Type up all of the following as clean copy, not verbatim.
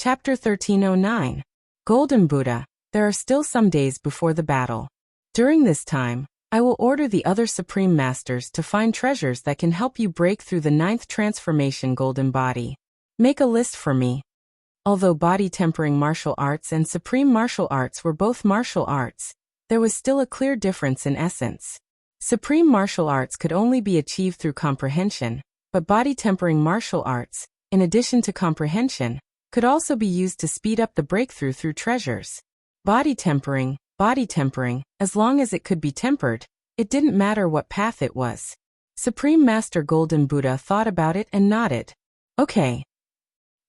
Chapter 1309. Golden Buddha. There are still some days before the battle. During this time, I will order the other Supreme Masters to find treasures that can help you break through the 9th transformation golden body. Make a list for me. Although body-tempering martial arts and supreme martial arts were both martial arts, there was still a clear difference in essence. Supreme martial arts could only be achieved through comprehension, but body-tempering martial arts, in addition to comprehension, could also be used to speed up the breakthrough through treasures. Body tempering, as long as it could be tempered, it didn't matter what path it was. Supreme Master Golden Buddha thought about it and nodded. Okay.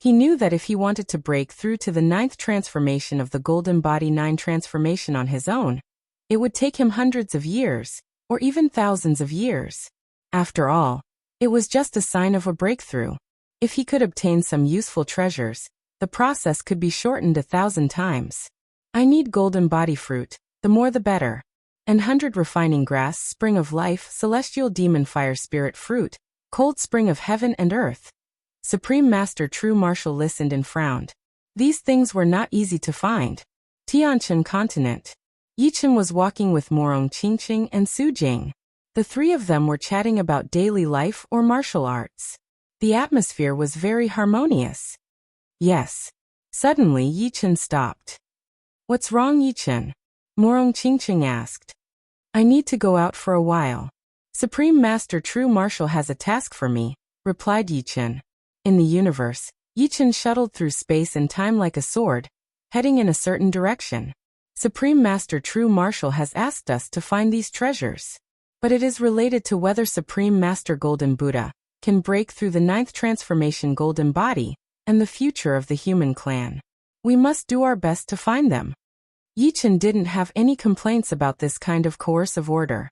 He knew that if he wanted to break through to the 9th transformation of the Golden Body 9 transformation on his own, it would take him hundreds of years, or even thousands of years. After all, it was just a sign of a breakthrough. If he could obtain some useful treasures, the process could be shortened 1,000 times. I need golden body fruit, the more the better. And 100 refining grass, spring of life, celestial demon fire spirit fruit, cold spring of heaven and earth. Supreme Master True Marshal listened and frowned. These things were not easy to find. Tianqian continent. Yichen was walking with Morong Qingqing and Su Jing. The three of them were chatting about daily life or martial arts. The atmosphere was very harmonious. Yes. Suddenly Yichen stopped. What's wrong, Yichen? Morong Qingqing asked. I need to go out for a while. Supreme Master True Marshal has a task for me, replied Yichen. In the universe, Yichen shuttled through space and time like a sword, heading in a certain direction. Supreme Master True Marshal has asked us to find these treasures. But it is related to whether Supreme Master Golden Buddha can break through the 9th transformation golden body and the future of the human clan. We must do our best to find them. Yichen didn't have any complaints about this kind of coercive order.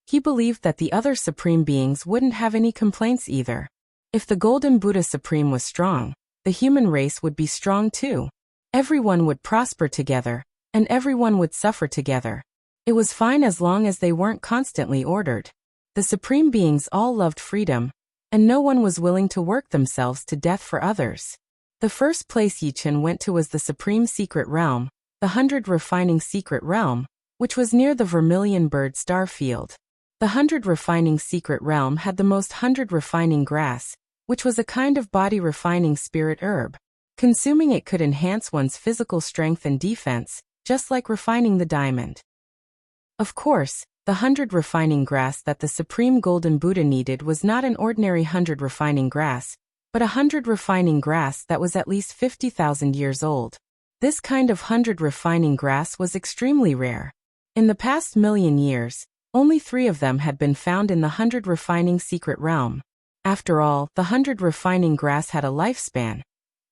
He believed that the other supreme beings wouldn't have any complaints either. If the Golden Buddha Supreme was strong, the human race would be strong too. Everyone would prosper together, and everyone would suffer together. It was fine as long as they weren't constantly ordered. The supreme beings all loved freedom, and no one was willing to work themselves to death for others. The first place Yichen went to was the Supreme Secret Realm, the 100 Refining Secret Realm, which was near the Vermilion Bird Star Field. The 100 Refining Secret Realm had the most 100 refining grass, which was a kind of body refining spirit herb. Consuming it could enhance one's physical strength and defense, just like refining the diamond. Of course, the 100 refining grass that the Supreme Golden Buddha needed was not an ordinary 100 refining grass, but 100 refining grass that was at least 50,000 years old. This kind of 100 refining grass was extremely rare. In the past million years, only 3 of them had been found in the 100 refining secret realm. After all, the 100 refining grass had a lifespan,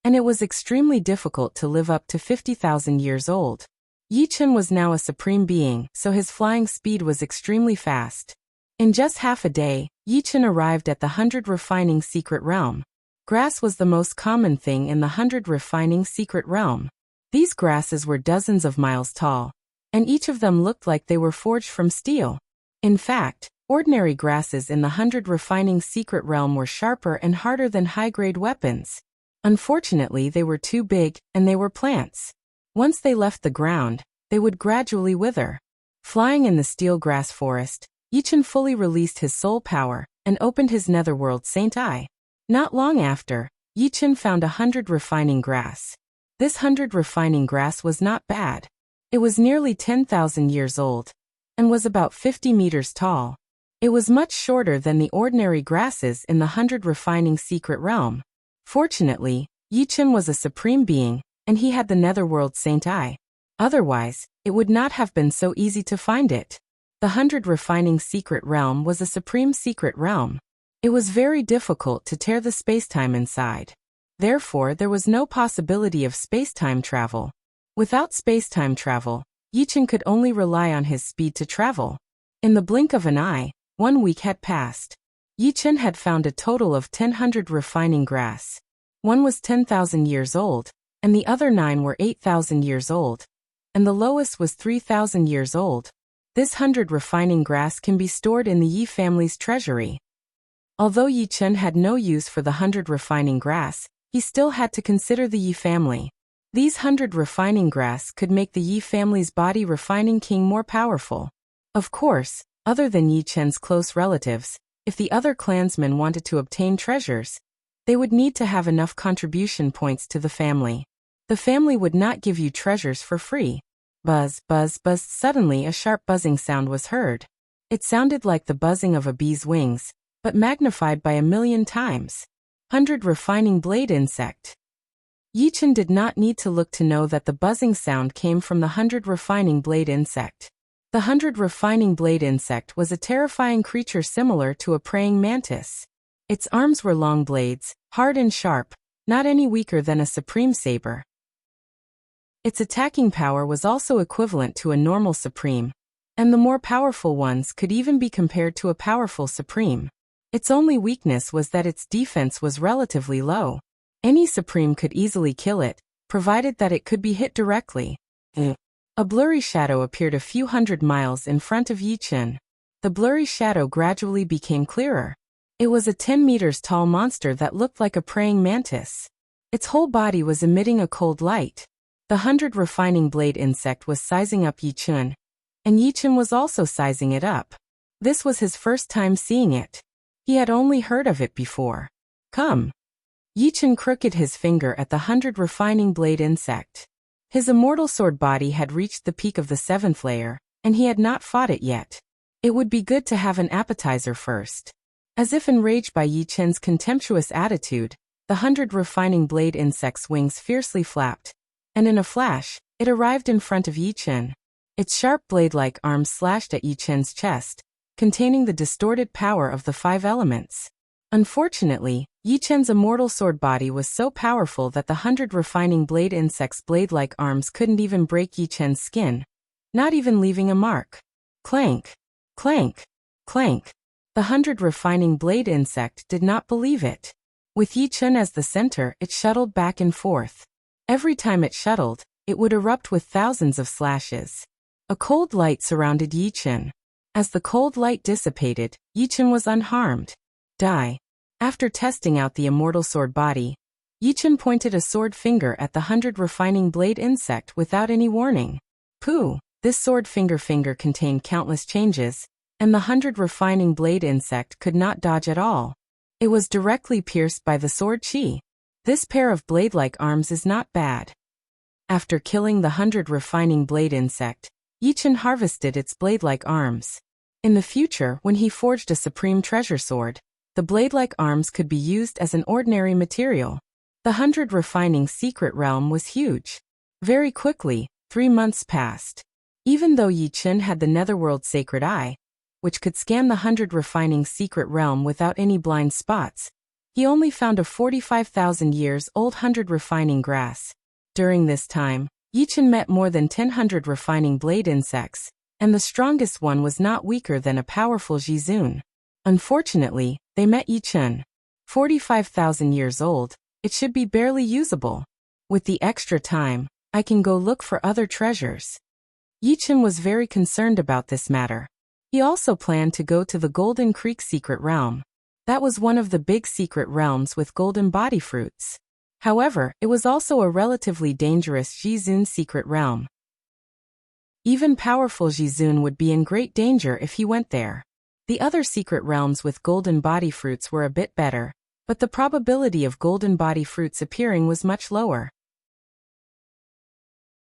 and it was extremely difficult to live up to 50,000 years old. Yichen was now a supreme being, so his flying speed was extremely fast. In just half a day, Yichen arrived at the 100 refining secret realm. Grass was the most common thing in the 100 refining secret realm. These grasses were dozens of miles tall, and each of them looked like they were forged from steel. In fact, ordinary grasses in the 100 refining secret realm were sharper and harder than high-grade weapons. Unfortunately, they were too big, and they were plants. Once they left the ground, they would gradually wither. Flying in the steel grass forest, Yichen fully released his soul power and opened his netherworld Saint Eye. Not long after, Yichen found 100 refining grass. This 100 refining grass was not bad. It was nearly 10,000 years old, and was about 50 meters tall. It was much shorter than the ordinary grasses in the 100 refining secret realm. Fortunately, Yichen was a supreme being, and he had the netherworld Saint Eye. Otherwise, it would not have been so easy to find it. The 100 refining secret realm was a supreme secret realm. It was very difficult to tear the spacetime inside. Therefore, there was no possibility of spacetime travel. Without spacetime travel, Yichen could only rely on his speed to travel. In the blink of an eye, 1 week had passed. Yichen had found a total of 1,000 refining grass. One was 10,000 years old, and the other 9 were 8,000 years old, and the lowest was 3,000 years old. This 100 refining grass can be stored in the Yi family's treasury. Although Yichen had no use for the 100 refining grass, he still had to consider the Yi family. These 100 refining grass could make the Yi family's body refining king more powerful. Of course, other than Yi Chen's close relatives, if the other clansmen wanted to obtain treasures, they would need to have enough contribution points to the family. The family would not give you treasures for free. Buzz, buzz, buzz. Suddenly a sharp buzzing sound was heard. It sounded like the buzzing of a bee's wings, but magnified by 1,000,000 times. 100 refining blade insect. Yi Chen did not need to look to know that the buzzing sound came from the 100 refining blade insect. The 100 refining blade insect was a terrifying creature similar to a praying mantis. Its arms were long blades, hard and sharp, not any weaker than a supreme saber. Its attacking power was also equivalent to a normal supreme, and the more powerful ones could even be compared to a powerful supreme. Its only weakness was that its defense was relatively low. Any supreme could easily kill it, provided that it could be hit directly. A blurry shadow appeared a few hundred miles in front of Yi Chen. The blurry shadow gradually became clearer. It was a 10 meters tall monster that looked like a praying mantis. Its whole body was emitting a cold light. The 100 refining blade insect was sizing up Yi Chen, and Yi Chen was also sizing it up. This was his first time seeing it. He had only heard of it before. Come. Yi Chen crooked his finger at the 100 refining blade insect. His immortal sword body had reached the peak of the 7th layer, and he had not fought it yet. It would be good to have an appetizer first. As if enraged by Yi Chen's contemptuous attitude, the 100 refining blade insect's wings fiercely flapped, and in a flash, it arrived in front of Yi Chen. Its sharp blade-like arms slashed at Yi Chen's chest, containing the distorted power of the 5 elements. Unfortunately, Yi Chen's immortal sword body was so powerful that the 100 refining blade insect's blade-like arms couldn't even break Yi Chen's skin, not even leaving a mark. Clank, clank, clank. The 100 refining blade insect did not believe it. With Yi Chen as the center, it shuttled back and forth. Every time it shuttled, it would erupt with thousands of slashes. A cold light surrounded Yi Chen. As the cold light dissipated, Yi Chen was unharmed. Die. After testing out the immortal sword body, Yi Chen pointed a sword finger at the 100 refining blade insect without any warning. Pooh! This sword finger contained countless changes, and the 100 refining blade insect could not dodge at all. It was directly pierced by the sword chi. This pair of blade-like arms is not bad. After killing the 100 refining blade insect, Yi Chen harvested its blade-like arms. In the future, when he forged a supreme treasure sword, the blade-like arms could be used as an ordinary material. The 100 refining secret realm was huge. Very quickly, 3 months passed. Even though Yi Chen had the netherworld sacred eye, which could scan the 100 refining secret realm without any blind spots, he only found a 45,000 years old 100 refining grass. During this time, Yi Chen met more than 100 refining blade insects, and the strongest one was not weaker than a powerful Jizun. Unfortunately, they met Yi Chen. 45,000 years old, it should be barely usable. With the extra time, I can go look for other treasures. Yi Chen was very concerned about this matter. He also planned to go to the Golden Creek secret realm. That was one of the big secret realms with golden body fruits. However, it was also a relatively dangerous Jizun secret realm. Even powerful Jizun would be in great danger if he went there. The other secret realms with golden body fruits were a bit better, but the probability of golden body fruits appearing was much lower.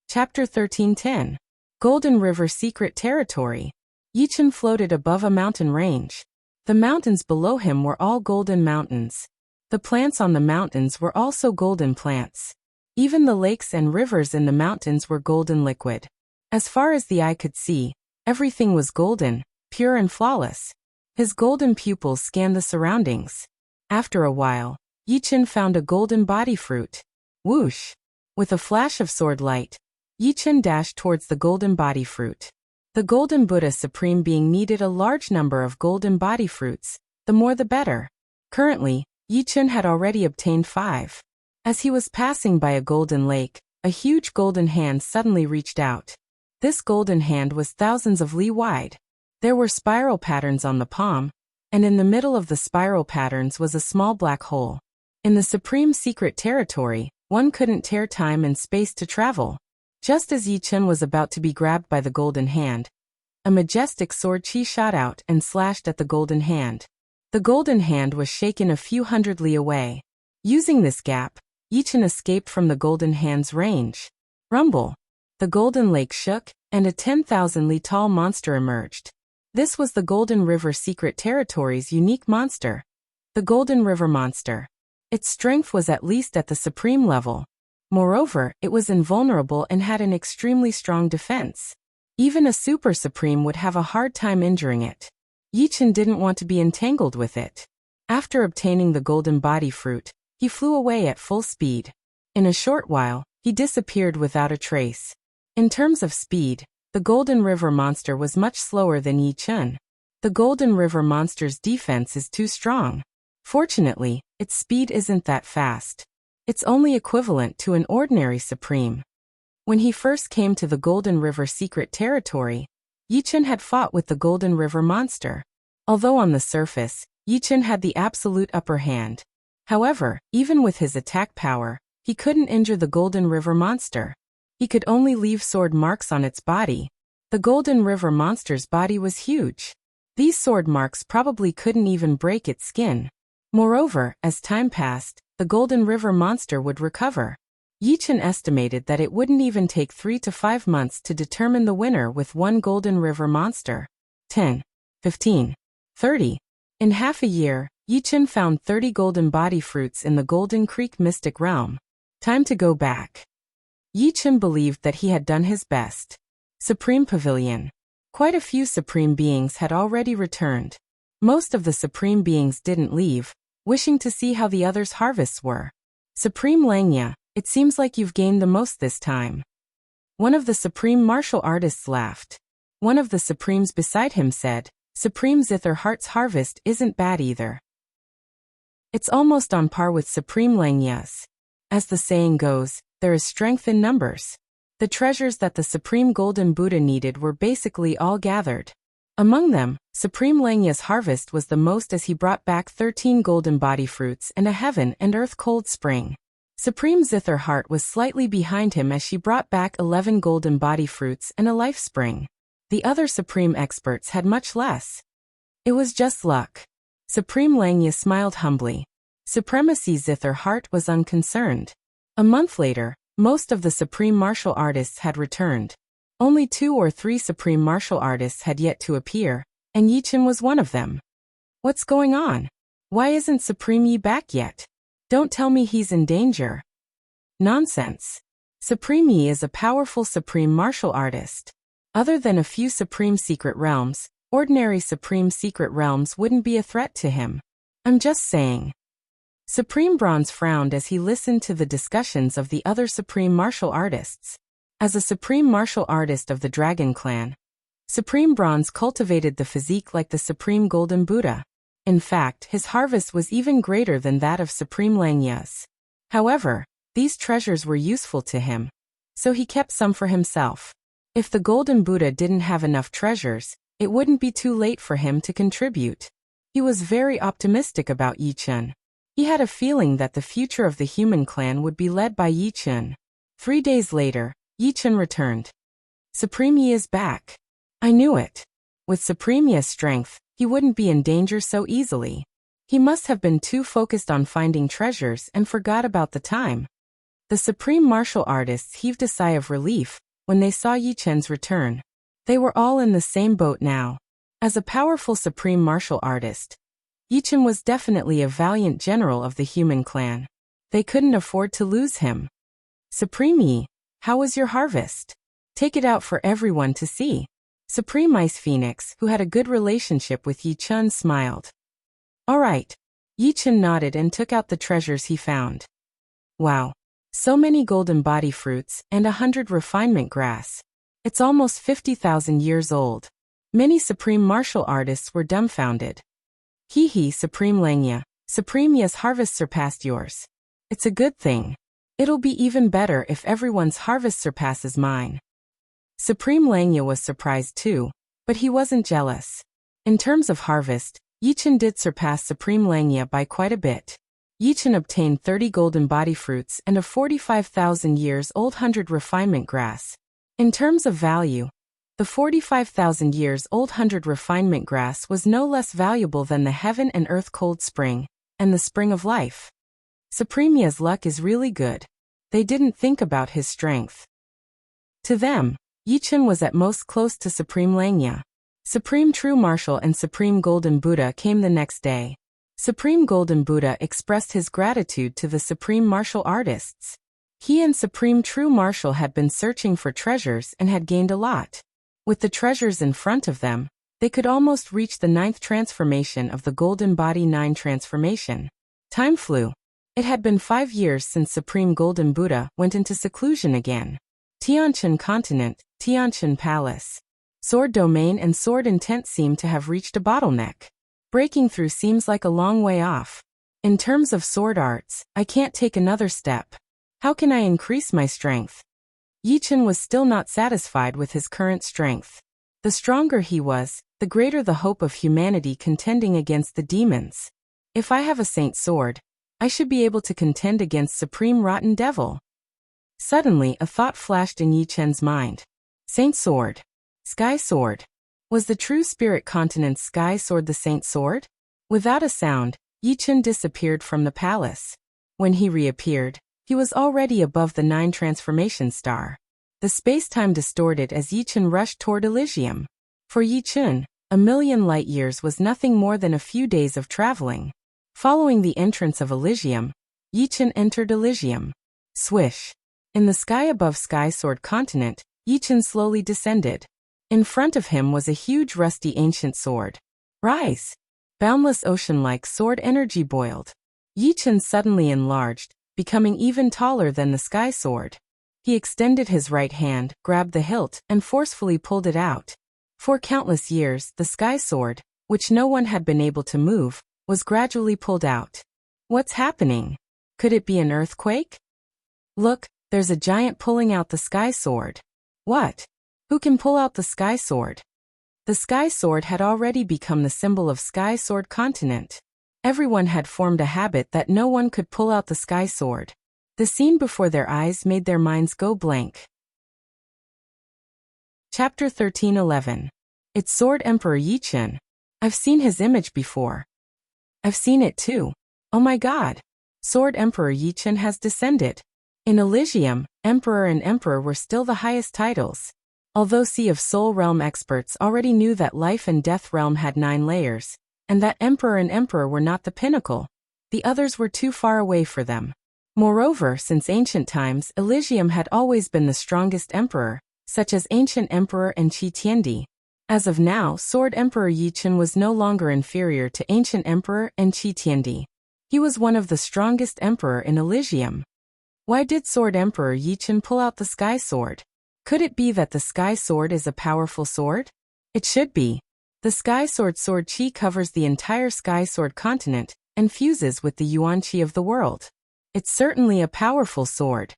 Chapter 13:10. Golden River Secret Territory. Yi Chen floated above a mountain range. The mountains below him were all golden mountains. The plants on the mountains were also golden plants. Even the lakes and rivers in the mountains were golden liquid. As far as the eye could see, everything was golden, pure and flawless. His golden pupils scanned the surroundings. After a while, Yi Chen found a golden body fruit. Whoosh! With a flash of sword light, Yi Chen dashed towards the golden body fruit. The Golden Buddha Supreme Being needed a large number of golden body fruits, the more the better. Currently, Yi Chen had already obtained 5. As he was passing by a golden lake, a huge golden hand suddenly reached out. This golden hand was thousands of li wide. There were spiral patterns on the palm, and in the middle of the spiral patterns was a small black hole. In the Supreme Secret Territory, one couldn't tear time and space to travel. Just as Yi Chen was about to be grabbed by the golden hand, a majestic sword chi shot out and slashed at the golden hand. The golden hand was shaken a few hundred li away. Using this gap, Yi Chen escaped from the golden hand's range. Rumble! The golden lake shook, and a 10,000 li tall monster emerged. This was the Golden River Secret Territory's unique monster, the Golden River Monster. Its strength was at least at the supreme level. Moreover, it was invulnerable and had an extremely strong defense. Even a super supreme would have a hard time injuring it. Yi Chen didn't want to be entangled with it. After obtaining the golden body fruit, he flew away at full speed. In a short while, he disappeared without a trace. In terms of speed, the Golden River Monster was much slower than Yi Chen. The Golden River Monster's defense is too strong. Fortunately, its speed isn't that fast. It's only equivalent to an ordinary supreme. When he first came to the Golden River Secret Territory, Yi Chen had fought with the Golden River Monster. Although on the surface, Yi Chen had the absolute upper hand. However, even with his attack power, he couldn't injure the Golden River Monster. He could only leave sword marks on its body. The Golden River Monster's body was huge. These sword marks probably couldn't even break its skin. Moreover, as time passed, the Golden River Monster would recover. Yi Chen estimated that it wouldn't even take 3 to 5 months to determine the winner with one Golden River Monster. 10, 15, 30. In half a year, Yi Chen found 30 golden body fruits in the Golden Creek Mystic Realm. Time to go back. Yi Chen believed that he had done his best. Supreme Pavilion. Quite a few Supreme Beings had already returned. Most of the Supreme Beings didn't leave, wishing to see how the others' harvests were. Supreme Langya, it seems like you've gained the most this time. One of the Supreme Martial Artists laughed. One of the Supremes beside him said, Supreme Zither Heart's harvest isn't bad either. It's almost on par with Supreme Langya's. As the saying goes, there is strength in numbers. The treasures that the Supreme Golden Buddha needed were basically all gathered. Among them, Supreme Langya's harvest was the most as he brought back 13 golden body fruits and a heaven and earth cold spring. Supreme Zither Heart was slightly behind him as she brought back 11 golden body fruits and a life spring. The other Supreme experts had much less. It was just luck. Supreme Langya smiled humbly. Supremacy Zither Heart was unconcerned. A month later, most of the Supreme Martial Artists had returned. Only 2 or 3 Supreme Martial Artists had yet to appear, and Yi Chen was one of them. What's going on? Why isn't Supreme Yi back yet? Don't tell me he's in danger. Nonsense. Supreme Yi is a powerful Supreme Martial Artist. Other than a few Supreme Secret Realms, ordinary Supreme Secret Realms wouldn't be a threat to him. I'm just saying. Supreme Bronze frowned as he listened to the discussions of the other Supreme Martial Artists. As a Supreme Martial Artist of the Dragon Clan, Supreme Bronze cultivated the physique like the Supreme Golden Buddha. In fact, his harvest was even greater than that of Supreme Langya's. However, these treasures were useful to him, so he kept some for himself. If the Golden Buddha didn't have enough treasures, it wouldn't be too late for him to contribute. He was very optimistic about Yi Chen. He had a feeling that the future of the human clan would be led by Yi Chen. 3 days later, Yi Chen returned. Supreme Yi is back. I knew it. With Supreme Yi's strength, he wouldn't be in danger so easily. He must have been too focused on finding treasures and forgot about the time. The Supreme Martial Artists heaved a sigh of relief when they saw Yi Chen's return. They were all in the same boat now. As a powerful Supreme Martial Artist, Yi Chen was definitely a valiant general of the human clan. They couldn't afford to lose him. Supreme Yi, how was your harvest? Take it out for everyone to see. Supreme Ice Phoenix, who had a good relationship with Yi Chen, smiled. All right. Yi Chen nodded and took out the treasures he found. Wow. So many golden body fruits and 100 refinement grass. It's almost 50,000 years old. Many Supreme Martial Artists were dumbfounded. Hee hee, Supreme Langya. Supreme Yi's harvest surpassed yours. It's a good thing. It'll be even better if everyone's harvest surpasses mine. Supreme Langya was surprised too, but he wasn't jealous. In terms of harvest, Yi Chen did surpass Supreme Langya by quite a bit. Yi Chen obtained 30 golden body fruits and a 45,000 years old 100 refinement grass. In terms of value, the 45,000 years old 100 refinement grass was no less valuable than the heaven and earth cold spring, and the spring of life. Supreme Ye's luck is really good. They didn't think about his strength. To them, Yi Chen was at most close to Supreme Langya. Supreme True Martial and Supreme Golden Buddha came the next day. Supreme Golden Buddha expressed his gratitude to the Supreme Martial Artists. He and Supreme True Martial had been searching for treasures and had gained a lot. With the treasures in front of them, they could almost reach the 9th transformation of the Golden Body 9 transformation. Time flew. It had been 5 years since Supreme Golden Buddha went into seclusion again. Tianqian Continent, Tianqian Palace. Sword Domain and Sword Intent seem to have reached a bottleneck. Breaking through seems like a long way off. In terms of sword arts, I can't take another step. How can I increase my strength? Yi Chen was still not satisfied with his current strength. The stronger he was, the greater the hope of humanity contending against the demons. If I have a saint sword, I should be able to contend against Supreme Rotten Devil. Suddenly a thought flashed in Yi Chen's mind. Saint Sword. Sky Sword. Was the True Spirit Continent's Sky Sword the Saint Sword? Without a sound, Yi Chen disappeared from the palace. When he reappeared, he was already above the 9 transformation star. The space-time distorted as Yi Chen rushed toward Elysium. For Yi Chen, 1,000,000 light-years was nothing more than a few days of traveling. Following the entrance of Elysium, Yi Chen entered Elysium. Swish. In the sky above Sky Sword Continent, Yi Chen slowly descended. In front of him was a huge rusty ancient sword. Rise! Boundless ocean-like sword energy boiled. Yi Chen suddenly enlarged, becoming even taller than the Sky Sword. He extended his right hand, grabbed the hilt, and forcefully pulled it out. For countless years, the Sky Sword, which no one had been able to move, was gradually pulled out. What's happening? Could it be an earthquake? Look, there's a giant pulling out the Sky Sword. What? Who can pull out the Sky Sword? The Sky Sword had already become the symbol of Sky Sword Continent. Everyone had formed a habit that no one could pull out the Sky Sword. The scene before their eyes made their minds go blank. Chapter 13:11. It's Sword Emperor Yi Chen. I've seen his image before. I've seen it too. Oh my god. Sword Emperor Yi Chen has descended. In Elysium, Emperor and Emperor were still the highest titles. Although Sea of Soul Realm experts already knew that Life and Death Realm had 9 layers, and that Emperor and Emperor were not the pinnacle, the others were too far away for them. Moreover, since ancient times, Elysium had always been the strongest emperor, such as Ancient Emperor and Qi Tiandi. As of now, Sword Emperor Yi Chen was no longer inferior to Ancient Emperor and Qi Tiandi. He was one of the strongest emperor in Elysium. Why did Sword Emperor Yi Chen pull out the Sky Sword? Could it be that the Sky Sword is a powerful sword? It should be. The Sky Sword Sword Qi covers the entire Sky Sword Continent and fuses with the Yuan Qi of the world. It's certainly a powerful sword.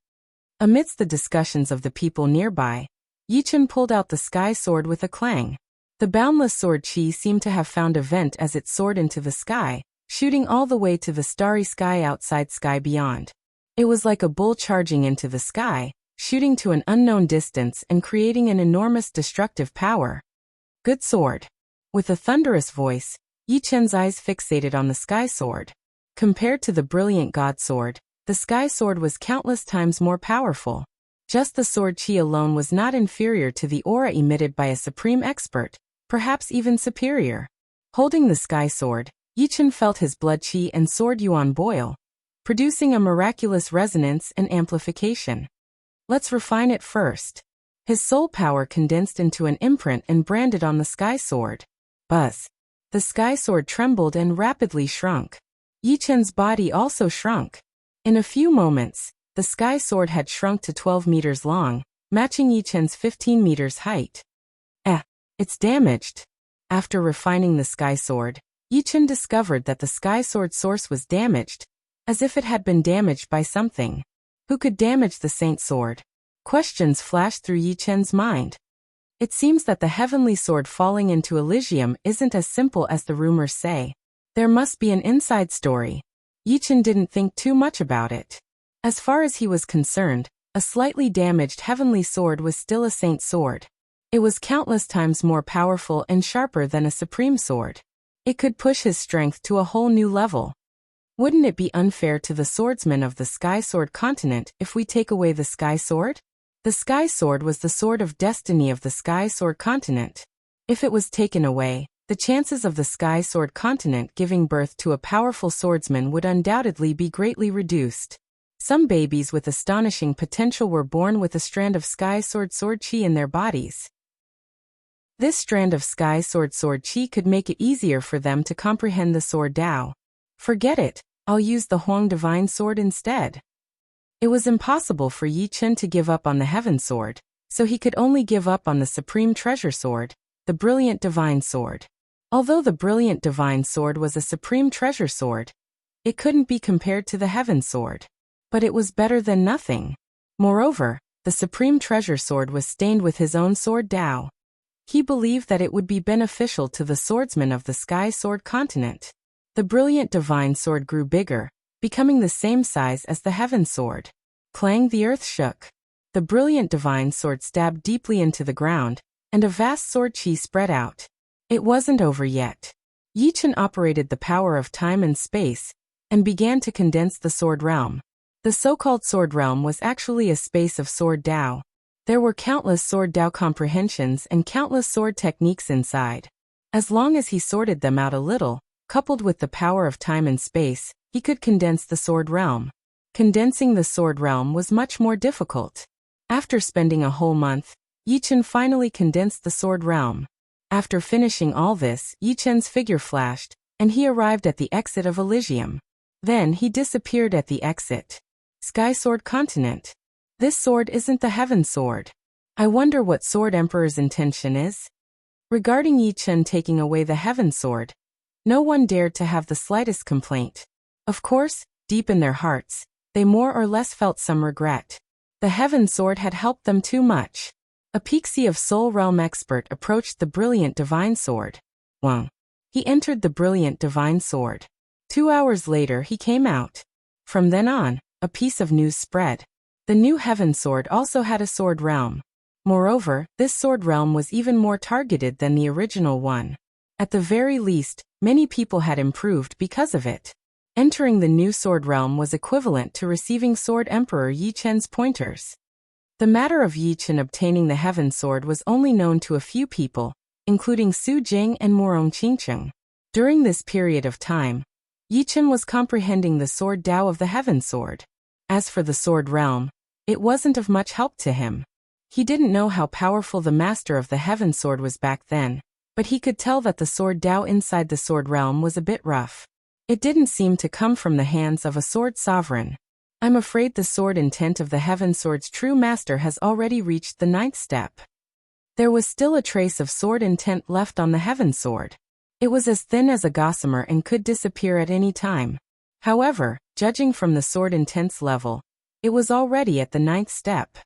Amidst the discussions of the people nearby, Yi Chen pulled out the Sky Sword with a clang. The boundless sword Qi seemed to have found a vent as it soared into the sky, shooting all the way to the starry sky outside Sky Beyond. It was like a bull charging into the sky, shooting to an unknown distance and creating an enormous destructive power. Good sword. With a thunderous voice, Yi Chen's eyes fixated on the Sky Sword. Compared to the brilliant God Sword, the Sky Sword was countless times more powerful. Just the sword Qi alone was not inferior to the aura emitted by a supreme expert, perhaps even superior. Holding the Sky Sword, Yi Chen felt his blood Qi and sword yuan boil, producing a miraculous resonance and amplification. Let's refine it first. His soul power condensed into an imprint and branded on the Sky Sword. Buzz. The Sky Sword trembled and rapidly shrunk. Yi Chen's body also shrunk. In a few moments, the Sky Sword had shrunk to 12 meters long, matching Yi Chen's 15 meters height. It's damaged. After refining the Sky Sword, Yi Chen discovered that the Sky Sword source was damaged, as if it had been damaged by something. Who could damage the Saint Sword? Questions flashed through Yi Chen's mind. It seems that the heavenly sword falling into Elysium isn't as simple as the rumors say. There must be an inside story. Yi Chen didn't think too much about it. As far as he was concerned, a slightly damaged heavenly sword was still a saint sword. It was countless times more powerful and sharper than a supreme sword. It could push his strength to a whole new level. Wouldn't it be unfair to the swordsmen of the Sky Sword continent if we take away the Sky Sword? The Sky Sword was the sword of destiny of the Sky Sword continent. If it was taken away, the chances of the Sky Sword continent giving birth to a powerful swordsman would undoubtedly be greatly reduced. Some babies with astonishing potential were born with a strand of Sky Sword chi in their bodies. This strand of Sky Sword chi could make it easier for them to comprehend the Sword Tao. Forget it, I'll use the Huang Divine Sword instead. It was impossible for Yi Chen to give up on the Heaven Sword, so he could only give up on the Supreme Treasure Sword, the Brilliant Divine Sword. Although the Brilliant Divine Sword was a Supreme Treasure Sword, it couldn't be compared to the Heaven Sword. But it was better than nothing. Moreover, the Supreme Treasure Sword was stained with his own Sword Tao. He believed that it would be beneficial to the swordsmen of the Sky Sword continent. The Brilliant Divine Sword grew bigger, becoming the same size as the Heaven Sword. Clang, the earth shook. The Brilliant Divine Sword stabbed deeply into the ground, and a vast sword chi spread out. It wasn't over yet. Yi Chen operated the power of time and space, and began to condense the Sword Realm. The so-called Sword Realm was actually a space of Sword Tao. There were countless Sword Tao comprehensions and countless sword techniques inside. As long as he sorted them out a little, coupled with the power of time and space, he could condense the Sword Realm. Condensing the Sword Realm was much more difficult. After spending a whole month, Yi Chen finally condensed the Sword Realm. After finishing all this, Yi Chen's figure flashed, and he arrived at the exit of Elysium. Then he disappeared at the exit. Sky Sword continent. This sword isn't the Heaven Sword. I wonder what Sword Emperor's intention is? Regarding Yi Chen taking away the Heaven Sword, no one dared to have the slightest complaint. Of course, deep in their hearts, they more or less felt some regret. The Heaven Sword had helped them too much. A Pixie of Soul Realm expert approached the Brilliant Divine Sword. Wang. He entered the Brilliant Divine Sword. 2 hours later he came out. From then on, a piece of news spread. The new Heaven Sword also had a Sword Realm. Moreover, this Sword Realm was even more targeted than the original one. At the very least, many people had improved because of it. Entering the new Sword Realm was equivalent to receiving Sword Emperor Yi Chen's pointers. The matter of Yi Chen obtaining the Heaven Sword was only known to a few people, including Su Jing and Morong Qingcheng. During this period of time, Yi Chen was comprehending the Sword Tao of the Heaven Sword. As for the Sword Realm, it wasn't of much help to him. He didn't know how powerful the master of the Heaven Sword was back then, but he could tell that the Sword Tao inside the Sword Realm was a bit rough. It didn't seem to come from the hands of a sword sovereign. I'm afraid the sword intent of the Heaven Sword's true master has already reached the 9th step. There was still a trace of sword intent left on the Heaven Sword. It was as thin as a gossamer and could disappear at any time. However, judging from the sword intent's level, it was already at the 9th step.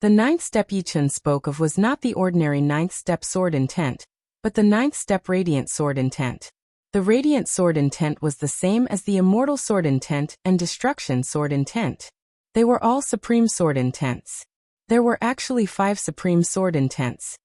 The 9th step Yi Chen spoke of was not the ordinary 9th step sword intent, but the 9th step radiant sword intent. The radiant sword intent was the same as the immortal sword intent and destruction sword intent. They were all supreme sword intents. There were actually 5 supreme sword intents: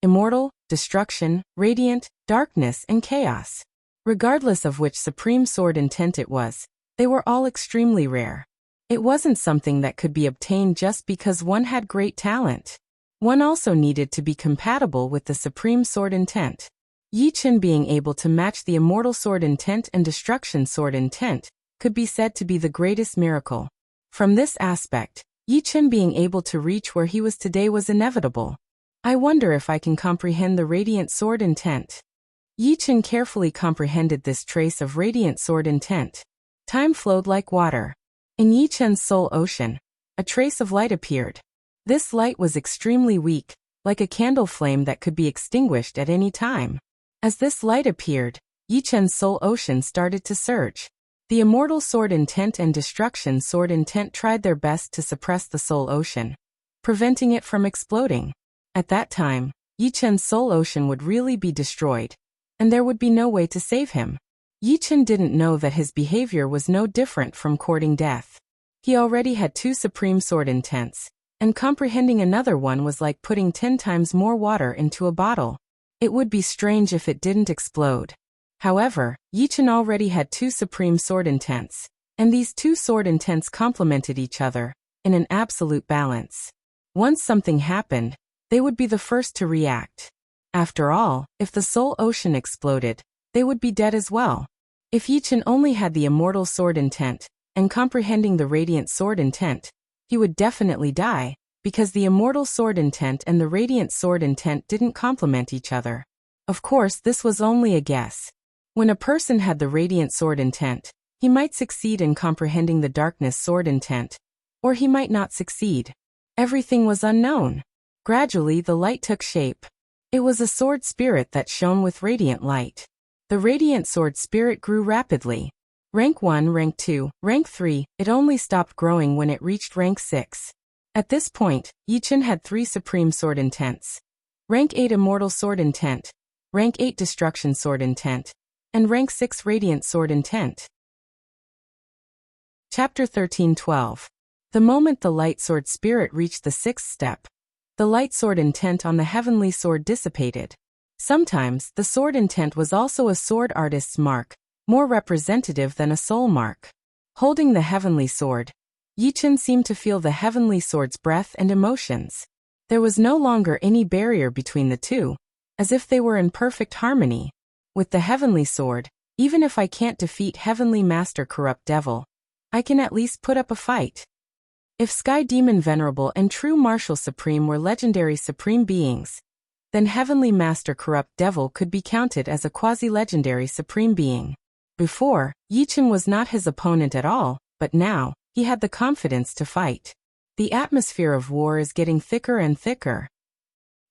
immortal, destruction, radiant, darkness, and chaos. Regardless of which supreme sword intent it was, they were all extremely rare. It wasn't something that could be obtained just because one had great talent. One also needed to be compatible with the supreme sword intent. Yi Chen being able to match the immortal sword intent and destruction sword intent could be said to be the greatest miracle. From this aspect, Yi Chen being able to reach where he was today was inevitable. I wonder if I can comprehend the radiant sword intent. Yi Chen carefully comprehended this trace of radiant sword intent. Time flowed like water. In Yi Chen's soul ocean, a trace of light appeared. This light was extremely weak, like a candle flame that could be extinguished at any time. As this light appeared, Yi Chen's soul ocean started to surge. The immortal sword intent and destruction sword intent tried their best to suppress the soul ocean, preventing it from exploding. At that time, Yi Chen's soul ocean would really be destroyed, and there would be no way to save him. Yi Chen didn't know that his behavior was no different from courting death. He already had 2 supreme sword intents, and comprehending another one was like putting 10 times more water into a bottle. It would be strange if it didn't explode. However, Yi Chen already had 2 supreme sword intents, and these 2 sword intents complemented each other in an absolute balance. Once something happened, they would be the first to react. After all, if the soul ocean exploded, they would be dead as well. If Yi Chen only had the immortal sword intent, and comprehending the radiant sword intent, he would definitely die, because the immortal sword intent and the radiant sword intent didn't complement each other. Of course, this was only a guess. When a person had the radiant sword intent, he might succeed in comprehending the darkness sword intent, or he might not succeed. Everything was unknown. Gradually, the light took shape. It was a sword spirit that shone with radiant light. The radiant sword spirit grew rapidly. Rank 1, Rank 2, Rank 3, it only stopped growing when it reached Rank 6. At this point, Yi Chen had 3 supreme sword intents. Rank 8 Immortal Sword Intent, Rank 8 Destruction Sword Intent, and Rank 6 Radiant Sword Intent. Chapter 13:12. The moment the light sword spirit reached the 6th step, the light sword intent on the heavenly sword dissipated. Sometimes, the sword intent was also a sword artist's mark, more representative than a soul mark. Holding the heavenly sword, Yi Chen seemed to feel the heavenly sword's breath and emotions. There was no longer any barrier between the two, as if they were in perfect harmony. With the heavenly sword, even if I can't defeat Heavenly Master Corrupt Devil, I can at least put up a fight. If Sky Demon Venerable and True Martial Supreme were legendary supreme beings, then Heavenly Master Corrupt Devil could be counted as a quasi-legendary supreme being. Before, Yi Chen was not his opponent at all, but now, he had the confidence to fight. The atmosphere of war is getting thicker and thicker.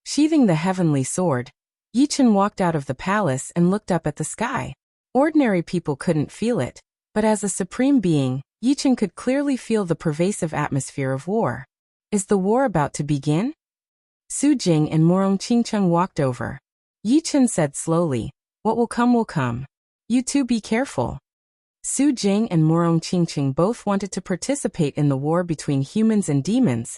Sheathing the heavenly sword, Yi Chen walked out of the palace and looked up at the sky. Ordinary people couldn't feel it, but as a supreme being, Yi Chen could clearly feel the pervasive atmosphere of war. Is the war about to begin? Su Jing and Morong Qingcheng walked over. Yi Chen said slowly, "What will come will come. You two be careful." Su Jing and Morong Qingcheng both wanted to participate in the war between humans and demons,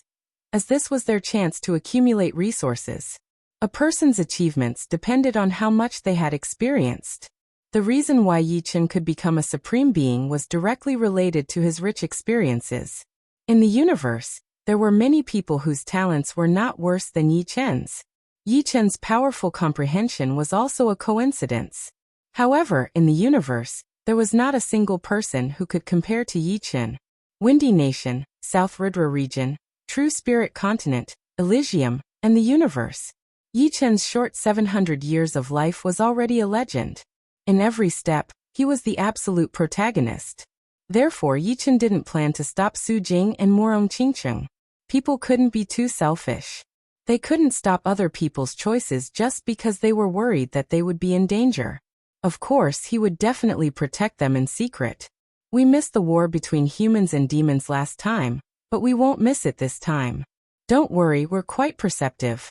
as this was their chance to accumulate resources. A person's achievements depended on how much they had experienced. The reason why Yi Chen could become a supreme being was directly related to his rich experiences. In the universe, there were many people whose talents were not worse than Yi Chen's. Yi Chen's powerful comprehension was also a coincidence. However, in the universe, there was not a single person who could compare to Yi Chen. Windy Nation, South Ridra Region, True Spirit Continent, Elysium, and the universe. Yi Chen's short 700 years of life was already a legend. In every step, he was the absolute protagonist. Therefore, Yi Chen didn't plan to stop Su Jing and Morong Qingcheng. People couldn't be too selfish. They couldn't stop other people's choices just because they were worried that they would be in danger. Of course, he would definitely protect them in secret. We missed the war between humans and demons last time, but we won't miss it this time. Don't worry, we're quite perceptive.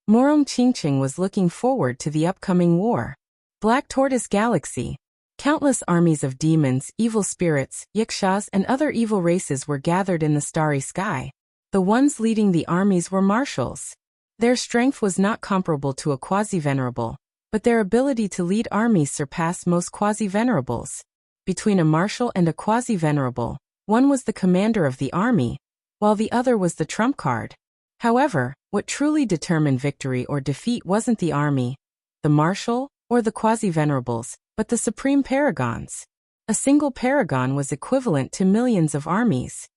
Morong Qingcheng was looking forward to the upcoming war. Black Tortoise Galaxy. Countless armies of demons, evil spirits, yakshas, and other evil races were gathered in the starry sky. The ones leading the armies were marshals. Their strength was not comparable to a quasi-venerable, but their ability to lead armies surpassed most quasi-venerables. Between a marshal and a quasi-venerable, one was the commander of the army, while the other was the trump card. However, what truly determined victory or defeat wasn't the army, the marshal, or the quasi-venerables, but the supreme paragons. A single paragon was equivalent to millions of armies.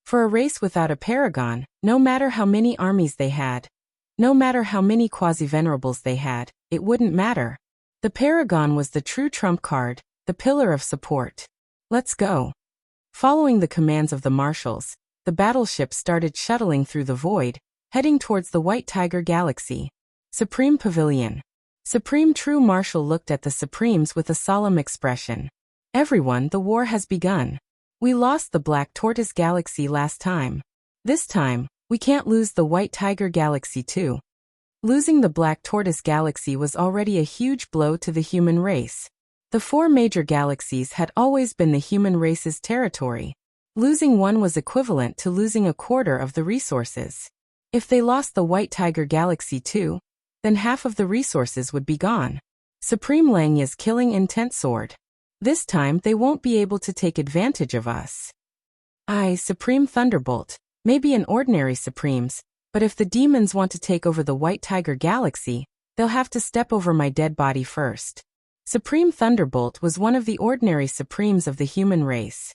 For a race without a paragon, no matter how many armies they had, no matter how many quasi-venerables they had, it wouldn't matter. The paragon was the true trump card, the pillar of support. Let's go. Following the commands of the marshals, the battleship started shuttling through the void, heading towards the White Tiger Galaxy. Supreme Pavilion. Supreme True Marshal looked at the Supremes with a solemn expression. Everyone, the war has begun. We lost the Black Tortoise Galaxy last time. This time, we can't lose the White Tiger Galaxy too. Losing the Black Tortoise Galaxy was already a huge blow to the human race. The four major galaxies had always been the human race's territory. Losing one was equivalent to losing a quarter of the resources. If they lost the White Tiger Galaxy too, then half of the resources would be gone. Supreme Langya's killing intent soared. This time they won't be able to take advantage of us. Supreme Thunderbolt, maybe an ordinary Supremes, but if the demons want to take over the White Tiger Galaxy, they'll have to step over my dead body first. Supreme Thunderbolt was one of the ordinary Supremes of the human race.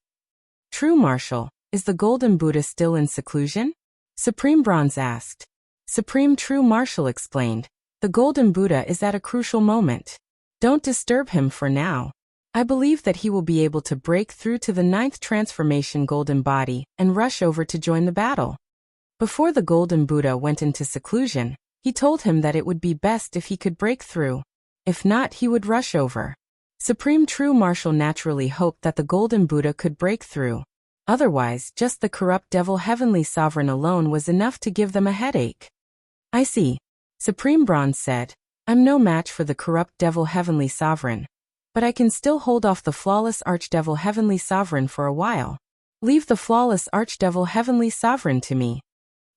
True Marshal, is the Golden Buddha still in seclusion? Supreme Bronze asked. Supreme True Marshal explained, the Golden Buddha is at a crucial moment. Don't disturb him for now. I believe that he will be able to break through to the 9th transformation golden body and rush over to join the battle. Before the Golden Buddha went into seclusion, he told him that it would be best if he could break through. If not, he would rush over. Supreme True Marshal naturally hoped that the Golden Buddha could break through. Otherwise, just the corrupt devil Heavenly Sovereign alone was enough to give them a headache. I see. Supreme Bronze said, I'm no match for the corrupt devil Heavenly Sovereign. But I can still hold off the flawless Archdevil Heavenly Sovereign for a while. Leave the flawless Archdevil Heavenly Sovereign to me.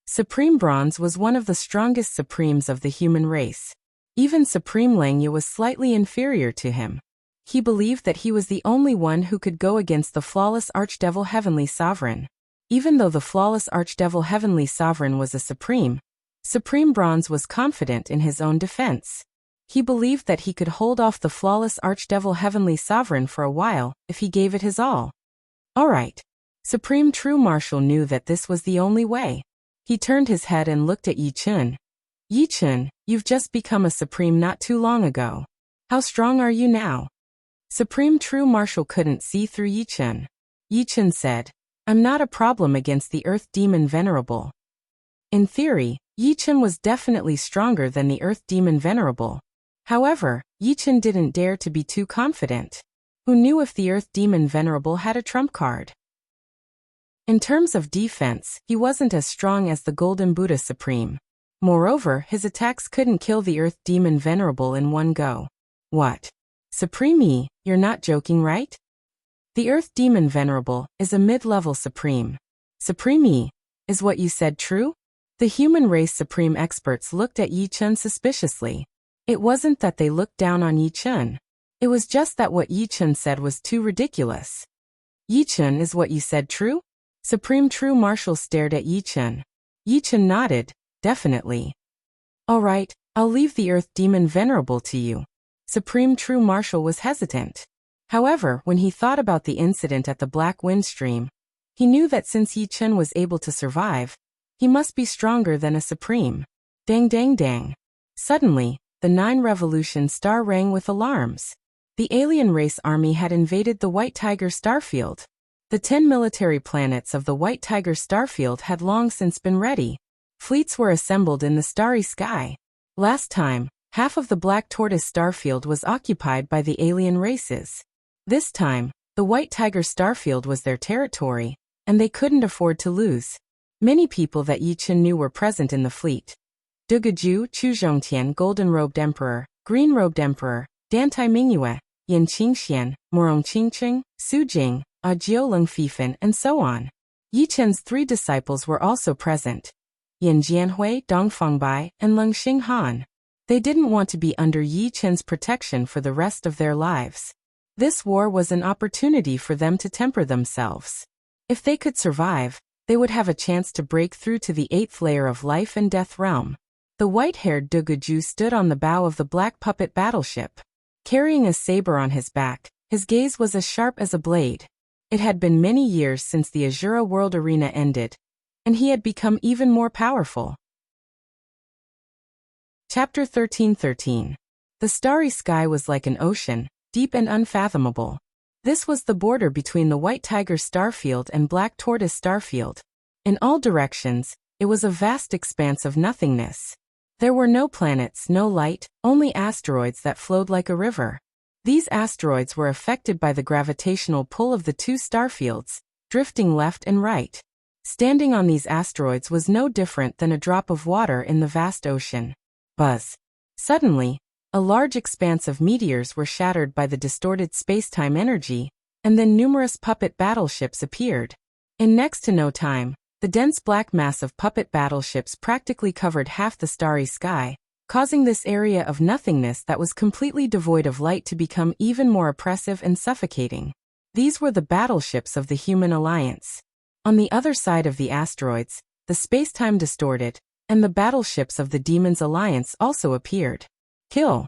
Supreme Bronze was one of the strongest Supremes of the human race. Even Supreme Langya was slightly inferior to him. He believed that he was the only one who could go against the flawless Archdevil Heavenly Sovereign. Even though the flawless Archdevil Heavenly Sovereign was a Supreme, Supreme Bronze was confident in his own defense. He believed that he could hold off the flawless Archdevil Heavenly Sovereign for a while if he gave it his all. Alright. Supreme True Marshal knew that this was the only way. He turned his head and looked at Yi Chun. Yi Chun, you've just become a Supreme not too long ago. How strong are you now? Supreme True Marshal couldn't see through Yi Chun. Yi Chun said, I'm not a problem against the Earth Demon Venerable. In theory, Yi Chun was definitely stronger than the Earth Demon Venerable. However, Yi Chun didn't dare to be too confident. Who knew if the Earth Demon Venerable had a trump card? In terms of defense, he wasn't as strong as the Golden Buddha Supreme. Moreover, his attacks couldn't kill the Earth Demon Venerable in one go. What? Supreme Yi, you're not joking, right? The Earth Demon Venerable is a mid-level Supreme. Supreme Yi, is what you said true? The human race Supreme experts looked at Yi Chun suspiciously. It wasn't that they looked down on Yi Chun. It was just that what Yi Chun said was too ridiculous. Yi Chun, is what you said true? Supreme True Marshal stared at Yi Chun. Yi Chun nodded, definitely. Alright, I'll leave the Earth Demon Venerable to you. Supreme True Marshal was hesitant. However, when he thought about the incident at the Black Wind Stream, he knew that since Yi Chun was able to survive, he must be stronger than a Supreme. Dang dang dang. Suddenly, the 9 Revolution star rang with alarms. The alien race army had invaded the White Tiger starfield. The 10 military planets of the White Tiger starfield had long since been ready. Fleets were assembled in the starry sky. Last time, half of the Black Tortoise starfield was occupied by the alien races. This time, the White Tiger starfield was their territory, and they couldn't afford to lose. Many people that Yi Chun knew were present in the fleet. Dugaju, Chu Zhongtian, Golden-Robed Emperor, Green-Robed Emperor, Dantai Mingyue, Yin Qingxian, Morong Qingqing, Su Jing, Jiolong Fifan, and so on. Yi Chun's 3 disciples were also present. Yin Jianhui, Dongfangbai, and Leng Xinghan. They didn't want to be under Yi Chun's protection for the rest of their lives. This war was an opportunity for them to temper themselves. If they could survive, they would have a chance to break through to the 8th layer of life and death realm. The white-haired Dugaju stood on the bow of the black puppet battleship. Carrying a saber on his back, his gaze was as sharp as a blade. It had been many years since the Azura World Arena ended, and he had become even more powerful. Chapter 13:13. The starry sky was like an ocean, deep and unfathomable. This was the border between the White Tiger starfield and Black Tortoise starfield. In all directions, it was a vast expanse of nothingness. There were no planets, no light, only asteroids that flowed like a river. These asteroids were affected by the gravitational pull of the 2 starfields, drifting left and right. Standing on these asteroids was no different than a drop of water in the vast ocean. Buzz. Suddenly, A large expanse of meteors were shattered by the distorted space-time energy, and then numerous puppet battleships appeared. In next to no time, the dense black mass of puppet battleships practically covered half the starry sky, causing this area of nothingness that was completely devoid of light to become even more oppressive and suffocating. These were the battleships of the Human Alliance. On the other side of the asteroids, the space-time distorted, and the battleships of the Demons Alliance also appeared. Kill.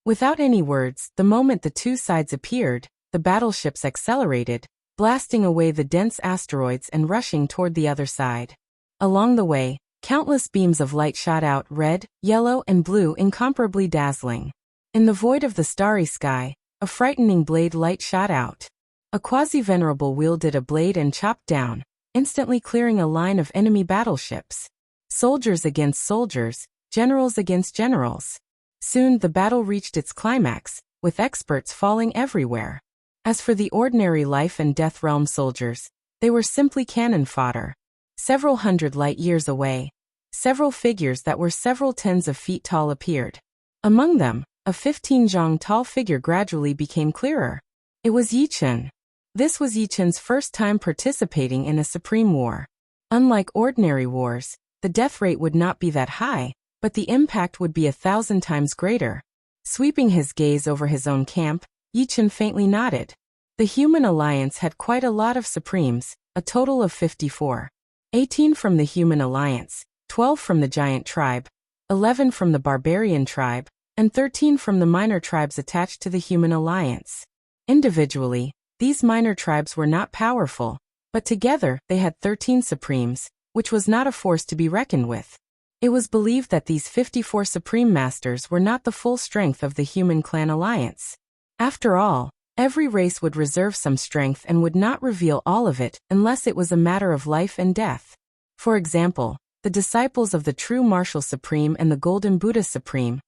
Without any words, the moment the two sides appeared, the battleships accelerated, blasting away the dense asteroids and rushing toward the other side. Along the way, countless beams of light shot out, red, yellow, and blue, incomparably dazzling. In the void of the starry sky, a frightening blade light shot out. A quasi-venerable wielded a blade and chopped down, instantly clearing a line of enemy battleships. Soldiers against soldiers, generals against generals. Soon the battle reached its climax, with experts falling everywhere. As for the ordinary life and death realm soldiers, they were simply cannon fodder. Several hundred light years away, several figures that were several tens of feet tall appeared. Among them, a 15-zhang tall figure gradually became clearer. It was Yi Chen. This was Yi Chen's first time participating in a supreme war. Unlike ordinary wars, the death rate would not be that high, but the impact would be 1,000 times greater. Sweeping his gaze over his own camp, Yi Chen faintly nodded. The Human Alliance had quite a lot of Supremes, a total of 54. 18 from the Human Alliance, 12 from the Giant Tribe, 11 from the Barbarian Tribe, and 13 from the minor tribes attached to the Human Alliance. Individually, these minor tribes were not powerful, but together they had 13 Supremes, which was not a force to be reckoned with. It was believed that these 54 Supreme Masters were not the full strength of the Human Clan Alliance. After all, every race would reserve some strength and would not reveal all of it unless it was a matter of life and death. For example, the disciples of the True Martial Supreme and the Golden Buddha Supreme,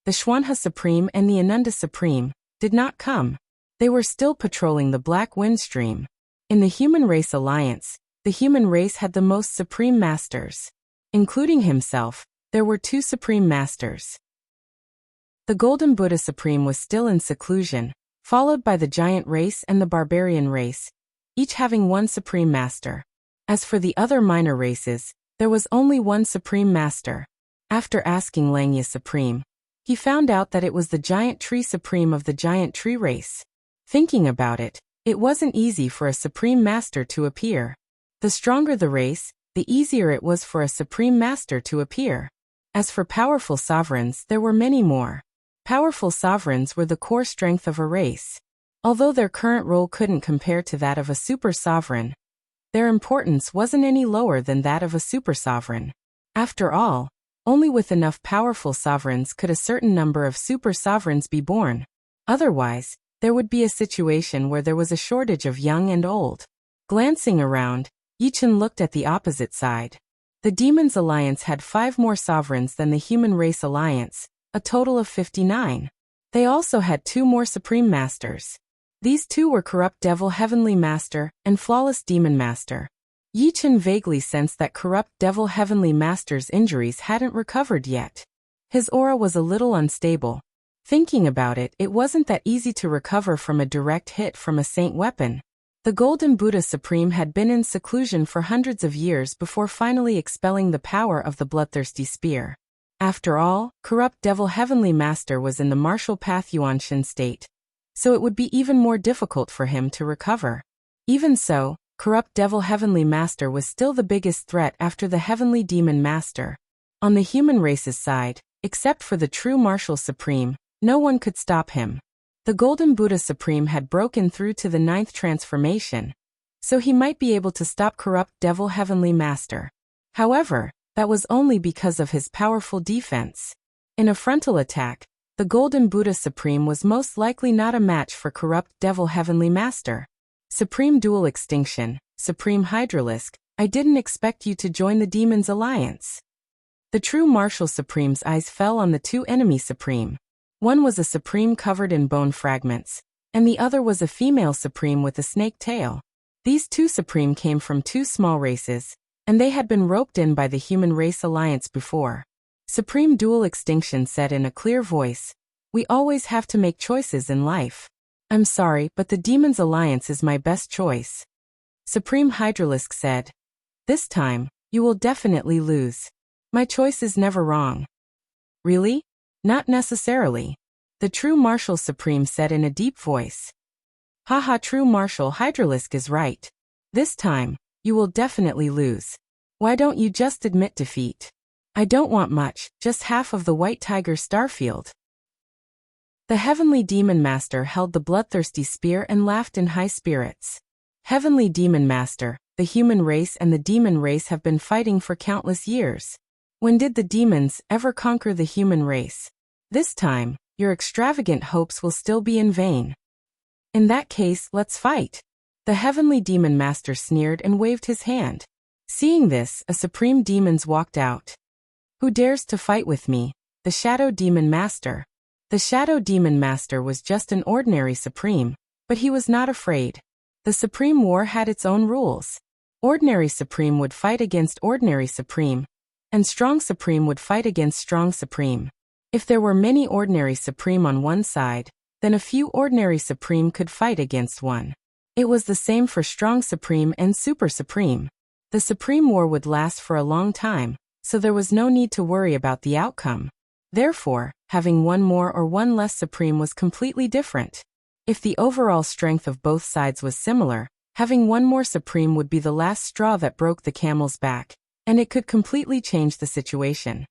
the Xuanhe Supreme and the Ananda Supreme, did not come. They were still patrolling the Black Wind Stream. In the Human Race Alliance, the human race had the most Supreme Masters. Including himself, there were 2 Supreme Masters. The Golden Buddha Supreme was still in seclusion, followed by the Giant Race and the Barbarian Race, each having 1 Supreme Master. As for the other minor races, there was only 1 Supreme Master. After asking Langya Supreme, he found out that it was the Giant Tree Supreme of the Giant Tree Race. Thinking about it, it wasn't easy for a Supreme Master to appear. The stronger the race, the easier it was for a Supreme Master to appear. As for powerful sovereigns, there were many more. Powerful sovereigns were the core strength of a race. Although their current role couldn't compare to that of a super sovereign, their importance wasn't any lower than that of a super sovereign. After all, only with enough powerful sovereigns could a certain number of super sovereigns be born. Otherwise, there would be a situation where there was a shortage of young and old. Glancing around, Yi Chen looked at the opposite side. The Demons Alliance had 5 more sovereigns than the Human Race Alliance, a total of 59. They also had 2 more Supreme Masters. These 2 were Corrupt Devil Heavenly Master and Flawless Demon Master. Yi Chen vaguely sensed that Corrupt Devil Heavenly Master's injuries hadn't recovered yet. His aura was a little unstable. Thinking about it, it wasn't that easy to recover from a direct hit from a saint weapon. The Golden Buddha Supreme had been in seclusion for hundreds of years before finally expelling the power of the bloodthirsty spear. After all, Corrupt Devil Heavenly Master was in the martial path Yuanshin state, so it would be even more difficult for him to recover. Even so, Corrupt Devil Heavenly Master was still the biggest threat after the Heavenly Demon Master. On the human race's side, except for the True Martial Supreme, no one could stop him. The Golden Buddha Supreme had broken through to the 9th transformation, so he might be able to stop Corrupt Devil Heavenly Master. However, that was only because of his powerful defense. In a frontal attack, the Golden Buddha Supreme was most likely not a match for Corrupt Devil Heavenly Master. Supreme Dual Extinction, Supreme Hydralisk, I didn't expect you to join the Demons Alliance. The True Martial Supreme's eyes fell on the 2 enemy Supreme. One was a Supreme covered in bone fragments, and the other was a female Supreme with a snake tail. These 2 Supreme came from 2 small races, and they had been roped in by the Human Race Alliance before. Supreme Dual Extinction said in a clear voice, We always have to make choices in life. I'm sorry, but the Demon's Alliance is my best choice. Supreme Hydralisk said. This time, you will definitely lose. My choice is never wrong. Really? Not necessarily. The True Martial Supreme said in a deep voice. Haha, True Martial Hydralisk is right. This time, you will definitely lose. Why don't you just admit defeat? I don't want much, just half of the White Tiger Starfield. The Heavenly Demon Master held the bloodthirsty spear and laughed in high spirits. Heavenly Demon Master, the human race and the demon race have been fighting for countless years. When did the demons ever conquer the human race? This time, your extravagant hopes will still be in vain. In that case, let's fight. The Heavenly Demon Master sneered and waved his hand. Seeing this, a supreme demons walked out. Who dares to fight with me? The Shadow Demon Master. The Shadow Demon Master was just an ordinary supreme, but he was not afraid. The Supreme War had its own rules. Ordinary Supreme would fight against Ordinary Supreme, and Strong Supreme would fight against Strong Supreme. If there were many Ordinary Supreme on one side, then a few Ordinary Supreme could fight against one. It was the same for Strong Supreme and Super Supreme. The Supreme War would last for a long time, so there was no need to worry about the outcome. Therefore, having one more or one less Supreme was completely different. If the overall strength of both sides was similar, having one more Supreme would be the last straw that broke the camel's back, and it could completely change the situation.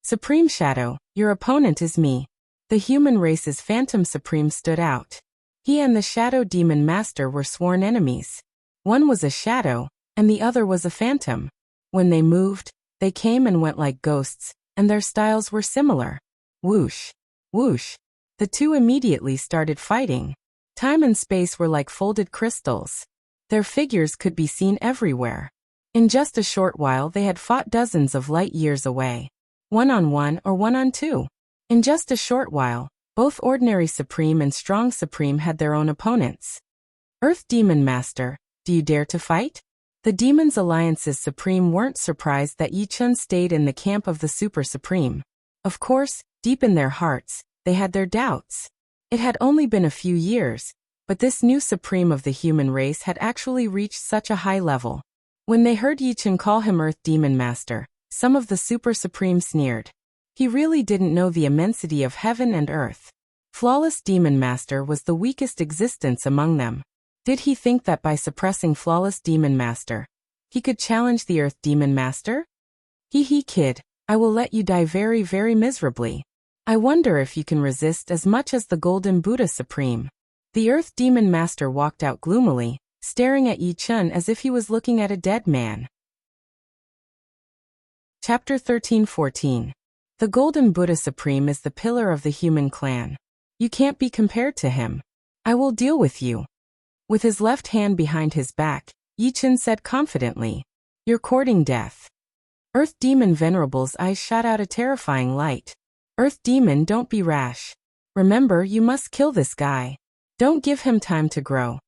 Supreme Shadow, your opponent is me. The human race's Phantom Supreme stood out. He and the Shadow Demon Master were sworn enemies. One was a shadow, and the other was a phantom. When they moved, they came and went like ghosts, and their styles were similar. Whoosh! Whoosh! The two immediately started fighting. Time and space were like folded crystals. Their figures could be seen everywhere. In just a short while they had fought dozens of light years away. 1-on-1 or 1-on-2. In just a short while, both Ordinary Supreme and Strong Supreme had their own opponents. Earth Demon Master, do you dare to fight? The Demon's Alliance's Supreme weren't surprised that Yi Chun stayed in the camp of the Super Supreme. Of course, deep in their hearts, they had their doubts. It had only been a few years, but this new Supreme of the human race had actually reached such a high level. When they heard Yi Chun call him Earth Demon Master, some of the Super Supreme sneered. He really didn't know the immensity of heaven and earth. Flawless Demon Master was the weakest existence among them. Did he think that by suppressing Flawless Demon Master, he could challenge the Earth Demon Master? Hee hee kid, I will let you die very very miserably. I wonder if you can resist as much as the Golden Buddha Supreme. The Earth Demon Master walked out gloomily, staring at Yi Chun as if he was looking at a dead man. Chapter 13-14. The Golden Buddha Supreme is the pillar of the human clan. You can't be compared to him. I will deal with you. With his left hand behind his back, Yi Chun said confidently, You're courting death. Earth Demon Venerable's eyes shot out a terrifying light. Earth Demon, don't be rash. Remember, you must kill this guy. Don't give him time to grow.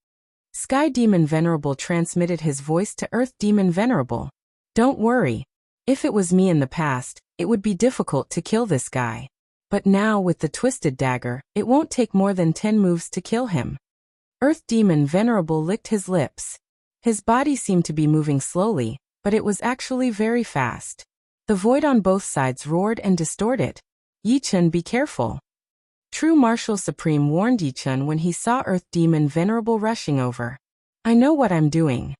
Sky Demon Venerable transmitted his voice to Earth Demon Venerable. Don't worry. If it was me in the past, it would be difficult to kill this guy. But now with the Twisted Dagger, it won't take more than 10 moves to kill him. Earth Demon Venerable licked his lips. His body seemed to be moving slowly, but it was actually very fast. The void on both sides roared and distorted. Yi Chun, be careful. True Martial Supreme warned Yi Chun when he saw Earth Demon Venerable rushing over. I know what I'm doing.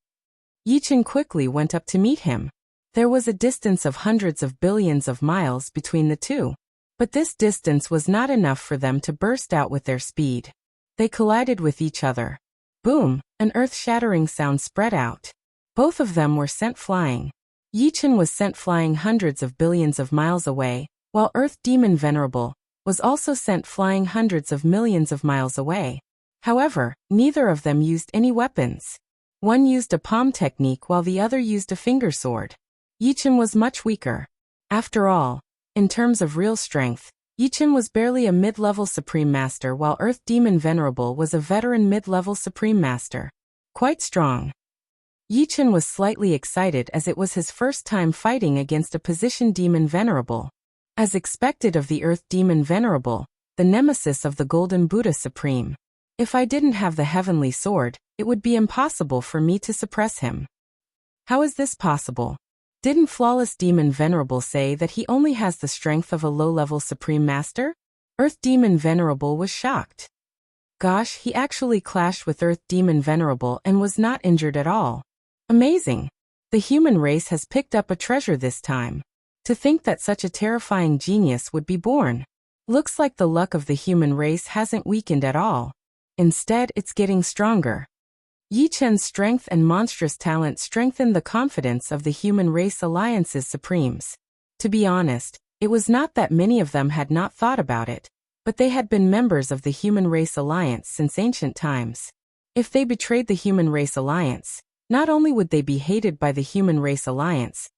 Yi Chun quickly went up to meet him. There was a distance of hundreds of billions of miles between the two. But this distance was not enough for them to burst out with their speed. They collided with each other. Boom, an earth-shattering sound spread out. Both of them were sent flying. Yi Chun was sent flying hundreds of billions of miles away, while Earth Demon Venerable was also sent flying hundreds of millions of miles away. However, neither of them used any weapons. One used a palm technique while the other used a finger sword. Yi Chun was much weaker. After all, in terms of real strength, Yi Chun was barely a mid-level Supreme Master while Earth Demon Venerable was a veteran mid-level Supreme Master. Quite strong. Yi Chun was slightly excited as it was his first time fighting against a Position Demon Venerable. As expected of the Earth Demon Venerable, the nemesis of the Golden Buddha Supreme. If I didn't have the heavenly sword, it would be impossible for me to suppress him. How is this possible? Didn't Flawless Demon Venerable say that he only has the strength of a low-level Supreme Master? Earth Demon Venerable was shocked. Gosh, he actually clashed with Earth Demon Venerable and was not injured at all. Amazing. The human race has picked up a treasure this time. To think that such a terrifying genius would be born. Looks like the luck of the human race hasn't weakened at all. Instead, it's getting stronger. Yi Chen's strength and monstrous talent strengthened the confidence of the Human Race Alliance's Supremes. To be honest, it was not that many of them had not thought about it, but they had been members of the Human Race Alliance since ancient times. If they betrayed the Human Race Alliance, not only would they be hated by the Human Race Alliance,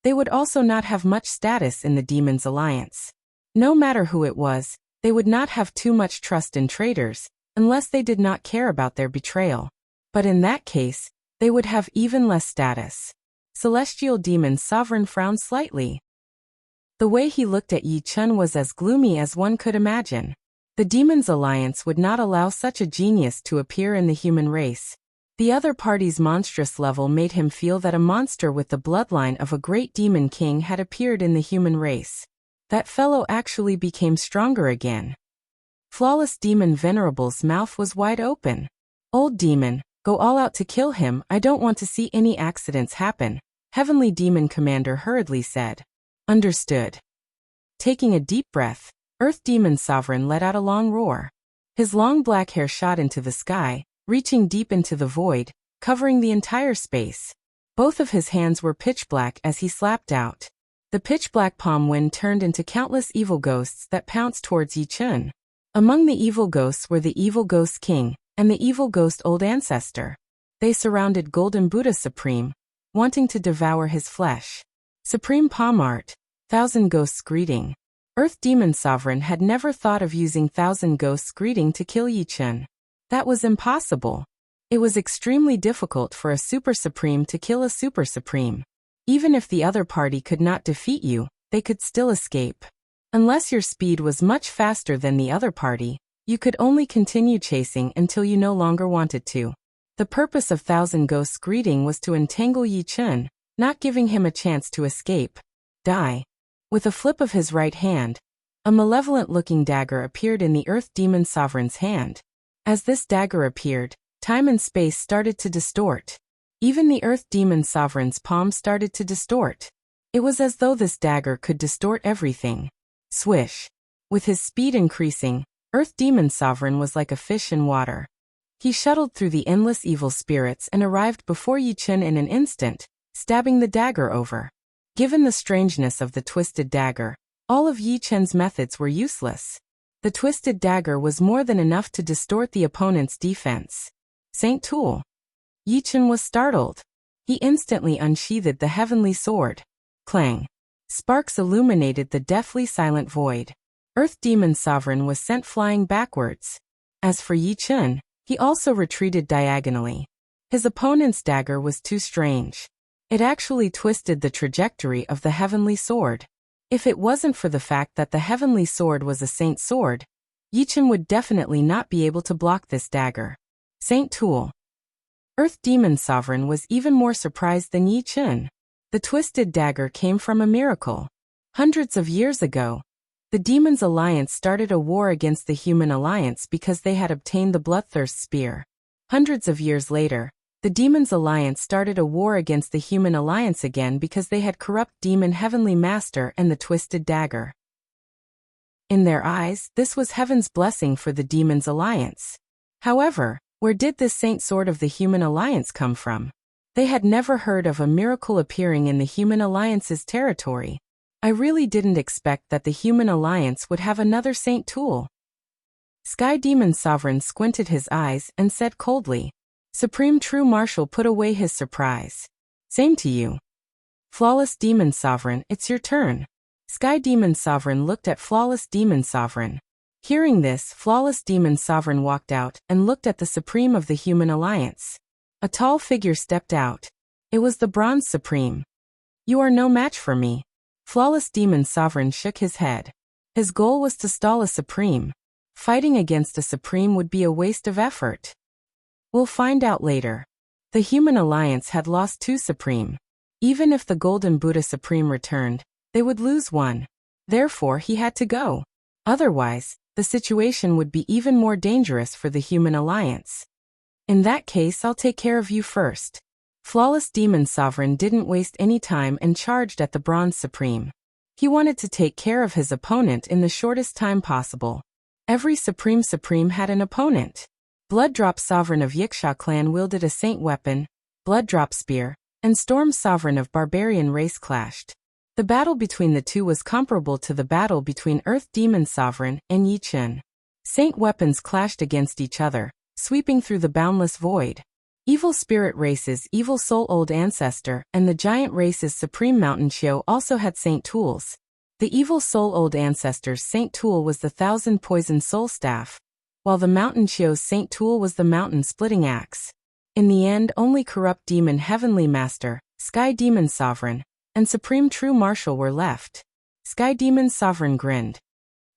they would also not have much status in the Demons Alliance. No matter who it was, they would not have too much trust in traitors, unless they did not care about their betrayal. But in that case, they would have even less status. Celestial Demon Sovereign frowned slightly. The way he looked at Yi Chen was as gloomy as one could imagine. The Demons Alliance would not allow such a genius to appear in the human race. The other party's monstrous level made him feel that a monster with the bloodline of a great demon king had appeared in the human race. That fellow actually became stronger again. Flawless Demon Venerable's mouth was wide open. Old demon, go all out to kill him. I don't want to see any accidents happen, Heavenly Demon Commander hurriedly said. Understood. Taking a deep breath, Earth Demon Sovereign let out a long roar. His long black hair shot into the sky, reaching deep into the void, covering the entire space. Both of his hands were pitch black as he slapped out. The pitch black palm wind turned into countless evil ghosts that pounced towards Yi Chen. Among the evil ghosts were the Evil Ghost King and the Evil Ghost Old Ancestor. They surrounded Golden Buddha Supreme, wanting to devour his flesh. Supreme Palm Art, Thousand Ghosts Greeting. Earth Demon Sovereign had never thought of using Thousand Ghosts Greeting to kill Yi Chen. That was impossible. It was extremely difficult for a Super Supreme to kill a Super Supreme. Even if the other party could not defeat you, they could still escape. Unless your speed was much faster than the other party, you could only continue chasing until you no longer wanted to. The purpose of Thousand Ghosts Greeting was to entangle Yi Chen, not giving him a chance to escape. Die. With a flip of his right hand, a malevolent-looking dagger appeared in the Earth Demon Sovereign's hand. As this dagger appeared, time and space started to distort. Even the Earth Demon Sovereign's palm started to distort. It was as though this dagger could distort everything. Swish. With his speed increasing, Earth Demon Sovereign was like a fish in water. He shuttled through the endless evil spirits and arrived before Yi Chen in an instant, stabbing the dagger over. Given the strangeness of the twisted dagger, all of Yi Chen's methods were useless. The twisted dagger was more than enough to distort the opponent's defense. Saint Tool. Yi Chen was startled. He instantly unsheathed the heavenly sword. Clang. Sparks illuminated the deathly silent void. Earth Demon Sovereign was sent flying backwards. As for Yi Chen, he also retreated diagonally. His opponent's dagger was too strange. It actually twisted the trajectory of the heavenly sword. If it wasn't for the fact that the heavenly sword was a saint sword, Yi Chen would definitely not be able to block this dagger. Saint Tool. Earth Demon Sovereign was even more surprised than Yi Chen. The twisted dagger came from a miracle. Hundreds of years ago, the Demons Alliance started a war against the Human Alliance because they had obtained the Bloodthirst Spear. Hundreds of years later, the Demons Alliance started a war against the Human Alliance again because they had corrupt Demon Heavenly Master and the Twisted Dagger. In their eyes, this was heaven's blessing for the Demons Alliance. However, where did this Saint Sword of the Human Alliance come from? They had never heard of a miracle appearing in the Human Alliance's territory. I really didn't expect that the Human Alliance would have another Saint Tool. Sky Demon Sovereign squinted his eyes and said coldly, Supreme True Marshal put away his surprise. Same to you. Flawless Demon Sovereign, it's your turn. Sky Demon Sovereign looked at Flawless Demon Sovereign. Hearing this, Flawless Demon Sovereign walked out and looked at the Supreme of the Human Alliance. A tall figure stepped out. It was the Bronze Supreme. You are no match for me. Flawless Demon Sovereign shook his head. His goal was to stall a Supreme. Fighting against a Supreme would be a waste of effort. We'll find out later. The Human Alliance had lost 2 Supreme. Even if the Golden Buddha Supreme returned, they would lose 1. Therefore, he had to go. Otherwise, the situation would be even more dangerous for the Human Alliance. In that case, I'll take care of you first. Flawless Demon Sovereign didn't waste any time and charged at the Bronze Supreme. He wanted to take care of his opponent in the shortest time possible. Every Supreme had an opponent. Blooddrop Sovereign of Yiksha clan wielded a Saint weapon, Blooddrop Spear, and Storm Sovereign of Barbarian race clashed. The battle between the two was comparable to the battle between Earth Demon Sovereign and Yichen. Saint weapons clashed against each other, sweeping through the boundless void. Evil Spirit races Evil Soul Old Ancestor and the Giant races Supreme Mountain Chio also had Saint tools. The Evil Soul Old Ancestor's Saint tool was the Thousand Poison Soul Staff, while the Mountain Chio's Saint tool was the Mountain Splitting Axe. In the end, only Corrupt Demon Heavenly Master, Sky Demon Sovereign, and Supreme True Marshal were left. Sky Demon Sovereign grinned.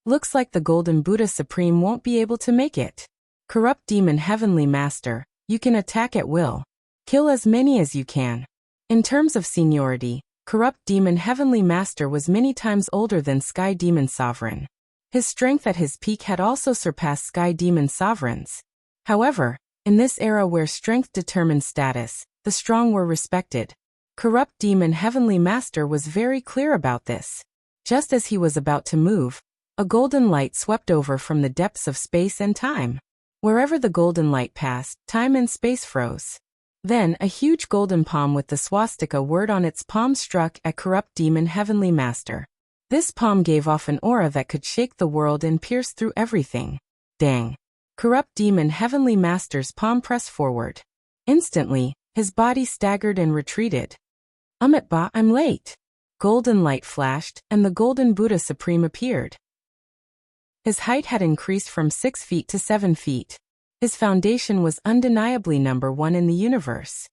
Looks like the Golden Buddha Supreme won't be able to make it. Corrupt Demon Heavenly Master, you can attack at will. Kill as many as you can. In terms of seniority, Corrupt Demon Heavenly Master was many times older than Sky Demon Sovereign. His strength at his peak had also surpassed Sky Demon Sovereign's. However, in this era where strength determined status, the strong were respected. Corrupt Demon Heavenly Master was very clear about this. Just as he was about to move, a golden light swept over from the depths of space and time. Wherever the golden light passed, time and space froze. Then, a huge golden palm with the swastika word on its palm struck at Corrupt Demon Heavenly Master. This palm gave off an aura that could shake the world and pierce through everything. Dang! Corrupt Demon Heavenly Master's palm pressed forward. Instantly, his body staggered and retreated. I'm late. Golden light flashed, and the Golden Buddha Supreme appeared. His height had increased from 6 feet to 7 feet. His foundation was undeniably number 1 in the universe.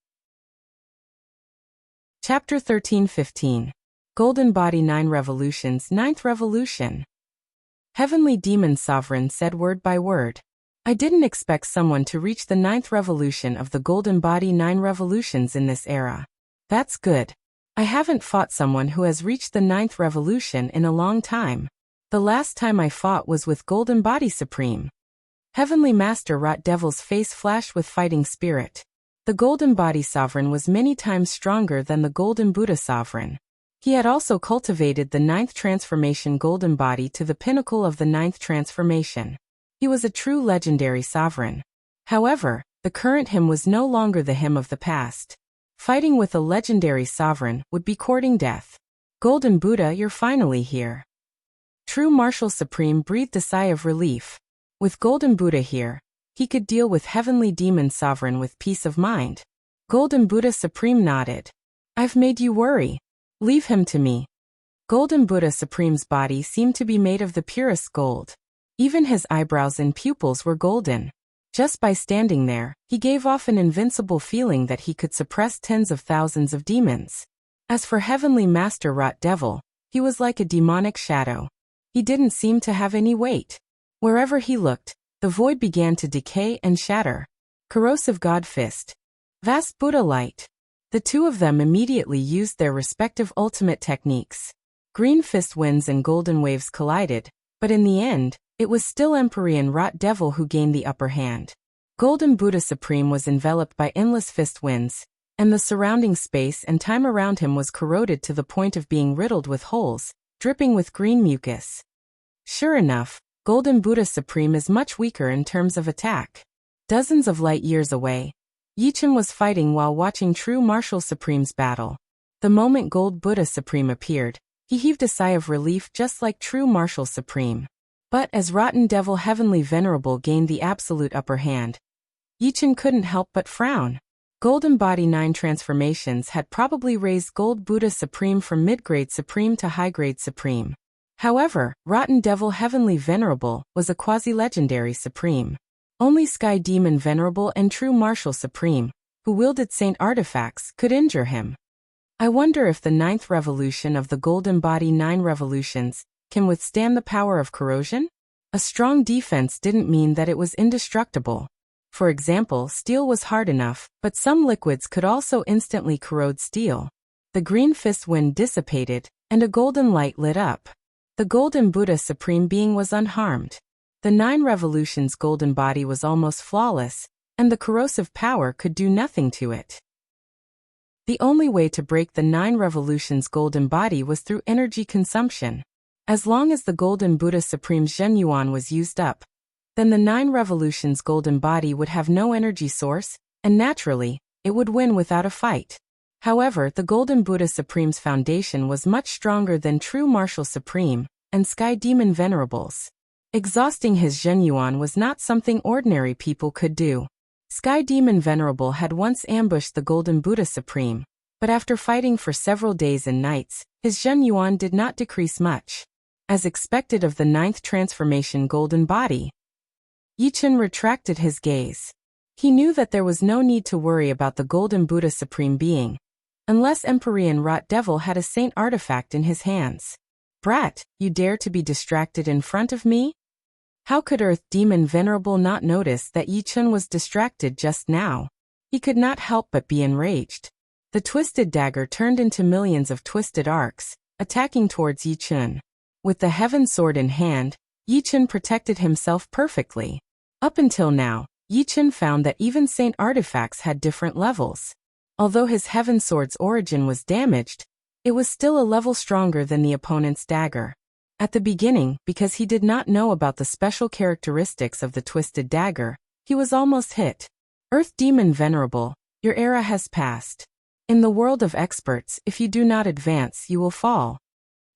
Chapter 13-15. Golden Body 9 Revolutions 9th Revolution. Heavenly Demon Sovereign said word by word. I didn't expect someone to reach the 9th revolution of the Golden Body 9 revolutions in this era. That's good. I haven't fought someone who has reached the 9th revolution in a long time. The last time I fought was with Golden Body Supreme. Heavenly Master Rot Devil's face flashed with fighting spirit. The Golden Body Sovereign was many times stronger than the Golden Buddha Sovereign. He had also cultivated the 9th transformation Golden Body to the pinnacle of the 9th transformation. He was a true legendary sovereign. However, the current him was no longer the him of the past. Fighting with a legendary sovereign would be courting death. Golden Buddha, you're finally here. True Marshal Supreme breathed a sigh of relief. With Golden Buddha here, he could deal with Heavenly Demon Sovereign with peace of mind. Golden Buddha Supreme nodded. I've made you worry. Leave him to me. Golden Buddha Supreme's body seemed to be made of the purest gold. Even his eyebrows and pupils were golden. Just by standing there, he gave off an invincible feeling that he could suppress tens of thousands of demons. As for Heavenly Master Rot Devil, he was like a demonic shadow. He didn't seem to have any weight. Wherever he looked, the void began to decay and shatter. Corrosive God Fist. Vast Buddha Light. The two of them immediately used their respective ultimate techniques. Green Fist Winds and Golden Waves collided, but in the end, it was still Empyrean Rot Devil who gained the upper hand. Golden Buddha Supreme was enveloped by endless fist winds, and the surrounding space and time around him was corroded to the point of being riddled with holes, dripping with green mucus. Sure enough, Golden Buddha Supreme is much weaker in terms of attack. Dozens of light years away, Yichen was fighting while watching True Marshal Supreme's battle. The moment Gold Buddha Supreme appeared, he heaved a sigh of relief just like True Marshal Supreme. But as Rotten Devil Heavenly Venerable gained the absolute upper hand, Yichen couldn't help but frown. Golden Body 9 transformations had probably raised Gold Buddha Supreme from mid-grade Supreme to high-grade Supreme. However, Rotten Devil Heavenly Venerable was a quasi-legendary Supreme. Only Sky Demon Venerable and True Marshal Supreme, who wielded Saint artifacts, could injure him. I wonder if the 9th revolution of the Golden Body 9 revolutions can withstand the power of corrosion? A strong defense didn't mean that it was indestructible. For example, steel was hard enough, but some liquids could also instantly corrode steel. The green fist wind dissipated, and a golden light lit up. The golden Buddha Supreme Being was unharmed. The 9 revolutions golden body was almost flawless, and the corrosive power could do nothing to it. The only way to break the 9 revolutions golden body was through energy consumption. As long as the golden Buddha Supreme Zhenyuan was used up, then the 9 revolutions golden body would have no energy source, and naturally, it would win without a fight. However, the golden Buddha Supreme's foundation was much stronger than true Martial Supreme and Sky Demon Venerables. Exhausting his Zhenyuan was not something ordinary people could do. Sky Demon Venerable had once ambushed the golden Buddha Supreme, but after fighting for several days and nights, his Zhenyuan did not decrease much. As expected of the 9th transformation golden body, Yichen retracted his gaze. He knew that there was no need to worry about the golden Buddha Supreme Being, unless Empyrean Rot Devil had a saint artifact in his hands. Brat, you dare to be distracted in front of me? How could Earth Demon Venerable not notice that Yichen was distracted just now? He could not help but be enraged. The twisted dagger turned into millions of twisted arcs, attacking towards Yichen. With the heaven sword in hand, Yichen protected himself perfectly. Up until now, Yichen found that even saint artifacts had different levels. Although his heaven sword's origin was damaged, it was still a level stronger than the opponent's dagger. At the beginning, because he did not know about the special characteristics of the twisted dagger, he was almost hit. Earth Demon Venerable, your era has passed. In the world of experts, if you do not advance, you will fall.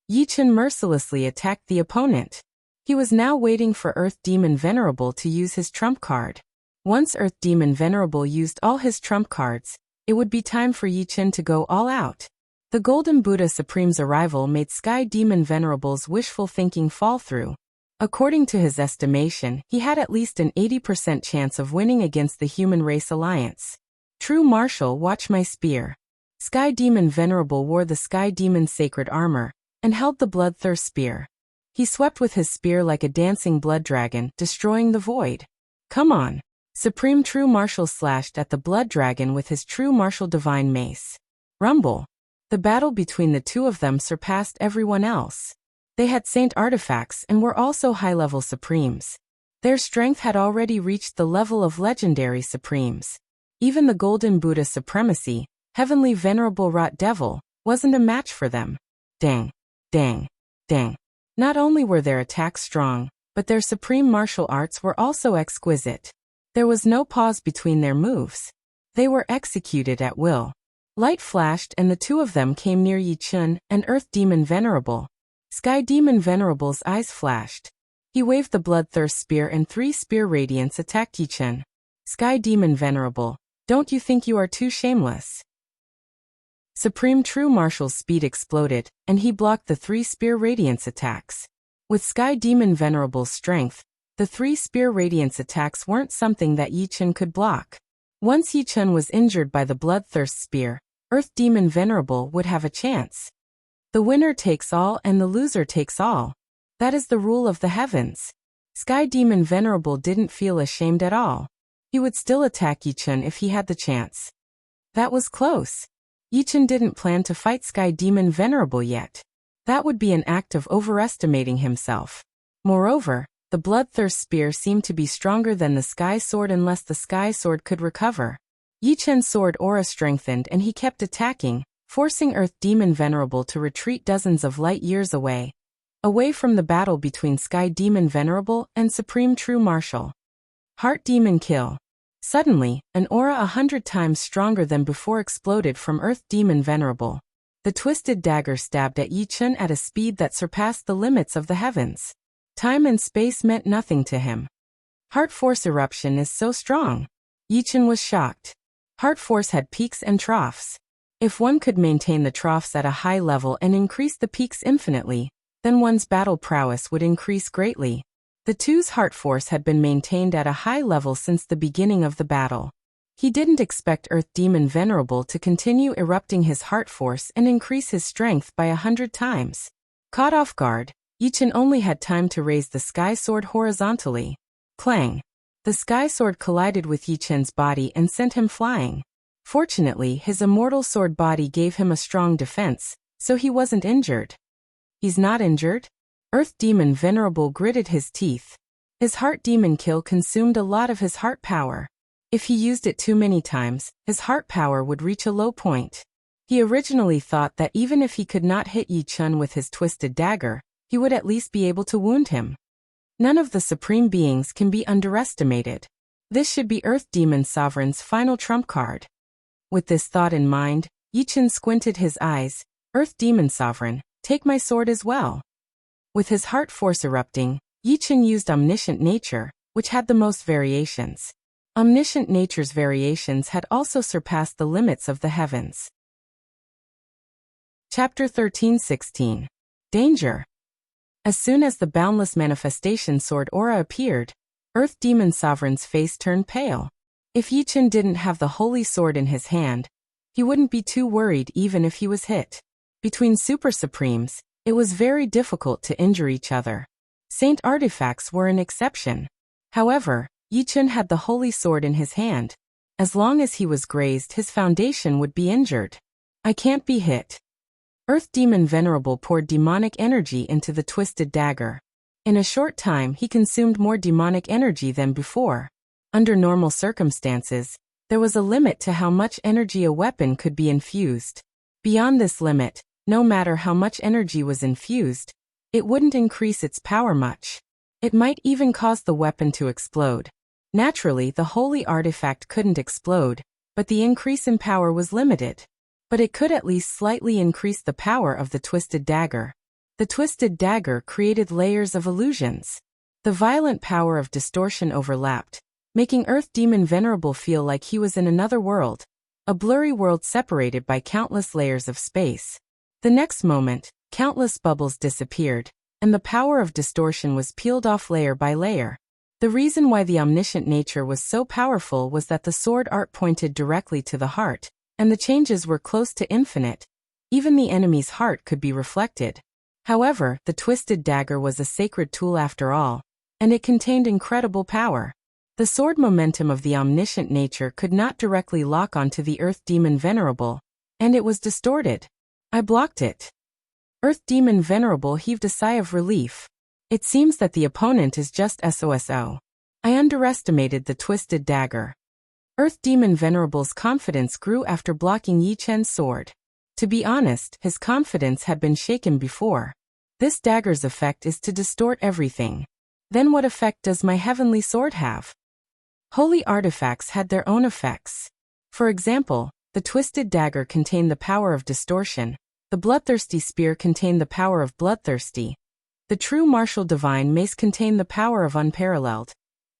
Yichen mercilessly attacked the opponent. He was now waiting for Earth Demon Venerable to use his trump card. Once Earth Demon Venerable used all his trump cards, it would be time for Yichen to go all out. The Golden Buddha Supreme's arrival made Sky Demon Venerable's wishful thinking fall through. According to his estimation, he had at least an 80% chance of winning against the Human Race Alliance. True Martial, watch my spear. Sky Demon Venerable wore the Sky Demon's sacred armor, and held the Bloodthirst Spear. He swept with his spear like a dancing blood dragon, destroying the void. Come on! Supreme True Martial slashed at the blood dragon with his True Martial Divine Mace. Rumble! The battle between the two of them surpassed everyone else. They had saint artifacts and were also high-level supremes. Their strength had already reached the level of legendary supremes. Even the Golden Buddha Supremacy, Heavenly Venerable Rot Devil, wasn't a match for them. Dang, dang, dang. Not only were their attacks strong, but their supreme martial arts were also exquisite. There was no pause between their moves. They were executed at will. Light flashed and the two of them came near Yichen and Earth Demon Venerable. Sky Demon Venerable's eyes flashed. He waved the Bloodthirst Spear and 3 spear radiants attacked Yichen. Sky Demon Venerable, don't you think you are too shameless? Supreme True Martial's speed exploded, and he blocked the 3 spear radiance attacks. With Sky Demon Venerable's strength, the 3 spear radiance attacks weren't something that Yichen could block. Once Yichen was injured by the Bloodthirst Spear, Earth Demon Venerable would have a chance. The winner takes all and the loser takes all. That is the rule of the heavens. Sky Demon Venerable didn't feel ashamed at all. He would still attack Yichen if he had the chance. That was close. Yichen didn't plan to fight Sky Demon Venerable yet. That would be an act of overestimating himself. Moreover, the Bloodthirst Spear seemed to be stronger than the Sky Sword unless the Sky Sword could recover. Yichen's sword aura strengthened and he kept attacking, forcing Earth Demon Venerable to retreat dozens of light years away from the battle between Sky Demon Venerable and Supreme True Martial. Heart Demon Kill. Suddenly, an aura 100 times stronger than before exploded from Earth Demon Venerable. The twisted dagger stabbed at Yichen at a speed that surpassed the limits of the heavens. Time and space meant nothing to him. Heart Force eruption is so strong. Yichen was shocked. Heart Force had peaks and troughs. If one could maintain the troughs at a high level and increase the peaks infinitely, then one's battle prowess would increase greatly. The two's heart force had been maintained at a high level since the beginning of the battle. He didn't expect Earth Demon Venerable to continue erupting his heart force and increase his strength by 100 times. Caught off guard, Yi-Chen only had time to raise the sky sword horizontally. Clang! The sky sword collided with Yi-Chen's body and sent him flying. Fortunately, his immortal sword body gave him a strong defense, so he wasn't injured. He's not injured? Earth Demon Venerable gritted his teeth. His heart demon kill consumed a lot of his heart power. If he used it too many times, his heart power would reach a low point. He originally thought that even if he could not hit Yi-Chen with his twisted dagger, he would at least be able to wound him. None of the supreme beings can be underestimated. This should be Earth Demon Sovereign's final trump card. With this thought in mind, Yi-Chen squinted his eyes. Earth Demon Sovereign, take my sword as well. With his heart force erupting, Yi-Chen used Omniscient Nature, which had the most variations. Omniscient Nature's variations had also surpassed the limits of the heavens. Chapter 13:16. Danger. As soon as the boundless manifestation sword aura appeared, Earth Demon Sovereign's face turned pale. If Yi-Chen didn't have the holy sword in his hand, he wouldn't be too worried even if he was hit. Between Super Supremes, it was very difficult to injure each other. Saint artifacts were an exception. However, Yi-Chen had the holy sword in his hand. As long as he was grazed, his foundation would be injured. I can't be hit. Earth Demon Venerable poured demonic energy into the twisted dagger. In a short time, he consumed more demonic energy than before. Under normal circumstances, there was a limit to how much energy a weapon could be infused. Beyond this limit, no matter how much energy was infused, it wouldn't increase its power much. It might even cause the weapon to explode. Naturally, the holy artifact couldn't explode, but the increase in power was limited. But it could at least slightly increase the power of the twisted dagger. The twisted dagger created layers of illusions. The violent power of distortion overlapped, making Earth Demon Venerable feel like he was in another world, a blurry world separated by countless layers of space. The next moment, countless bubbles disappeared, and the power of distortion was peeled off layer by layer. The reason why the omniscient nature was so powerful was that the sword art pointed directly to the heart, and the changes were close to infinite. Even the enemy's heart could be reflected. However, the twisted dagger was a sacred tool after all, and it contained incredible power. The sword momentum of the omniscient nature could not directly lock onto the Earth Demon Venerable, and it was distorted. I blocked it. Earth Demon Venerable heaved a sigh of relief. It seems that the opponent is just SOSO. I underestimated the twisted dagger. Earth Demon Venerable's confidence grew after blocking Yi-Chen's sword. To be honest, his confidence had been shaken before. This dagger's effect is to distort everything. Then what effect does my heavenly sword have? Holy artifacts had their own effects. For example, the twisted dagger contained the power of distortion, the bloodthirsty spear contained the power of bloodthirsty, the true martial divine mace contained the power of unparalleled,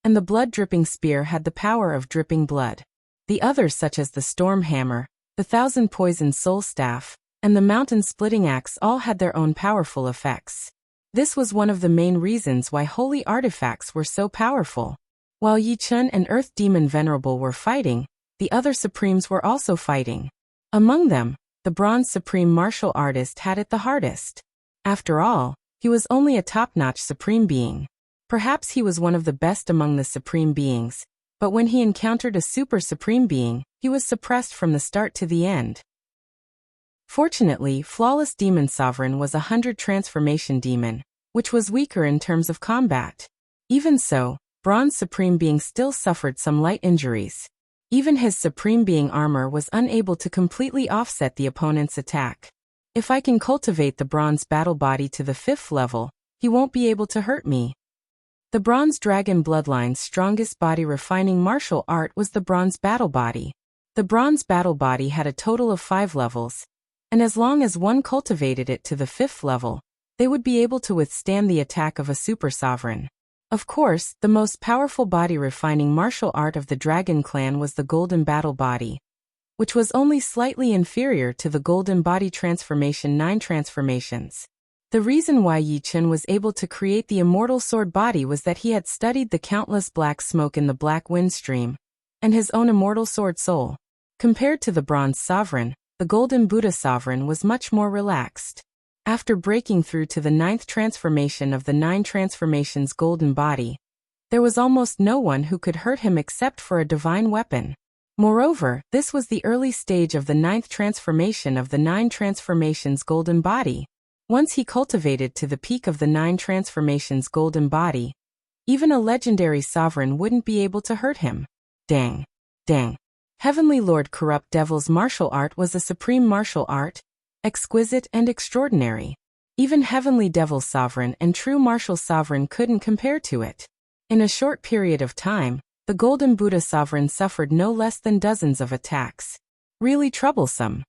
and the blood-dripping spear had the power of dripping blood. The others such as the storm hammer, the thousand-poisoned soul staff, and the mountain-splitting axe all had their own powerful effects. This was one of the main reasons why holy artifacts were so powerful. While Yi-Chen and Earth Demon Venerable were fighting, the other Supremes were also fighting. Among them, the Bronze Supreme Martial Artist had it the hardest. After all, he was only a top-notch Supreme Being. Perhaps he was one of the best among the Supreme Beings, but when he encountered a Super Supreme Being, he was suppressed from the start to the end. Fortunately, Flawless Demon Sovereign was a 100 transformation demon, which was weaker in terms of combat. Even so, Bronze Supreme Being still suffered some light injuries. Even his Supreme Being armor was unable to completely offset the opponent's attack. If I can cultivate the Bronze Battle Body to the 5th level, he won't be able to hurt me. The Bronze Dragon Bloodline's strongest body refining martial art was the Bronze Battle Body. The Bronze Battle Body had a total of 5 levels, and as long as one cultivated it to the 5th level, they would be able to withstand the attack of a Super Sovereign. Of course, the most powerful body refining martial art of the Dragon Clan was the Golden Battle Body, which was only slightly inferior to the Golden Body Transformation 9 transformations. The reason why Yi-Chen was able to create the immortal sword body was that he had studied the countless black smoke in the Black Wind Stream, and his own immortal sword soul. Compared to the Bronze Sovereign, the Golden Buddha Sovereign was much more relaxed. After breaking through to the 9th transformation of the 9 transformations golden body, there was almost no one who could hurt him except for a divine weapon. Moreover, this was the early stage of the 9th transformation of the 9 transformations golden body. Once he cultivated to the peak of the 9 transformations golden body, even a legendary sovereign wouldn't be able to hurt him. Dang. Dang. Heavenly Lord Corrupt Devil's martial art was a supreme martial art, exquisite and extraordinary. Even Heavenly Devil's sovereign and true martial sovereign couldn't compare to it. In a short period of time, the Golden Buddha sovereign suffered no less than dozens of attacks. Really troublesome.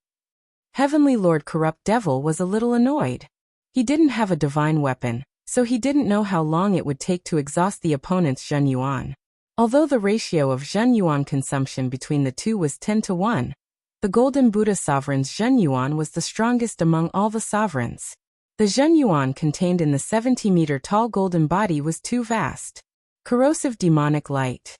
Heavenly Lord Corrupt Devil was a little annoyed. He didn't have a divine weapon, so he didn't know how long it would take to exhaust the opponent's Zhen Yuan. Although the ratio of Zhen Yuan consumption between the two was 10-1, the Golden Buddha sovereign's Zhen Yuan was the strongest among all the sovereigns. The Zhen Yuan contained in the 70-meter-tall golden body was too vast. Corrosive demonic light.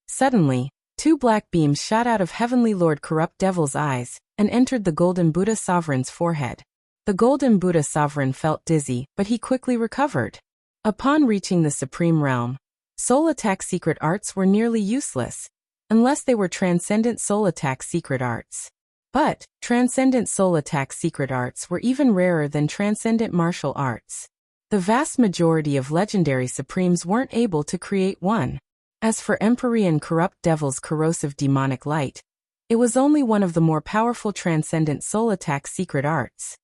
Suddenly, 2 black beams shot out of Heavenly Lord Corrupt Devil's eyes and entered the Golden Buddha sovereign's forehead. The Golden Buddha sovereign felt dizzy, but he quickly recovered. Upon reaching the Supreme Realm, soul attack secret arts were nearly useless, unless they were transcendent soul attack secret arts. But transcendent soul attack secret arts were even rarer than transcendent martial arts. The vast majority of legendary supremes weren't able to create one. As for Empyrean Corrupt Devil's corrosive demonic light, it was only one of the more powerful transcendent soul attack secret arts.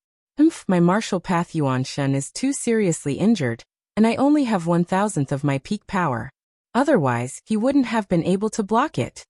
My martial path Yuan Shen is too seriously injured, and I only have 1,000th of my peak power. Otherwise, he wouldn't have been able to block it.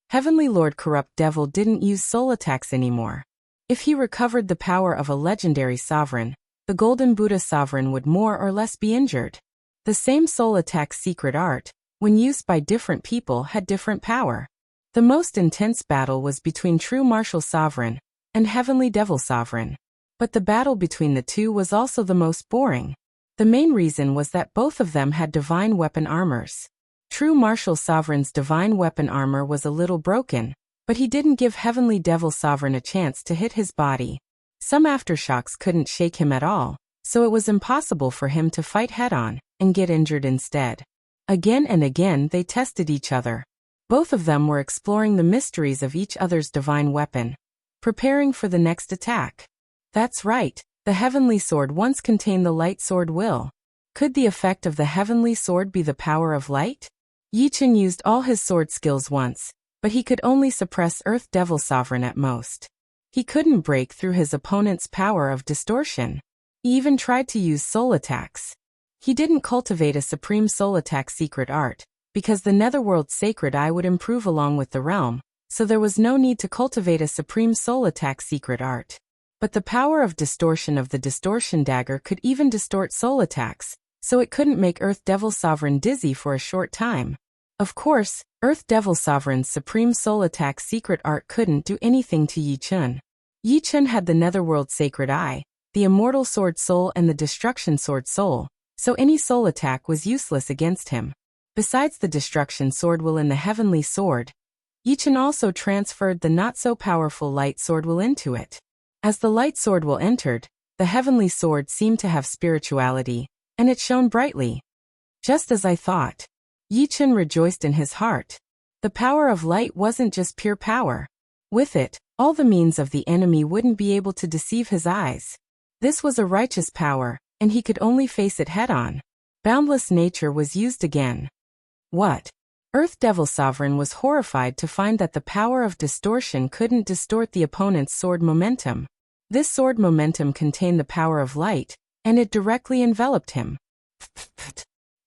Heavenly Lord Corrupt Devil didn't use soul attacks anymore. If he recovered the power of a legendary sovereign, the Golden Buddha sovereign would more or less be injured. The same soul attack secret art, when used by different people, had different power. The most intense battle was between True Martial Sovereign and Heavenly Devil Sovereign. But the battle between the two was also the most boring. The main reason was that both of them had divine weapon armors. True Martial Sovereign's divine weapon armor was a little broken, but he didn't give Heavenly Devil Sovereign a chance to hit his body. Some aftershocks couldn't shake him at all, so it was impossible for him to fight head-on and get injured instead. Again and again they tested each other. Both of them were exploring the mysteries of each other's divine weapon, preparing for the next attack. That's right. The Heavenly Sword once contained the Light Sword will. Could the effect of the Heavenly Sword be the power of light? Yi Chen used all his sword skills once, but he could only suppress Earth Devil Sovereign at most. He couldn't break through his opponent's power of distortion. He even tried to use soul attacks. He didn't cultivate a supreme soul attack secret art, because the Netherworld's sacred eye would improve along with the realm, so there was no need to cultivate a supreme soul attack secret art. But the power of distortion of the distortion dagger could even distort soul attacks, so it couldn't make Earth Devil Sovereign dizzy for a short time. Of course, Earth Devil Sovereign's supreme soul attack secret art couldn't do anything to Yi Chen. Yi Chen had the Netherworld Sacred Eye, the Immortal Sword Soul and the Destruction Sword Soul, so any soul attack was useless against him. Besides the Destruction Sword Will in the Heavenly Sword, Yi Chen also transferred the not-so-powerful Light Sword Will into it. As the Light Sword Will entered, the Heavenly Sword seemed to have spirituality, and it shone brightly. Just as I thought. Yi Chen rejoiced in his heart. The power of light wasn't just pure power. With it, all the means of the enemy wouldn't be able to deceive his eyes. This was a righteous power, and he could only face it head-on. Boundless nature was used again. What? Earth Devil Sovereign was horrified to find that the power of distortion couldn't distort the opponent's sword momentum. This sword momentum contained the power of light, and it directly enveloped him.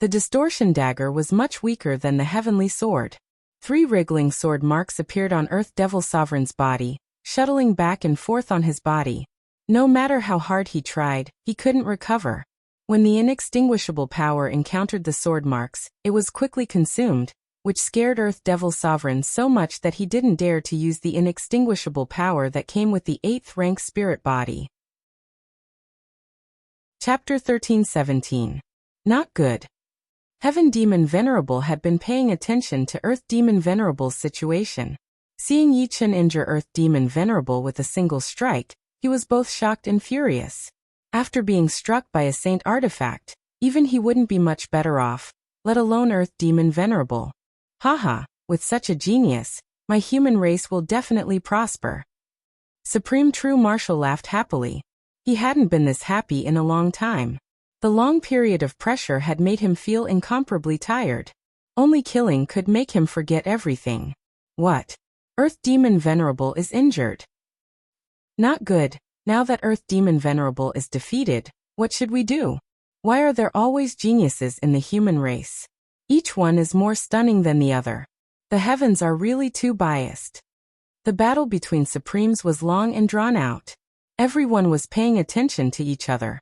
The distortion dagger was much weaker than the heavenly sword. 3 wriggling sword marks appeared on Earth Devil Sovereign's body, shuttling back and forth on his body. No matter how hard he tried, he couldn't recover. When the inextinguishable power encountered the sword marks, it was quickly consumed, which scared Earth Devil Sovereign so much that he didn't dare to use the inextinguishable power that came with the 8th rank spirit body. Chapter 13:17. Not good. Heaven Demon Venerable had been paying attention to Earth Demon Venerable's situation. Seeing Yi Chen injure Earth Demon Venerable with a single strike, He was both shocked and furious. After being struck by a saint artifact, even he wouldn't be much better off, let alone Earth Demon Venerable. Haha, with such a genius, my human race will definitely prosper. Supreme True Marshal laughed happily. He hadn't been this happy in a long time. The long period of pressure had made him feel incomparably tired. Only killing could make him forget everything. What? Earth Demon Venerable is injured. Not good. Now that Earth Demon Venerable is defeated, what should we do? Why are there always geniuses in the human race? Each one is more stunning than the other. The heavens are really too biased. The battle between Supremes was long and drawn out. Everyone was paying attention to each other.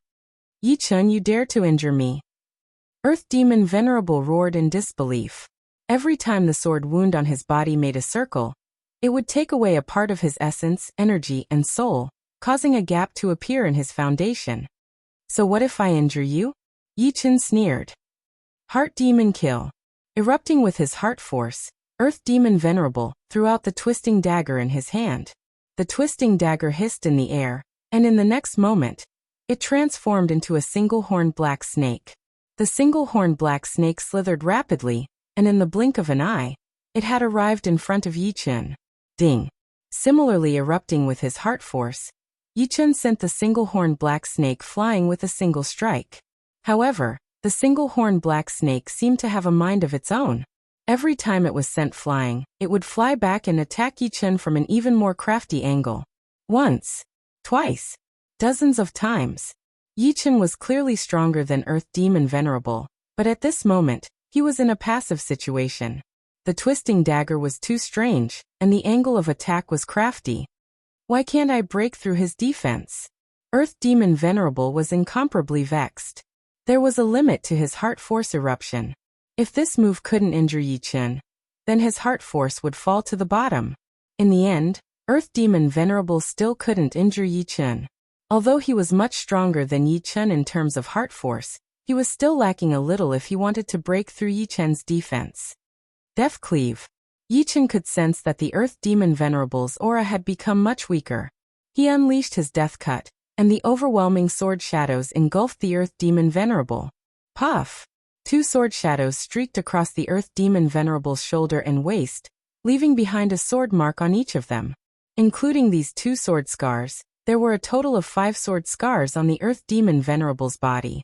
Yi-chun, you dare to injure me? Earth Demon Venerable roared in disbelief. Every time the sword wound on his body made a circle, it would take away a part of his essence, energy, and soul, causing a gap to appear in his foundation. So what if I injure you? Yi-chun sneered. Heart Demon Kill. Erupting with his heart force, Earth Demon Venerable threw out the twisting dagger in his hand. The twisting dagger hissed in the air, and in the next moment, it transformed into a single-horned black snake. The single-horned black snake slithered rapidly, and in the blink of an eye, it had arrived in front of Yi-chun. Ding! Similarly erupting with his heart force, Yi-chun sent the single-horned black snake flying with a single strike. However, the single-horned black snake seemed to have a mind of its own. Every time it was sent flying, it would fly back and attack Yi-chun from an even more crafty angle. Once, twice, dozens of times. Yi-chun was clearly stronger than Earth Demon Venerable, but at this moment, he was in a passive situation. The twisting dagger was too strange, and the angle of attack was crafty. Why can't I break through his defense? Earth Demon Venerable was incomparably vexed. There was a limit to his heart force eruption. If this move couldn't injure Yi-chun, then his heart force would fall to the bottom. In the end, Earth Demon Venerable still couldn't injure Yi-chun. Although he was much stronger than Yi-chun in terms of heart force, he was still lacking a little if he wanted to break through Yi-chun's defense. Death Cleave. Yi-chun could sense that the Earth Demon Venerable's aura had become much weaker. He unleashed his death cut, and the overwhelming sword shadows engulfed the Earth Demon Venerable. Puff! 2 sword shadows streaked across the Earth Demon Venerable's shoulder and waist, leaving behind a sword mark on each of them. Including these 2 sword scars, there were a total of 5 sword scars on the Earth Demon Venerable's body.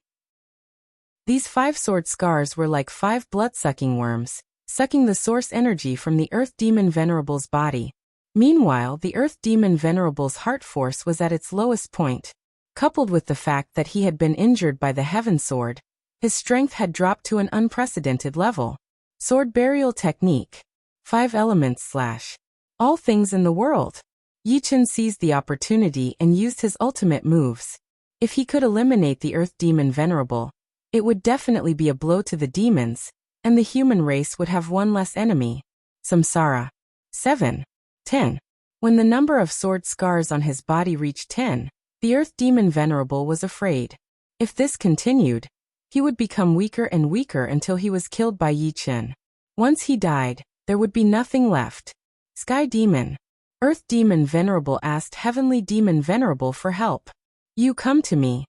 These 5 sword scars were like 5 blood-sucking worms, sucking the source energy from the Earth Demon Venerable's body. Meanwhile, the Earth Demon Venerable's heart force was at its lowest point. Coupled with the fact that he had been injured by the Heaven Sword, his strength had dropped to an unprecedented level. Sword Burial Technique. 5 elements / all things in the world. Yi-chun seized the opportunity and used his ultimate moves. If he could eliminate the Earth Demon Venerable, it would definitely be a blow to the demons, and the human race would have one less enemy. Samsara. 7. 10. When the number of sword scars on his body reached 10, the Earth Demon Venerable was afraid. If this continued, he would become weaker and weaker until he was killed by Yi-chun. Once he died, there would be nothing left. Sky Demon. Earth Demon Venerable asked Heavenly Demon Venerable for help. You come to me.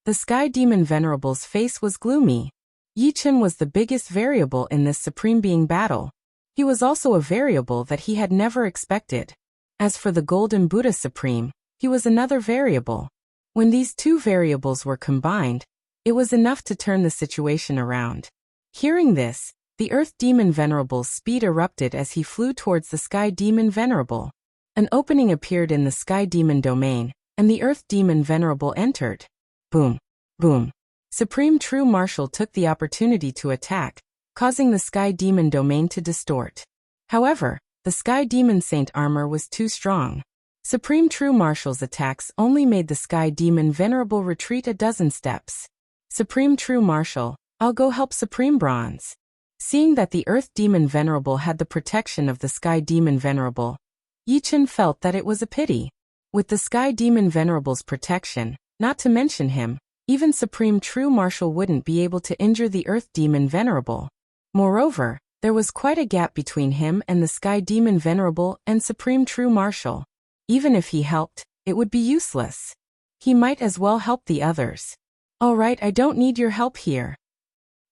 The Sky Demon Venerable's face was gloomy. Yi-chun was the biggest variable in this Supreme Being battle. He was also a variable that he had never expected. As for the Golden Buddha Supreme, he was another variable. When these 2 variables were combined, it was enough to turn the situation around. Hearing this, the Earth Demon Venerable's speed erupted as he flew towards the Sky Demon Venerable. An opening appeared in the Sky Demon domain, and the Earth Demon Venerable entered. Boom! Boom! Supreme True Marshal took the opportunity to attack, causing the Sky Demon domain to distort. However, the Sky Demon Saint armor was too strong. Supreme True Marshal's attacks only made the Sky Demon Venerable retreat a dozen steps. Supreme True Marshal, I'll go help Supreme Bronze. Seeing that the Earth Demon Venerable had the protection of the Sky Demon Venerable, Yi-chun felt that it was a pity. With the Sky Demon Venerable's protection, not to mention him, even Supreme True Marshal wouldn't be able to injure the Earth Demon Venerable. Moreover, there was quite a gap between him and the Sky Demon Venerable and Supreme True Marshal. Even if he helped, it would be useless. He might as well help the others. All right, I don't need your help here.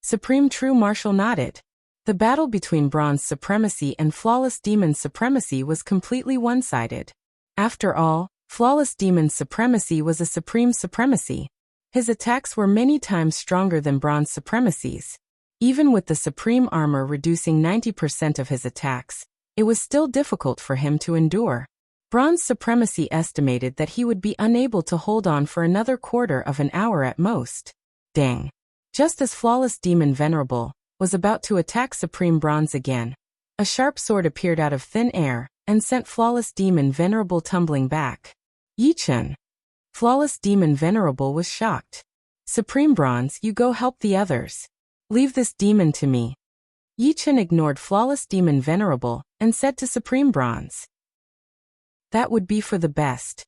Supreme True Martial nodded. The battle between Bronze Supremacy and Flawless Demon Supremacy was completely one-sided. After all, Flawless Demon Supremacy was a supreme supremacy. His attacks were many times stronger than Bronze Supremacy's. Even with the supreme armor reducing 90% of his attacks, it was still difficult for him to endure. Bronze Supremacy estimated that he would be unable to hold on for another quarter of an hour at most. Dang. Just as Flawless Demon Venerable was about to attack Supreme Bronze again, a sharp sword appeared out of thin air and sent Flawless Demon Venerable tumbling back. Yi-chan. Flawless Demon Venerable was shocked. Supreme Bronze, you go help the others. Leave this demon to me. Yi-chan ignored Flawless Demon Venerable and said to Supreme Bronze. That would be for the best.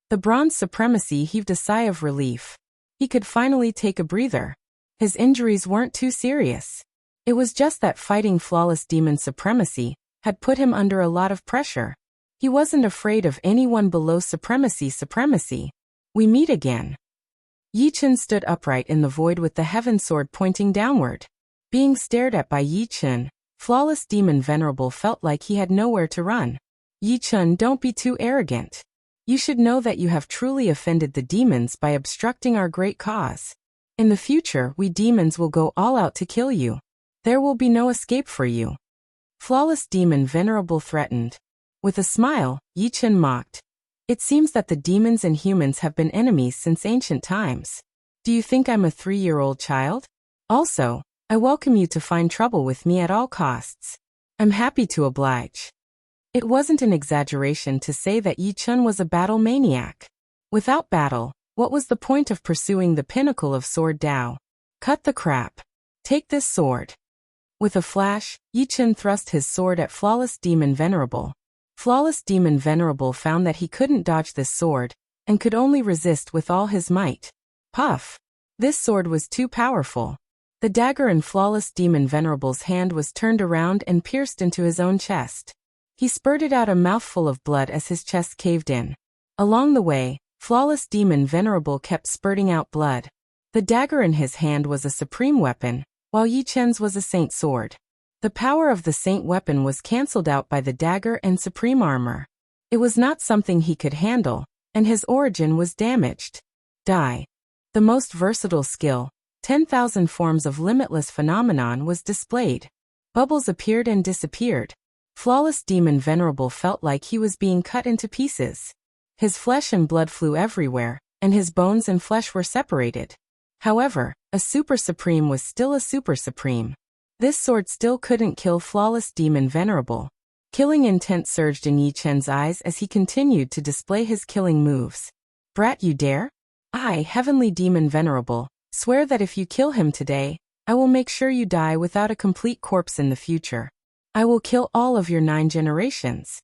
The Bronze Supremacy heaved a sigh of relief. He could finally take a breather. His injuries weren't too serious. It was just that fighting Flawless Demon Supremacy had put him under a lot of pressure. He wasn't afraid of anyone below Supremacy. We meet again. Yi-chan stood upright in the void with the heaven sword pointing downward. Being stared at by Yi-chan, Flawless Demon Venerable felt like he had nowhere to run. Yi-chan, don't be too arrogant. You should know that you have truly offended the demons by obstructing our great cause. In the future, we demons will go all out to kill you. There will be no escape for you. Flawless Demon Venerable threatened. With a smile, Yi-chan mocked. It seems that the demons and humans have been enemies since ancient times. Do you think I'm a 3-year-old child? Also, I welcome you to find trouble with me at all costs. I'm happy to oblige. It wasn't an exaggeration to say that Yi-chan was a battle maniac. Without battle, what was the point of pursuing the pinnacle of Sword Dao? Cut the crap. Take this sword. With a flash, Yi-chan thrust his sword at Flawless Demon Venerable. Flawless Demon Venerable found that he couldn't dodge this sword, and could only resist with all his might. Puff! This sword was too powerful. The dagger in Flawless Demon Venerable's hand was turned around and pierced into his own chest. He spurted out a mouthful of blood as his chest caved in. Along the way, Flawless Demon Venerable kept spurting out blood. The dagger in his hand was a supreme weapon, while Yi-chan's was a saint sword. The power of the saint weapon was cancelled out by the dagger and supreme armor. It was not something he could handle, and his origin was damaged. Die. The most versatile skill, 10,000 forms of limitless phenomenon, was displayed. Bubbles appeared and disappeared. Flawless Demon Venerable felt like he was being cut into pieces. His flesh and blood flew everywhere, and his bones and flesh were separated. However, a Super Supreme was still a Super Supreme. This sword still couldn't kill Flawless Demon Venerable. Killing intent surged in Yi-chan's eyes as he continued to display his killing moves. Brat, you dare? I, Heavenly Demon Venerable, swear that if you kill him today, I will make sure you die without a complete corpse in the future. I will kill all of your 9 generations.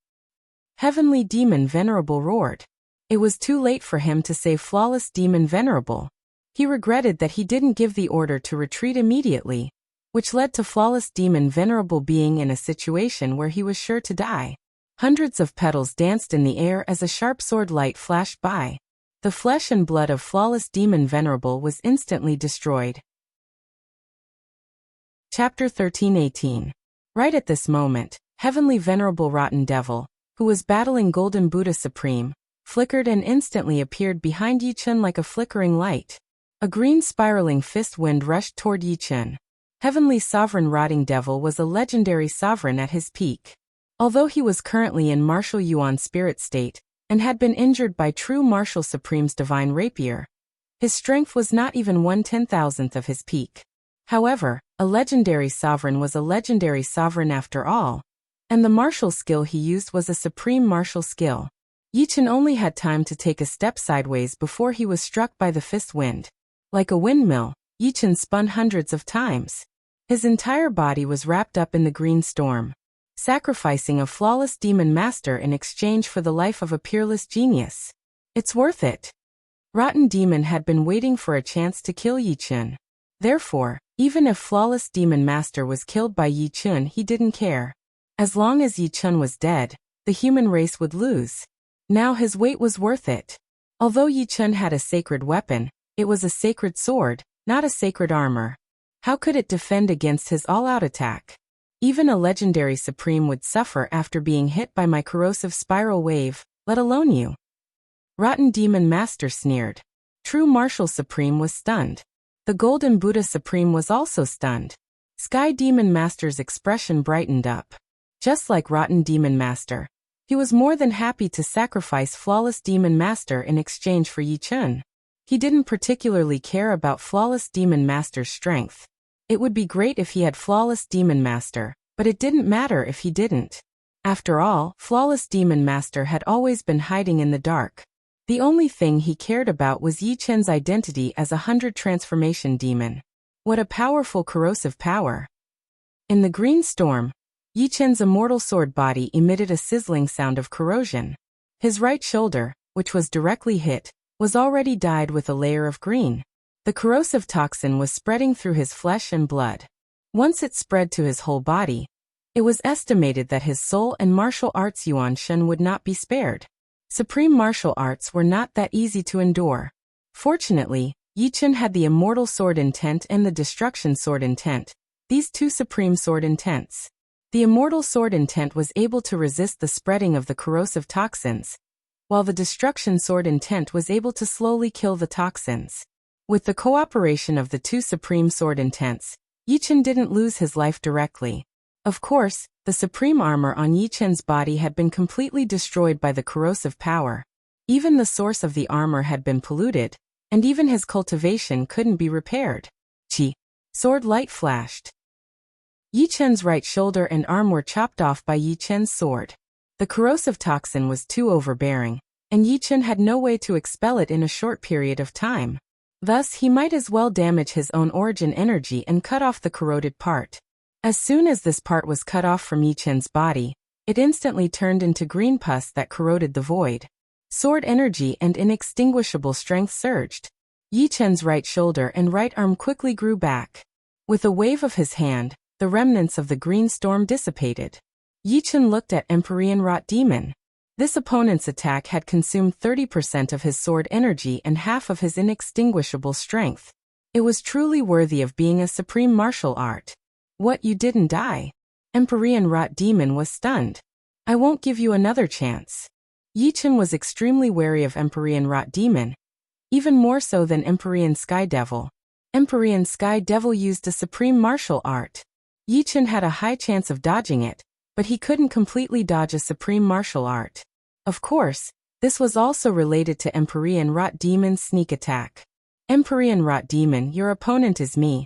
Heavenly Demon Venerable roared. It was too late for him to save Flawless Demon Venerable. He regretted that he didn't give the order to retreat immediately, which led to Flawless Demon Venerable being in a situation where he was sure to die. Hundreds of petals danced in the air as a sharp sword light flashed by. The flesh and blood of Flawless Demon Venerable was instantly destroyed. Chapter 13:18. Right at this moment, Heavenly Venerable Rotten Devil, who was battling Golden Buddha Supreme, flickered and instantly appeared behind Yi-chan like a flickering light. A green spiraling fist wind rushed toward Yi-chan. Heavenly Sovereign Rotting Devil was a legendary sovereign at his peak. Although he was currently in Martial Yuan spirit state, and had been injured by True Martial Supreme's Divine Rapier, his strength was not even 1/10,000th of his peak. However, a legendary sovereign was a legendary sovereign after all, and the martial skill he used was a supreme martial skill. Yi-chan only had time to take a step sideways before he was struck by the fist wind. Like a windmill, Yi-chan spun hundreds of times. His entire body was wrapped up in the green storm, sacrificing a flawless demon master in exchange for the life of a peerless genius. It's worth it. Rotten Demon had been waiting for a chance to kill Yi-chan. Therefore, even if Flawless Demon Master was killed by Yi-chan, he didn't care. As long as Yi-chan was dead, the human race would lose. Now his weight was worth it. Although Yi Chun had a sacred weapon, it was a sacred sword, not a sacred armor. How could it defend against his all-out attack? Even a legendary supreme would suffer after being hit by my corrosive spiral wave, let alone you. Rotten Demon Master sneered. True Martial Supreme was stunned. The Golden Buddha Supreme was also stunned. Sky Demon Master's expression brightened up. Just like Rotten Demon Master, he was more than happy to sacrifice Flawless Demon Master in exchange for Yi Chun. He didn't particularly care about Flawless Demon Master's strength. It would be great if he had Flawless Demon Master, but it didn't matter if he didn't. After all, Flawless Demon Master had always been hiding in the dark. The only thing he cared about was Yi Chun's identity as a 100 transformation demon. What a powerful corrosive power. In the green storm, Yi Chun's immortal sword body emitted a sizzling sound of corrosion. His right shoulder, which was directly hit, was already dyed with a layer of green. The corrosive toxin was spreading through his flesh and blood. Once it spread to his whole body, it was estimated that his soul and martial arts Yuan Shen would not be spared. Supreme martial arts were not that easy to endure. Fortunately, Yi Chun had the immortal sword intent and the destruction sword intent, these two supreme sword intents. The immortal sword intent was able to resist the spreading of the corrosive toxins, while the destruction sword intent was able to slowly kill the toxins. With the cooperation of the two supreme sword intents, Yi Chun didn't lose his life directly. Of course, the supreme armor on Yi Chun's body had been completely destroyed by the corrosive power. Even the source of the armor had been polluted, and even his cultivation couldn't be repaired. Chi. Sword light flashed. Yi Chun's right shoulder and arm were chopped off by Yi Chun's sword. The corrosive toxin was too overbearing, and Yi Chun had no way to expel it in a short period of time. Thus, he might as well damage his own origin energy and cut off the corroded part. As soon as this part was cut off from Yi Chun's body, it instantly turned into green pus that corroded the void. Sword energy and inextinguishable strength surged. Yi Chun's right shoulder and right arm quickly grew back. With a wave of his hand, the remnants of the green storm dissipated. Yi Chun looked at Empyrean Rot Demon. This opponent's attack had consumed 30% of his sword energy and half of his inextinguishable strength. It was truly worthy of being a supreme martial art. What, you didn't die? Empyrean Rot Demon was stunned. I won't give you another chance. Yi Chun was extremely wary of Empyrean Rot Demon, even more so than Empyrean Sky Devil. Empyrean Sky Devil used a supreme martial art. Yi Chun had a high chance of dodging it, but he couldn't completely dodge a supreme martial art. Of course, this was also related to Empyrean Rot Demon's sneak attack. Empyrean Rot Demon, your opponent is me.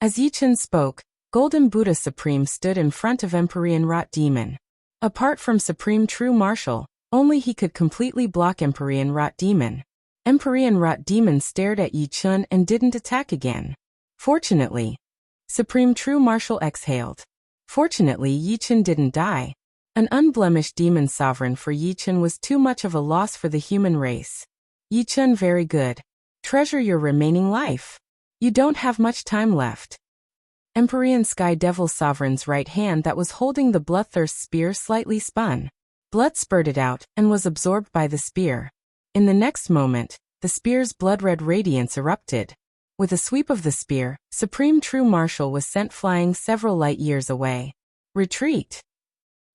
As Yi Chun spoke, Golden Buddha Supreme stood in front of Empyrean Rot Demon. Apart from Supreme True Martial, only he could completely block Empyrean Rot Demon. Empyrean Rot Demon stared at Yi Chun and didn't attack again. Fortunately, Supreme True Martial exhaled. Fortunately, Yi Chun didn't die. An unblemished demon sovereign for Yi Chun was too much of a loss for the human race. Yi Chun, very good. Treasure your remaining life. You don't have much time left. Empyrean Sky Devil Sovereign's right hand that was holding the Bloodthirst spear slightly spun. Blood spurted out and was absorbed by the spear. In the next moment, the spear's blood-red radiance erupted. With a sweep of the spear, Supreme True Martial was sent flying several light years away. Retreat!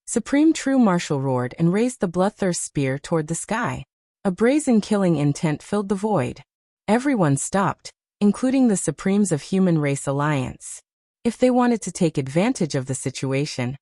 Supreme True Martial roared and raised the Bloodthirst spear toward the sky. A brazen killing intent filled the void. Everyone stopped, including the Supremes of Human Race Alliance. If they wanted to take advantage of the situation,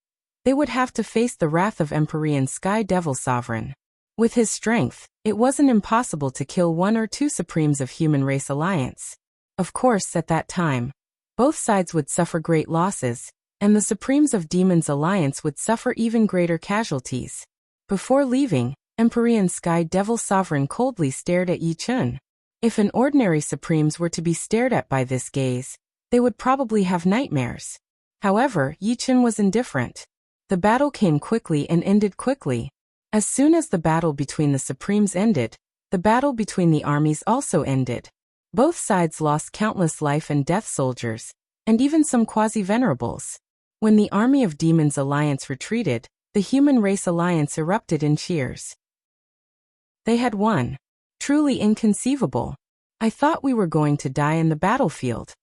they would have to face the wrath of Empyrean Sky Devil Sovereign. With his strength, it wasn't impossible to kill one or two Supremes of Human Race Alliance. Of course, at that time, both sides would suffer great losses, and the Supremes of Demons Alliance would suffer even greater casualties. Before leaving, Empyrean Sky Devil Sovereign coldly stared at Yi Chun. If an ordinary Supremes were to be stared at by this gaze, they would probably have nightmares. However, Yi Chun was indifferent. The battle came quickly and ended quickly. As soon as the battle between the Supremes ended, the battle between the armies also ended. Both sides lost countless life and death soldiers, and even some quasi-venerables. When the army of Demons Alliance retreated, the Human Race Alliance erupted in cheers. They had won. Truly inconceivable. I thought we were going to die in the battlefield.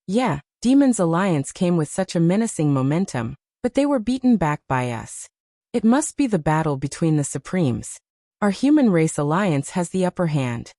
Yeah, Demons Alliance came with such a menacing momentum, but they were beaten back by us. It must be the battle between the Supremes. Our human race alliance has the upper hand.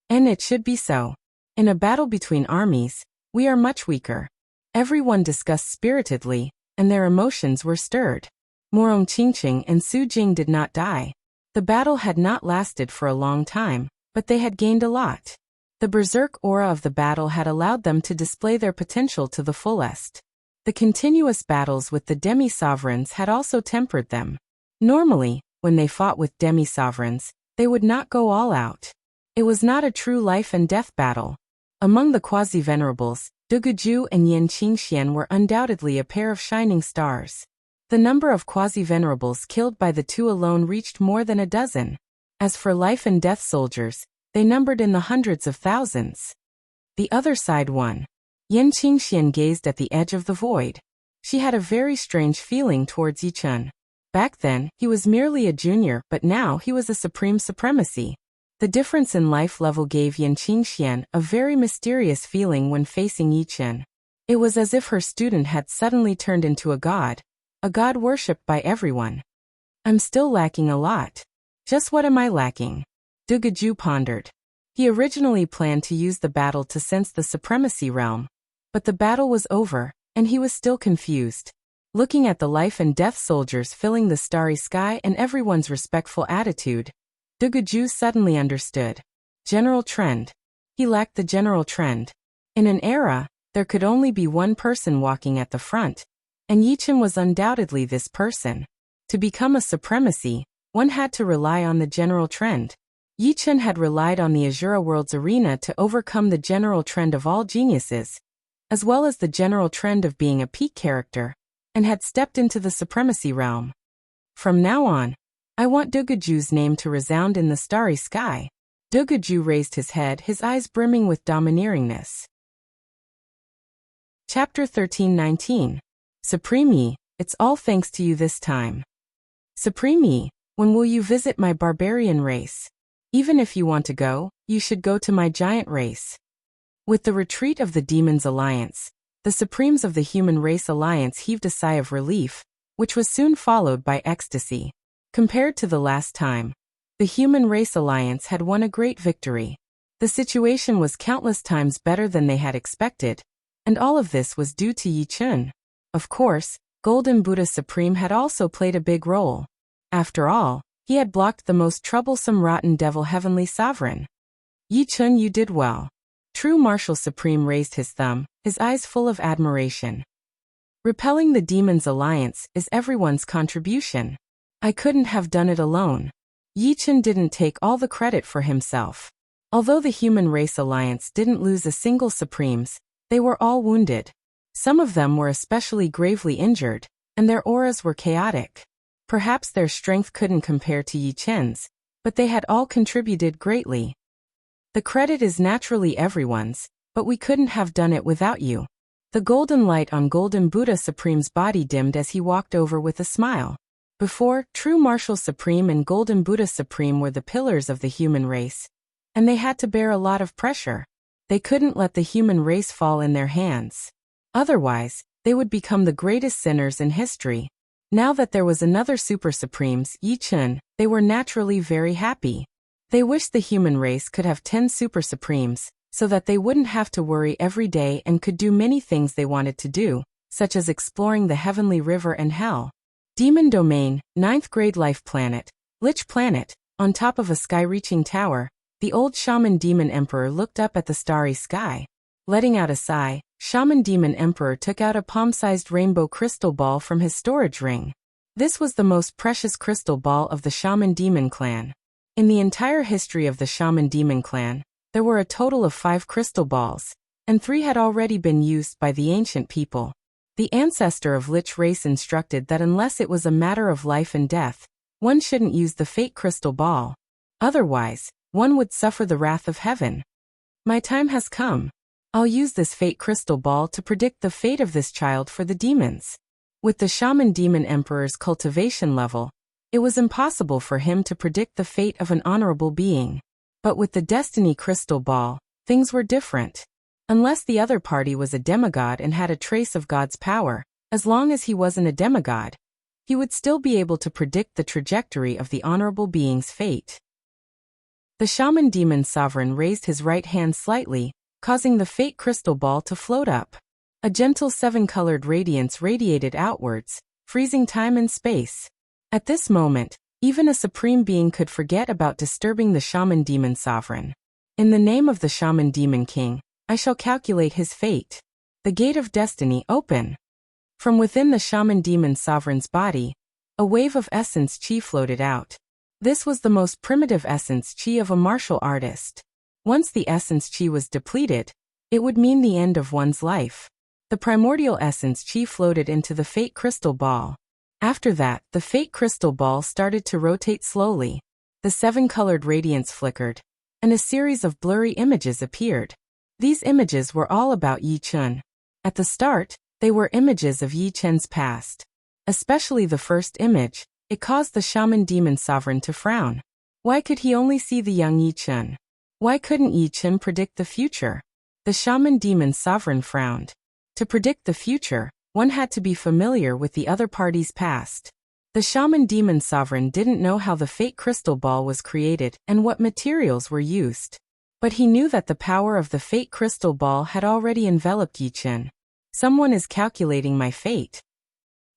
And it should be so. In a battle between armies, we are much weaker. Everyone discussed spiritedly, and their emotions were stirred. Morong Qingqing and Su Jing did not die. The battle had not lasted for a long time, but they had gained a lot. The berserk aura of the battle had allowed them to display their potential to the fullest. The continuous battles with the demi-sovereigns had also tempered them. Normally, when they fought with demi-sovereigns, they would not go all out. It was not a true life and death battle. Among the quasi-venerables, Duguju and Yan Qingxian were undoubtedly a pair of shining stars. The number of quasi-venerables killed by the two alone reached more than a dozen. As for life and death soldiers, they numbered in the hundreds of thousands. The other side won. Yan Qingxian gazed at the edge of the void. She had a very strange feeling towards Yichun. Back then, he was merely a junior, but now he was a supreme supremacy. The difference in life level gave Yan Qingxian a very mysterious feeling when facing Yichun. It was as if her student had suddenly turned into a god worshipped by everyone. I'm still lacking a lot. Just what am I lacking? Duguju pondered. He originally planned to use the battle to sense the supremacy realm, but the battle was over, and he was still confused. Looking at the life and death soldiers filling the starry sky and everyone's respectful attitude, Duguju suddenly understood. General trend. He lacked the general trend. In an era, there could only be one person walking at the front, and Yichun was undoubtedly this person. To become a supremacy, one had to rely on the general trend. Yichun had relied on the Azura World's arena to overcome the general trend of all geniuses, as well as the general trend of being a peak character, and had stepped into the supremacy realm. From now on, I want Duguju's name to resound in the starry sky. Duguju raised his head, his eyes brimming with domineeringness. Chapter 13-19. Supreme Yi, it's all thanks to you this time. Supreme Yi, when will you visit my barbarian race? Even if you want to go, you should go to my giant race. With the retreat of the Demons Alliance, the Supremes of the Human Race Alliance heaved a sigh of relief, which was soon followed by ecstasy. Compared to the last time, the Human Race Alliance had won a great victory. The situation was countless times better than they had expected, and all of this was due to Yichun. Of course, Golden Buddha Supreme had also played a big role. After all, he had blocked the most troublesome rotten devil Heavenly Sovereign. Yichun, you did well. True Martial Supreme raised his thumb, his eyes full of admiration. Repelling the Demons Alliance is everyone's contribution. I couldn't have done it alone. Yichun didn't take all the credit for himself. Although the Human Race Alliance didn't lose a single Supremes, they were all wounded. Some of them were especially gravely injured, and their auras were chaotic. Perhaps their strength couldn't compare to Yichun's, but they had all contributed greatly. The credit is naturally everyone's, but we couldn't have done it without you. The golden light on Golden Buddha Supreme's body dimmed as he walked over with a smile. Before, True Martial Supreme and Golden Buddha Supreme were the pillars of the human race, and they had to bear a lot of pressure. They couldn't let the human race fall in their hands. Otherwise, they would become the greatest sinners in history. Now that there was another Super Supremes, Yichun, they were naturally very happy. They wished the human race could have 10 Super Supremes, so that they wouldn't have to worry every day and could do many things they wanted to do, such as exploring the Heavenly River and Hell. Demon Domain, 9th grade life planet, Lich Planet. On top of a sky-reaching tower, the old Shaman Demon Emperor looked up at the starry sky. Letting out a sigh, Shaman Demon Emperor took out a palm-sized rainbow crystal ball from his storage ring. This was the most precious crystal ball of the Shaman Demon clan. In the entire history of the Shaman Demon clan, there were a total of 5 crystal balls, and 3 had already been used by the ancient people. The ancestor of Lich race instructed that unless it was a matter of life and death, one shouldn't use the fate crystal ball. Otherwise, one would suffer the wrath of heaven. My time has come. I'll use this fate crystal ball to predict the fate of this child for the demons. With the Shaman Demon Emperor's cultivation level, It was impossible for him to predict the fate of an honorable being. But with the destiny crystal ball, things were different. Unless the other party was a demigod and had a trace of God's power, as long as he wasn't a demigod, he would still be able to predict the trajectory of the honorable being's fate. The shaman demon sovereign raised his right hand slightly, causing the fate crystal ball to float up. A gentle seven-colored radiance radiated outwards, freezing time and space. At this moment, even a supreme being could forget about disturbing the shaman demon sovereign. In the name of the shaman demon king, I shall calculate his fate. The gate of destiny open. From within the shaman demon sovereign's body, a wave of essence chi floated out. This was the most primitive essence chi of a martial artist. Once the essence chi was depleted, it would mean the end of one's life. The primordial essence chi floated into the fate crystal ball. After that, the fate crystal ball started to rotate slowly. The seven-colored radiance flickered, and a series of blurry images appeared. These images were all about Yi Chun. At the start, they were images of Yi Chen's past. Especially the first image, it caused the shaman demon sovereign to frown. Why could he only see the young Yi Chun? Why couldn't Yi Chun predict the future? The shaman demon sovereign frowned. To predict the future, one had to be familiar with the other party's past. The shaman demon sovereign didn't know how the fate crystal ball was created and what materials were used. But he knew that the power of the fate crystal ball had already enveloped Yi Chun. Someone is calculating my fate.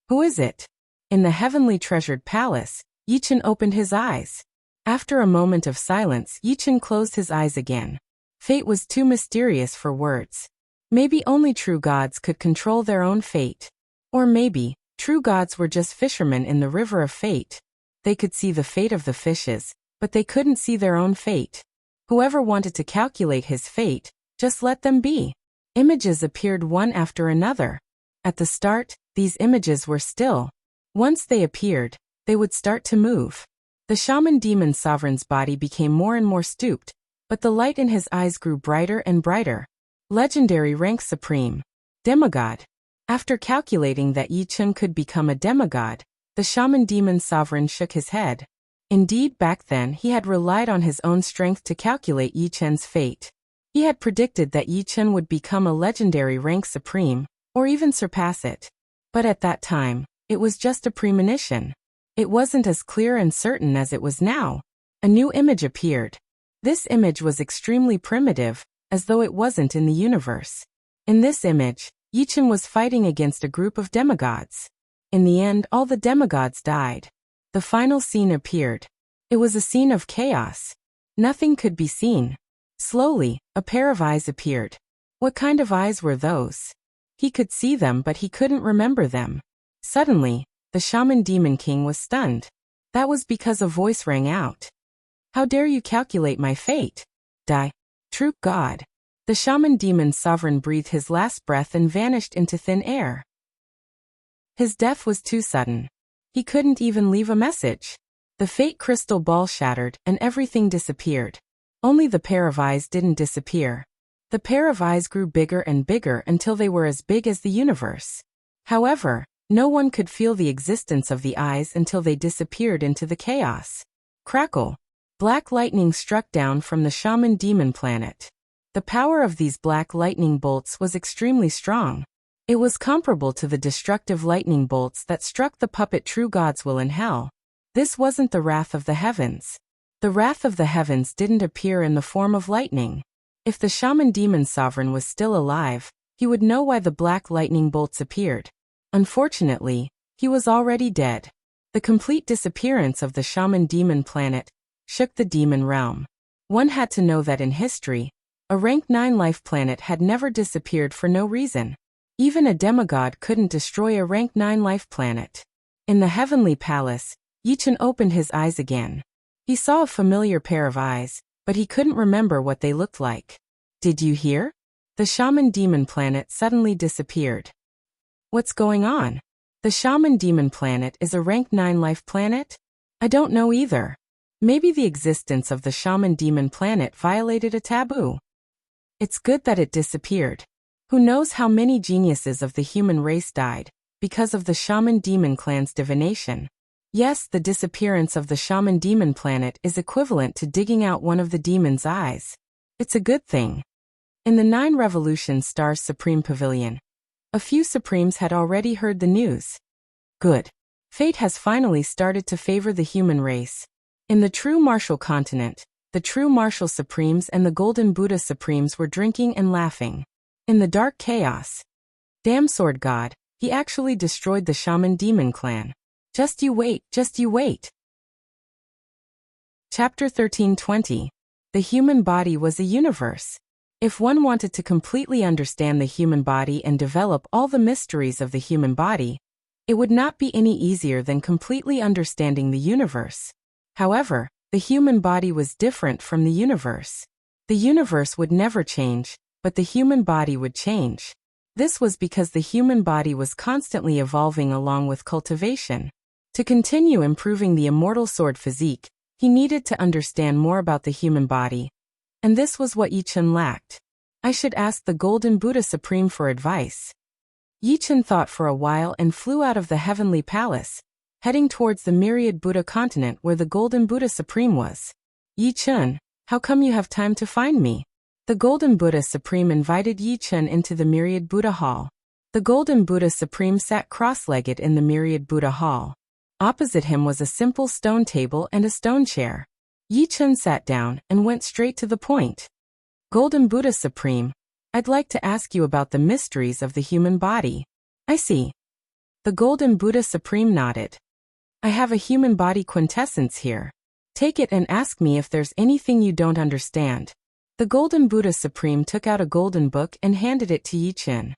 Who is it? In the heavenly treasured palace, Yi Chun opened his eyes. After a moment of silence, Yi Chun closed his eyes again. Fate was too mysterious for words. Maybe only true gods could control their own fate. Or maybe, true gods were just fishermen in the river of fate. They could see the fate of the fishes, but they couldn't see their own fate. Whoever wanted to calculate his fate, just let them be. Images appeared one after another. At the start, these images were still. Once they appeared, they would start to move. The shaman demon sovereign's body became more and more stooped, but the light in his eyes grew brighter and brighter. Legendary rank supreme. Demigod. After calculating that Yi Chun could become a demigod, the shaman demon sovereign shook his head. Indeed, back then he had relied on his own strength to calculate Yi Chun's fate. He had predicted that Yi Chun would become a legendary rank supreme, or even surpass it. But at that time, it was just a premonition. It wasn't as clear and certain as it was now. A new image appeared. This image was extremely primitive, as though it wasn't in the universe. In this image, Yi Chun was fighting against a group of demigods. In the end, all the demigods died. The final scene appeared. It was a scene of chaos. Nothing could be seen. Slowly, a pair of eyes appeared. What kind of eyes were those? He could see them, but he couldn't remember them. Suddenly, the shaman demon king was stunned. That was because a voice rang out. How dare you calculate my fate? Die. True God. The shaman demon sovereign breathed his last breath and vanished into thin air. His death was too sudden. He couldn't even leave a message. The fate crystal ball shattered and everything disappeared. Only the pair of eyes didn't disappear. The pair of eyes grew bigger and bigger until they were as big as the universe. However, no one could feel the existence of the eyes until they disappeared into the chaos. Crackle. Black lightning struck down from the shaman demon planet. The power of these black lightning bolts was extremely strong. It was comparable to the destructive lightning bolts that struck the puppet True God's will in hell. This wasn't the wrath of the heavens. The wrath of the heavens didn't appear in the form of lightning. If the shaman demon sovereign was still alive, he would know why the black lightning bolts appeared. Unfortunately, he was already dead. The complete disappearance of the shaman demon planet shook the demon realm. One had to know that in history, a rank 9 life planet had never disappeared for no reason. Even a demigod couldn't destroy a rank 9 life planet. In the heavenly palace, Yi Chun opened his eyes again. He saw a familiar pair of eyes, but he couldn't remember what they looked like. Did you hear? The shaman demon planet suddenly disappeared. What's going on? The shaman demon planet is a rank 9 life planet? I don't know either. Maybe the existence of the shaman demon planet violated a taboo. It's good that it disappeared. Who knows how many geniuses of the human race died because of the shaman demon clan's divination. Yes, the disappearance of the shaman demon planet is equivalent to digging out one of the demon's eyes. It's a good thing. In the 9 Revolution Stars Supreme Pavilion, a few Supremes had already heard the news. Good. Fate has finally started to favor the human race. In the True Martial Continent, the True Martial Supremes and the Golden Buddha Supremes were drinking and laughing. In the dark chaos. Damn Sword God, he actually destroyed the Shaman Demon clan. Just you wait, just you wait. Chapter 1320. The human body was a universe. If one wanted to completely understand the human body and develop all the mysteries of the human body, it would not be any easier than completely understanding the universe. However, the human body was different from the universe. The universe would never change, but the human body would change. This was because the human body was constantly evolving along with cultivation. To continue improving the immortal sword physique, he needed to understand more about the human body. And this was what Yichen lacked. I should ask the Golden Buddha Supreme for advice. Yichen thought for a while and flew out of the heavenly palace, heading towards the Myriad Buddha continent where the Golden Buddha Supreme was. Yichen, how come you have time to find me? The Golden Buddha Supreme invited Yichen into the Myriad Buddha Hall. The Golden Buddha Supreme sat cross-legged in the Myriad Buddha Hall. Opposite him was a simple stone table and a stone chair. Yichen sat down and went straight to the point. Golden Buddha Supreme, I'd like to ask you about the mysteries of the human body. I see. The Golden Buddha Supreme nodded. I have a human body quintessence here. Take it and ask me if there's anything you don't understand. The Golden Buddha Supreme took out a golden book and handed it to Yichen.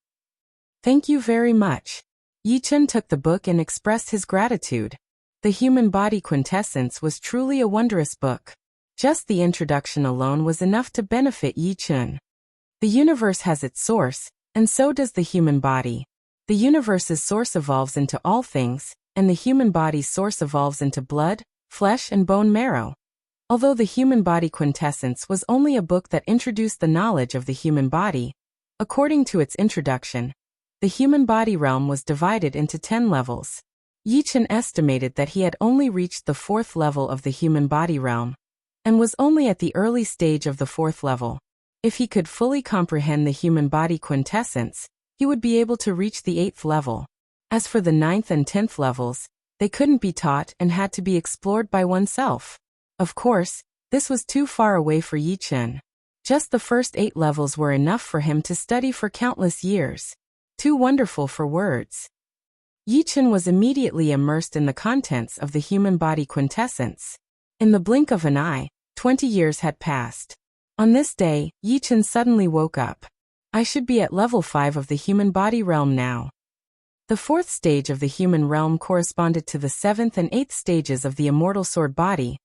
Thank you very much. Yichen took the book and expressed his gratitude. The Human Body Quintessence was truly a wondrous book. Just the introduction alone was enough to benefit Yichen. The universe has its source, and so does the human body. The universe's source evolves into all things, and the human body's source evolves into blood, flesh and bone marrow. Although the Human Body Quintessence was only a book that introduced the knowledge of the human body, according to its introduction, the human body realm was divided into 10 levels. Yichen estimated that he had only reached the 4th level of the human body realm, and was only at the early stage of the 4th level. If he could fully comprehend the human body quintessence, he would be able to reach the 8th level. As for the 9th and 10th levels, they couldn't be taught and had to be explored by oneself. Of course, this was too far away for Yichen. Just the first 8 levels were enough for him to study for countless years. Too wonderful for words. Yichen was immediately immersed in the contents of the human body quintessence. In the blink of an eye, 20 years had passed. On this day, Yichen suddenly woke up. I should be at level 5 of the human body realm now. The 4th stage of the human realm corresponded to the 7th and 8th stages of the immortal sword body,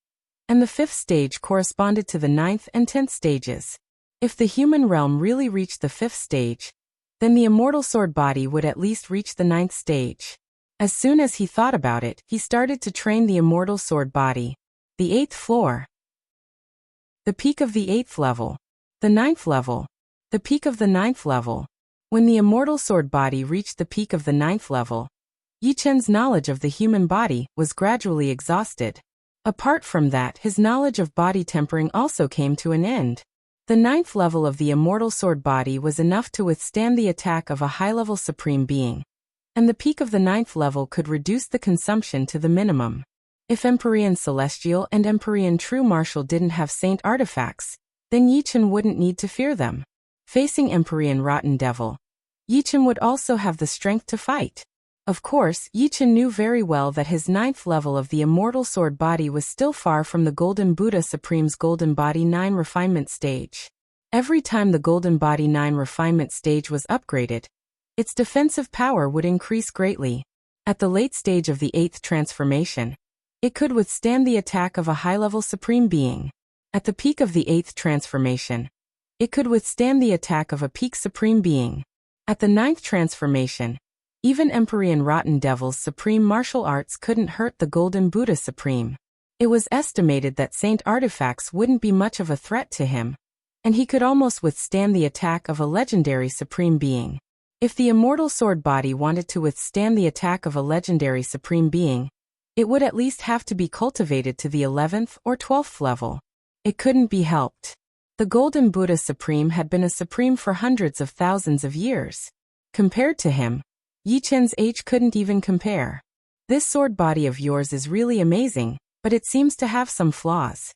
and the 5th stage corresponded to the 9th and 10th stages. If the human realm really reached the 5th stage, then the immortal sword body would at least reach the 9th stage. As soon as he thought about it, he started to train the immortal sword body. The 8th floor. The peak of the 8th level. The 9th level. The peak of the 9th level. When the immortal sword body reached the peak of the 9th level, Yichen's knowledge of the human body was gradually exhausted. Apart from that, his knowledge of body tempering also came to an end. The 9th level of the immortal sword body was enough to withstand the attack of a high-level supreme being, and the peak of the 9th level could reduce the consumption to the minimum. If Empyrean Celestial and Empyrean True Martial didn't have saint artifacts, then Yichen wouldn't need to fear them. Facing Empyrean Rotten Devil, Yichen would also have the strength to fight. Of course, Yichen knew very well that his 9th level of the immortal sword body was still far from the Golden Buddha Supreme's Golden Body 9 refinement stage. Every time the Golden Body 9 refinement stage was upgraded, its defensive power would increase greatly. At the late stage of the 8th transformation, it could withstand the attack of a high-level supreme being. At the peak of the 8th transformation, it could withstand the attack of a peak supreme being. At the 9th transformation, even Empyrean Rotten Devil's supreme martial arts couldn't hurt the Golden Buddha Supreme. It was estimated that saint artifacts wouldn't be much of a threat to him, and he could almost withstand the attack of a legendary supreme being. If the immortal sword body wanted to withstand the attack of a legendary supreme being, It would at least have to be cultivated to the 11th or 12th level. It couldn't be helped. The Golden Buddha Supreme had been a supreme for hundreds of thousands of years. Compared to him, Yi Chen's age couldn't even compare. This sword body of yours is really amazing, but it seems to have some flaws.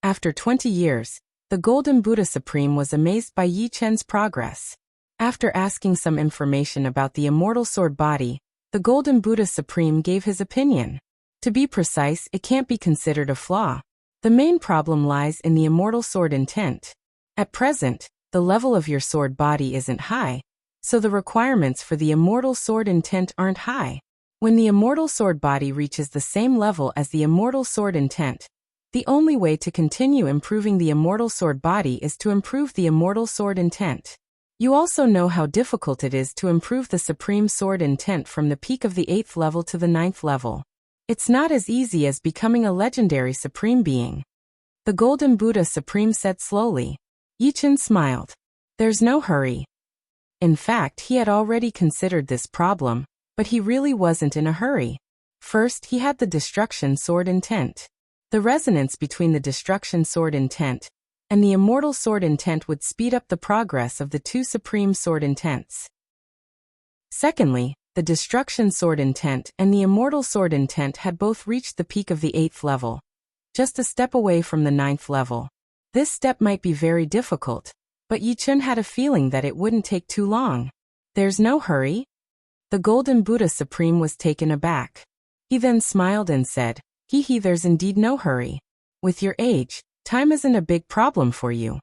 After 20 years, the Golden Buddha Supreme was amazed by Yi Chen's progress. After asking some information about the immortal sword body, the Golden Buddha Supreme gave his opinion. To be precise, it can't be considered a flaw. The main problem lies in the immortal sword intent. At present, the level of your sword body isn't high, so the requirements for the immortal sword intent aren't high. When the immortal sword body reaches the same level as the immortal sword intent, the only way to continue improving the immortal sword body is to improve the immortal sword intent. You also know how difficult it is to improve the supreme sword intent from the peak of the 8th level to the 9th level. It's not as easy as becoming a legendary supreme being. The Golden Buddha Supreme said slowly. Yi Chen smiled. There's no hurry. In fact, he had already considered this problem, but he really wasn't in a hurry. First, he had the destruction sword intent. The resonance between the destruction sword intent and the immortal sword intent would speed up the progress of the two supreme sword intents. Secondly, the destruction sword intent and the immortal sword intent had both reached the peak of the 8th level, just a step away from the 9th level. This step might be very difficult, but Yi Chen had a feeling that it wouldn't take too long. There's no hurry? The Golden Buddha Supreme was taken aback. He then smiled and said, there's indeed no hurry. With your age, time isn't a big problem for you.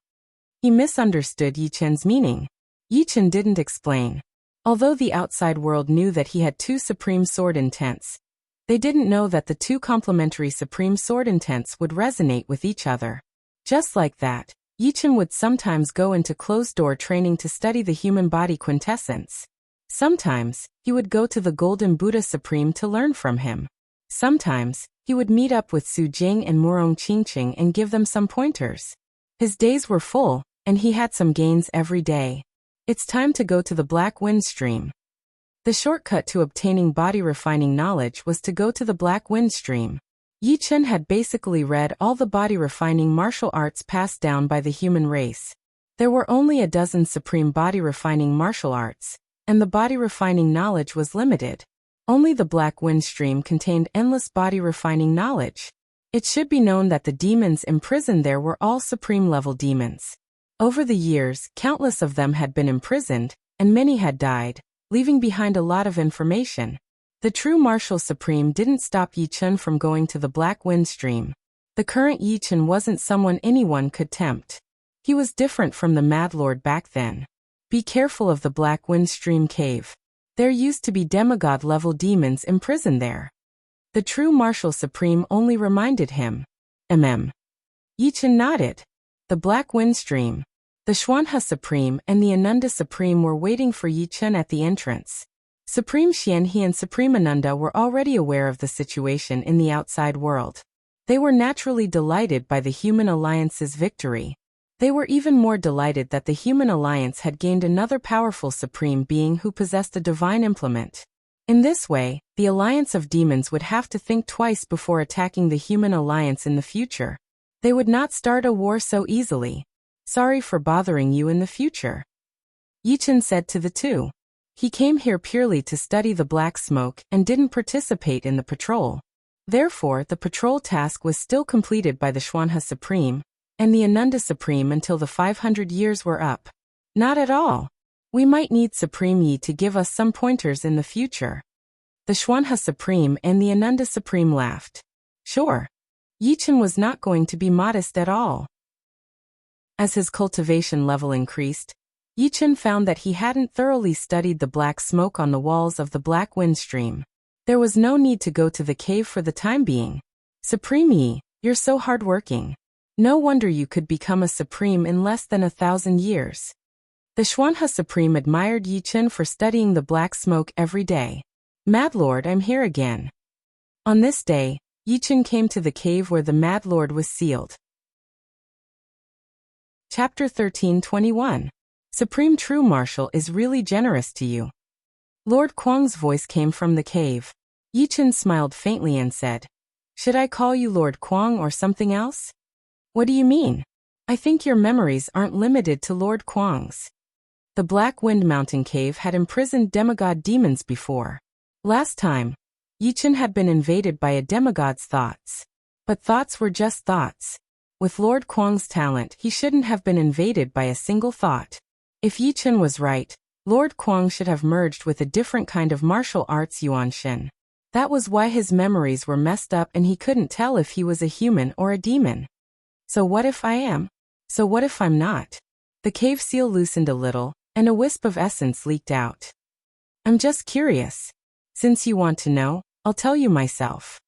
He misunderstood Yi Chen's meaning. Yi Chen didn't explain. Although the outside world knew that he had two supreme sword intents, they didn't know that the two complementary supreme sword intents would resonate with each other. Just like that, Yi Chen would sometimes go into closed-door training to study the human body quintessence. Sometimes, he would go to the Golden Buddha Supreme to learn from him. Sometimes, he would meet up with Su Jing and Murong Qingqing and give them some pointers. His days were full, and he had some gains every day. It's time to go to the Black Wind Stream. The shortcut to obtaining body-refining knowledge was to go to the Black Wind Stream. Yi Chen had basically read all the body-refining martial arts passed down by the human race. There were only a dozen supreme body-refining martial arts, and the body-refining knowledge was limited. Only the Black Wind Stream contained endless body-refining knowledge. It should be known that the demons imprisoned there were all supreme-level demons. Over the years, countless of them had been imprisoned, and many had died, leaving behind a lot of information. The true martial supreme didn't stop Yi Chen from going to the Black Wind Stream. The current Yi Chen wasn't someone anyone could tempt. He was different from the Mad Lord back then. Be careful of the Black Wind Stream cave. There used to be demigod-level demons imprisoned there. The true martial supreme only reminded him. Yi Chen nodded. The Black Wind Stream, the Xuanhe Supreme and the Ananda Supreme were waiting for Yi Chen at the entrance. Supreme Xianhe and Supreme Ananda were already aware of the situation in the outside world. They were naturally delighted by the Human Alliance's victory. They were even more delighted that the Human Alliance had gained another powerful supreme being who possessed a divine implement. In this way, the Alliance of Demons would have to think twice before attacking the Human Alliance in the future. They would not start a war so easily. Sorry for bothering you in the future. Yi Chen said to the two. He came here purely to study the black smoke and didn't participate in the patrol. Therefore, the patrol task was still completed by the Xuanhe Supreme and the Ananda Supreme until the 500 years were up. Not at all. We might need Supreme Yi to give us some pointers in the future. The Xuanhe Supreme and the Ananda Supreme laughed. Sure. Yi Chen was not going to be modest at all. As his cultivation level increased, Yi Chen found that he hadn't thoroughly studied the black smoke on the walls of the Black Wind Stream. There was no need to go to the cave for the time being. Supreme Yi, you're so hardworking. No wonder you could become a supreme in less than 1,000 years. The Xuanhe Supreme admired Yi Chen for studying the black smoke every day. Mad Lord, I'm here again. On this day, Yi Chen came to the cave where the Mad Lord was sealed. Chapter 13:21. Supreme True Marshal is really generous to you. Lord Kuang's voice came from the cave. Yi Chen smiled faintly and said, "Should I call you Lord Kuang or something else?" "What do you mean? I think your memories aren't limited to Lord Kuang's." The Black Wind Mountain Cave had imprisoned demigod demons before. Last time, Yi Chen had been invaded by a demigod's thoughts. But thoughts were just thoughts. With Lord Kuang's talent, he shouldn't have been invaded by a single thought. If Yi Chen was right, Lord Kuang should have merged with a different kind of martial arts Yuan Shen. That was why his memories were messed up and he couldn't tell if he was a human or a demon. So what if I am? So what if I'm not? The cave seal loosened a little, and a wisp of essence leaked out. "I'm just curious. Since you want to know, I'll tell you myself."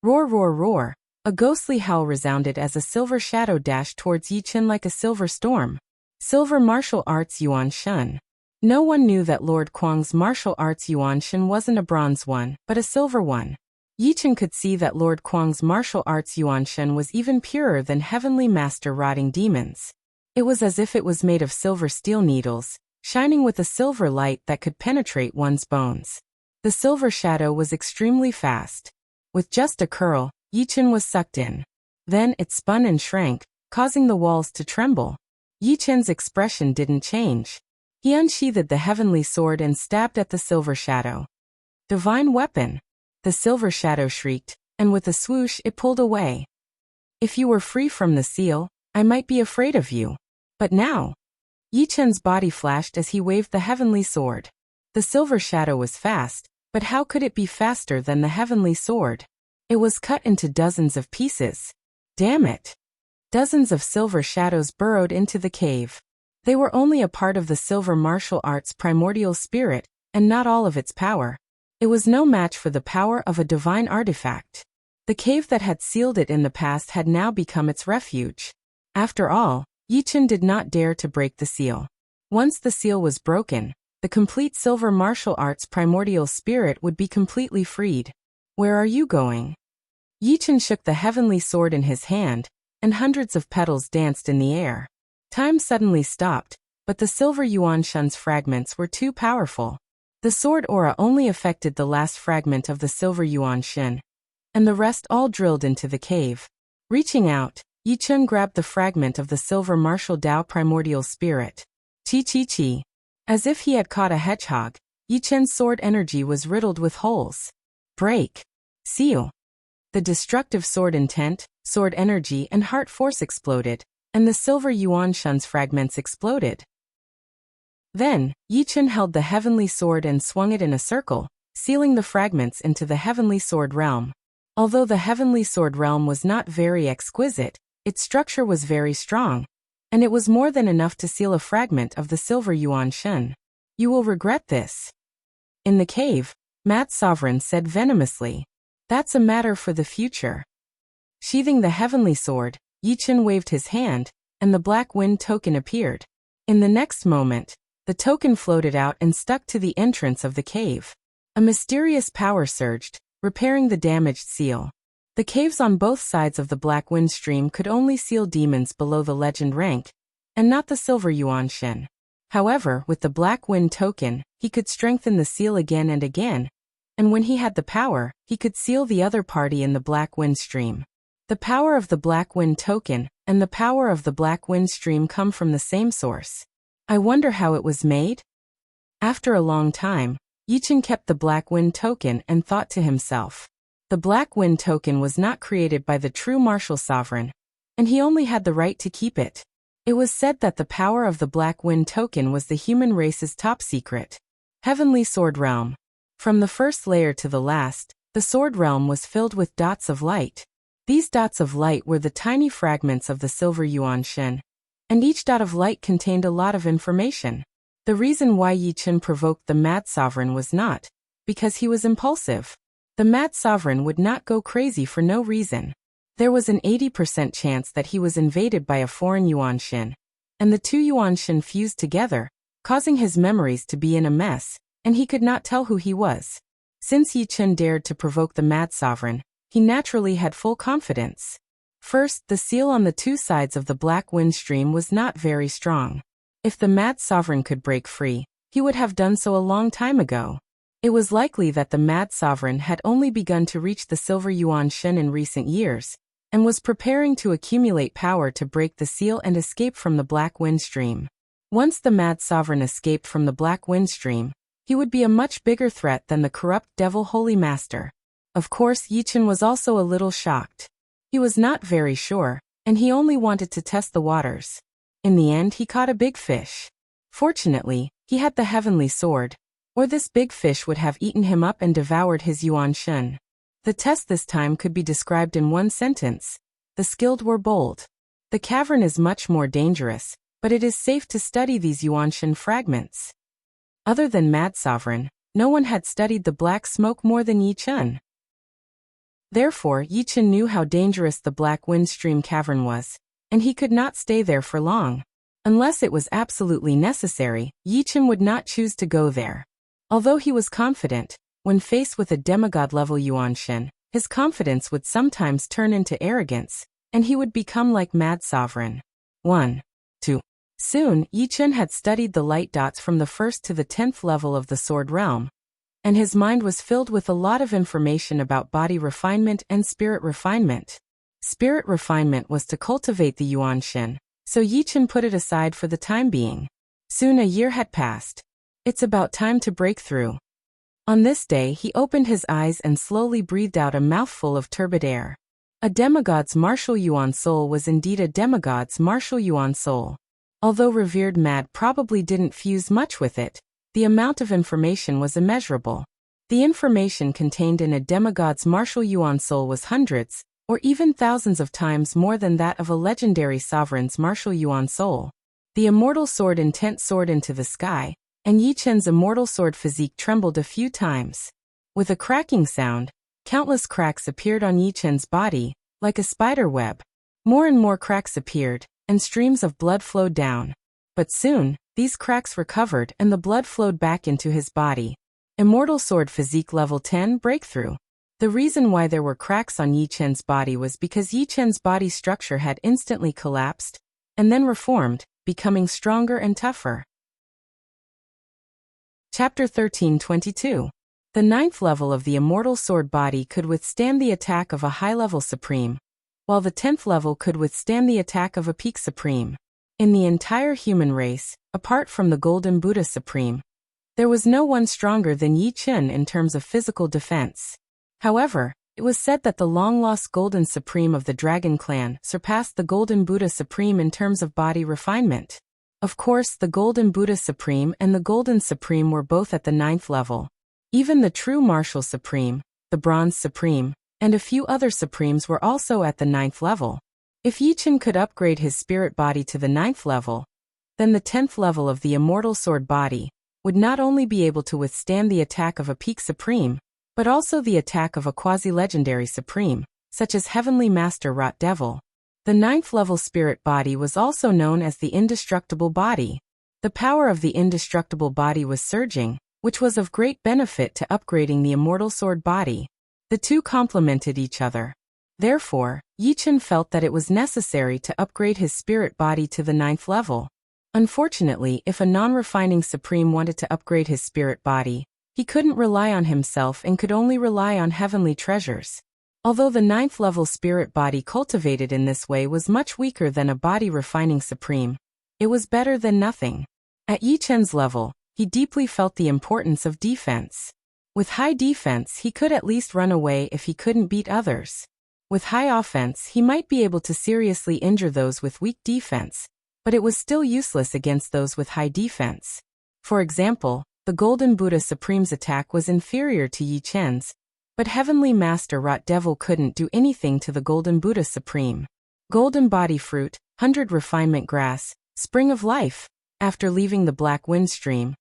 Roar, roar, roar. A ghostly howl resounded as a silver shadow dashed towards Yi Chen like a silver storm. Silver martial arts Yuan Shen. No one knew that Lord Kuang's martial arts Yuan Shen wasn't a bronze one, but a silver one. Yi Chen could see that Lord Kuang's martial arts Yuan Shen was even purer than Heavenly Master Rotting Demons. It was as if it was made of silver steel needles, shining with a silver light that could penetrate one's bones. The silver shadow was extremely fast. With just a curl, Yi Chen was sucked in. Then it spun and shrank, causing the walls to tremble. Yi Chen's expression didn't change. He unsheathed the heavenly sword and stabbed at the silver shadow. "Divine weapon!" The silver shadow shrieked, and with a swoosh it pulled away. "If you were free from the seal, I might be afraid of you. But now..." Yi Chen's body flashed as he waved the heavenly sword. The silver shadow was fast, but how could it be faster than the heavenly sword? It was cut into dozens of pieces. Damn it! Dozens of silver shadows burrowed into the cave. They were only a part of the silver martial arts primordial spirit, and not all of its power. It was no match for the power of a divine artifact. The cave that had sealed it in the past had now become its refuge. After all, Yi Chen did not dare to break the seal. Once the seal was broken, the complete silver martial arts primordial spirit would be completely freed. "Where are you going?" Yi Chen shook the heavenly sword in his hand, and hundreds of petals danced in the air. Time suddenly stopped, but the silver Yuan Shen's fragments were too powerful. The sword aura only affected the last fragment of the silver Yuan Shen, and the rest all drilled into the cave. Reaching out, Yi Chen grabbed the fragment of the silver martial Dao primordial spirit. Chi chi chi. As if he had caught a hedgehog, Yi Chen's sword energy was riddled with holes. Break. Seal. The destructive sword intent, sword energy and heart force exploded, and the silver Yuan Shen's fragments exploded. Then, Yi Chen held the heavenly sword and swung it in a circle, sealing the fragments into the heavenly sword realm. Although the heavenly sword realm was not very exquisite, its structure was very strong, and it was more than enough to seal a fragment of the silver Yuan Shen. "You will regret this." In the cave, Mad Sovereign said venomously, "That's a matter for the future." Sheathing the heavenly sword, Yi Chen waved his hand, and the black wind token appeared. In the next moment, the token floated out and stuck to the entrance of the cave. A mysterious power surged, repairing the damaged seal. The caves on both sides of the black wind stream could only seal demons below the legend rank, and not the silver Yuan Shen. However, with the black wind token, he could strengthen the seal again and again, and when he had the power, he could seal the other party in the black wind stream. The power of the black wind token and the power of the black wind stream come from the same source. I wonder how it was made? After a long time, Yi Chen kept the black wind token and thought to himself. The black wind token was not created by the true martial sovereign, and he only had the right to keep it. It was said that the power of the black wind token was the human race's top secret. Heavenly Sword Realm. From the first layer to the last, the sword realm was filled with dots of light. These dots of light were the tiny fragments of the silver Yuan Shen, and each dot of light contained a lot of information. The reason why Yi Chen provoked the Mad Sovereign was not because he was impulsive. The Mad Sovereign would not go crazy for no reason. There was an 80% chance that he was invaded by a foreign Yuan Shen, and the two Yuan Shen fused together, causing his memories to be in a mess, and he could not tell who he was. Since Yi Chen dared to provoke the Mad Sovereign, he naturally had full confidence. First, the seal on the two sides of the black wind stream was not very strong. If the Mad Sovereign could break free, he would have done so a long time ago. It was likely that the mad sovereign had only begun to reach the silver yuan shen in recent years, and was preparing to accumulate power to break the seal and escape from the black wind stream. Once the mad sovereign escaped from the black wind stream, he would be a much bigger threat than the corrupt devil holy master. Of course, Yichen was also a little shocked. He was not very sure, and he only wanted to test the waters. In the end, he caught a big fish. Fortunately, he had the heavenly sword, or this big fish would have eaten him up and devoured his yuan shen. The test this time could be described in one sentence. The skilled were bold. The cavern is much more dangerous, but it is safe to study these yuan shen fragments. Other than Mad Sovereign, no one had studied the black smoke more than Yi Chen. Therefore, Yi Chen knew how dangerous the black wind stream cavern was, and he could not stay there for long. Unless it was absolutely necessary, Yi Chen would not choose to go there. Although he was confident, when faced with a demigod-level yuan shen, his confidence would sometimes turn into arrogance, and he would become like Mad Sovereign. 1. 2. Soon, Yi Chen had studied the light dots from the 1st to the 10th level of the Sword Realm, and his mind was filled with a lot of information about body refinement and spirit refinement. Spirit refinement was to cultivate the yuan shen, so Yi Chen put it aside for the time being. Soon a year had passed. It's about time to break through. On this day he opened his eyes and slowly breathed out a mouthful of turbid air. A demigod's martial yuan soul was indeed a demigod's martial yuan soul. Although revered Mad probably didn't fuse much with it, the amount of information was immeasurable. The information contained in a demigod's martial yuan soul was hundreds, or even thousands of times more than that of a legendary sovereign's martial yuan soul. The immortal sword intent soared into the sky, and Yi Chen's immortal sword physique trembled a few times. With a cracking sound, countless cracks appeared on Yi Chen's body, like a spider web. More and more cracks appeared, and streams of blood flowed down. But soon, these cracks recovered and the blood flowed back into his body. Immortal sword physique level 10 breakthrough. The reason why there were cracks on Yi Chen's body was because Yi Chen's body structure had instantly collapsed, and then reformed, becoming stronger and tougher. Chapter 13:22. The 9th level of the immortal sword body could withstand the attack of a high-level supreme, while the 10th level could withstand the attack of a peak supreme. In the entire human race, apart from the Golden Buddha Supreme, there was no one stronger than Yi Chen in terms of physical defense. However, it was said that the long-lost Golden Supreme of the Dragon Clan surpassed the Golden Buddha Supreme in terms of body refinement. Of course, the Golden Buddha Supreme and the Golden Supreme were both at the 9th level. Even the true Martial Supreme, the Bronze Supreme, and a few other Supremes were also at the 9th level. If Yi Chen could upgrade his spirit body to the 9th level, then the 10th level of the immortal sword body would not only be able to withstand the attack of a peak supreme, but also the attack of a quasi-legendary supreme, such as Heavenly Master Rot Devil. The 9th level spirit body was also known as the indestructible body. The power of the indestructible body was surging, which was of great benefit to upgrading the immortal sword body. The two complemented each other. Therefore, Yi Chen felt that it was necessary to upgrade his spirit body to the 9th level. Unfortunately, if a non-refining supreme wanted to upgrade his spirit body, he couldn't rely on himself and could only rely on heavenly treasures. Although the 9th level spirit body cultivated in this way was much weaker than a body refining supreme, it was better than nothing. At Yi Chen's level, he deeply felt the importance of defense. With high defense, he could at least run away if he couldn't beat others. With high offense, he might be able to seriously injure those with weak defense, but it was still useless against those with high defense. For example, the Golden Buddha Supreme's attack was inferior to Yi Chen's, but Heavenly Master Rot Devil couldn't do anything to the Golden Buddha Supreme. Golden Body Fruit, 100 Refinement Grass, Spring of Life. After leaving the Black Wind Stream,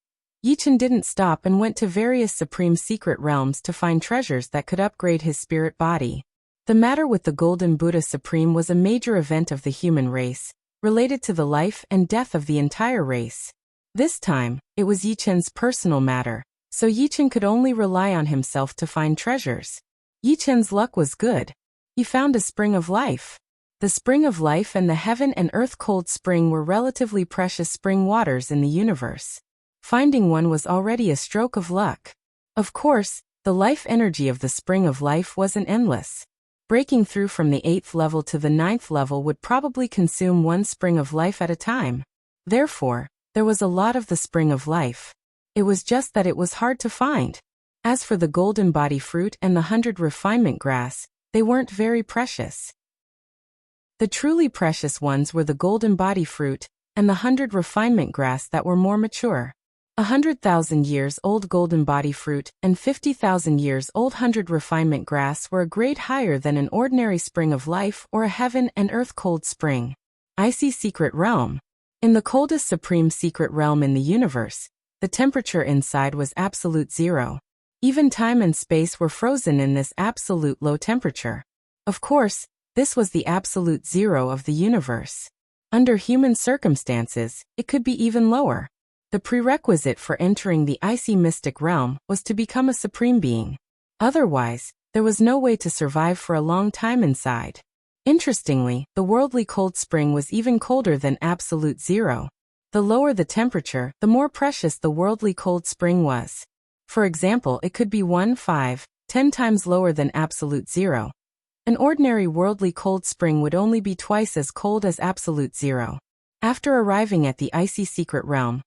Yi Chen didn't stop and went to various supreme secret realms to find treasures that could upgrade his spirit body. The matter with the Golden Buddha Supreme was a major event of the human race, related to the life and death of the entire race. This time, it was Yi Chen's personal matter, so Yi Chen could only rely on himself to find treasures. Yi Chen's luck was good. He found a spring of life. The spring of life and the heaven and earth cold spring were relatively precious spring waters in the universe. Finding one was already a stroke of luck. Of course, the life energy of the spring of life wasn't endless. Breaking through from the 8th level to the 9th level would probably consume one spring of life at a time. Therefore, there was a lot of the spring of life. It was just that it was hard to find. As for the golden body fruit and the 100 refinement grass, they weren't very precious. The truly precious ones were the golden body fruit and the 100 refinement grass that were more mature. 100,000 years old golden body fruit and 50,000 years old 100 refinement grass were a grade higher than an ordinary spring of life or a heaven and earth cold spring. Icy secret realm. In the coldest supreme secret realm in the universe, the temperature inside was absolute zero. Even time and space were frozen in this absolute low temperature. Of course, this was the absolute zero of the universe. Under human circumstances, it could be even lower. The prerequisite for entering the icy mystic realm was to become a supreme being. Otherwise, there was no way to survive for a long time inside. Interestingly, the worldly cold spring was even colder than absolute zero. The lower the temperature, the more precious the worldly cold spring was. For example, it could be 1, 5, 10 times lower than absolute zero. An ordinary worldly cold spring would only be twice as cold as absolute zero. After arriving at the icy secret realm,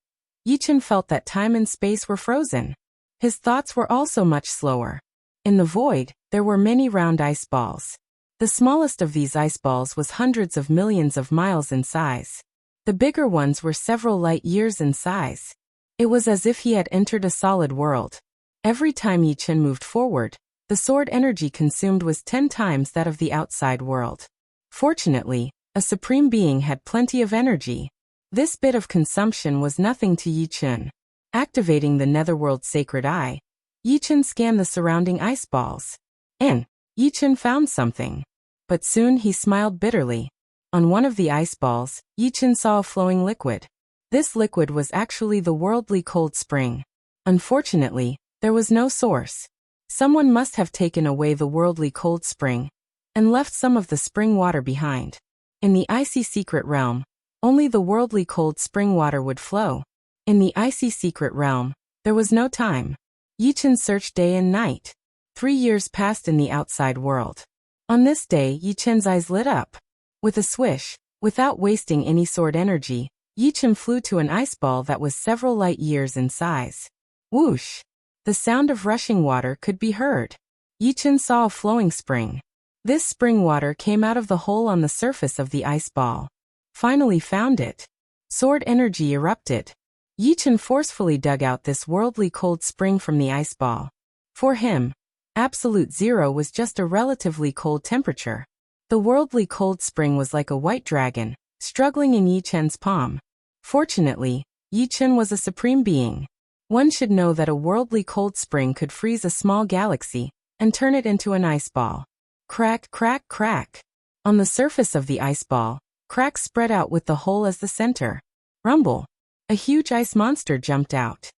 Yichen felt that time and space were frozen. His thoughts were also much slower. In the void, there were many round ice balls. The smallest of these ice balls was hundreds of millions of miles in size. The bigger ones were several light years in size. It was as if he had entered a solid world. Every time Yichen moved forward, the sword energy consumed was 10 times that of the outside world. Fortunately, a supreme being had plenty of energy. This bit of consumption was nothing to Yichen. Activating the netherworld sacred eye, Yichen scanned the surrounding ice balls. And Yichen found something. But soon he smiled bitterly. On one of the ice balls, Yichen saw a flowing liquid. This liquid was actually the worldly cold spring. Unfortunately, there was no source. Someone must have taken away the worldly cold spring and left some of the spring water behind. In the icy secret realm, only the worldly cold spring water would flow. In the icy secret realm, there was no time. Yichen searched day and night. 3 years passed in the outside world. On this day, Yichen's eyes lit up. With a swish, without wasting any sword energy, Yichen flew to an ice ball that was several light years in size. Whoosh! The sound of rushing water could be heard. Yichen saw a flowing spring. This spring water came out of the hole on the surface of the ice ball. Finally found it. Sword energy erupted. Yichen forcefully dug out this worldly cold spring from the ice ball. For him, absolute zero was just a relatively cold temperature. The worldly cold spring was like a white dragon, struggling in Yichen's palm. Fortunately, Yichen was a supreme being. One should know that a worldly cold spring could freeze a small galaxy and turn it into an ice ball. Crack, crack, crack. On the surface of the ice ball, cracks spread out with the hole as the center. Rumble. A huge ice monster jumped out.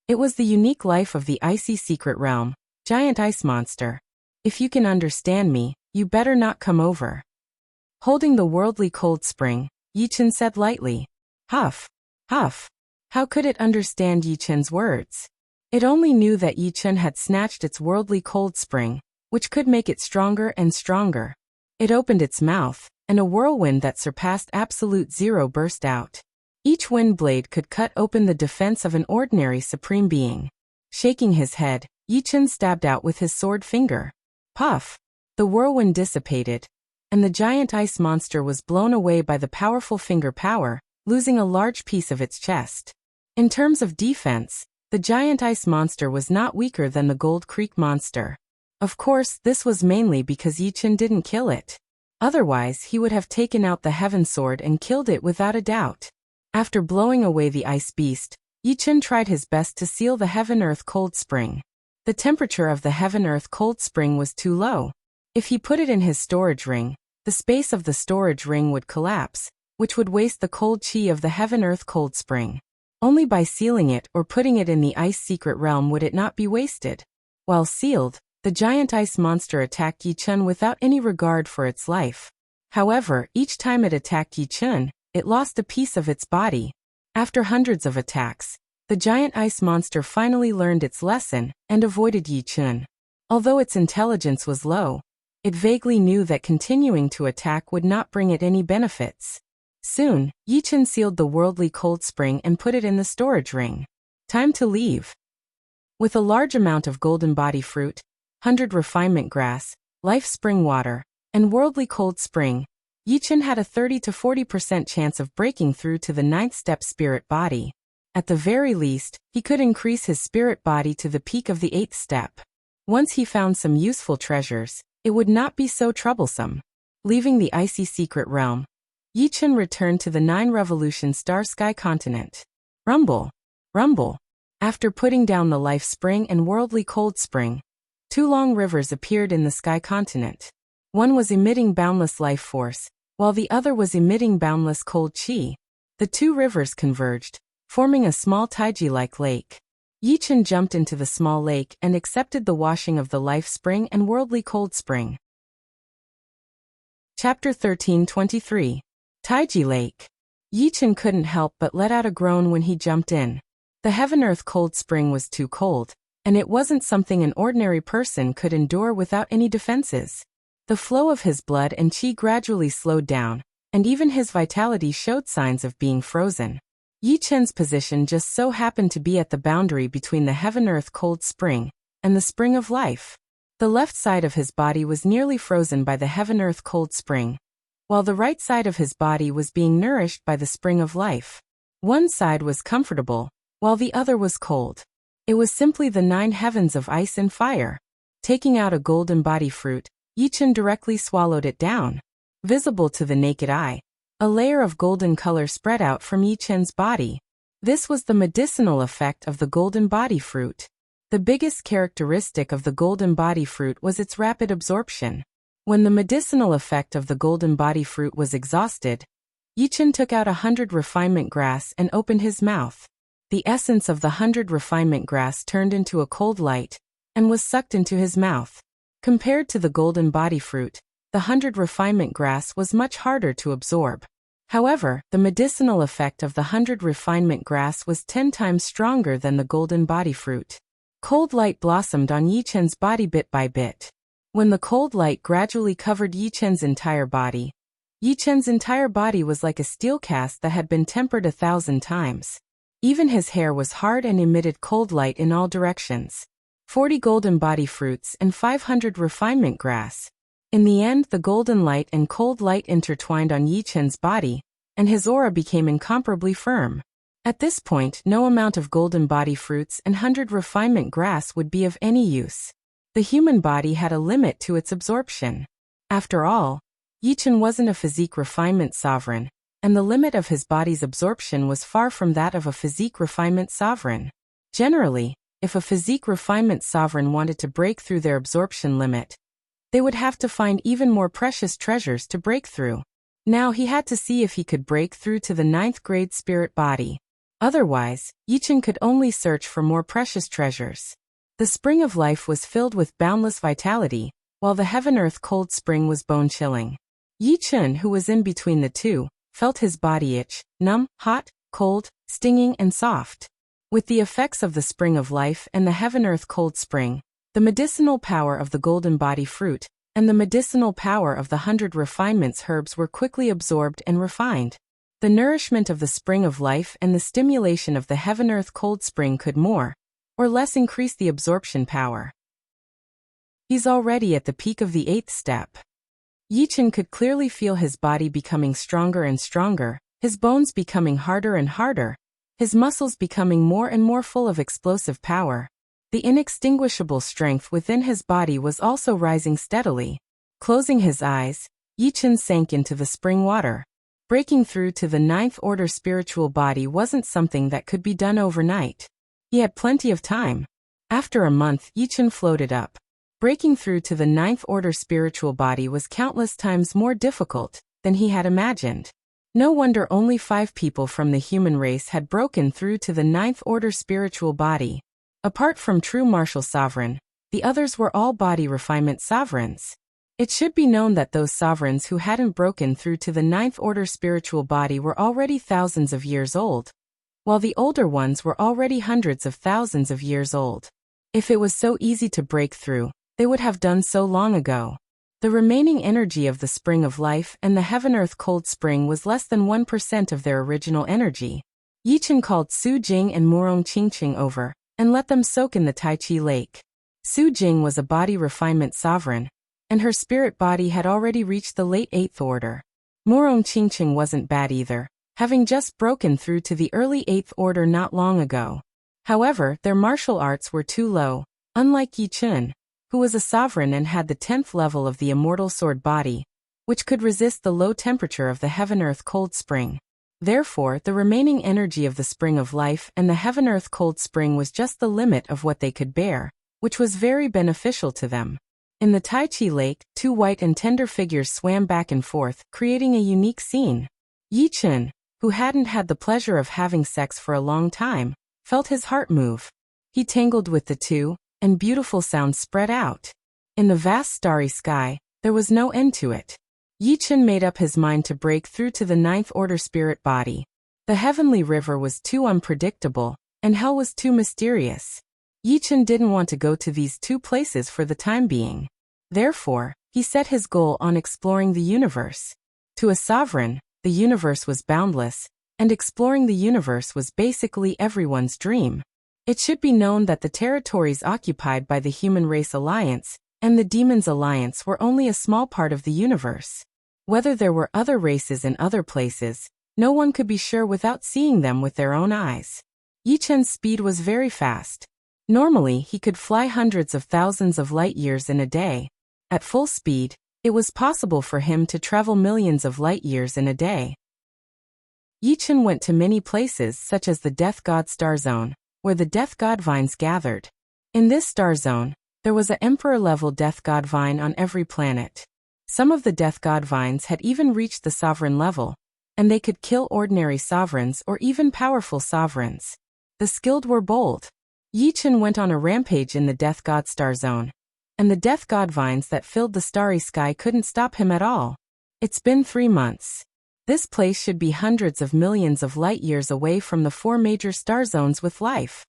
It was the unique life of the icy secret realm, giant ice monster. If you can understand me, you better not come over. Holding the worldly cold spring, Yichen said lightly. Huff. Huff. How could it understand Yichen's words? It only knew that Yichen had snatched its worldly cold spring, which could make it stronger and stronger. It opened its mouth, and a whirlwind that surpassed absolute zero burst out. Each wind blade could cut open the defense of an ordinary supreme being. Shaking his head, Yichen stabbed out with his sword finger. Puff! The whirlwind dissipated, and the giant ice monster was blown away by the powerful finger power, losing a large piece of its chest. In terms of defense, the giant ice monster was not weaker than the Gold Creek monster. Of course, this was mainly because Yichen didn't kill it. Otherwise, he would have taken out the heaven sword and killed it without a doubt. After blowing away the ice beast, Yichen tried his best to seal the heaven-earth cold spring. The temperature of the heaven-earth cold spring was too low. If he put it in his storage ring, the space of the storage ring would collapse, which would waste the cold chi of the heaven-earth cold spring. Only by sealing it or putting it in the ice secret realm would it not be wasted. While sealed, the giant ice monster attacked Yichen without any regard for its life. However, each time it attacked Yichen, it lost a piece of its body. After hundreds of attacks, The giant ice monster finally learned its lesson and avoided Yi Chun. Although its intelligence was low, it vaguely knew that continuing to attack would not bring it any benefits. Soon, Yi Chun sealed the worldly cold spring and put it in the storage ring. Time to leave. With a large amount of golden body fruit, 100 refinement grass, life spring water, and worldly cold spring, Yi Chun had a 30 to 40% chance of breaking through to the 9th step spirit body. At the very least, he could increase his spirit body to the peak of the 8th step. Once he found some useful treasures, it would not be so troublesome. Leaving the icy secret realm, Yi Chun returned to the 9 Revolution Star Sky continent. Rumble. Rumble. After putting down the life spring and worldly cold spring, 2 long rivers appeared in the sky continent. One was emitting boundless life force, while the other was emitting boundless cold chi. The 2 rivers converged, forming a small Taiji-like lake. Yi Chun jumped into the small lake and accepted the washing of the life spring and worldly cold spring. Chapter 13:23. Taiji Lake. Yi Chun couldn't help but let out a groan when he jumped in. The heaven-earth cold spring was too cold, and it wasn't something an ordinary person could endure without any defenses. The flow of his blood and chi gradually slowed down, and even his vitality showed signs of being frozen. Yi Chun's position just so happened to be at the boundary between the heaven-earth cold spring and the spring of life. The left side of his body was nearly frozen by the heaven-earth cold spring, while the right side of his body was being nourished by the spring of life. One side was comfortable, while the other was cold. It was simply the 9 heavens of ice and fire. Taking out a golden body fruit, Yi Chun directly swallowed it down. Visible to the naked eye, a layer of golden color spread out from Yi Chun's body. This was the medicinal effect of the golden body fruit. The biggest characteristic of the golden body fruit was its rapid absorption. When the medicinal effect of the golden body fruit was exhausted, Yi Chun took out 100 refinement grass and opened his mouth. The essence of the 100 refinement grass turned into a cold light and was sucked into his mouth. Compared to the golden body fruit, the 100 refinement grass was much harder to absorb. However, the medicinal effect of the 100 refinement grass was 10 times stronger than the golden body fruit. Cold light blossomed on Yi Chun's body bit by bit. When the cold light gradually covered Yi Chun's entire body, Yi Chun's entire body was like a steel cast that had been tempered 1,000 times. Even his hair was hard and emitted cold light in all directions. 40 golden body fruits and 500 refinement grass. In the end, the golden light and cold light intertwined on Yi Chun's body, and his aura became incomparably firm. At this point, no amount of golden body fruits and 100 refinement grass would be of any use. The human body had a limit to its absorption. After all, Yi Chun wasn't a physique refinement sovereign, and the limit of his body's absorption was far from that of a physique refinement sovereign. Generally, if a physique refinement sovereign wanted to break through their absorption limit, they would have to find even more precious treasures to break through. Now he had to see if he could break through to the 9th grade spirit body. Otherwise, Yi Chun could only search for more precious treasures. The spring of life was filled with boundless vitality, while the heaven-earth cold spring was bone-chilling. Yi Chun, who was in between the two, felt his body itch, numb, hot, cold, stinging and soft. With the effects of the spring of life and the heaven-earth cold spring, the medicinal power of the golden body fruit, and the medicinal power of the 100 refinements herbs were quickly absorbed and refined. The nourishment of the spring of life and the stimulation of the heaven-earth cold spring could more or less increase the absorption power. He's already at the peak of the 8th step. Yi Chun could clearly feel his body becoming stronger and stronger, his bones becoming harder and harder, his muscles becoming more and more full of explosive power. The inextinguishable strength within his body was also rising steadily. Closing his eyes, Yi Chun sank into the spring water. Breaking through to the 9th order spiritual body wasn't something that could be done overnight. He had plenty of time. After a month, Yi Chun floated up. Breaking through to the 9th order spiritual body was countless times more difficult than he had imagined. No wonder only 5 people from the human race had broken through to the 9th order spiritual body. Apart from true martial sovereign, the others were all body refinement sovereigns. It should be known that those sovereigns who hadn't broken through to the 9th order spiritual body were already thousands of years old. while the older ones were already hundreds of thousands of years old. If it was so easy to break through, they would have done so long ago. The remaining energy of the spring of life and the heaven-earth cold spring was less than 1% of their original energy. Yichen called Su Jing and Murong Qingqing over, and let them soak in the Tai Chi lake. Su Jing was a body refinement sovereign, and her spirit body had already reached the late 8th order. Murong Qingqing wasn't bad either, having just broken through to the early 8th order not long ago. However, their martial arts were too low, unlike Yichen, who was a sovereign and had the 10th level of the immortal sword body, which could resist the low temperature of the heaven-earth cold spring. Therefore, the remaining energy of the spring of life and the heaven-earth cold spring was just the limit of what they could bear, which was very beneficial to them. In the Tai Chi lake, two white and tender figures swam back and forth, creating a unique scene. Yichen, who hadn't had the pleasure of having sex for a long time, felt his heart move. He tangled with the two, and beautiful sounds spread out. In the vast starry sky, there was no end to it. Yichen made up his mind to break through to the 9th order spirit body. The heavenly river was too unpredictable, and hell was too mysterious. Yichen didn't want to go to these two places for the time being. Therefore, he set his goal on exploring the universe. To a sovereign, the universe was boundless, and exploring the universe was basically everyone's dream. It should be known that the territories occupied by the Human Race Alliance and the Demons Alliance were only a small part of the universe. Whether there were other races in other places, no one could be sure without seeing them with their own eyes. Yichen's speed was very fast. Normally, he could fly hundreds of thousands of light years in a day. At full speed, it was possible for him to travel millions of light years in a day. Yichen went to many places such as the Death God Star Zone, where the Death God Vines gathered. In this star zone, there was an Emperor-level Death God Vine on every planet. Some of the Death God Vines had even reached the sovereign level, and they could kill ordinary sovereigns or even powerful sovereigns. The skilled were bold. Yichen went on a rampage in the Death God Star Zone, and the Death God Vines that filled the starry sky couldn't stop him at all. It's been 3 months. This place should be hundreds of millions of light years away from the 4 major star zones with life.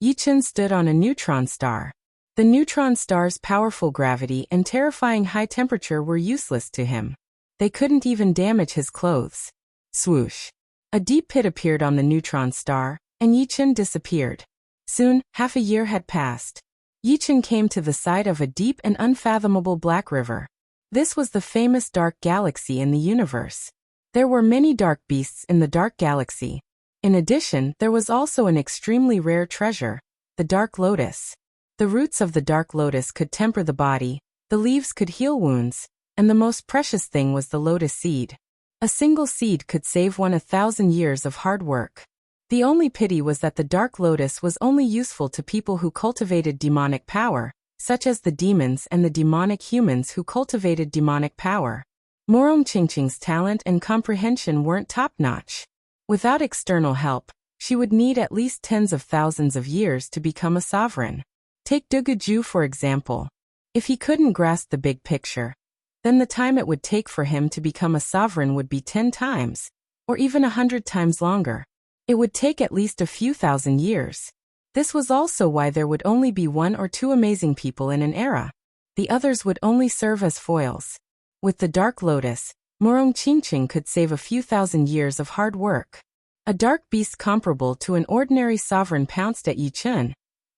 Yichen stood on a neutron star. The neutron star's powerful gravity and terrifying high temperature were useless to him. They couldn't even damage his clothes. Swoosh. A deep pit appeared on the neutron star, and Yichen disappeared. Soon, half a year had passed. Yichen came to the side of a deep and unfathomable black river. This was the famous dark galaxy in the universe. There were many dark beasts in the dark galaxy. In addition, there was also an extremely rare treasure, the dark lotus. The roots of the dark lotus could temper the body, the leaves could heal wounds, and the most precious thing was the lotus seed. A single seed could save one 1,000 years of hard work. The only pity was that the dark lotus was only useful to people who cultivated demonic power, such as the demons and the demonic humans who cultivated demonic power. Murong Qingqing's talent and comprehension weren't top-notch. Without external help, she would need at least tens of thousands of years to become a sovereign. Take Dugaju for example. If he couldn't grasp the big picture, then the time it would take for him to become a sovereign would be 10 times, or even 100 times longer. It would take at least a few thousand years. This was also why there would only be 1 or 2 amazing people in an era. The others would only serve as foils. With the Dark Lotus, Murong Qingqing could save a few thousand years of hard work. A dark beast comparable to an ordinary sovereign pounced at Yichen,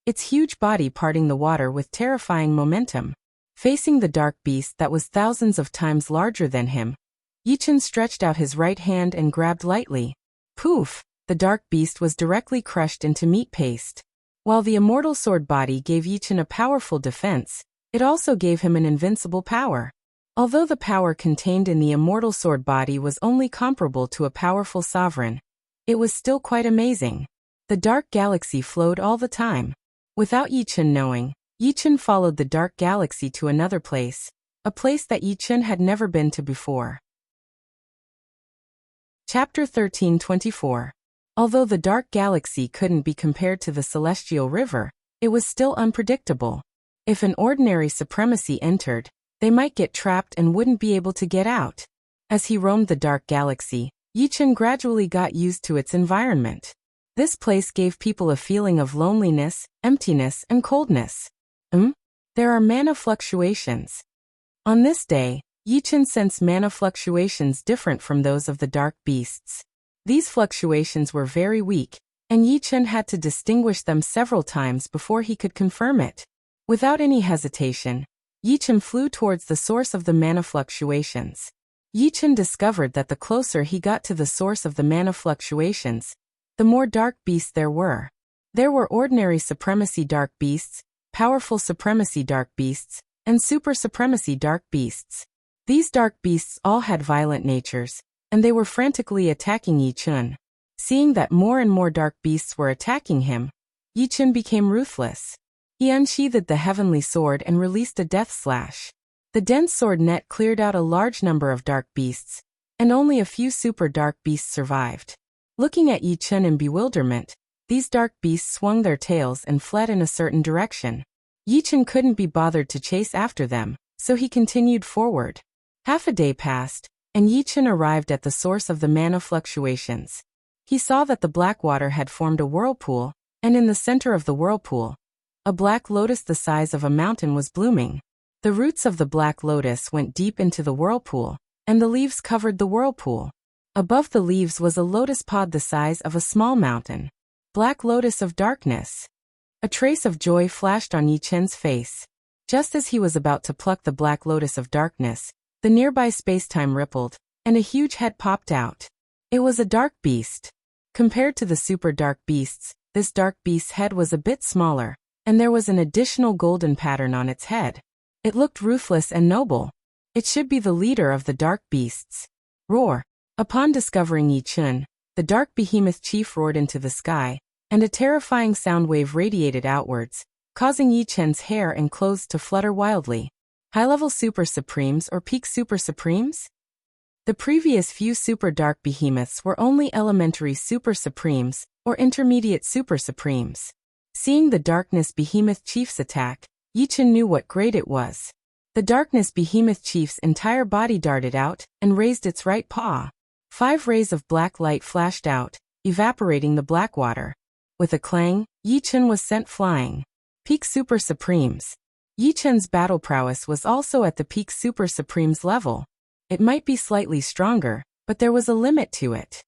its huge body parting the water with terrifying momentum. Facing the dark beast that was thousands of times larger than him, Yichen stretched out his right hand and grabbed lightly. Poof! The dark beast was directly crushed into meat paste. While the immortal sword body gave Yichen a powerful defense, it also gave him an invincible power. Although the power contained in the immortal sword body was only comparable to a powerful sovereign, it was still quite amazing. The dark galaxy flowed all the time. Without Yichen knowing, Yichen followed the dark galaxy to another place, a place that Yichen had never been to before. Chapter 1324. Although the dark galaxy couldn't be compared to the celestial river, it was still unpredictable. If an ordinary supremacy entered, they might get trapped and wouldn't be able to get out. As he roamed the dark galaxy, Yichen gradually got used to its environment. This place gave people a feeling of loneliness, emptiness, and coldness. There are mana fluctuations. On this day, Yichen sensed mana fluctuations different from those of the dark beasts. These fluctuations were very weak, and Yichen had to distinguish them several times before he could confirm it. Without any hesitation, Yichen flew towards the source of the mana fluctuations. Yichen discovered that the closer he got to the source of the mana fluctuations, the more dark beasts there were. There were ordinary supremacy dark beasts, powerful supremacy dark beasts, and super supremacy dark beasts. These dark beasts all had violent natures, and they were frantically attacking Yichen. Seeing that more and more dark beasts were attacking him, Yichen became ruthless. He unsheathed the heavenly sword and released a death slash. The dense sword net cleared out a large number of dark beasts, and only a few super dark beasts survived. Looking at Yichen in bewilderment, these dark beasts swung their tails and fled in a certain direction. Yichen couldn't be bothered to chase after them, so he continued forward. Half a day passed, and Yichen arrived at the source of the mana fluctuations. He saw that the black water had formed a whirlpool, and in the center of the whirlpool, a black lotus the size of a mountain was blooming. The roots of the black lotus went deep into the whirlpool, and the leaves covered the whirlpool. Above the leaves was a lotus pod the size of a small mountain. Black lotus of darkness. A trace of joy flashed on Yichen's face. Just as he was about to pluck the black lotus of darkness, the nearby spacetime rippled, and a huge head popped out. It was a dark beast. Compared to the super dark beasts, this dark beast's head was a bit smaller, and there was an additional golden pattern on its head. It looked ruthless and noble. It should be the leader of the dark beasts. Roar! Upon discovering Yichen, the dark behemoth chief roared into the sky, and a terrifying sound wave radiated outwards, causing Yichen's hair and clothes to flutter wildly. High-level super supremes or peak super supremes? The previous few super dark behemoths were only elementary super supremes or intermediate super supremes. Seeing the darkness behemoth chief's attack, Yichen knew what grade it was. The darkness behemoth chief's entire body darted out and raised its right paw. 5 rays of black light flashed out, evaporating the black water. With a clang, Yichen was sent flying. Peak Super Supremes. Yichen's battle prowess was also at the Peak Super Supremes level. It might be slightly stronger, but there was a limit to it.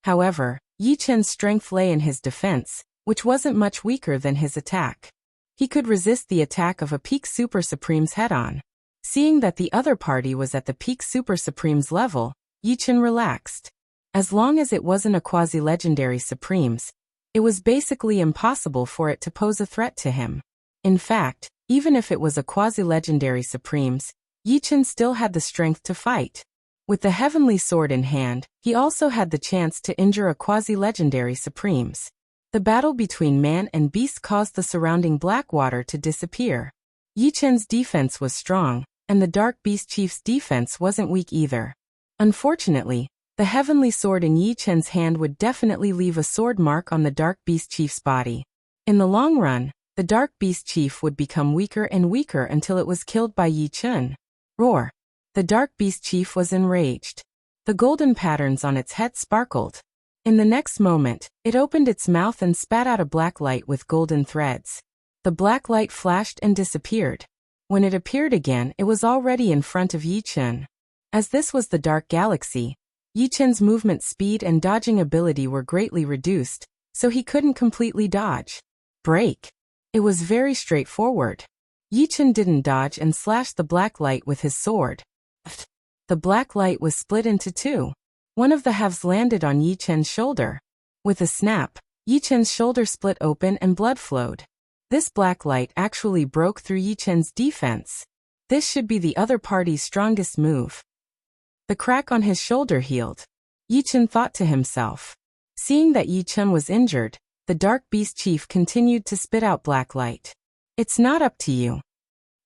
However, Yichen's strength lay in his defense, which wasn't much weaker than his attack. He could resist the attack of a Peak Super Supremes head-on. Seeing that the other party was at the Peak Super Supremes level, Yichen relaxed. As long as it wasn't a quasi-legendary Supremes, it was basically impossible for it to pose a threat to him. In fact, even if it was a quasi-legendary Supremes, Yichen still had the strength to fight. With the heavenly sword in hand, he also had the chance to injure a quasi-legendary Supremes. The battle between man and beast caused the surrounding black water to disappear. Yichen's defense was strong, and the Dark Beast Chief's defense wasn't weak either. Unfortunately, the heavenly sword in Yichen's hand would definitely leave a sword mark on the Dark Beast Chief's body. In the long run, the Dark Beast Chief would become weaker and weaker until it was killed by Yichen. Roar! The Dark Beast Chief was enraged. The golden patterns on its head sparkled. In the next moment, it opened its mouth and spat out a black light with golden threads. The black light flashed and disappeared. When it appeared again, it was already in front of Yichen. As this was the Dark Galaxy, Yichen's movement speed and dodging ability were greatly reduced, so he couldn't completely dodge. Break! It was very straightforward. Yichen didn't dodge and slashed the black light with his sword. The black light was split into 2. One of the halves landed on Yichen's shoulder. With a snap, Yichen's shoulder split open and blood flowed. This black light actually broke through Yichen's defense. This should be the other party's strongest move. The crack on his shoulder healed. Yichen thought to himself. Seeing that Yichen was injured, the Dark Beast Chief continued to spit out black light. It's not up to you.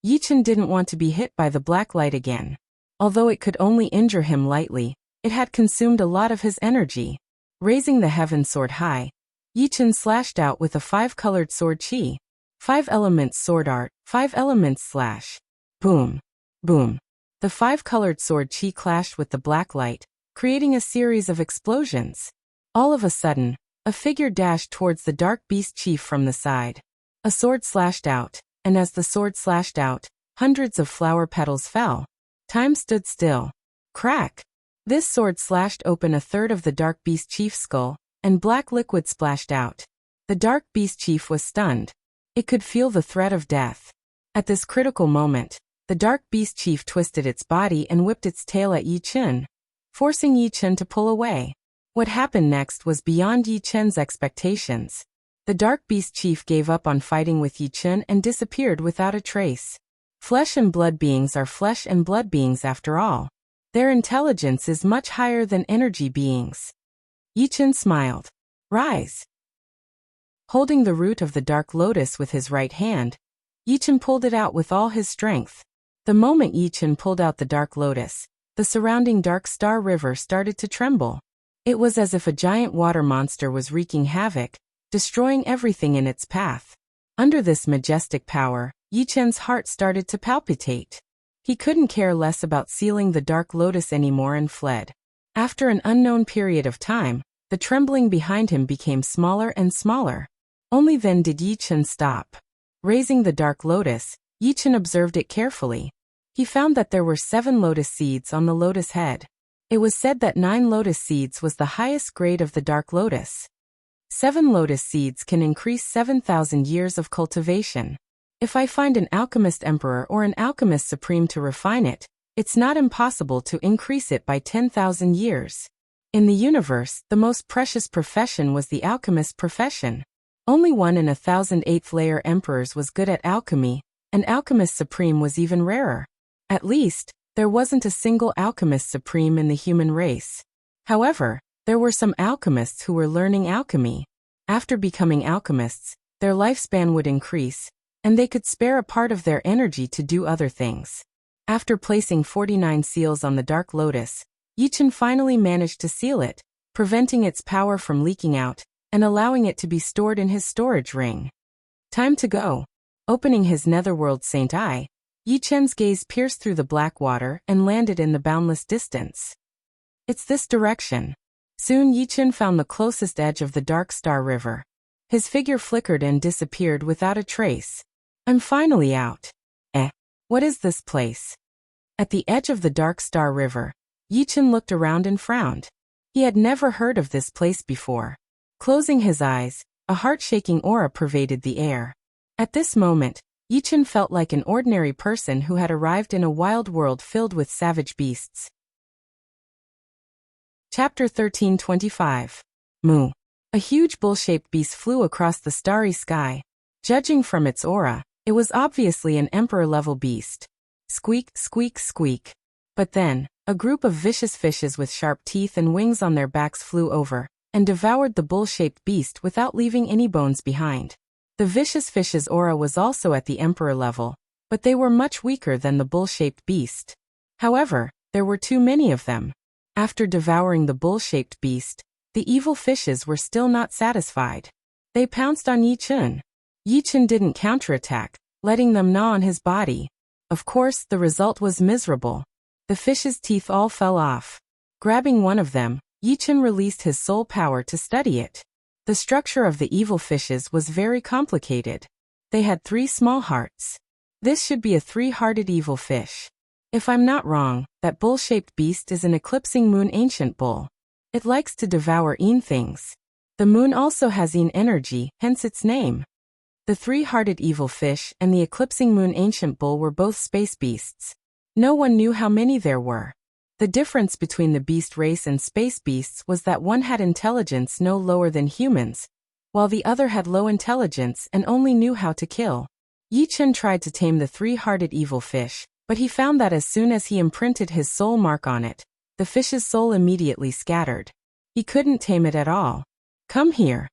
Yichen didn't want to be hit by the black light again. Although it could only injure him lightly, it had consumed a lot of his energy. Raising the heaven sword high, Yichen slashed out with a 5-colored sword chi. 5 elements sword art, 5 elements slash. Boom. Boom. The 5-colored sword chi clashed with the black light, creating a series of explosions. All of a sudden, A figure dashed towards the dark beast chief from the side. A sword slashed out, and as the sword slashed out, hundreds of flower petals fell. Time stood still. Crack! This sword slashed open a third of the dark beast chief's skull, and black liquid splashed out. The dark beast chief was stunned. It could feel the threat of death. At this critical moment, the dark beast chief twisted its body and whipped its tail at Yi Chen, forcing Yi Chen to pull away. What happened next was beyond Yi Chen's expectations. The dark beast chief gave up on fighting with Yi Chen and disappeared without a trace. Flesh and blood beings are flesh and blood beings after all. Their intelligence is much higher than energy beings. Yi Chen smiled. Rise. Holding the root of the dark lotus with his right hand, Yi Chen pulled it out with all his strength. The moment Yi Chen pulled out the dark lotus, the surrounding dark star river started to tremble. It was as if a giant water monster was wreaking havoc, destroying everything in its path. Under this majestic power, Yi Chen's heart started to palpitate. He couldn't care less about sealing the dark lotus anymore and fled. After an unknown period of time, the trembling behind him became smaller and smaller. Only then did Yi Chen stop. Raising the dark lotus, Yi Chen observed it carefully. He found that there were 7 lotus seeds on the lotus head. It was said that 9 lotus seeds was the highest grade of the dark lotus. 7 lotus seeds can increase 7,000 years of cultivation. If I find an alchemist emperor or an alchemist supreme to refine it, it's not impossible to increase it by 10,000 years. In the universe, the most precious profession was the alchemist profession. Only 1 in 1,000 8th-layer emperors was good at alchemy, and alchemist supreme was even rarer. At least, there wasn't a single alchemist supreme in the human race. However, there were some alchemists who were learning alchemy. After becoming alchemists, their lifespan would increase, and they could spare a part of their energy to do other things. After placing 49 seals on the dark lotus, Yi Chen finally managed to seal it, preventing its power from leaking out, and allowing it to be stored in his storage ring. Time to go. Opening his netherworld saint eye, Yi Chen's gaze pierced through the black water and landed in the boundless distance. It's this direction. Soon Yi Chen found the closest edge of the dark star river. His figure flickered and disappeared without a trace. I'm finally out. What is this place? At the edge of the dark star river, Yi Chen looked around and frowned. He had never heard of this place before. Closing his eyes, a heart-shaking aura pervaded the air. At this moment, Yi Chen felt like an ordinary person who had arrived in a wild world filled with savage beasts. Chapter 1325. Moo. A huge bull-shaped beast flew across the starry sky. Judging from its aura, it was obviously an emperor-level beast. Squeak, squeak, squeak. But then, a group of vicious fishes with sharp teeth and wings on their backs flew over, and devoured the bull-shaped beast without leaving any bones behind. The vicious fish's aura was also at the emperor level, but they were much weaker than the bull-shaped beast. However, there were too many of them. After devouring the bull-shaped beast, the evil fishes were still not satisfied. They pounced on Yi Chen. Yi Chen didn't counterattack, letting them gnaw on his body. Of course, the result was miserable. The fish's teeth all fell off. Grabbing one of them, Yi Chen released his soul power to study it. The structure of the evil fishes was very complicated. They had 3 small hearts. This should be a 3-hearted evil fish. If I'm not wrong, that bull-shaped beast is an eclipsing moon ancient bull. It likes to devour Yin things. The moon also has Yin energy, hence its name. The 3-hearted evil fish and the eclipsing moon ancient bull were both space beasts. No one knew how many there were. The difference between the beast race and space beasts was that one had intelligence no lower than humans, while the other had low intelligence and only knew how to kill. Yi Chen tried to tame the 3-hearted evil fish, but he found that as soon as he imprinted his soul mark on it, the fish's soul immediately scattered. He couldn't tame it at all. Come here.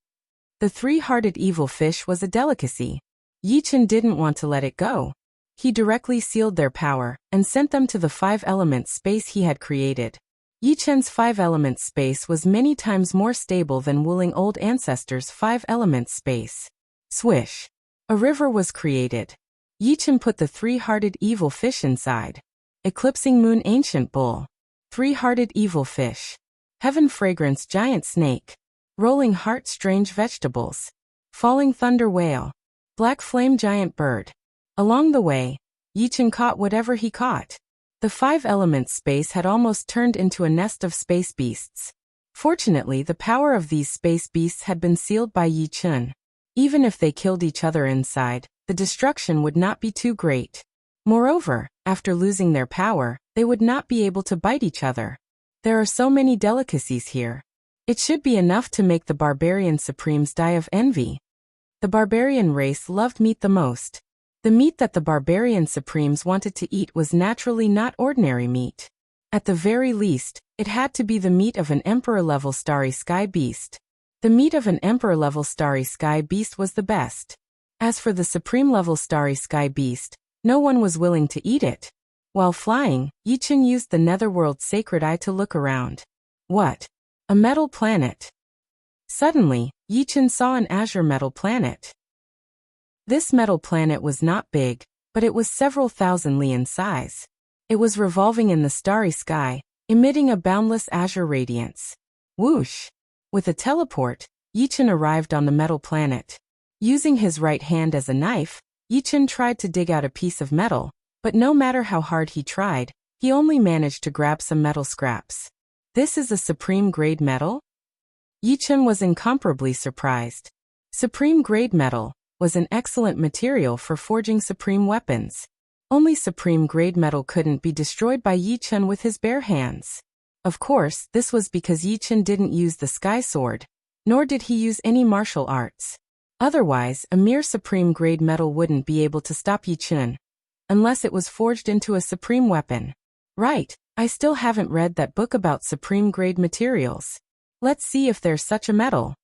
The 3-hearted evil fish was a delicacy. Yi Chen didn't want to let it go. He directly sealed their power and sent them to the 5-element space he had created. Yi Chen's 5-element space was many times more stable than Wuling Old Ancestors' 5-element space. Swish. A river was created. Yi Chen put the 3-hearted evil fish inside. Eclipsing moon ancient bull. 3-hearted evil fish. Heaven fragrance giant snake. rolling heart strange vegetables, falling thunder whale, black flame giant bird. Along the way, Yichen caught whatever he caught. The 5 elements space had almost turned into a nest of space beasts. Fortunately, the power of these space beasts had been sealed by Yichen. Even if they killed each other inside, the destruction would not be too great. Moreover, after losing their power, they would not be able to bite each other. There are so many delicacies here. It should be enough to make the barbarian supremes die of envy. The barbarian race loved meat the most. The meat that the barbarian supremes wanted to eat was naturally not ordinary meat. At the very least, it had to be the meat of an emperor-level starry sky beast. The meat of an emperor-level starry sky beast was the best. As for the supreme-level starry sky beast, no one was willing to eat it. While flying, Yichen used the netherworld's sacred eye to look around. What? A metal planet. Suddenly, Yichen saw an azure metal planet. This metal planet was not big, but it was several thousand li in size. It was revolving in the starry sky, emitting a boundless azure radiance. Whoosh! With a teleport, Yichen arrived on the metal planet. Using his right hand as a knife, Yichen tried to dig out a piece of metal, but no matter how hard he tried, he only managed to grab some metal scraps. This is a supreme-grade metal? Yichen was incomparably surprised. Supreme-grade metal was an excellent material for forging supreme weapons. Only supreme-grade metal couldn't be destroyed by Yichen with his bare hands. Of course, this was because Yichen didn't use the sky sword, nor did he use any martial arts. Otherwise, a mere supreme-grade metal wouldn't be able to stop Yichen, unless it was forged into a supreme weapon. Right, I still haven't read that book about supreme-grade materials. Let's see if there's such a metal.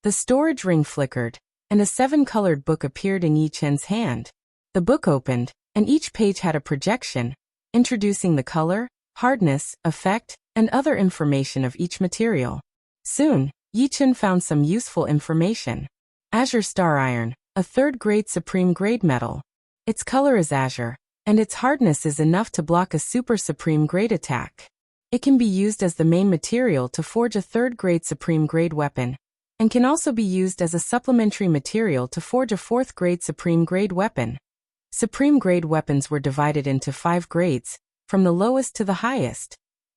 The storage ring flickered, and a 7-colored book appeared in Yichen's hand. The book opened, and each page had a projection, introducing the color, hardness, effect, and other information of each material. Soon, Yichen found some useful information. Azure Star Iron, a 3rd-grade supreme-grade metal. Its color is azure, and its hardness is enough to block a super supreme-grade attack. It can be used as the main material to forge a 3rd-grade supreme-grade weapon, and can also be used as a supplementary material to forge a 4th-grade supreme-grade weapon. Supreme-grade weapons were divided into 5 grades, from the lowest to the highest.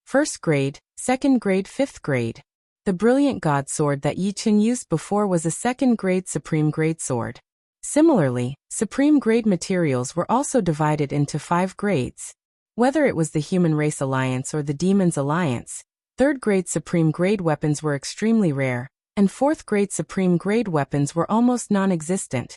1st grade, 2nd grade, 5th grade. The brilliant god sword that Yichen used before was a 2nd-grade supreme-grade sword. Similarly, supreme-grade materials were also divided into 5 grades. Whether it was the Human Race Alliance or the Demons Alliance, 3rd-grade supreme-grade weapons were extremely rare, and 4th-grade supreme-grade weapons were almost non-existent.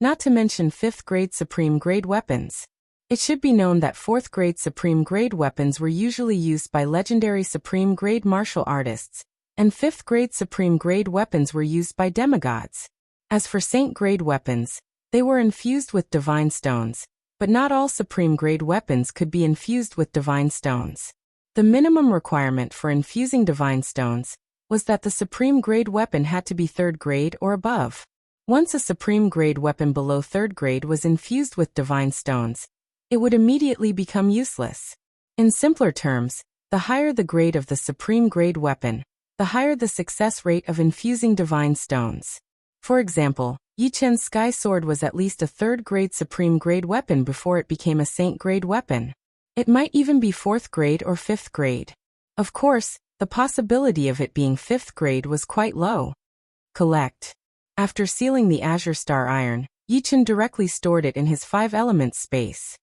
Not to mention 5th-grade supreme-grade weapons. It should be known that 4th-grade supreme-grade weapons were usually used by legendary supreme-grade martial artists, and 5th-grade supreme-grade weapons were used by demigods. As for saint-grade weapons, they were infused with divine stones, but not all supreme-grade weapons could be infused with divine stones. The minimum requirement for infusing divine stones was that the supreme-grade weapon had to be 3rd grade or above. Once a supreme-grade weapon below 3rd grade was infused with divine stones, it would immediately become useless. In simpler terms, the higher the grade of the supreme-grade weapon, the higher the success rate of infusing divine stones. For example, Yichen's sky sword was at least a 3rd-grade supreme-grade weapon before it became a saint-grade weapon. It might even be 4th grade or 5th grade. Of course, the possibility of it being 5th grade was quite low. Collect. After sealing the Azure Star Iron, Yichen directly stored it in his 5-element space.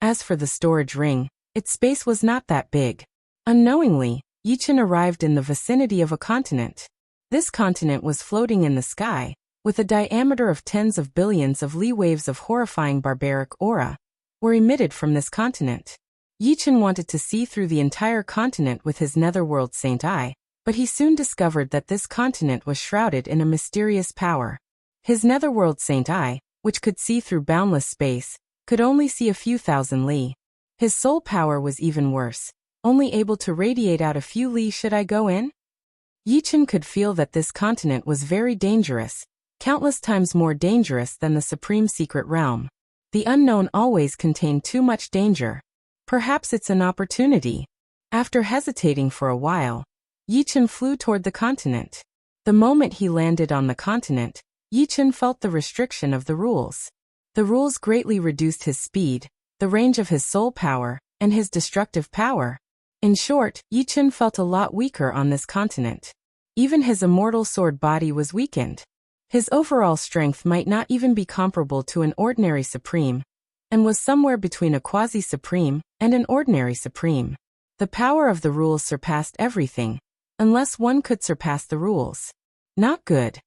As for the storage ring, its space was not that big. Unknowingly, Yichen arrived in the vicinity of a continent. This continent was floating in the sky, with a diameter of tens of billions of li. Waves of horrifying barbaric aura were emitted from this continent. Yichen wanted to see through the entire continent with his netherworld saint eye, but he soon discovered that this continent was shrouded in a mysterious power. His netherworld saint eye, which could see through boundless space, could only see a few thousand li. His soul power was even worse, only able to radiate out a few li. Should I go in? Yichen could feel that this continent was very dangerous, countless times more dangerous than the Supreme Secret Realm. The unknown always contained too much danger. Perhaps it's an opportunity. After hesitating for a while, Yichen flew toward the continent. The moment he landed on the continent, Yichen felt the restriction of the rules. The rules greatly reduced his speed, the range of his soul power, and his destructive power. In short, Yichen felt a lot weaker on this continent. Even his immortal sword body was weakened. His overall strength might not even be comparable to an ordinary supreme, and was somewhere between a quasi-supreme and an ordinary supreme. The power of the rules surpassed everything, unless one could surpass the rules. Not good.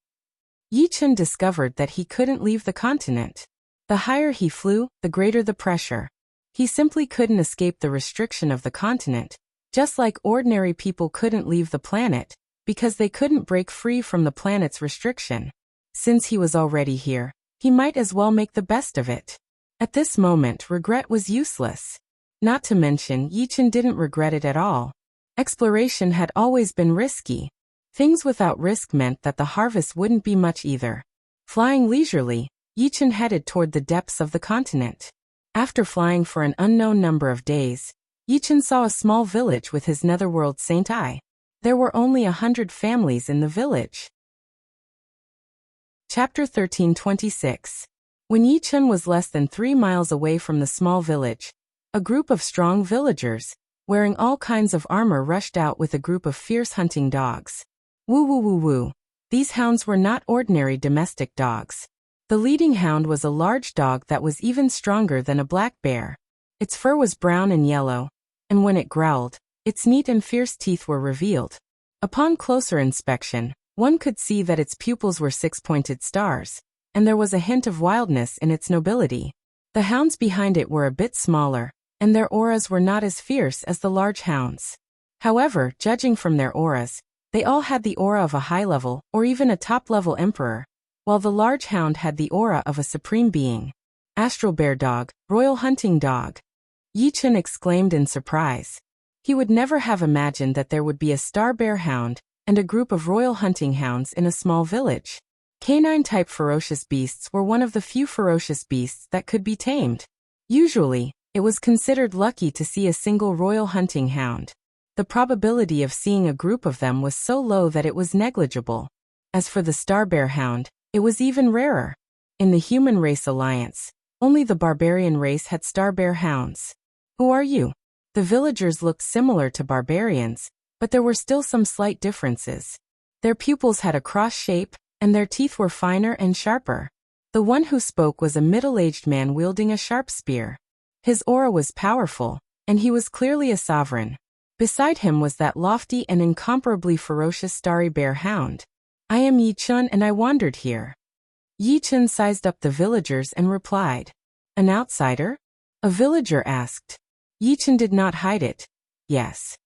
Yichen discovered that he couldn't leave the continent. The higher he flew, the greater the pressure. He simply couldn't escape the restriction of the continent, just like ordinary people couldn't leave the planet, because they couldn't break free from the planet's restriction. Since he was already here, he might as well make the best of it. At this moment, regret was useless. Not to mention, Yichen didn't regret it at all. Exploration had always been risky. Things without risk meant that the harvest wouldn't be much either. Flying leisurely, Yichen headed toward the depths of the continent. After flying for an unknown number of days, Yichen saw a small village with his netherworld Saint Ai. There were only 100 families in the village. Chapter 13:26. When Yichen was less than 3 miles away from the small village, a group of strong villagers, wearing all kinds of armor, rushed out with a group of fierce hunting dogs. Woo woo woo woo. These hounds were not ordinary domestic dogs. The leading hound was a large dog that was even stronger than a black bear. Its fur was brown and yellow, and when it growled, its neat and fierce teeth were revealed. Upon closer inspection, one could see that its pupils were 6-pointed stars, and there was a hint of wildness in its nobility. The hounds behind it were a bit smaller, and their auras were not as fierce as the large hounds. However, judging from their auras, they all had the aura of a high-level or even a top-level emperor, while the large hound had the aura of a supreme being. Astral bear dog, royal hunting dog. Yichen exclaimed in surprise. He would never have imagined that there would be a star bear hound and a group of royal hunting hounds in a small village. Canine-type ferocious beasts were one of the few ferocious beasts that could be tamed. Usually, it was considered lucky to see a single royal hunting hound. The probability of seeing a group of them was so low that it was negligible. As for the star bear hound, it was even rarer. In the human race alliance, only the barbarian race had star bear hounds. Who are you? The villagers looked similar to barbarians, but there were still some slight differences. Their pupils had a cross shape, and their teeth were finer and sharper. The one who spoke was a middle-aged man wielding a sharp spear. His aura was powerful, and he was clearly a sovereign. Beside him was that lofty and incomparably ferocious starry bear hound. I am Yichen and I wandered here. Yichen sized up the villagers and replied. An outsider? A villager asked. Yichen did not hide it. Yes.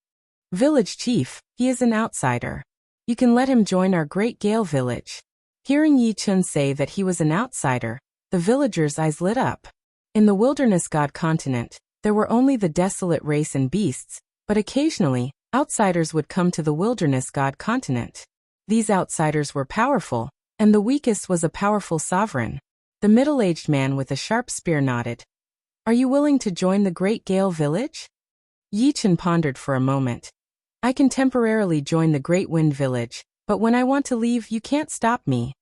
Village chief, he is an outsider. You can let him join our great Gale village. Hearing Yichen say that he was an outsider, the villagers' eyes lit up. In the wilderness god continent, there were only the desolate race and beasts, but occasionally, outsiders would come to the wilderness god continent. These outsiders were powerful, and the weakest was a powerful sovereign. The middle-aged man with a sharp spear nodded. Are you willing to join the great Gale village? Yichen pondered for a moment. I can temporarily join the Great Wind village, but when I want to leave, you can't stop me.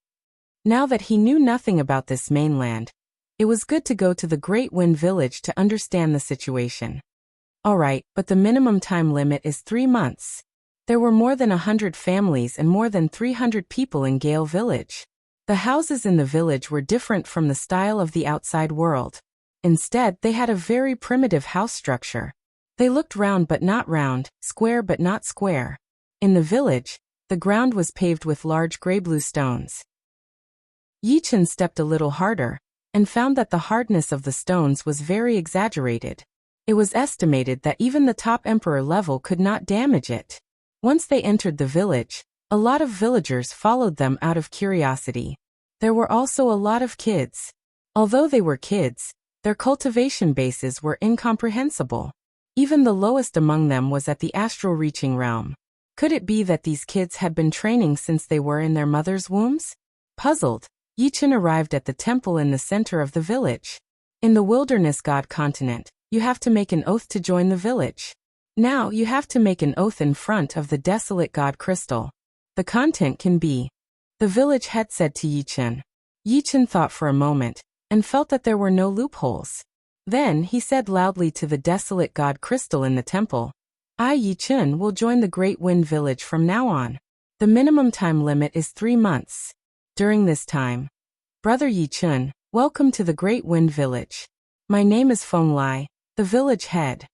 Now that he knew nothing about this mainland, it was good to go to the Great Wind village to understand the situation. Alright, but the minimum time limit is 3 months. There were more than 100 families and more than 300 people in Gale village. The houses in the village were different from the style of the outside world. Instead, they had a very primitive house structure. They looked round but not round, square but not square. In the village, the ground was paved with large gray-blue stones. Yichen stepped a little harder, and found that the hardness of the stones was very exaggerated. It was estimated that even the top emperor level could not damage it. Once they entered the village, a lot of villagers followed them out of curiosity. There were also a lot of kids. Although they were kids, their cultivation bases were incomprehensible. Even the lowest among them was at the astral reaching realm. Could it be that these kids had been training since they were in their mother's wombs? Puzzled, Yichen arrived at the temple in the center of the village. In the wilderness god continent, you have to make an oath to join the village. Now you have to make an oath in front of the desolate god crystal. The content can be. The village head said to Yichen. Yichen thought for a moment, and felt that there were no loopholes. Then he said loudly to the desolate god crystal in the temple, I, Yichen, will join the Great Wind Village from now on. The minimum time limit is 3 months. During this time, Brother Yichen, welcome to the Great Wind Village. My name is Feng Lai, the village head.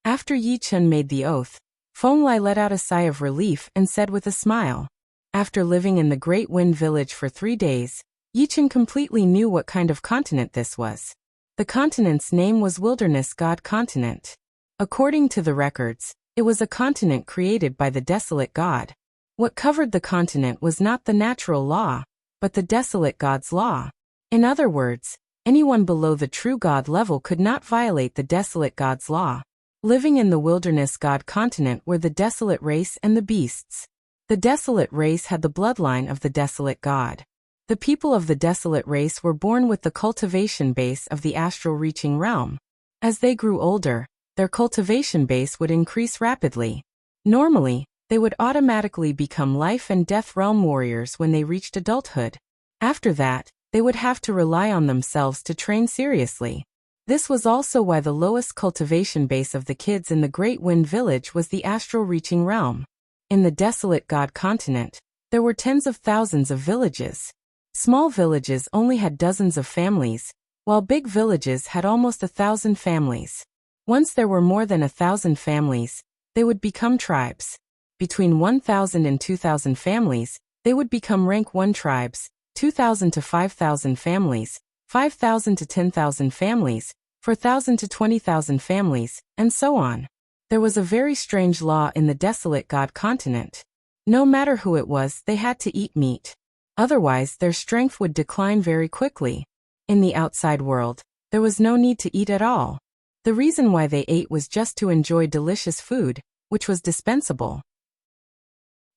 After Yichen made the oath, Feng Lai let out a sigh of relief and said with a smile. After living in the Great Wind Village for 3 days, Yichen completely knew what kind of continent this was. The continent's name was Wilderness God Continent. According to the records, it was a continent created by the desolate god. What covered the continent was not the natural law, but the desolate god's law. In other words, anyone below the true god level could not violate the desolate god's law. Living in the Wilderness God Continent were the desolate race and the beasts. The desolate race had the bloodline of the desolate god. The people of the desolate race were born with the cultivation base of the astral reaching realm. As they grew older, their cultivation base would increase rapidly. Normally, they would automatically become life and death realm warriors when they reached adulthood. After that, they would have to rely on themselves to train seriously. This was also why the lowest cultivation base of the kids in the Great Wind Village was the astral reaching realm. In the desolate God Continent, there were tens of thousands of villages. Small villages only had dozens of families, while big villages had almost 1,000 families. Once there were more than 1,000 families, they would become tribes. Between 1,000 and 2,000 families, they would become rank 1 tribes, 2,000 to 5,000 families, 5,000 to 10,000 families, 4,000 to 20,000 families, and so on. There was a very strange law in the desolate God Continent. No matter who it was, they had to eat meat. Otherwise, their strength would decline very quickly. In the outside world, there was no need to eat at all. The reason why they ate was just to enjoy delicious food, which was dispensable.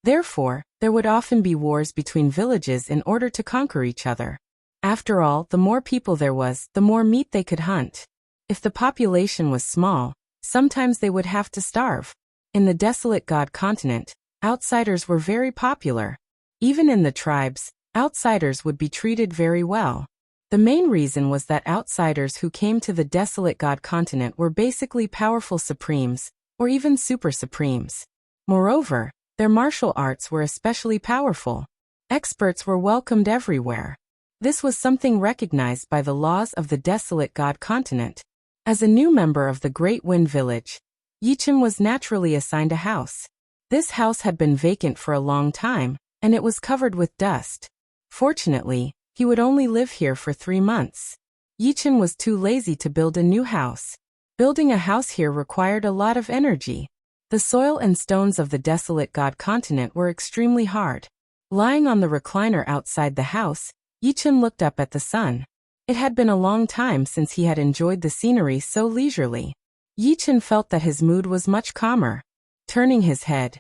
Therefore, there would often be wars between villages in order to conquer each other. After all, the more people there was, the more meat they could hunt. If the population was small, sometimes they would have to starve. In the desolate God Continent, outsiders were very popular. Even in the tribes, outsiders would be treated very well. The main reason was that outsiders who came to the desolate God Continent were basically powerful supremes, or even super supremes. Moreover, their martial arts were especially powerful. Experts were welcomed everywhere. This was something recognized by the laws of the desolate God Continent. As a new member of the Great Wind Village, Yichen was naturally assigned a house. This house had been vacant for a long time, and it was covered with dust. Fortunately, he would only live here for 3 months. Yichen was too lazy to build a new house. Building a house here required a lot of energy. The soil and stones of the desolate God Continent were extremely hard. Lying on the recliner outside the house, Yichen looked up at the sun. It had been a long time since he had enjoyed the scenery so leisurely. Yichen felt that his mood was much calmer. Turning his head,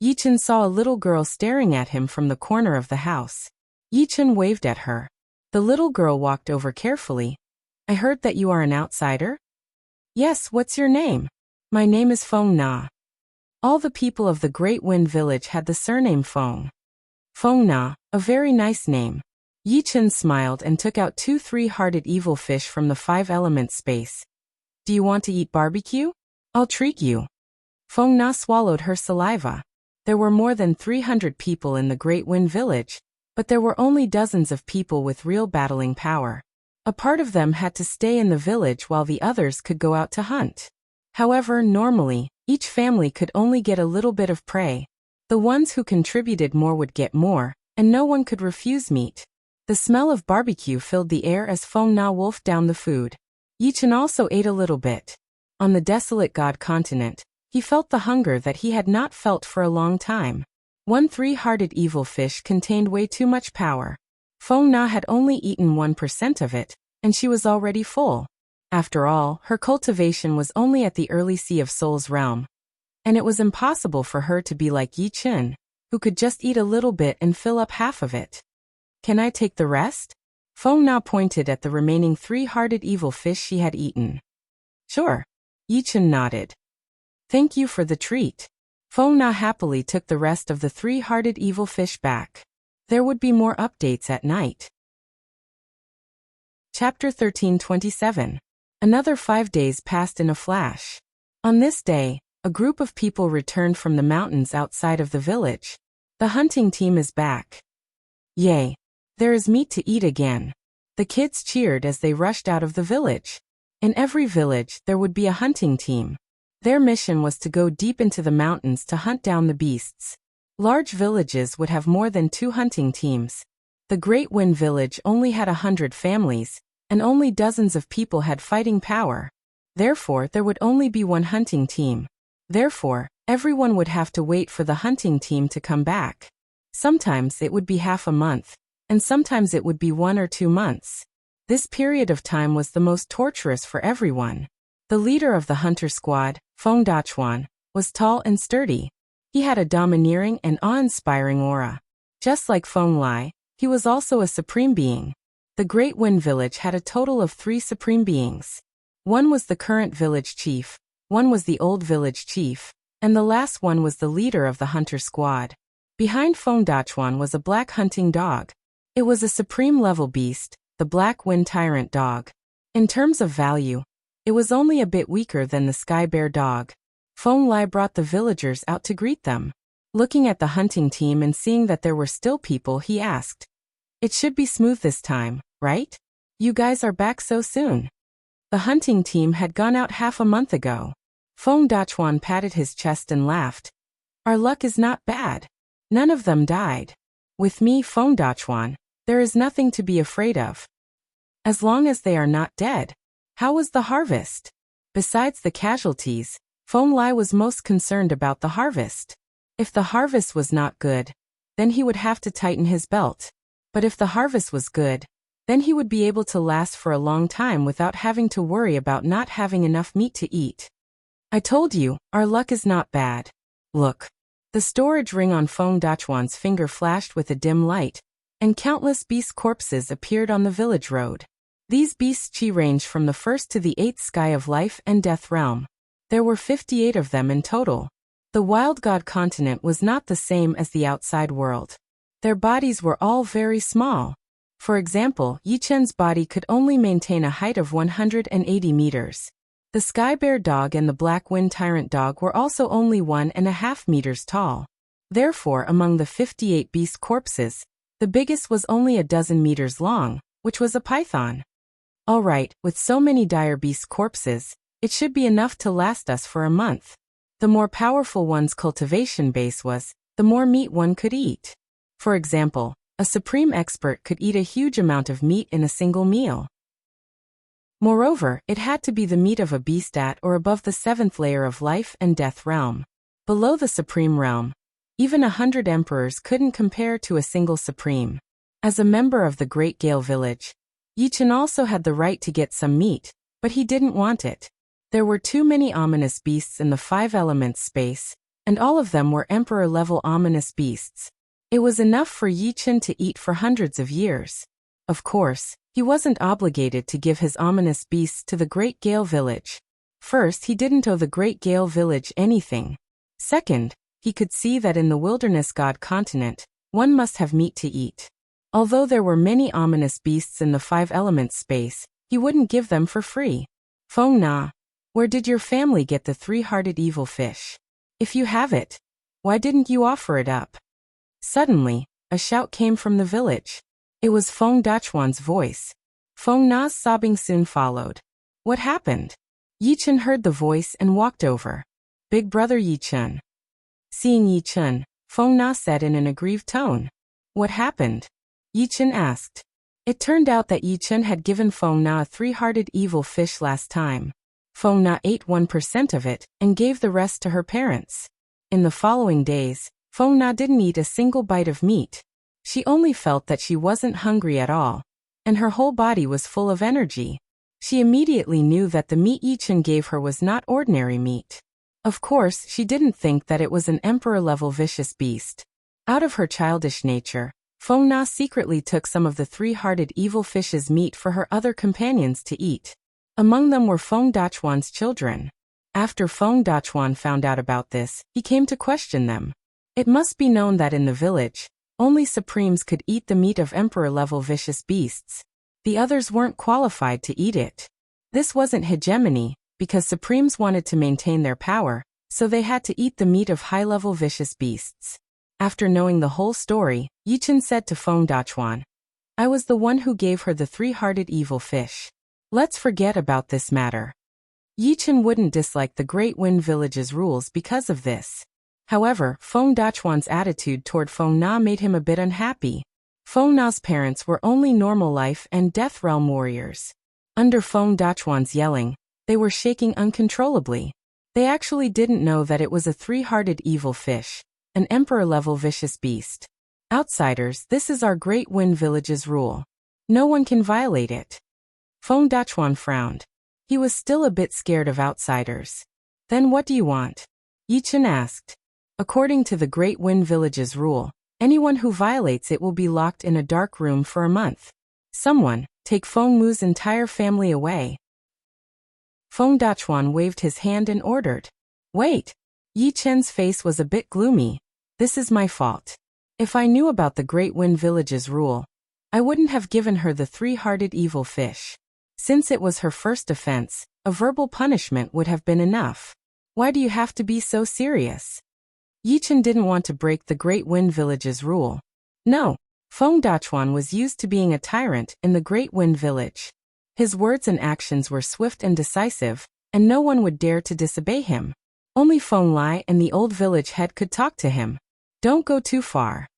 Yichen saw a little girl staring at him from the corner of the house. Yichen waved at her. The little girl walked over carefully. I heard that you are an outsider? Yes, what's your name? My name is Feng Na. All the people of the Great Wind Village had the surname Feng. Feng Na, a very nice name. Yichen smiled and took out 2 3-hearted evil fish from the 5-element space. Do you want to eat barbecue? I'll treat you. Feng Na swallowed her saliva. There were more than 300 people in the Great Wind Village, but there were only dozens of people with real battling power. A part of them had to stay in the village while the others could go out to hunt. However, normally, each family could only get a little bit of prey. The ones who contributed more would get more, and no one could refuse meat. The smell of barbecue filled the air as Feng Na wolfed down the food. Yichen also ate a little bit. On the desolate God Continent, he felt the hunger that he had not felt for a long time. 1 3-hearted evil fish contained way too much power. Feng Na had only eaten 1% of it, and she was already full. After all, her cultivation was only at the early sea of Soul's realm. And it was impossible for her to be like Yichen, who could just eat a little bit and fill up half of it. Can I take the rest? Feng Na pointed at the remaining 3-hearted evil fish she had eaten. Sure. Yichen nodded. Thank you for the treat. Feng Na happily took the rest of the three-hearted evil fish back. There would be more updates at night. Chapter 1327. Another 5 days passed in a flash. On this day, a group of people returned from the mountains outside of the village. The hunting team is back. Yay! There is meat to eat again. The kids cheered as they rushed out of the village. In every village, there would be a hunting team. Their mission was to go deep into the mountains to hunt down the beasts. Large villages would have more than 2 hunting teams. The Great Wind Village only had 100 families, and only dozens of people had fighting power. Therefore, there would only be 1 hunting team. Therefore, everyone would have to wait for the hunting team to come back. Sometimes it would be half a month, and sometimes it would be 1 or 2 months. This period of time was the most torturous for everyone. The leader of the hunter squad, Feng Dachuan, was tall and sturdy. He had a domineering and awe-inspiring aura. Just like Feng Lai, he was also a supreme being. The Great Wind Village had a total of 3 supreme beings. One was the current village chief, one was the old village chief, and the last one was the leader of the hunter squad. Behind Feng Dachuan was a black hunting dog. It was a supreme level beast, the Black Wind Tyrant dog. In terms of value, it was only a bit weaker than the Sky Bear dog. Feng Lai brought the villagers out to greet them. Looking at the hunting team and seeing that there were still people, he asked, "It should be smooth this time, right? You guys are back so soon." The hunting team had gone out half a month ago. Feng Dachuan patted his chest and laughed. "Our luck is not bad. None of them died. With me, Feng Dachuan, there is nothing to be afraid of. As long as they are not dead." How was the harvest? Besides the casualties, Feng Lai was most concerned about the harvest. If the harvest was not good, then he would have to tighten his belt. But if the harvest was good, then he would be able to last for a long time without having to worry about not having enough meat to eat. "I told you, our luck is not bad. Look." The storage ring on Feng Dachuan's finger flashed with a dim light, and countless beast corpses appeared on the village road. These beasts chi ranged from the 1st to the 8th sky of life and death realm. There were 58 of them in total. The wild god continent was not the same as the outside world. Their bodies were all very small. For example, Yichen's body could only maintain a height of 180 meters. The Sky Bear dog and the Black Wind Tyrant dog were also only 1.5 meters tall. Therefore, among the 58 beast corpses, the biggest was only a dozen meters long, which was a python. Alright, with so many dire beast corpses, it should be enough to last us for a month. The more powerful one's cultivation base was, the more meat one could eat. For example, a supreme expert could eat a huge amount of meat in a single meal. Moreover, it had to be the meat of a beast at or above the 7th layer of life and death realm. Below the supreme realm, even 100 emperors couldn't compare to a single supreme. As a member of the Great Gale Village, Yichen also had the right to get some meat, but he didn't want it. There were too many ominous beasts in the 5 elements space, and all of them were emperor-level ominous beasts. It was enough for Yichen to eat for hundreds of years. Of course, he wasn't obligated to give his ominous beasts to the Great Gale Village. First, he didn't owe the Great Gale Village anything. Second, he could see that in the wilderness god continent, one must have meat to eat. Although there were many ominous beasts in the 5 elements space, he wouldn't give them for free. Feng Na, where did your family get the 3-hearted evil fish? If you have it, why didn't you offer it up? Suddenly, a shout came from the village. It was Feng Dachuan's voice. Feng Na's sobbing soon followed. What happened? Yichen heard the voice and walked over. Big brother Yichen. Seeing Yichen, Feng Na said in an aggrieved tone. What happened? Yichen asked. It turned out that Yichen had given Feng Na a 3-hearted evil fish last time. Feng Na ate 1% of it and gave the rest to her parents. In the following days, Feng Na didn't eat a single bite of meat. She only felt that she wasn't hungry at all, and her whole body was full of energy. She immediately knew that the meat Yichen gave her was not ordinary meat. Of course, she didn't think that it was an emperor-level vicious beast. Out of her childish nature, Feng Na secretly took some of the 3-hearted evil fish's meat for her other companions to eat. Among them were Feng Dachuan's children. After Feng Dachuan found out about this, he came to question them. It must be known that in the village, only Supremes could eat the meat of Emperor-level vicious beasts. The others weren't qualified to eat it. This wasn't hegemony, because Supremes wanted to maintain their power, so they had to eat the meat of high-level vicious beasts. After knowing the whole story, Yichen said to Feng Dachuan, "I was the one who gave her the three-hearted evil fish. Let's forget about this matter." Yichen wouldn't dislike the Great Wind Village's rules because of this. However, Feng Dachuan's attitude toward Feng Na made him a bit unhappy. Feng Na's parents were only normal life and death realm warriors. Under Feng Dachuan's yelling, they were shaking uncontrollably. They actually didn't know that it was a three-hearted evil fish, an emperor-level vicious beast. Outsiders, this is our Great Wind Village's rule. No one can violate it. Feng Dachuan frowned. He was still a bit scared of outsiders. Then what do you want? Yichen asked. According to the Great Wind Village's rule, anyone who violates it will be locked in a dark room for a month. Someone, take Feng Mu's entire family away. Feng Dachuan waved his hand and ordered. Wait. Yichen's face was a bit gloomy. This is my fault. If I knew about the Great Wind Village's rule, I wouldn't have given her the three-hearted evil fish. Since it was her first offense, a verbal punishment would have been enough. Why do you have to be so serious? Yichen didn't want to break the Great Wind Village's rule. No, Feng Dachuan was used to being a tyrant in the Great Wind Village. His words and actions were swift and decisive, and no one would dare to disobey him. Only Feng Lai and the old village head could talk to him. Don't go too far.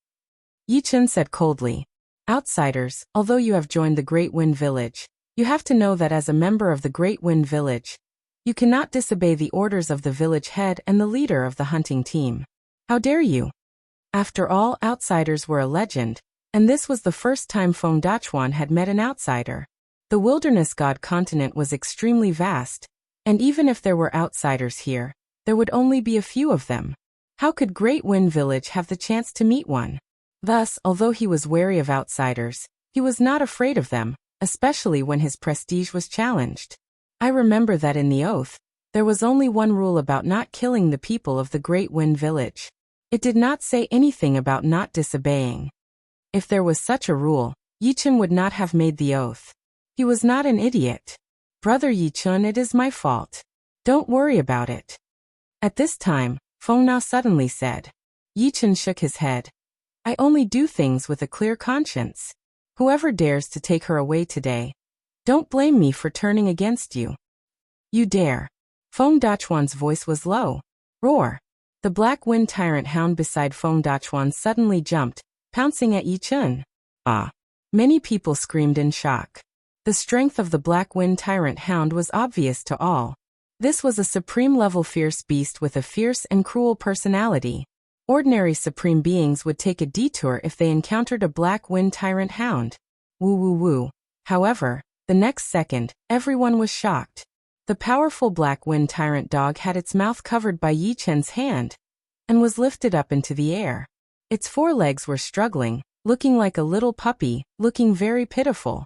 Yichen said coldly. Outsiders, although you have joined the Great Wind Village, you have to know that as a member of the Great Wind Village, you cannot disobey the orders of the village head and the leader of the hunting team. How dare you? After all, outsiders were a legend, and this was the first time Feng Dachuan had met an outsider. The Wilderness God continent was extremely vast, and even if there were outsiders here, there would only be a few of them. How could Great Wind Village have the chance to meet one? Thus, although he was wary of outsiders, he was not afraid of them, especially when his prestige was challenged. I remember that in the oath, there was only one rule about not killing the people of the Great Wind Village. It did not say anything about not disobeying. If there was such a rule, Yichen would not have made the oath. He was not an idiot. Brother Yichen, it is my fault. Don't worry about it. At this time, Feng Na suddenly said. Yichen shook his head. I only do things with a clear conscience. Whoever dares to take her away today, don't blame me for turning against you. You dare. Feng Dachuan's voice was low. Roar. The Black Wind Tyrant hound beside Feng Dachuan suddenly jumped, pouncing at Yichen. Ah! Many people screamed in shock. The strength of the Black Wind Tyrant hound was obvious to all. This was a supreme-level fierce beast with a fierce and cruel personality. Ordinary supreme beings would take a detour if they encountered a Black Wind Tyrant hound. Woo woo woo. However, the next second, everyone was shocked. The powerful Black Wind Tyrant dog had its mouth covered by Yichen's hand and was lifted up into the air. Its forelegs were struggling, looking like a little puppy, looking very pitiful.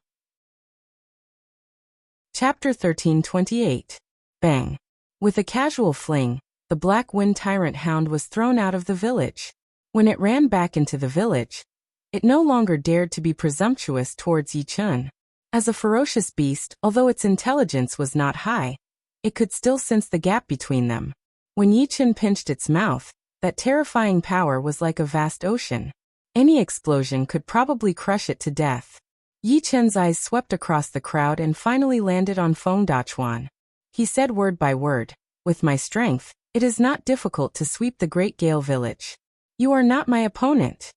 Chapter 1328. Bang. With a casual fling, the Black Wind Tyrant hound was thrown out of the village. When it ran back into the village, it no longer dared to be presumptuous towards Yichen. As a ferocious beast, although its intelligence was not high, it could still sense the gap between them. When Yichen pinched its mouth, that terrifying power was like a vast ocean. Any explosion could probably crush it to death. Yichen's eyes swept across the crowd and finally landed on Feng Dachuan. He said word by word, with my strength, it is not difficult to sweep the Great Gale Village. You are not my opponent.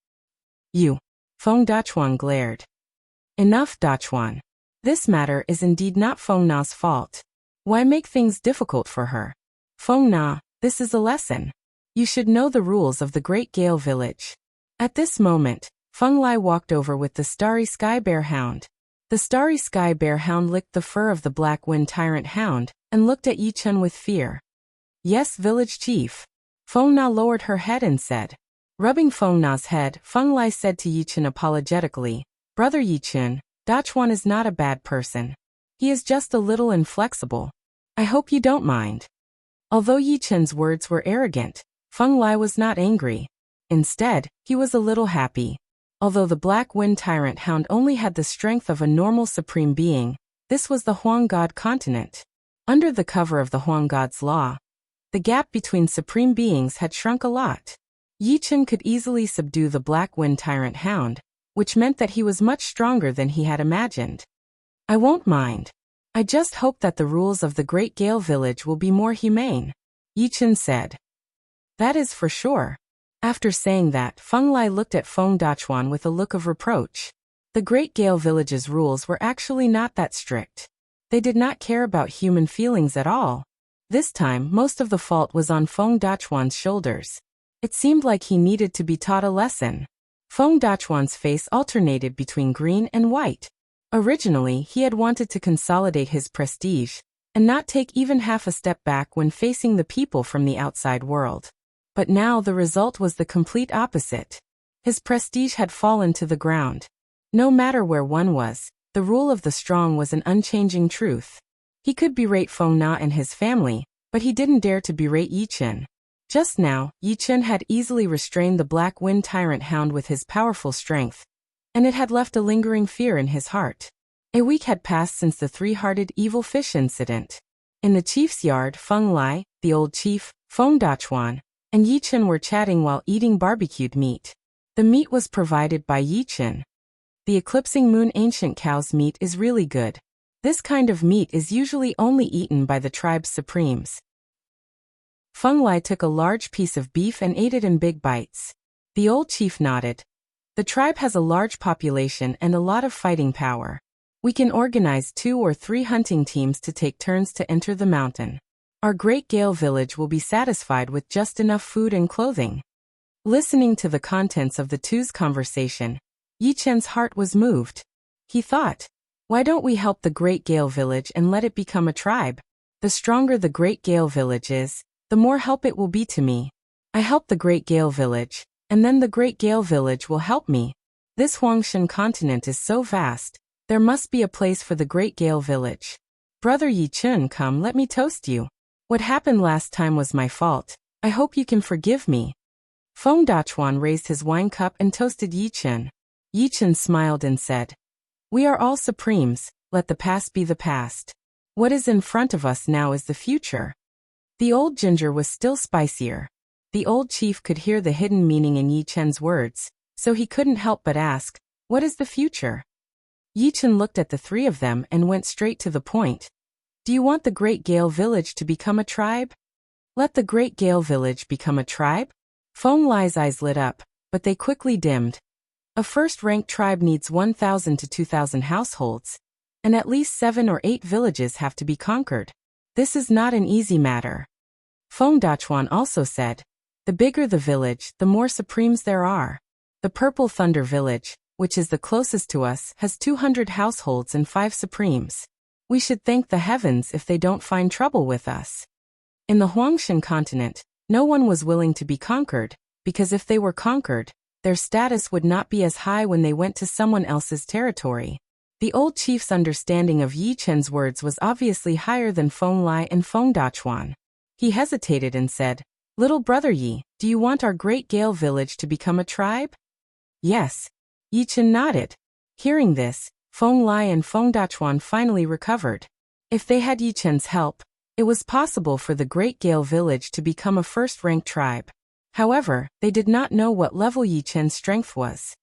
You. Feng Dachuan glared. Enough, Dachuan. This matter is indeed not Feng Na's fault. Why make things difficult for her? Feng Na, this is a lesson. You should know the rules of the Great Gale Village. At this moment, Feng Lai walked over with the Starry Sky Bear Hound. The Starry Sky Bear Hound licked the fur of the Black Wind Tyrant Hound and looked at Yichen with fear. Yes, village chief. Feng Na lowered her head and said. Rubbing Feng Na's head, Feng Lai said to Yichen apologetically, Brother Yichen, Dachuan is not a bad person. He is just a little inflexible. I hope you don't mind. Although Yi Chen's words were arrogant, Feng Lai was not angry. Instead, he was a little happy. Although the Black Wind Tyrant Hound only had the strength of a normal supreme being, this was the Huang God continent. Under the cover of the Huang God's law, the gap between supreme beings had shrunk a lot. Yi Chen could easily subdue the Black Wind Tyrant Hound, which meant that he was much stronger than he had imagined. I won't mind. I just hope that the rules of the Great Gale Village will be more humane, Yi Chen said. That is for sure. After saying that, Feng Lai looked at Feng Dachuan with a look of reproach. The Great Gale Village's rules were actually not that strict. They did not care about human feelings at all. This time, most of the fault was on Feng Dachuan's shoulders. It seemed like he needed to be taught a lesson. Feng Dachuan's face alternated between green and white. Originally, he had wanted to consolidate his prestige and not take even half a step back when facing the people from the outside world. But now the result was the complete opposite. His prestige had fallen to the ground. No matter where one was, the rule of the strong was an unchanging truth. He could berate Feng Na and his family, but he didn't dare to berate Yi Chen. Just now, Yi Chen had easily restrained the Black Wind Tyrant Hound with his powerful strength, and it had left a lingering fear in his heart. A week had passed since the three-hearted evil fish incident. In the chief's yard, Feng Lai, the old chief, Feng Dachuan, and Yi Chen were chatting while eating barbecued meat. The meat was provided by Yi Chen. The eclipsing moon ancient cow's meat is really good. This kind of meat is usually only eaten by the tribe's supremes. Feng Lai took a large piece of beef and ate it in big bites. The old chief nodded. The tribe has a large population and a lot of fighting power. We can organize 2 or 3 hunting teams to take turns to enter the mountain. Our Great Gale Village will be satisfied with just enough food and clothing. Listening to the contents of the two's conversation, Yi Chen's heart was moved. He thought, why don't we help the Great Gale Village and let it become a tribe? The stronger the Great Gale Village is, the more help it will be to me. I help the Great Gale Village, and then the Great Gale Village will help me. This Huangshan continent is so vast, there must be a place for the Great Gale Village. Brother Yi Chen, come, let me toast you. What happened last time was my fault. I hope you can forgive me. Feng Dachuan raised his wine cup and toasted Yi Chen. Yi Chen smiled and said, we are all supremes, let the past be the past. What is in front of us now is the future. The old ginger was still spicier. The old chief could hear the hidden meaning in Yi Chen's words, so he couldn't help but ask, what is the future? Yi Chen looked at the three of them and went straight to the point. Do you want the Great Gale Village to become a tribe? Let the Great Gale Village become a tribe? Feng Lai's eyes lit up, but they quickly dimmed. A first-ranked tribe needs 1,000 to 2,000 households, and at least 7 or 8 villages have to be conquered. This is not an easy matter. Feng Dachuan also said, the bigger the village, the more supremes there are. The Purple Thunder Village, which is the closest to us, has 200 households and 5 supremes. We should thank the heavens if they don't find trouble with us. In the Huangshan continent, no one was willing to be conquered, because if they were conquered, their status would not be as high when they went to someone else's territory. The old chief's understanding of Yi Chen's words was obviously higher than Feng Lai and Feng Dachuan. He hesitated and said, little brother Yi, do you want our Great Gale Village to become a tribe? Yes. Yi Chen nodded. Hearing this, Feng Lai and Feng Dachuan finally recovered. If they had Yi Chen's help, it was possible for the Great Gale Village to become a first-ranked tribe. However, they did not know what level Yi Chen's strength was.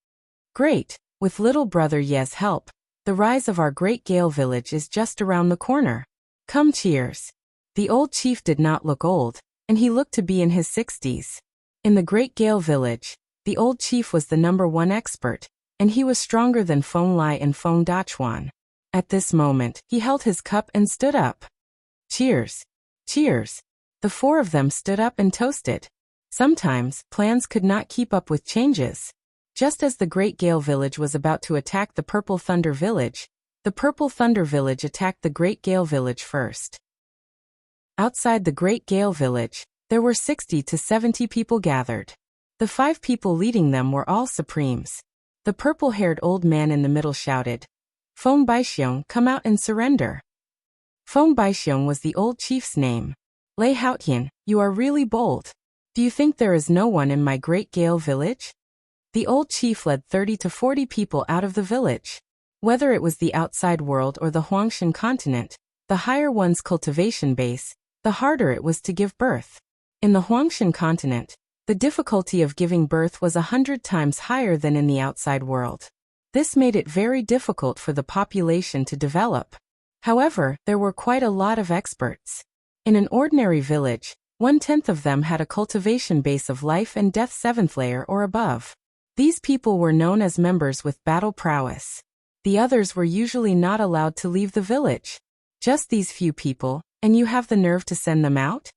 Great, with little brother Ye's help, the rise of our Great Gale Village is just around the corner. Come, cheers. The old chief did not look old, and he looked to be in his 60s. In the Great Gale Village, the old chief was the #1 expert, and he was stronger than Feng Lai and Feng Dachuan. At this moment, he held his cup and stood up. Cheers! Cheers! The 4 of them stood up and toasted. Sometimes, plans could not keep up with changes. Just as the Great Gale Village was about to attack the Purple Thunder Village, the Purple Thunder Village attacked the Great Gale Village first. Outside the Great Gale Village, there were 60 to 70 people gathered. The 5 people leading them were all supremes. The purple-haired old man in the middle shouted, Feng Baixiong, come out and surrender. Feng Baixiong was the old chief's name. Lei Haotian, you are really bold. Do you think there is no one in my great Gale village? The old chief led 30 to 40 people out of the village. Whether it was the outside world or the Huangshan continent, the higher one's cultivation base, the harder it was to give birth. In the Huangshan continent, the difficulty of giving birth was 100 times higher than in the outside world. This made it very difficult for the population to develop. However, there were quite a lot of experts. In an ordinary village, 1/10 of them had a cultivation base of life and death 7th layer or above. These people were known as members with battle prowess. The others were usually not allowed to leave the village. Just these few people, and you have the nerve to send them out?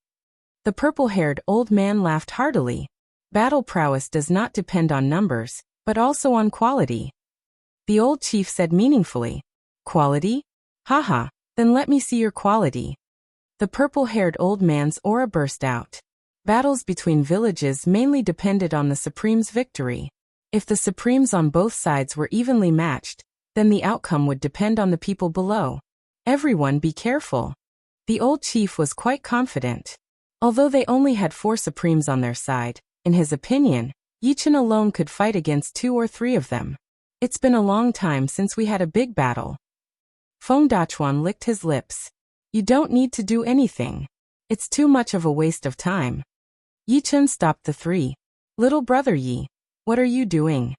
The purple-haired old man laughed heartily. Battle prowess does not depend on numbers, but also on quality. The old chief said meaningfully, "Quality? Haha, then let me see your quality." The purple-haired old man's aura burst out. Battles between villages mainly depended on the Supreme's victory. If the Supremes on both sides were evenly matched, then the outcome would depend on the people below. Everyone be careful. The old chief was quite confident. Although they only had 4 Supremes on their side, in his opinion, Yichen alone could fight against 2 or 3 of them. It's been a long time since we had a big battle. Feng Dachuan licked his lips. You don't need to do anything. It's too much of a waste of time. Yichen stopped the 3. Little brother Yi, what are you doing?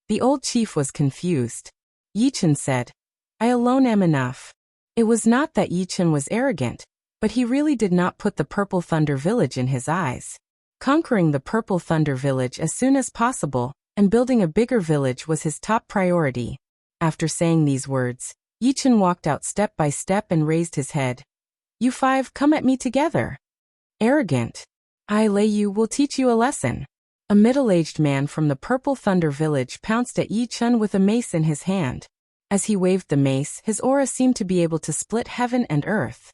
The old chief was confused. Yichen said, I alone am enough. It was not that Yichen was arrogant, but he really did not put the Purple Thunder Village in his eyes. Conquering the Purple Thunder Village as soon as possible, and building a bigger village was his top priority. After saying these words, Yichen walked out step by step and raised his head. You 5 come at me together. Arrogant. I Lei Yu will teach you a lesson. A middle-aged man from the Purple Thunder Village pounced at Yichen with a mace in his hand. As he waved the mace, his aura seemed to be able to split heaven and earth.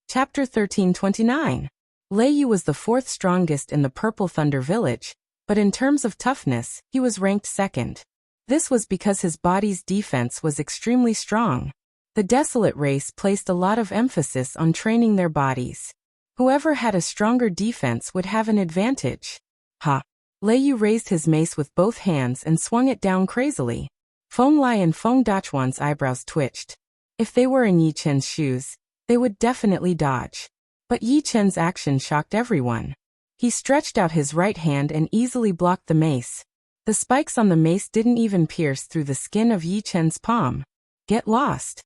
Chapter 1329. Lei Yu was the 4th strongest in the Purple Thunder Village, but in terms of toughness, he was ranked 2nd. This was because his body's defense was extremely strong. The Desolate race placed a lot of emphasis on training their bodies. Whoever had a stronger defense would have an advantage. Ha! Lei Yu raised his mace with both hands and swung it down crazily. Feng Lai and Feng Dachuan's eyebrows twitched. If they were in Yichen's shoes, they would definitely dodge. But Yichen's action shocked everyone. He stretched out his right hand and easily blocked the mace. The spikes on the mace didn't even pierce through the skin of Yichen's palm. Get lost.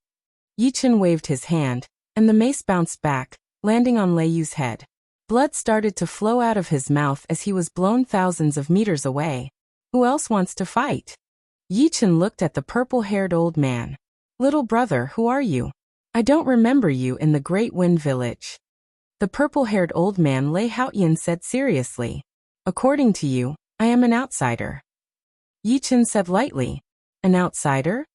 Yichen waved his hand, and the mace bounced back, landing on Lei Yu's head. Blood started to flow out of his mouth as he was blown thousands of meters away. Who else wants to fight? Yichen looked at the purple-haired old man. Little brother, who are you? I don't remember you in the Great Wind Village. The purple-haired old man Lei Haotian said seriously. According to you, I am an outsider. Yichen said lightly. An outsider?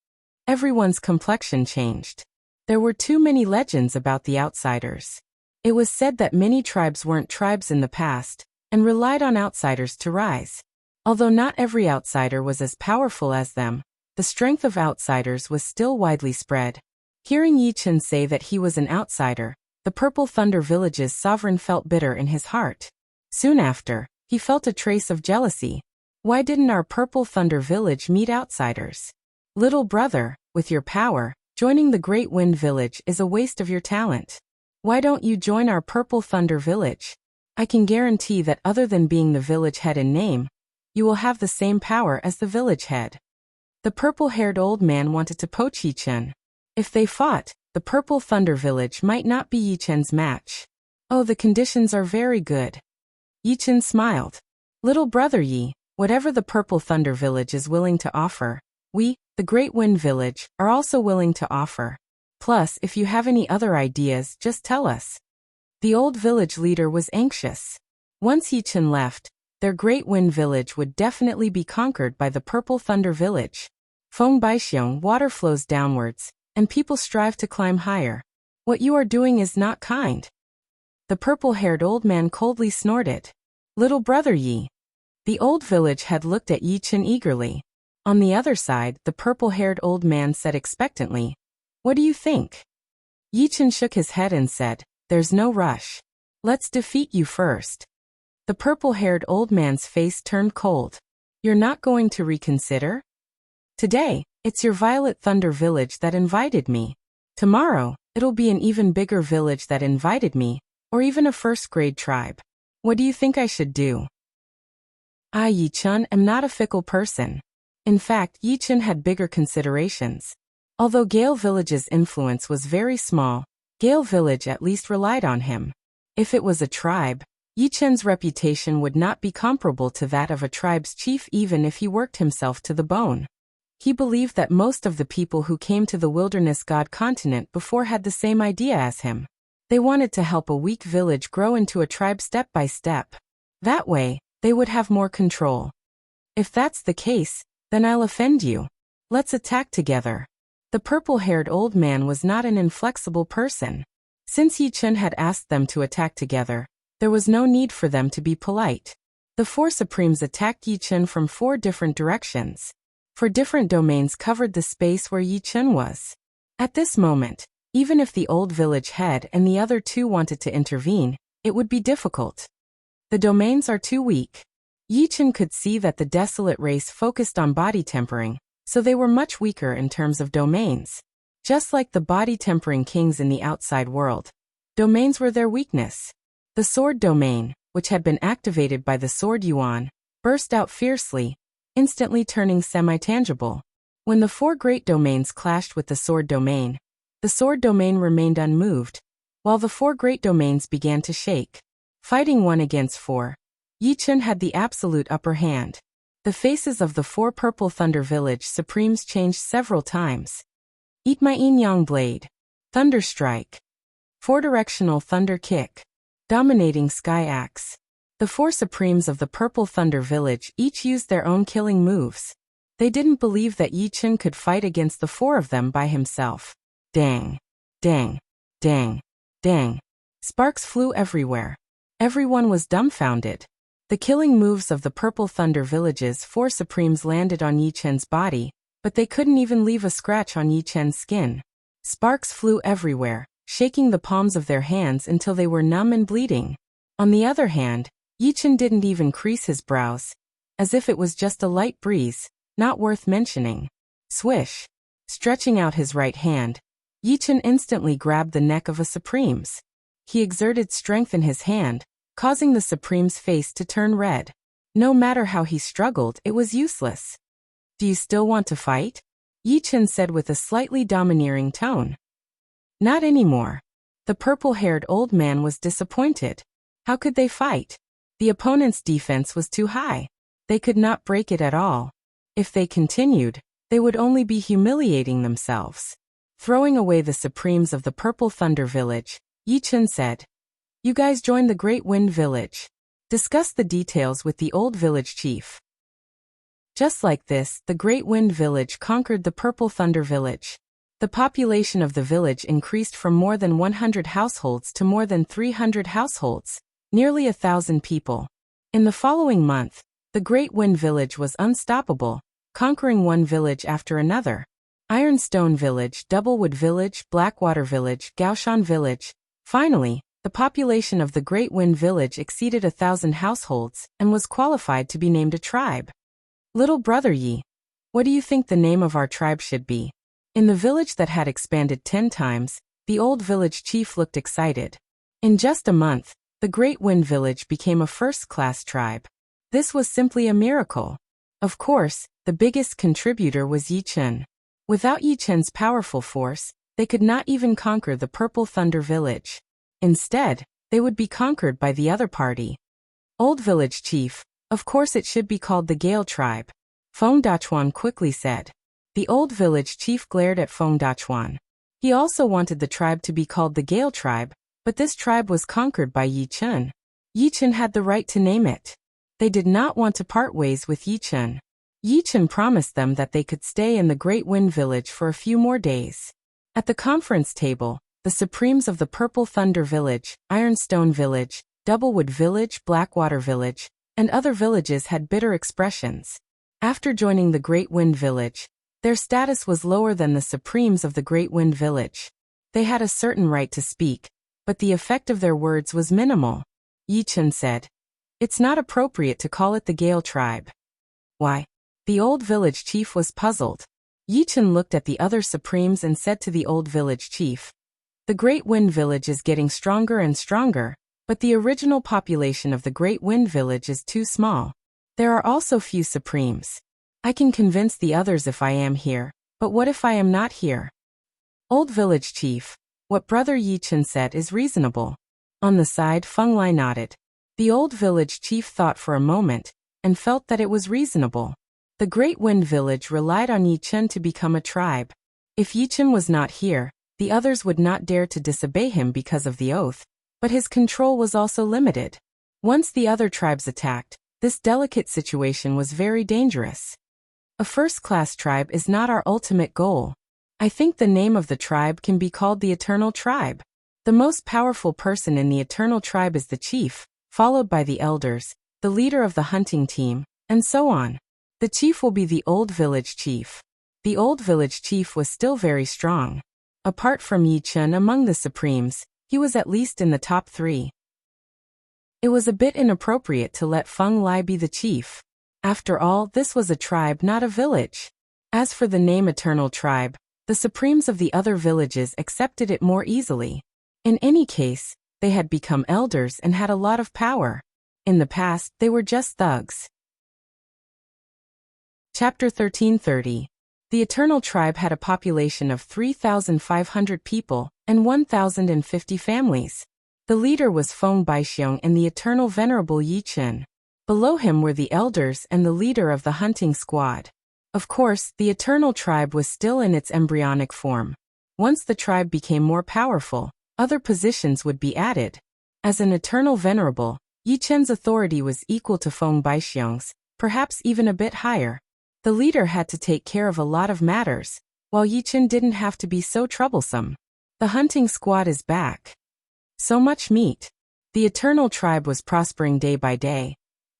Everyone's complexion changed. There were too many legends about the outsiders. It was said that many tribes weren't tribes in the past, and relied on outsiders to rise. Although not every outsider was as powerful as them, the strength of outsiders was still widely spread. Hearing Yichen say that he was an outsider, the Purple Thunder Village's sovereign felt bitter in his heart. Soon after, he felt a trace of jealousy. Why didn't our Purple Thunder Village meet outsiders? Little brother, with your power, joining the Great Wind Village is a waste of your talent. Why don't you join our Purple Thunder Village? I can guarantee that other than being the village head in name, you will have the same power as the village head. The purple-haired old man wanted to poach Yichen. If they fought, the Purple Thunder Village might not be Yichen's match. Oh, the conditions are very good. Yichen smiled. Little brother Yi, whatever the Purple Thunder Village is willing to offer, we, the Great Wind Village, are also willing to offer. Plus, if you have any other ideas, just tell us. The old village leader was anxious. Once Yichen left, their Great Wind Village would definitely be conquered by the Purple Thunder Village. Feng Baixiong, water flows downwards, and people strive to climb higher. What you are doing is not kind. The purple-haired old man coldly snorted. Little brother Yi. The old village had looked at Yichen eagerly. On the other side, the purple-haired old man said expectantly, What do you think? Yi Chen shook his head and said, "There's no rush. Let's defeat you first." The purple-haired old man's face turned cold. "You're not going to reconsider? Today, it's your Violet Thunder village that invited me. Tomorrow, it'll be an even bigger village that invited me, or even a first-grade tribe. What do you think I should do?" I, Yi Chen, am not a fickle person. In fact, Yi Chen had bigger considerations. Although Gale Village's influence was very small, Gale Village at least relied on him. If it was a tribe, Yi Chen's reputation would not be comparable to that of a tribe's chief even if he worked himself to the bone. He believed that most of the people who came to the Wilderness God continent before had the same idea as him. They wanted to help a weak village grow into a tribe step by step. That way, they would have more control. If that's the case, then I'll offend you. Let's attack together. The purple-haired old man was not an inflexible person. Since Yi Chen had asked them to attack together, there was no need for them to be polite. The four Supremes attacked Yi Chen from 4 different directions. 4 different domains covered the space where Yi Chen was. At this moment, even if the old village head and the other 2 wanted to intervene, it would be difficult. The domains are too weak. Yi Chen could see that the desolate race focused on body tempering, so they were much weaker in terms of domains. Just like the body-tempering kings in the outside world, domains were their weakness. The sword domain, which had been activated by the sword yuan, burst out fiercely, instantly turning semi-tangible. When the 4 great domains clashed with the sword domain remained unmoved, while the 4 great domains began to shake. Fighting 1 against 4, Yi Chen had the absolute upper hand. The faces of the 4 Purple Thunder Village Supremes changed several times. Eat my Yin-Yang Blade. Thunder Strike. 4-directional Thunder Kick. Dominating Sky Axe. The 4 Supremes of the Purple Thunder Village each used their own killing moves. They didn't believe that Yi Chen could fight against the 4 of them by himself. Dang. Dang. Dang. Dang. Sparks flew everywhere. Everyone was dumbfounded. The killing moves of the Purple Thunder Village's 4 Supremes landed on Yi Chen's body, but they couldn't even leave a scratch on Yi Chen's skin. Sparks flew everywhere, shaking the palms of their hands until they were numb and bleeding. On the other hand, Yi Chen didn't even crease his brows, as if it was just a light breeze, not worth mentioning. Swish. Stretching out his right hand, Yi Chen instantly grabbed the neck of a Supreme's. He exerted strength in his hand, causing the Supreme's face to turn red. No matter how he struggled, it was useless. "Do you still want to fight?" Yi Chen said with a slightly domineering tone. "Not anymore." The purple-haired old man was disappointed. How could they fight? The opponent's defense was too high. They could not break it at all. If they continued, they would only be humiliating themselves. Throwing away the Supremes of the Purple Thunder Village, Yi Chen said, "You guys join the Great Wind Village. Discuss the details with the old village chief." Just like this, the Great Wind Village conquered the Purple Thunder Village. The population of the village increased from more than 100 households to more than 300 households, nearly 1,000 people. In the following month, the Great Wind Village was unstoppable, conquering one village after another. Ironstone Village, Doublewood Village, Blackwater Village, Gaoshan Village. Finally, the population of the Great Wind Village exceeded 1,000 households and was qualified to be named a tribe. "Little brother Yi, what do you think the name of our tribe should be?" In the village that had expanded 10 times, the old village chief looked excited. In just a month, the Great Wind Village became a first-class tribe. This was simply a miracle. Of course, the biggest contributor was Yi Chen. Without Yi Chen's powerful force, they could not even conquer the Purple Thunder Village. Instead, they would be conquered by the other party. "Old village chief, of course it should be called the Gale tribe," Feng Dachuan quickly said. The old village chief glared at Feng Dachuan. He also wanted the tribe to be called the Gale tribe, but this tribe was conquered by Yi Chen. Yi Chen had the right to name it. They did not want to part ways with Yi Chen. Yi Chen promised them that they could stay in the Great Wind Village for a few more days. At the conference table, the Supremes of the Purple Thunder Village, Ironstone Village, Doublewood Village, Blackwater Village, and other villages had bitter expressions. After joining the Great Wind Village, their status was lower than the Supremes of the Great Wind Village. They had a certain right to speak, but the effect of their words was minimal. Yi Chen said, "It's not appropriate to call it the Gale tribe." "Why?" The old village chief was puzzled. Yi Chen looked at the other supremes and said to the old village chief, "The Great Wind Village is getting stronger and stronger, but the original population of the Great Wind Village is too small. There are also few supremes. I can convince the others if I am here, but what if I am not here?" "Old village chief, what Brother Yi Chen said is reasonable." On the side, Feng Lai nodded. The old village chief thought for a moment, and felt that it was reasonable. The Great Wind Village relied on Yi Chen to become a tribe. If Yi Chen was not here, the others would not dare to disobey him because of the oath, but his control was also limited. Once the other tribes attacked, this delicate situation was very dangerous. A first-class tribe is not our ultimate goal. I think the name of the tribe can be called the Eternal Tribe. The most powerful person in the Eternal Tribe is the chief, followed by the elders, the leader of the hunting team, and so on. The chief will be the old village chief. The old village chief was still very strong. Apart from Yi Chen among the Supremes, he was at least in the top 3. It was a bit inappropriate to let Feng Lai be the chief. After all, this was a tribe, not a village. As for the name Eternal Tribe, the Supremes of the other villages accepted it more easily. In any case, they had become elders and had a lot of power. In the past, they were just thugs. Chapter 1330. The Eternal Tribe had a population of 3,500 people and 1,050 families. The leader was Feng Baixiong and the Eternal Venerable Yi Chen. Below him were the elders and the leader of the hunting squad. Of course, the Eternal Tribe was still in its embryonic form. Once the tribe became more powerful, other positions would be added. As an Eternal Venerable, Yi Chen's authority was equal to Feng Baixiong's, perhaps even a bit higher. The leader had to take care of a lot of matters, while Yi Chen didn't have to be so troublesome. The hunting squad is back. So much meat. The Eternal Tribe was prospering day by day,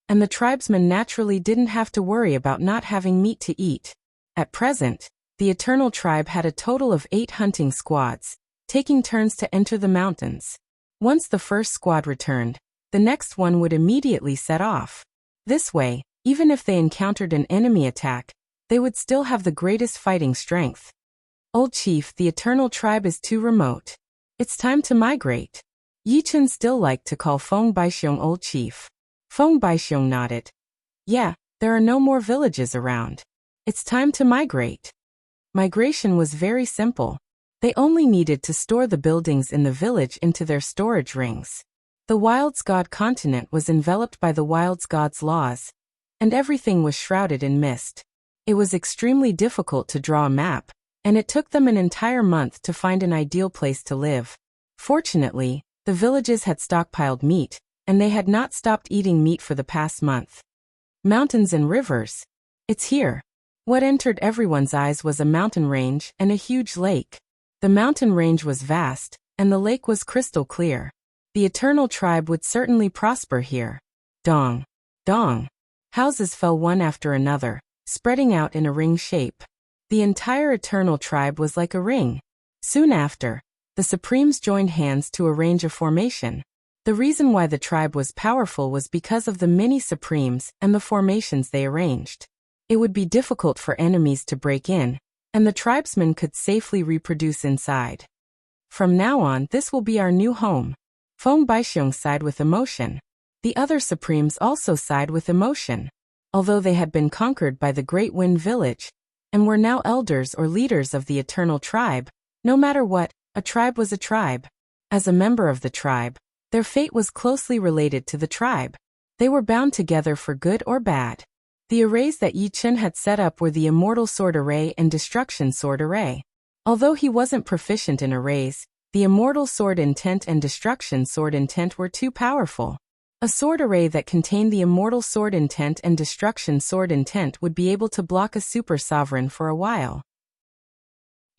and the tribesmen naturally didn't have to worry about not having meat to eat. At present, the Eternal Tribe had a total of 8 hunting squads, taking turns to enter the mountains. Once the first squad returned, the next one would immediately set off. This way, even if they encountered an enemy attack, they would still have the greatest fighting strength. "Old chief, the Eternal Tribe is too remote. It's time to migrate." Yi Chen still liked to call Feng Baixiong old chief. Feng Baixiong nodded. "Yeah, there are no more villages around. It's time to migrate." Migration was very simple. They only needed to store the buildings in the village into their storage rings. The Wild's God continent was enveloped by the Wild's God's laws, and everything was shrouded in mist. It was extremely difficult to draw a map, and it took them an entire month to find an ideal place to live. Fortunately, the villages had stockpiled meat, and they had not stopped eating meat for the past month. Mountains and rivers. It's here. What entered everyone's eyes was a mountain range and a huge lake. The mountain range was vast, and the lake was crystal clear. The Eternal Tribe would certainly prosper here. Dong. Dong. Houses fell one after another, spreading out in a ring shape. The entire Eternal Tribe was like a ring. Soon after, the Supremes joined hands to arrange a formation. The reason why the tribe was powerful was because of the many Supremes and the formations they arranged. It would be difficult for enemies to break in, and the tribesmen could safely reproduce inside. "From now on, this will be our new home." Feng Baixiong sighed with emotion. The other Supremes also sighed with emotion. Although they had been conquered by the Great Wind Village, and were now elders or leaders of the Eternal Tribe, no matter what, a tribe was a tribe. As a member of the tribe, their fate was closely related to the tribe. They were bound together for good or bad. The arrays that Yi Chen had set up were the Immortal Sword Array and Destruction Sword Array. Although he wasn't proficient in arrays, the Immortal Sword Intent and Destruction Sword Intent were too powerful. A sword array that contained the Immortal Sword Intent and Destruction Sword Intent would be able to block a Super Sovereign for a while.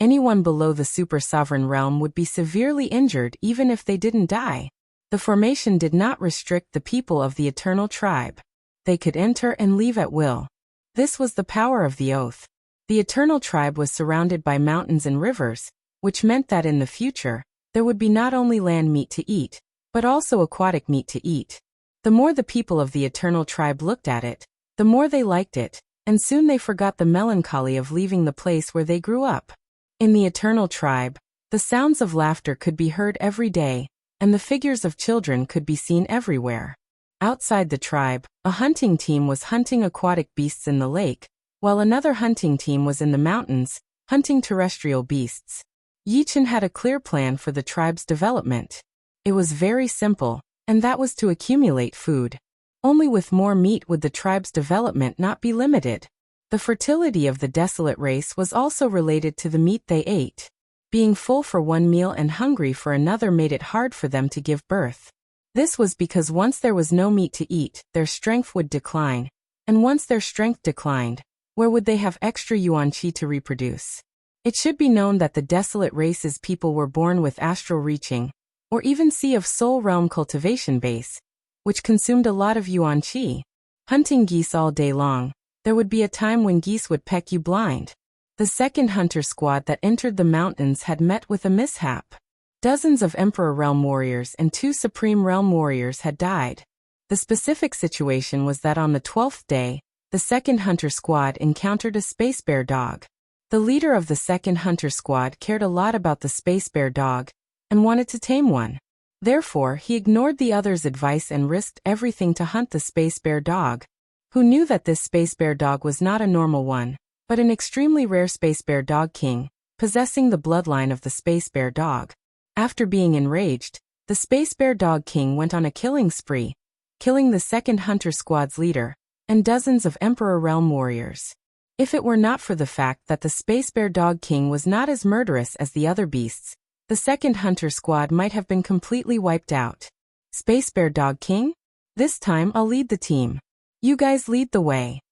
Anyone below the Super Sovereign realm would be severely injured even if they didn't die. The formation did not restrict the people of the Eternal Tribe. They could enter and leave at will. This was the power of the oath. The Eternal Tribe was surrounded by mountains and rivers, which meant that in the future, there would be not only land meat to eat, but also aquatic meat to eat. The more the people of the Eternal Tribe looked at it, the more they liked it, and soon they forgot the melancholy of leaving the place where they grew up. In the Eternal Tribe, the sounds of laughter could be heard every day, and the figures of children could be seen everywhere. Outside the tribe, a hunting team was hunting aquatic beasts in the lake, while another hunting team was in the mountains, hunting terrestrial beasts. Yichen had a clear plan for the tribe's development. It was very simple, and that was to accumulate food. Only with more meat would the tribe's development not be limited. The fertility of the desolate race was also related to the meat they ate. Being full for one meal and hungry for another made it hard for them to give birth. This was because once there was no meat to eat, their strength would decline, and once their strength declined, where would they have extra yuan qi to reproduce? It should be known that the desolate race's people were born with astral reaching, or even Sea of Soul realm cultivation base, which consumed a lot of yuan qi. Hunting geese all day long, there would be a time when geese would peck you blind. The second hunter squad that entered the mountains had met with a mishap. Dozens of Emperor Realm warriors and 2 Supreme Realm warriors had died. The specific situation was that on the 12th day, the second hunter squad encountered a space bear dog. The leader of the second hunter squad cared a lot about the space bear dog and wanted to tame one. Therefore, he ignored the others' advice and risked everything to hunt the space bear dog, who knew that this space bear dog was not a normal one, but an extremely rare space bear dog king, possessing the bloodline of the space bear dog. After being enraged, the space bear dog king went on a killing spree, killing the second hunter squad's leader and dozens of Emperor Realm warriors. If it were not for the fact that the space bear dog king was not as murderous as the other beasts, the second hunter squad might have been completely wiped out. Space bear dog king? This time I'll lead the team. You guys lead the way.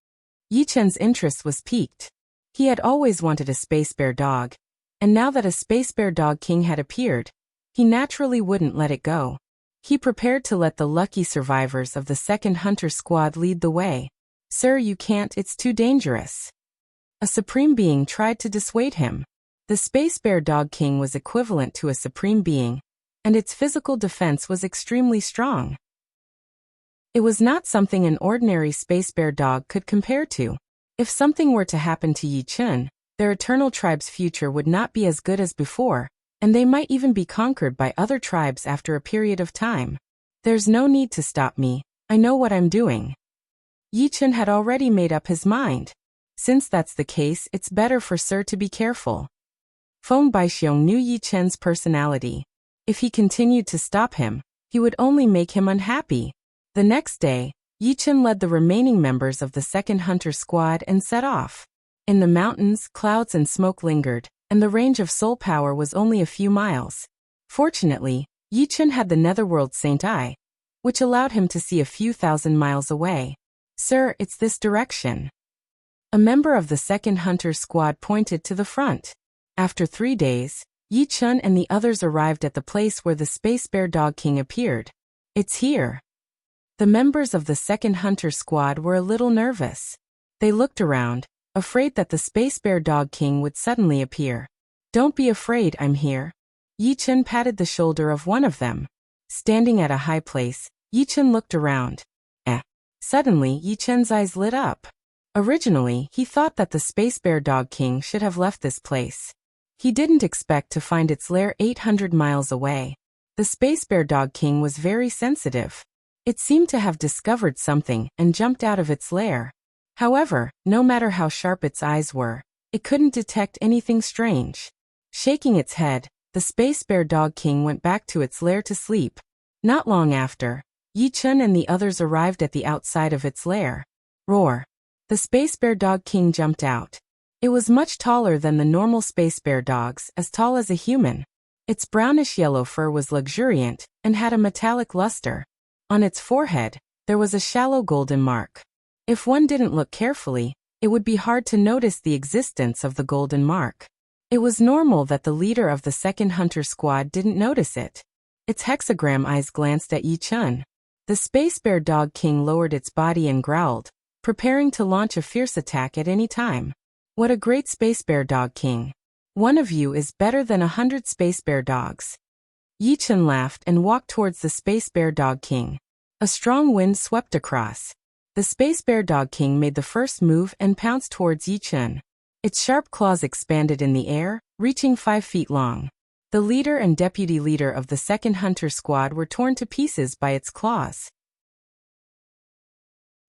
Yichen's interest was piqued. He had always wanted a space bear dog, and now that a space bear dog king had appeared, he naturally wouldn't let it go. He prepared to let the lucky survivors of the second hunter squad lead the way. Sir, you can't, it's too dangerous. A supreme being tried to dissuade him. The space bear dog king was equivalent to a supreme being, and its physical defense was extremely strong. It was not something an ordinary space bear dog could compare to. If something were to happen to Yichen, their eternal tribe's future would not be as good as before, and they might even be conquered by other tribes after a period of time. There's no need to stop me, I know what I'm doing. Yichen had already made up his mind. Since that's the case, it's better for Sir to be careful. Feng Baixiong knew Yichen's personality. If he continued to stop him, he would only make him unhappy. The next day, Yichen led the remaining members of the second hunter squad and set off. In the mountains, clouds and smoke lingered, and the range of soul power was only a few miles. Fortunately, Yichen had the netherworld Saint Eye, which allowed him to see a few thousand miles away. Sir, it's this direction. A member of the second hunter squad pointed to the front. After 3 days, Yichen and the others arrived at the place where the space bear dog king appeared. It's here. The members of the second hunter squad were a little nervous. They looked around, afraid that the space bear dog king would suddenly appear. Don't be afraid, I'm here. Yichen patted the shoulder of one of them. Standing at a high place, Yichen looked around. Suddenly, Yichen's eyes lit up. Originally, he thought that the space bear dog king should have left this place. He didn't expect to find its lair 800 miles away. The space bear dog king was very sensitive. It seemed to have discovered something and jumped out of its lair. However, no matter how sharp its eyes were, it couldn't detect anything strange. Shaking its head, the space bear dog king went back to its lair to sleep. Not long after, Yichen and the others arrived at the outside of its lair. Roar! The space bear dog king jumped out. It was much taller than the normal space bear dogs, as tall as a human. Its brownish-yellow fur was luxuriant and had a metallic luster. On its forehead, there was a shallow golden mark. If one didn't look carefully, it would be hard to notice the existence of the golden mark. It was normal that the leader of the second hunter squad didn't notice it. Its hexagram eyes glanced at Yichen. The space bear dog king lowered its body and growled, preparing to launch a fierce attack at any time. What a great space bear dog king. One of you is better than 100 Space Bear dogs. Yi-Chen laughed and walked towards the Space Bear Dog King. A strong wind swept across. The Space Bear Dog King made the first move and pounced towards Yi-Chen. Its sharp claws expanded in the air, reaching 5 feet long. The leader and deputy leader of the second hunter squad were torn to pieces by its claws.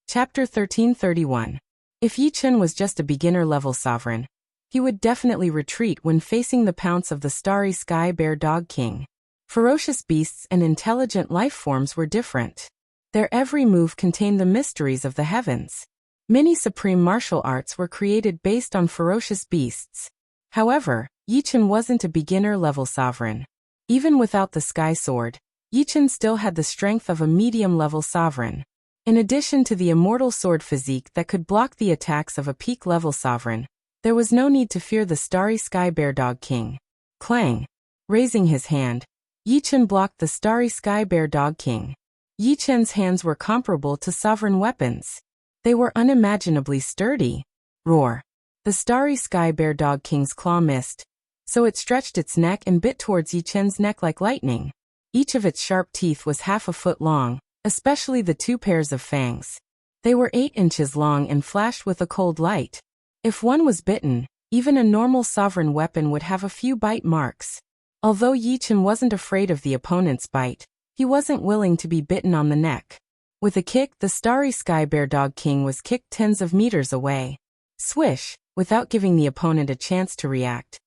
Chapter 1331. If Yi-Chen was just a beginner-level sovereign, he would definitely retreat when facing the pounce of the Starry Sky Bear Dog King. Ferocious beasts and intelligent life forms were different. Their every move contained the mysteries of the heavens. Many supreme martial arts were created based on ferocious beasts. However, Yi-Chen wasn't a beginner-level sovereign. Even without the Sky Sword, Yi-Chen still had the strength of a medium-level sovereign. In addition to the immortal sword physique that could block the attacks of a peak-level sovereign, there was no need to fear the Starry Sky Bear Dog King. Clang! Raising his hand, Yi-Chen blocked the Starry Sky Bear Dog King. Yi-Chen's hands were comparable to sovereign weapons. They were unimaginably sturdy. Roar! The Starry Sky Bear Dog King's claw missed, so it stretched its neck and bit towards Yi-Chen's neck like lightning. Each of its sharp teeth was half a foot long, especially the 2 pairs of fangs. They were 8 inches long and flashed with a cold light. If one was bitten, even a normal sovereign weapon would have a few bite marks. Although Yi-Chen wasn't afraid of the opponent's bite, he wasn't willing to be bitten on the neck. With a kick, the Starry Sky Bear Dog King was kicked tens of meters away. Swish! Without giving the opponent a chance to react,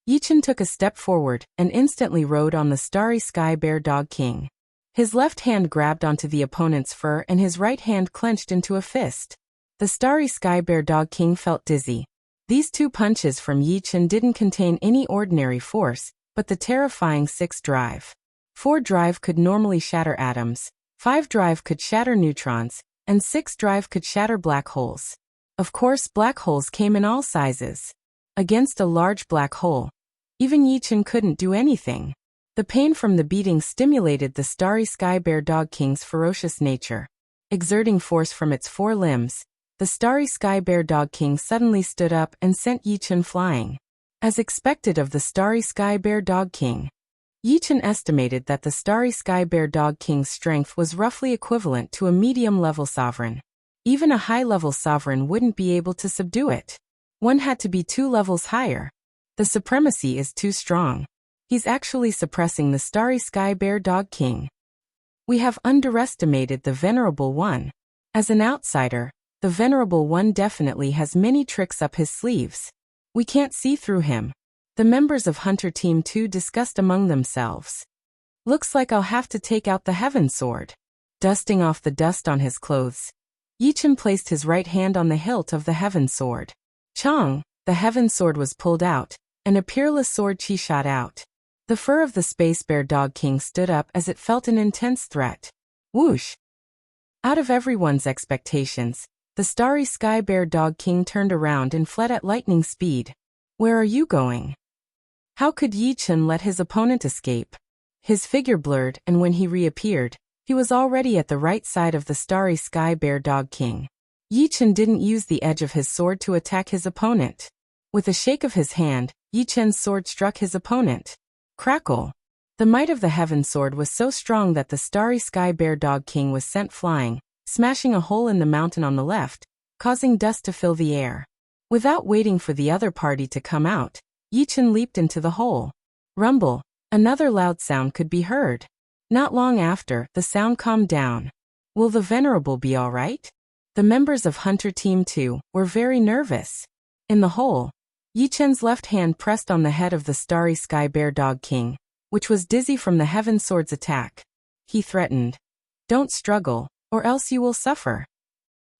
Yi-Chen took a step forward and instantly rode on the Starry Sky Bear Dog King. His left hand grabbed onto the opponent's fur and his right hand clenched into a fist. The Starry Sky Bear Dog King felt dizzy. These 2 punches from Yi-Chen didn't contain any ordinary force, but the terrifying 6 drive. 4 drive could normally shatter atoms, 5 drive could shatter neutrons, and 6 drive could shatter black holes. Of course, black holes came in all sizes. Against a large black hole, even Yi-Chen couldn't do anything. The pain from the beating stimulated the Starry Sky Bear Dog King's ferocious nature. Exerting force from its 4 limbs, the Starry Sky Bear Dog King suddenly stood up and sent Yi-Chen flying. As expected of the Starry Sky Bear Dog King, Yi-Chen estimated that the Starry Sky Bear Dog King's strength was roughly equivalent to a medium-level sovereign. Even a high-level sovereign wouldn't be able to subdue it. One had to be 2 levels higher. The supremacy is too strong. He's actually suppressing the Starry Sky Bear Dog King. We have underestimated the Venerable One. As an outsider, the Venerable One definitely has many tricks up his sleeves. We can't see through him. The members of Hunter Team 2 discussed among themselves. Looks like I'll have to take out the Heaven Sword. Dusting off the dust on his clothes, Yi-Chen placed his right hand on the hilt of the Heaven Sword. Chong! The Heaven Sword was pulled out, and a peerless sword chi shot out. The fur of the Space Bear Dog King stood up as it felt an intense threat. Whoosh! Out of everyone's expectations, the Starry Sky Bear Dog King turned around and fled at lightning speed. Where are you going? How could Yi-Chen let his opponent escape? His figure blurred, and when he reappeared, he was already at the right side of the Starry Sky Bear Dog King. Yi-Chen didn't use the edge of his sword to attack his opponent. With a shake of his hand, Yi-Chen's sword struck his opponent. Crackle! The might of the Heaven Sword was so strong that the Starry Sky Bear Dog King was sent flying, smashing a hole in the mountain on the left, causing dust to fill the air. Without waiting for the other party to come out, Yi-Chen leaped into the hole. Rumble! Another loud sound could be heard. Not long after, the sound calmed down. Will the Venerable be all right? The members of Hunter Team 2 were very nervous. In the hole, Yi-Chen's left hand pressed on the head of the Starry Sky Bear Dog King, which was dizzy from the Heaven Sword's attack. He threatened, "Don't struggle, or else you will suffer."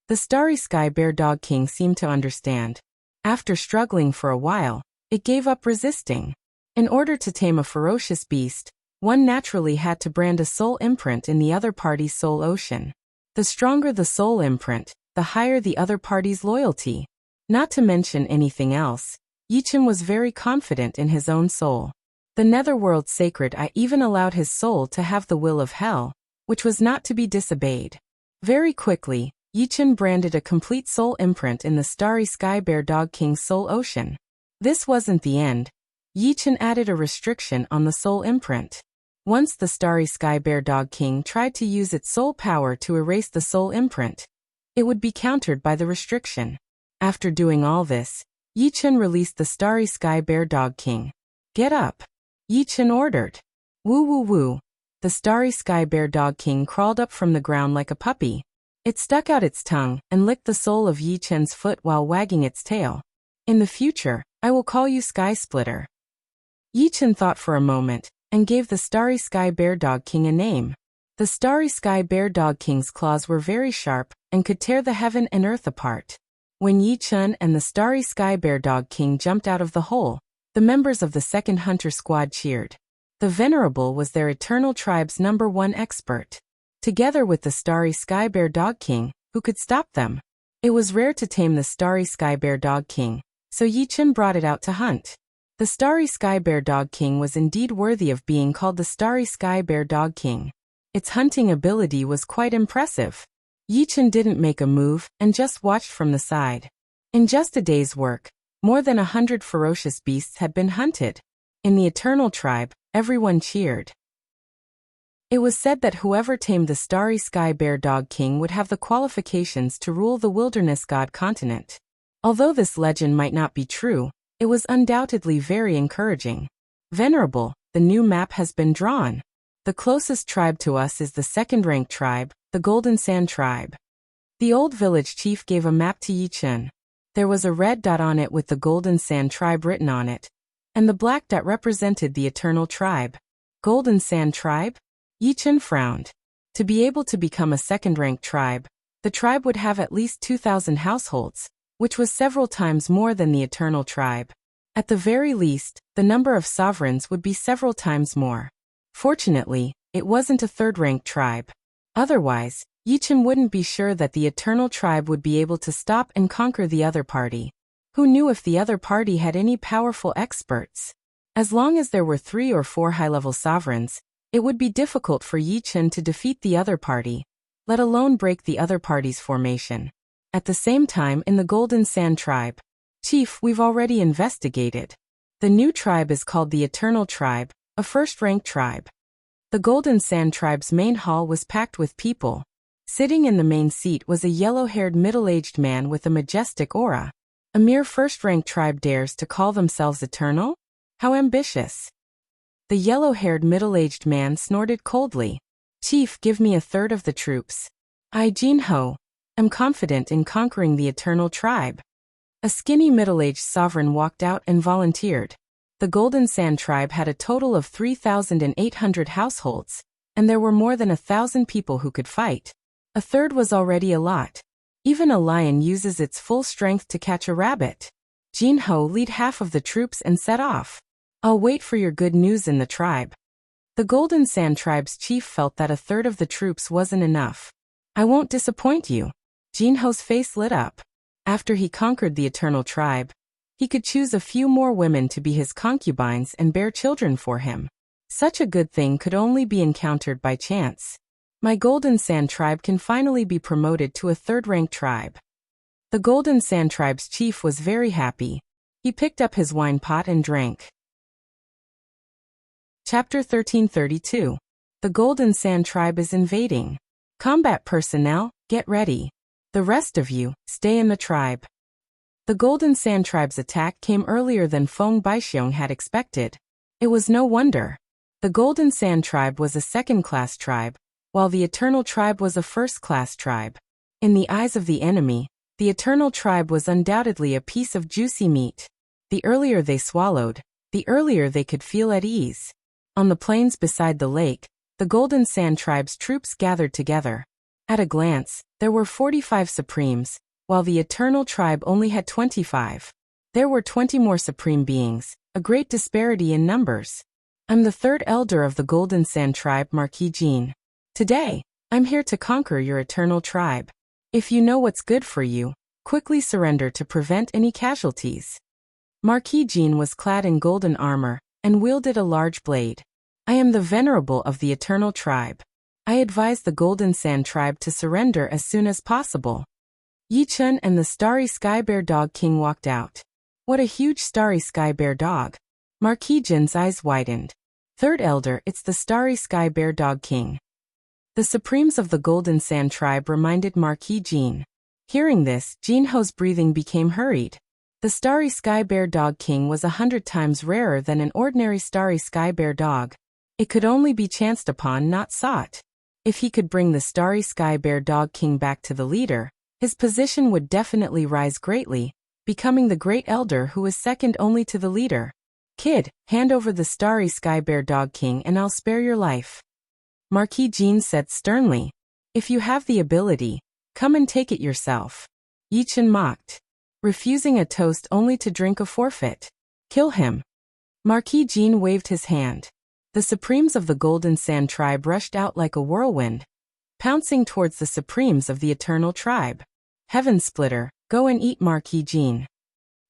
The Starry Sky Bear Dog King seemed to understand. After struggling for a while, it gave up resisting. In order to tame a ferocious beast, one naturally had to brand a soul imprint in the other party's soul ocean. The stronger the soul imprint, the higher the other party's loyalty. Not to mention anything else, Yi-Chen was very confident in his own soul. The Netherworld's sacred eye even allowed his soul to have the will of hell, which was not to be disobeyed. Very quickly, Yi-Chen branded a complete soul imprint in the Starry Sky Bear Dog King's soul ocean. This wasn't the end. Yi Chen added a restriction on the soul imprint. Once the Starry Sky Bear Dog King tried to use its soul power to erase the soul imprint, it would be countered by the restriction. After doing all this, Yi Chen released the Starry Sky Bear Dog King. Get up! Yi Chen ordered. Woo woo woo. The Starry Sky Bear Dog King crawled up from the ground like a puppy. It stuck out its tongue and licked the sole of Yi Chen's foot while wagging its tail. In the future, I will call you Sky Splitter. Yi Chen thought for a moment and gave the Starry Sky Bear Dog King a name. The Starry Sky Bear Dog King's claws were very sharp and could tear the heaven and earth apart. When Yi Chen and the Starry Sky Bear Dog King jumped out of the hole, the members of the second hunter squad cheered. The Venerable was their Eternal Tribe's #1 expert. Together with the Starry Sky Bear Dog King, who could stop them. It was rare to tame the Starry Sky Bear Dog King, so Yi Chen brought it out to hunt. The Starry Sky Bear Dog King was indeed worthy of being called the Starry Sky Bear Dog King. Its hunting ability was quite impressive. Yi Chen didn't make a move and just watched from the side. In just a day's work, more than 100 ferocious beasts had been hunted. In the Eternal Tribe, everyone cheered. It was said that whoever tamed the Starry Sky Bear Dog King would have the qualifications to rule the Wilderness God continent. Although this legend might not be true, it was undoubtedly very encouraging. Venerable, the new map has been drawn. The closest tribe to us is the second-ranked tribe, the Golden Sand Tribe. The old village chief gave a map to Yi Chen. There was a red dot on it with the Golden Sand Tribe written on it, and the black dot represented the Eternal Tribe. Golden Sand Tribe? Yi Chen frowned. To be able to become a second-ranked tribe, the tribe would have at least 2,000 households, which was several times more than the Eternal Tribe. At the very least, the number of sovereigns would be several times more. Fortunately, it wasn't a third-ranked tribe. Otherwise, Yi Chen wouldn't be sure that the Eternal Tribe would be able to stop and conquer the other party. Who knew if the other party had any powerful experts? As long as there were 3 or 4 high-level sovereigns, it would be difficult for Yi Chen to defeat the other party, let alone break the other party's formation. At the same time in the Golden Sand Tribe, Chief, we've already investigated. The new tribe is called the Eternal Tribe, a first-ranked tribe. The Golden Sand Tribe's main hall was packed with people. Sitting in the main seat was a yellow-haired middle-aged man with a majestic aura. A mere first-ranked tribe dares to call themselves eternal? How ambitious. The yellow-haired middle-aged man snorted coldly. Chief, give me 1/3 of the troops. I, Jin Ho, am confident in conquering the Eternal Tribe. A skinny middle-aged sovereign walked out and volunteered. The Golden Sand Tribe had a total of 3,800 households, and there were more than 1,000 people who could fight. 1/3 was already a lot. Even a lion uses its full strength to catch a rabbit. Jin Ho, lead half of the troops and set off. I'll wait for your good news in the tribe. The Golden Sand Tribe's chief felt that 1/3 of the troops wasn't enough. I won't disappoint you. Jin Ho's face lit up. After he conquered the Eternal Tribe, he could choose a few more women to be his concubines and bear children for him. Such a good thing could only be encountered by chance. My Golden Sand Tribe can finally be promoted to a third-ranked tribe. The Golden Sand Tribe's chief was very happy. He picked up his wine pot and drank. Chapter 1332. The Golden Sand Tribe is invading. Combat personnel, get ready. The rest of you, stay in the tribe. The Golden Sand Tribe's attack came earlier than Feng Baixiong had expected. It was no wonder. The Golden Sand Tribe was a second-class tribe, while the Eternal Tribe was a first-class tribe. In the eyes of the enemy, the Eternal Tribe was undoubtedly a piece of juicy meat. The earlier they swallowed, the earlier they could feel at ease. On the plains beside the lake, the Golden Sand Tribe's troops gathered together. At a glance, there were 45 Supremes, while the Eternal Tribe only had 25. There were 20 more Supreme beings, a great disparity in numbers. I'm the third elder of the Golden Sand Tribe, Marquis Jean. Today, I'm here to conquer your Eternal Tribe. If you know what's good for you, quickly surrender to prevent any casualties. Marquis Jean was clad in golden armor and wielded a large blade. I am the Venerable of the Eternal Tribe. I advise the Golden Sand Tribe to surrender as soon as possible. Yi Chen and the Starry Sky Bear Dog King walked out. What a huge Starry Sky Bear Dog. Marquis Jin's eyes widened. Third elder, it's the starry sky bear dog king. The supremes of the Golden Sand tribe reminded Marquis Jin. Hearing this, Jinho's breathing became hurried. The starry sky bear dog king was 100 times rarer than an ordinary starry sky bear dog. It could only be chanced upon, not sought. If he could bring the starry sky bear dog king back to the leader, his position would definitely rise greatly, becoming the great elder who is second only to the leader. Kid, hand over the starry sky bear dog king and I'll spare your life. Marquis Jin said sternly. If you have the ability, come and take it yourself. Yichen mocked. Refusing a toast only to drink a forfeit. Kill him. Marquis Jin waved his hand. The supremes of the Golden Sand tribe rushed out like a whirlwind, pouncing towards the supremes of the Eternal tribe. Heaven Splitter, go and eat Marquis Jin.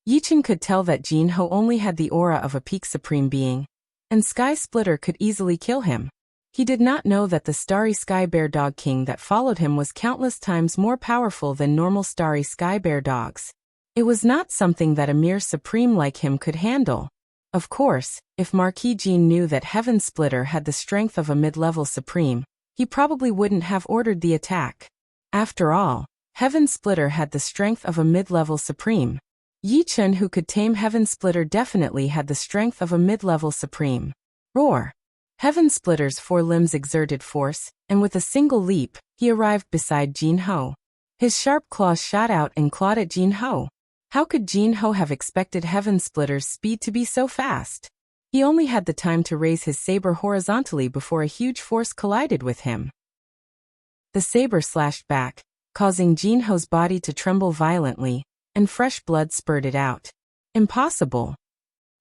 Yichen could tell that Jinho only had the aura of a peak supreme being, and Sky Splitter could easily kill him. He did not know that the starry sky bear dog king that followed him was countless times more powerful than normal starry sky bear dogs. It was not something that a mere supreme like him could handle. Of course, if Marquis Jin knew that Heaven Splitter had the strength of a mid-level supreme, he probably wouldn't have ordered the attack. After all, Heaven Splitter had the strength of a mid-level supreme. Yichen, who could tame Heaven Splitter, definitely had the strength of a mid-level supreme. Roar! Heaven Splitter's 4 limbs exerted force, and with a single leap, he arrived beside Jinho. His sharp claws shot out and clawed at Jinho. How could Jinho have expected Heaven Splitter's speed to be so fast? He only had the time to raise his saber horizontally before a huge force collided with him. The saber slashed back, causing Jinho's body to tremble violently, and fresh blood spurted out. Impossible.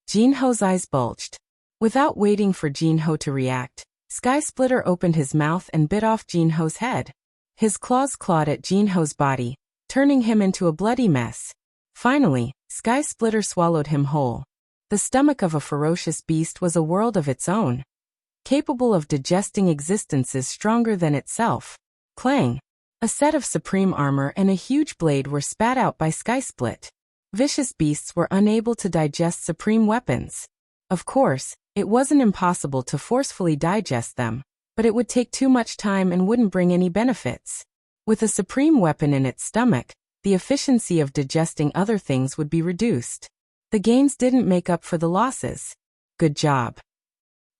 Jinho's eyes bulged. Without waiting for Jinho to react, Sky Splitter opened his mouth and bit off Jinho's head. His claws clawed at Jinho's body, turning him into a bloody mess. Finally, Sky Splitter swallowed him whole. The stomach of a ferocious beast was a world of its own, capable of digesting existences stronger than itself. Clang! A set of supreme armor and a huge blade were spat out by Sky Split. Vicious beasts were unable to digest supreme weapons. Of course, it wasn't impossible to forcefully digest them, but it would take too much time and wouldn't bring any benefits. With a supreme weapon in its stomach, the efficiency of digesting other things would be reduced. The gains didn't make up for the losses. Good job.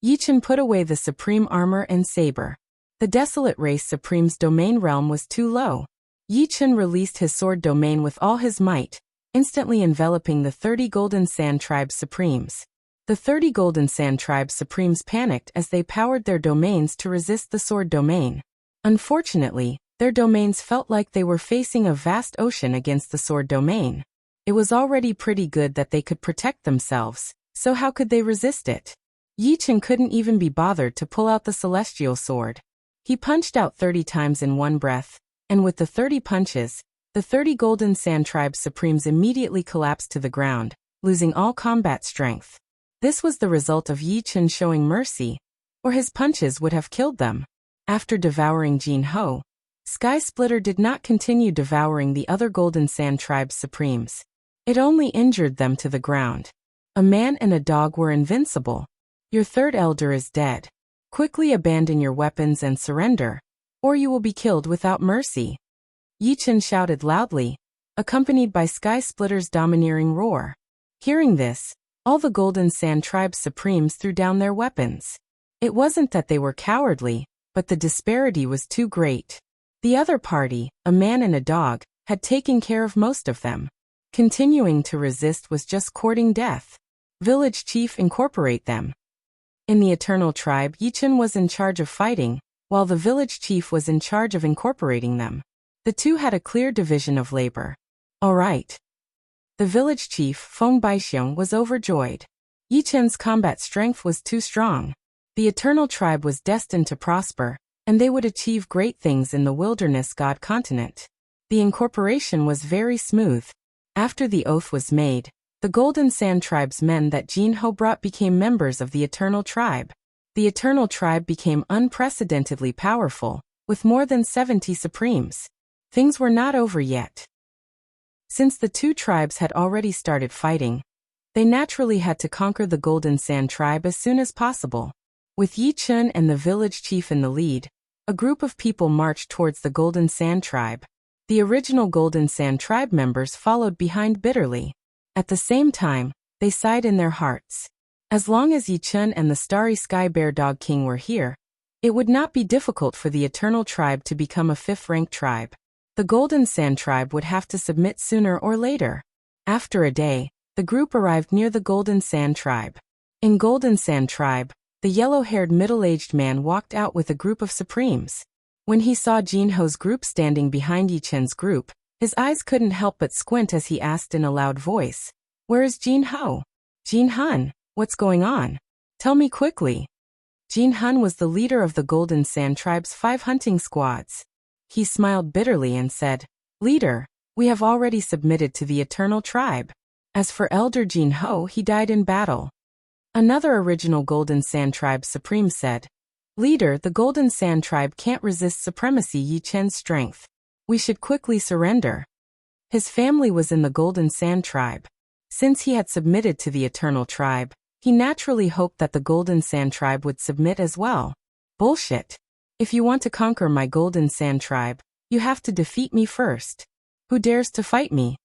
Yichen put away the supreme armor and saber. The Desolate Race Supreme's domain realm was too low. Yichen released his sword domain with all his might, instantly enveloping the 30 Golden Sand Tribe Supremes. The 30 Golden Sand Tribe Supremes panicked as they powered their domains to resist the sword domain. Unfortunately, their domains felt like they were facing a vast ocean against the sword domain. It was already pretty good that they could protect themselves, so how could they resist it? Yichen couldn't even be bothered to pull out the celestial sword. He punched out 30 times in one breath, and with the 30 punches, the 30 Golden Sand Tribe Supremes immediately collapsed to the ground, losing all combat strength. This was the result of Yichen showing mercy, or his punches would have killed them. After devouring Jinho, Sky Splitter did not continue devouring the other Golden Sand Tribe Supremes. It only injured them to the ground. A man and a dog were invincible. Your third elder is dead. Quickly abandon your weapons and surrender, or you will be killed without mercy. Yichen shouted loudly, accompanied by Sky Splitter's domineering roar. Hearing this, all the Golden Sand Tribe Supremes threw down their weapons. It wasn't that they were cowardly, but the disparity was too great. The other party, a man and a dog, had taken care of most of them. Continuing to resist was just courting death. Village Chief, incorporate them. In the Eternal Tribe, Yichen was in charge of fighting, while the Village Chief was in charge of incorporating them. The two had a clear division of labor. All right. The Village Chief, Feng Baixiong, was overjoyed. Yichen's combat strength was too strong. The Eternal Tribe was destined to prosper, and they would achieve great things in the Wilderness God continent. The incorporation was very smooth. After the oath was made, the Golden Sand Tribe's men that Jinho brought became members of the Eternal Tribe. The Eternal Tribe became unprecedentedly powerful, with more than 70 Supremes. Things were not over yet. Since the two tribes had already started fighting, They naturally had to conquer the Golden Sand tribe as soon as possible. With Yi Chun and the village chief in the lead, a group of people marched towards the Golden Sand tribe. The original Golden Sand tribe members followed behind bitterly. At the same time, they sighed in their hearts. As long as Yi Chun and the Starry Sky Bear Dog King were here, it would not be difficult for the Eternal Tribe to become a fifth-ranked tribe. The Golden Sand tribe would have to submit sooner or later. After a day, the group arrived near the Golden Sand tribe. In Golden Sand tribe, the yellow-haired middle-aged man walked out with a group of Supremes. When he saw Jin Ho's group standing behind Yi Chun's group, his eyes couldn't help but squint as he asked in a loud voice, "Where is Jin Ho? Jin Hun, what's going on? Tell me quickly." Jin Hun was the leader of the Golden Sand tribe's 5 hunting squads. He smiled bitterly and said, "Leader, we have already submitted to the Eternal Tribe. As for Elder Jin Ho, he died in battle." Another original Golden Sand tribe supreme said, "Leader, the Golden Sand tribe can't resist supremacy Yi Chen's strength. We should quickly surrender." His family was in the Golden Sand tribe. Since he had submitted to the Eternal Tribe, he naturally hoped that the Golden Sand tribe would submit as well. Bullshit. If you want to conquer my Golden Sand tribe, you have to defeat me first. Who dares to fight me?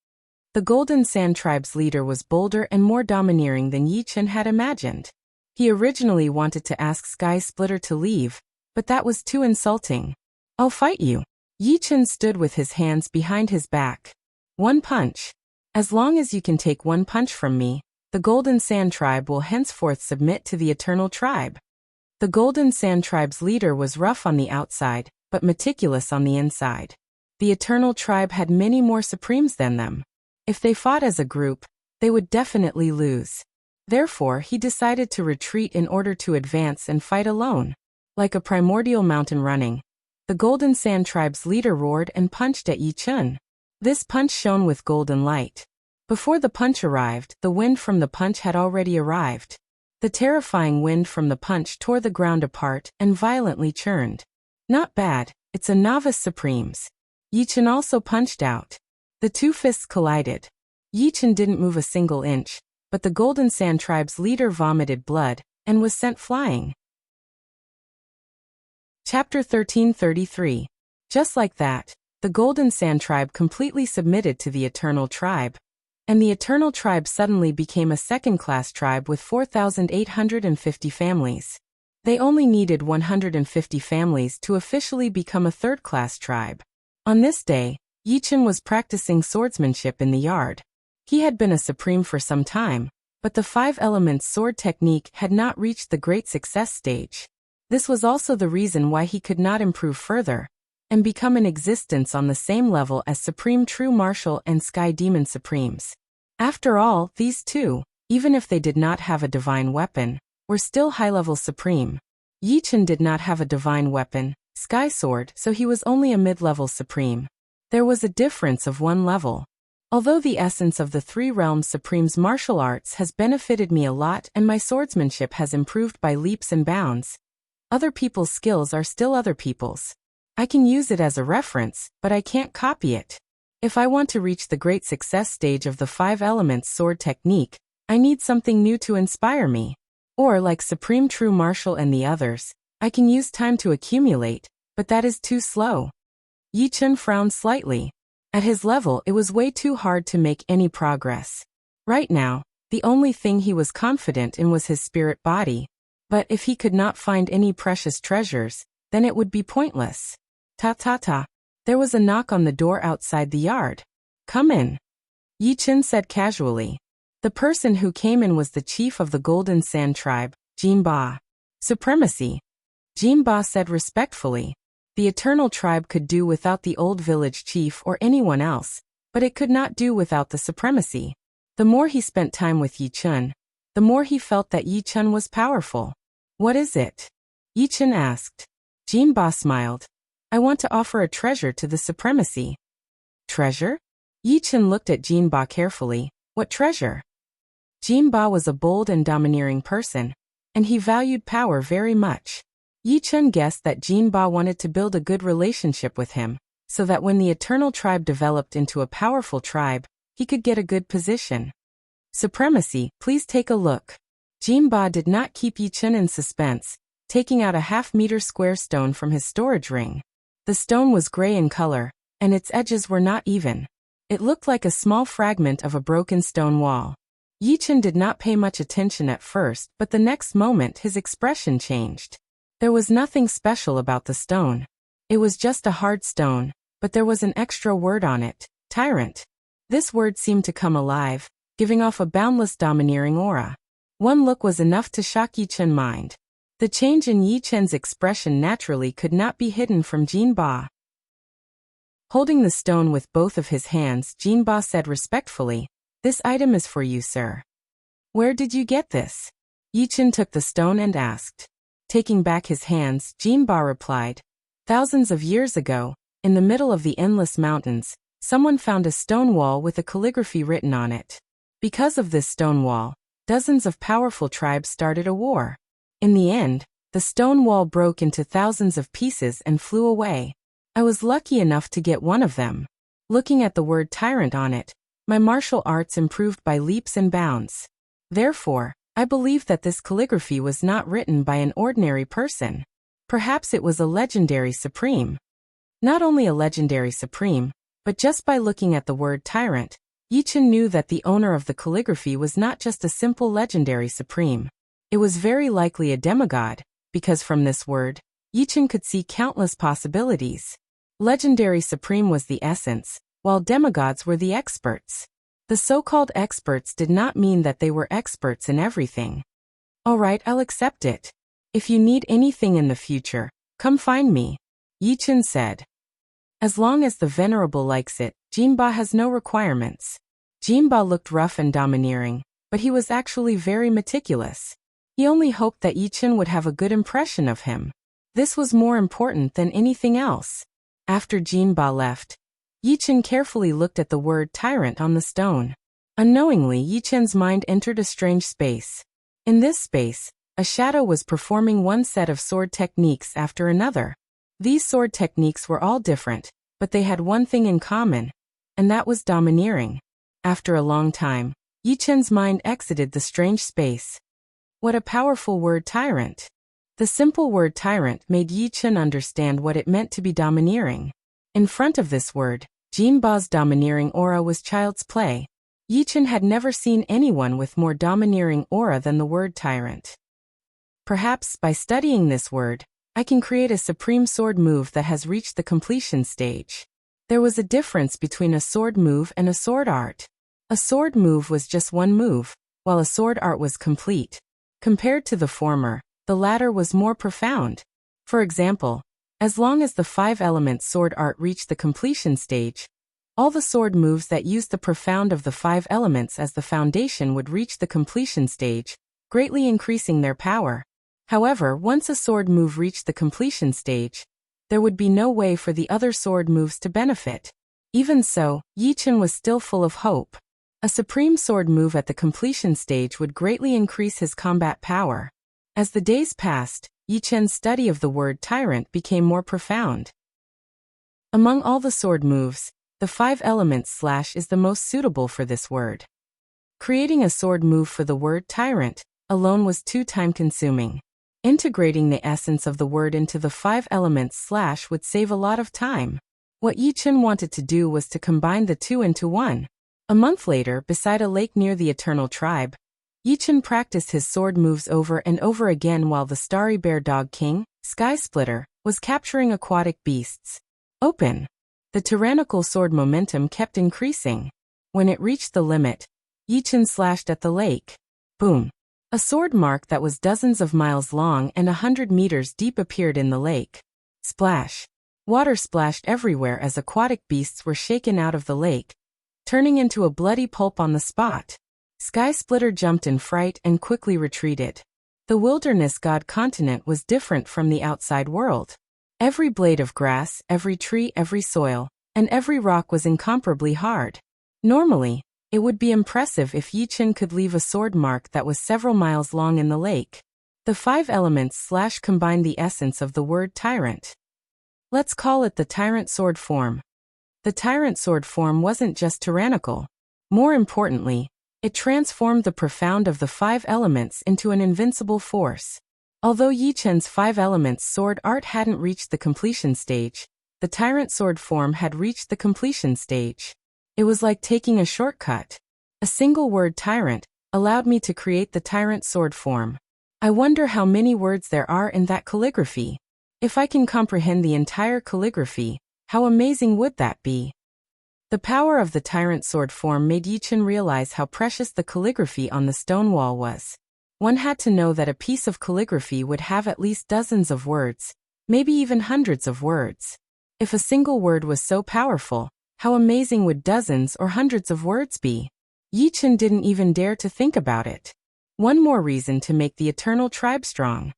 The Golden Sand tribe's leader was bolder and more domineering than Yi Chun had imagined. He originally wanted to ask Sky Splitter to leave, but that was too insulting. "I'll fight you." Yi Chun stood with his hands behind his back. "One punch. As long as you can take one punch from me, the Golden Sand tribe will henceforth submit to the Eternal Tribe." The Golden Sand tribe's leader was rough on the outside, but meticulous on the inside. The Eternal Tribe had many more Supremes than them. If they fought as a group, they would definitely lose. Therefore, he decided to retreat in order to advance and fight alone. Like a primordial mountain running, the Golden Sand tribe's leader roared and punched at Yi Chun. This punch shone with golden light. Before the punch arrived, the wind from the punch had already arrived. The terrifying wind from the punch tore the ground apart and violently churned. "Not bad, it's a novice Supremes." Yi Chun also punched out. The two fists collided. Yi Chun didn't move a single inch, but the Golden Sand tribe's leader vomited blood and was sent flying. Chapter 1333. Just like that, the Golden Sand tribe completely submitted to the Eternal Tribe, and the Eternal Tribe suddenly became a second-class tribe with 4,850 families. They only needed 150 families to officially become a third-class tribe. On this day, Yi Chun was practicing swordsmanship in the yard. He had been a Supreme for some time, but the 5 elements sword technique had not reached the great success stage. This was also the reason why he could not improve further and become in existence on the same level as Supreme True Martial and Sky Demon Supremes. After all, these two, even if they did not have a divine weapon, were still high-level Supreme. Yi Chun did not have a divine weapon, Sky Sword, so he was only a mid-level Supreme. There was a difference of 1 level. Although the essence of the 3 Realms Supreme's martial arts has benefited me a lot and my swordsmanship has improved by leaps and bounds, other people's skills are still other people's. I can use it as a reference, but I can't copy it. If I want to reach the great success stage of the 5 elements sword technique, I need something new to inspire me. Or like Supreme True Martial and the others, I can use time to accumulate, but that is too slow. Yi Chun frowned slightly. At his level, it was way too hard to make any progress. Right now, the only thing he was confident in was his spirit body. But if he could not find any precious treasures, then it would be pointless. Ta-ta-ta. There was a knock on the door outside the yard. "Come in," Yi Chun said casually. The person who came in was the chief of the Golden Sand tribe, Jin Ba. "Supremacy," Jin Ba said respectfully. The Eternal Tribe could do without the old village chief or anyone else, but it could not do without the supremacy. The more he spent time with Yi Chun, the more he felt that Yi Chun was powerful. "What is it?" Yi Chun asked. Jin Ba smiled. "I want to offer a treasure to the supremacy." "Treasure?" Yi Chun looked at Jin Ba carefully. "What treasure?" Jin Ba was a bold and domineering person, and he valued power very much. Yi Chun guessed that Jin Ba wanted to build a good relationship with him, so that when the Eternal Tribe developed into a powerful tribe, he could get a good position. Supremacy, please take a look. Jinba did not keep Yi Chen in suspense, taking out a half-meter square stone from his storage ring. The stone was gray in color, and its edges were not even. It looked like a small fragment of a broken stone wall. Yi Chen did not pay much attention at first, but the next moment his expression changed. There was nothing special about the stone. It was just a hard stone, but there was an extra word on it, tyrant. This word seemed to come alive, giving off a boundless domineering aura. One look was enough to shock Yi Chen's mind. The change in Yi Chen's expression naturally could not be hidden from Jinba. Holding the stone with both of his hands, Jinba said respectfully, "This item is for you, sir." "Where did you get this?" Yi Chen took the stone and asked. Taking back his hands, Jinba replied, "Thousands of years ago, in the middle of the endless mountains, someone found a stone wall with a calligraphy written on it. Because of this stone wall, dozens of powerful tribes started a war. In the end, the stone wall broke into thousands of pieces and flew away. I was lucky enough to get one of them. Looking at the word tyrant on it, my martial arts improved by leaps and bounds. Therefore, I believe that this calligraphy was not written by an ordinary person. Perhaps it was a legendary supreme." Not only a legendary supreme, but just by looking at the word tyrant, Yi Chen knew that the owner of the calligraphy was not just a simple legendary supreme. It was very likely a demigod, because from this word, Yi Chen could see countless possibilities. Legendary supreme was the essence, while demigods were the experts. The so-called experts did not mean that they were experts in everything. "All right, I'll accept it. If you need anything in the future, come find me," Yi Chen said. As long as the Venerable likes it, Jinba has no requirements. Jinba looked rough and domineering, but he was actually very meticulous. He only hoped that Yi Chen would have a good impression of him. This was more important than anything else. After Jinba left, Yi Chen carefully looked at the word tyrant on the stone. Unknowingly, Yi Chen's mind entered a strange space. In this space, a shadow was performing one set of sword techniques after another. These sword techniques were all different, but they had one thing in common, and that was domineering. After a long time, Yi Chen's mind exited the strange space. What a powerful word, tyrant! The simple word tyrant made Yi Chen understand what it meant to be domineering. In front of this word, Jinba's domineering aura was child's play. Yi Chen had never seen anyone with more domineering aura than the word tyrant. Perhaps, by studying this word, I can create a supreme sword move that has reached the completion stage. There was a difference between a sword move and a sword art. A sword move was just one move, while a sword art was complete. Compared to the former, the latter was more profound. For example, as long as the 5-element sword art reached the completion stage, all the sword moves that used the profound of the 5 elements as the foundation would reach the completion stage, greatly increasing their power. However, once a sword move reached the completion stage, there would be no way for the other sword moves to benefit. Even so, Yi Chen was still full of hope. A supreme sword move at the completion stage would greatly increase his combat power. As the days passed, Yi Chen's study of the word tyrant became more profound. Among all the sword moves, the 5-element slash is the most suitable for this word. Creating a sword move for the word tyrant alone was too time-consuming. Integrating the essence of the word into the 5-element slash would save a lot of time. What Yi Chen wanted to do was to combine the two into one. A month later, beside a lake near the Eternal Tribe, Yi Chen practiced his sword moves over and over again while the Starry Bear Dog King, Sky Splitter, was capturing aquatic beasts. Open. The tyrannical sword momentum kept increasing. When it reached the limit, Yi Chen slashed at the lake. Boom. A sword mark that was dozens of miles long and 100 meters deep appeared in the lake. Splash. Water splashed everywhere as aquatic beasts were shaken out of the lake, turning into a bloody pulp on the spot. Sky Splitter jumped in fright and quickly retreated. The wilderness god continent was different from the outside world. Every blade of grass, every tree, every soil, and every rock was incomparably hard. Normally, it would be impressive if Yi Chen could leave a sword mark that was several miles long in the lake. The 5 elements slash combined the essence of the word tyrant. Let's call it the tyrant sword form. The tyrant sword form wasn't just tyrannical. More importantly, It transformed the profound of the 5 elements into an invincible force. Although Yi Chen's 5 elements sword art hadn't reached the completion stage, the tyrant sword form had reached the completion stage. It was like taking a shortcut. A single word tyrant allowed me to create the tyrant sword form. I wonder how many words there are in that calligraphy. If I can comprehend the entire calligraphy, how amazing would that be? The power of the tyrant sword form made Yi Chen realize how precious the calligraphy on the stone wall was. One had to know that a piece of calligraphy would have at least dozens of words, maybe even hundreds of words. If a single word was so powerful, how amazing would dozens or hundreds of words be? Yi Chen didn't even dare to think about it. One more reason to make the eternal tribe strong.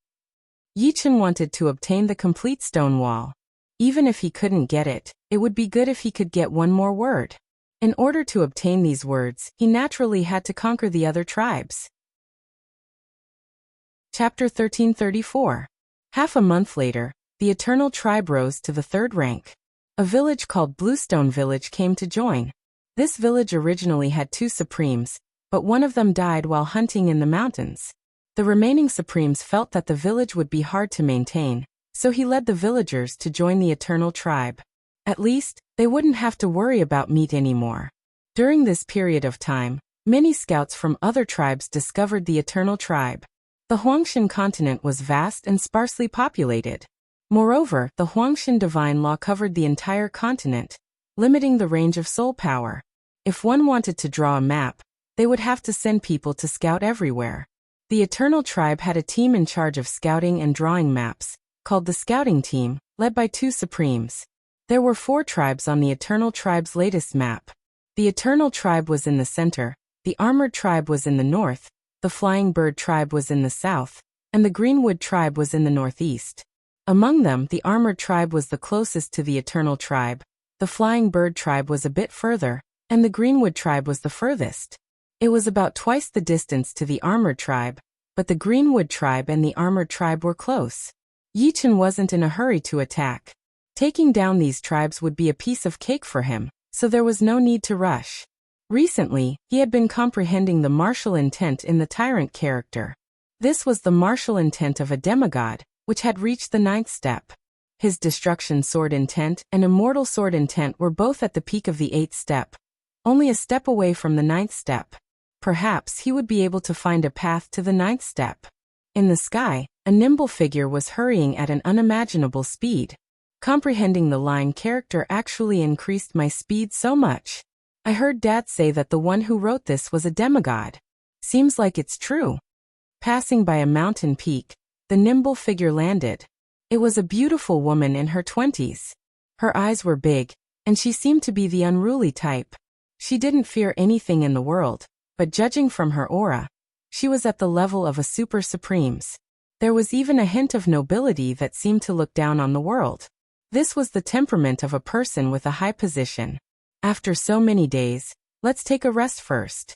Yi Chen wanted to obtain the complete stone wall. Even if he couldn't get it, it would be good if he could get one more word. In order to obtain these words, he naturally had to conquer the other tribes. Chapter 1334. Half a month later, the Eternal Tribe rose to the 3rd rank. A village called Bluestone Village came to join. This village originally had 2 supremes, but one of them died while hunting in the mountains. The remaining supremes felt that the village would be hard to maintain, so he led the villagers to join the Eternal Tribe. At least, they wouldn't have to worry about meat anymore. During this period of time, many scouts from other tribes discovered the Eternal Tribe. The Huangshan continent was vast and sparsely populated. Moreover, the Huangshan divine law covered the entire continent, limiting the range of soul power. If one wanted to draw a map, they would have to send people to scout everywhere. The Eternal Tribe had a team in charge of scouting and drawing maps, called the Scouting Team, led by 2 supremes. There were 4 tribes on the Eternal Tribe's latest map. The Eternal Tribe was in the center, the Armored Tribe was in the north, the Flying Bird Tribe was in the south, and the Greenwood Tribe was in the northeast. Among them, the Armored Tribe was the closest to the Eternal Tribe, the Flying Bird Tribe was a bit further, and the Greenwood Tribe was the furthest. It was about twice the distance to the Armored Tribe, but the Greenwood Tribe and the Armored Tribe were close. Yi Chen wasn't in a hurry to attack. Taking down these tribes would be a piece of cake for him, so there was no need to rush. Recently, he had been comprehending the martial intent in the tyrant character. This was the martial intent of a demigod, which had reached the 9th step. His destruction sword intent and immortal sword intent were both at the peak of the 8th step, only a step away from the 9th step. Perhaps he would be able to find a path to the 9th step. In the sky, a nimble figure was hurrying at an unimaginable speed. Comprehending the line character actually increased my speed so much. I heard Dad say that the one who wrote this was a demigod. Seems like it's true. Passing by a mountain peak, the nimble figure landed. It was a beautiful woman in her 20s. Her eyes were big, and she seemed to be the unruly type. She didn't fear anything in the world, but judging from her aura, she was at the level of a super supremes. There was even a hint of nobility that seemed to look down on the world. This was the temperament of a person with a high position. After so many days, let's take a rest first.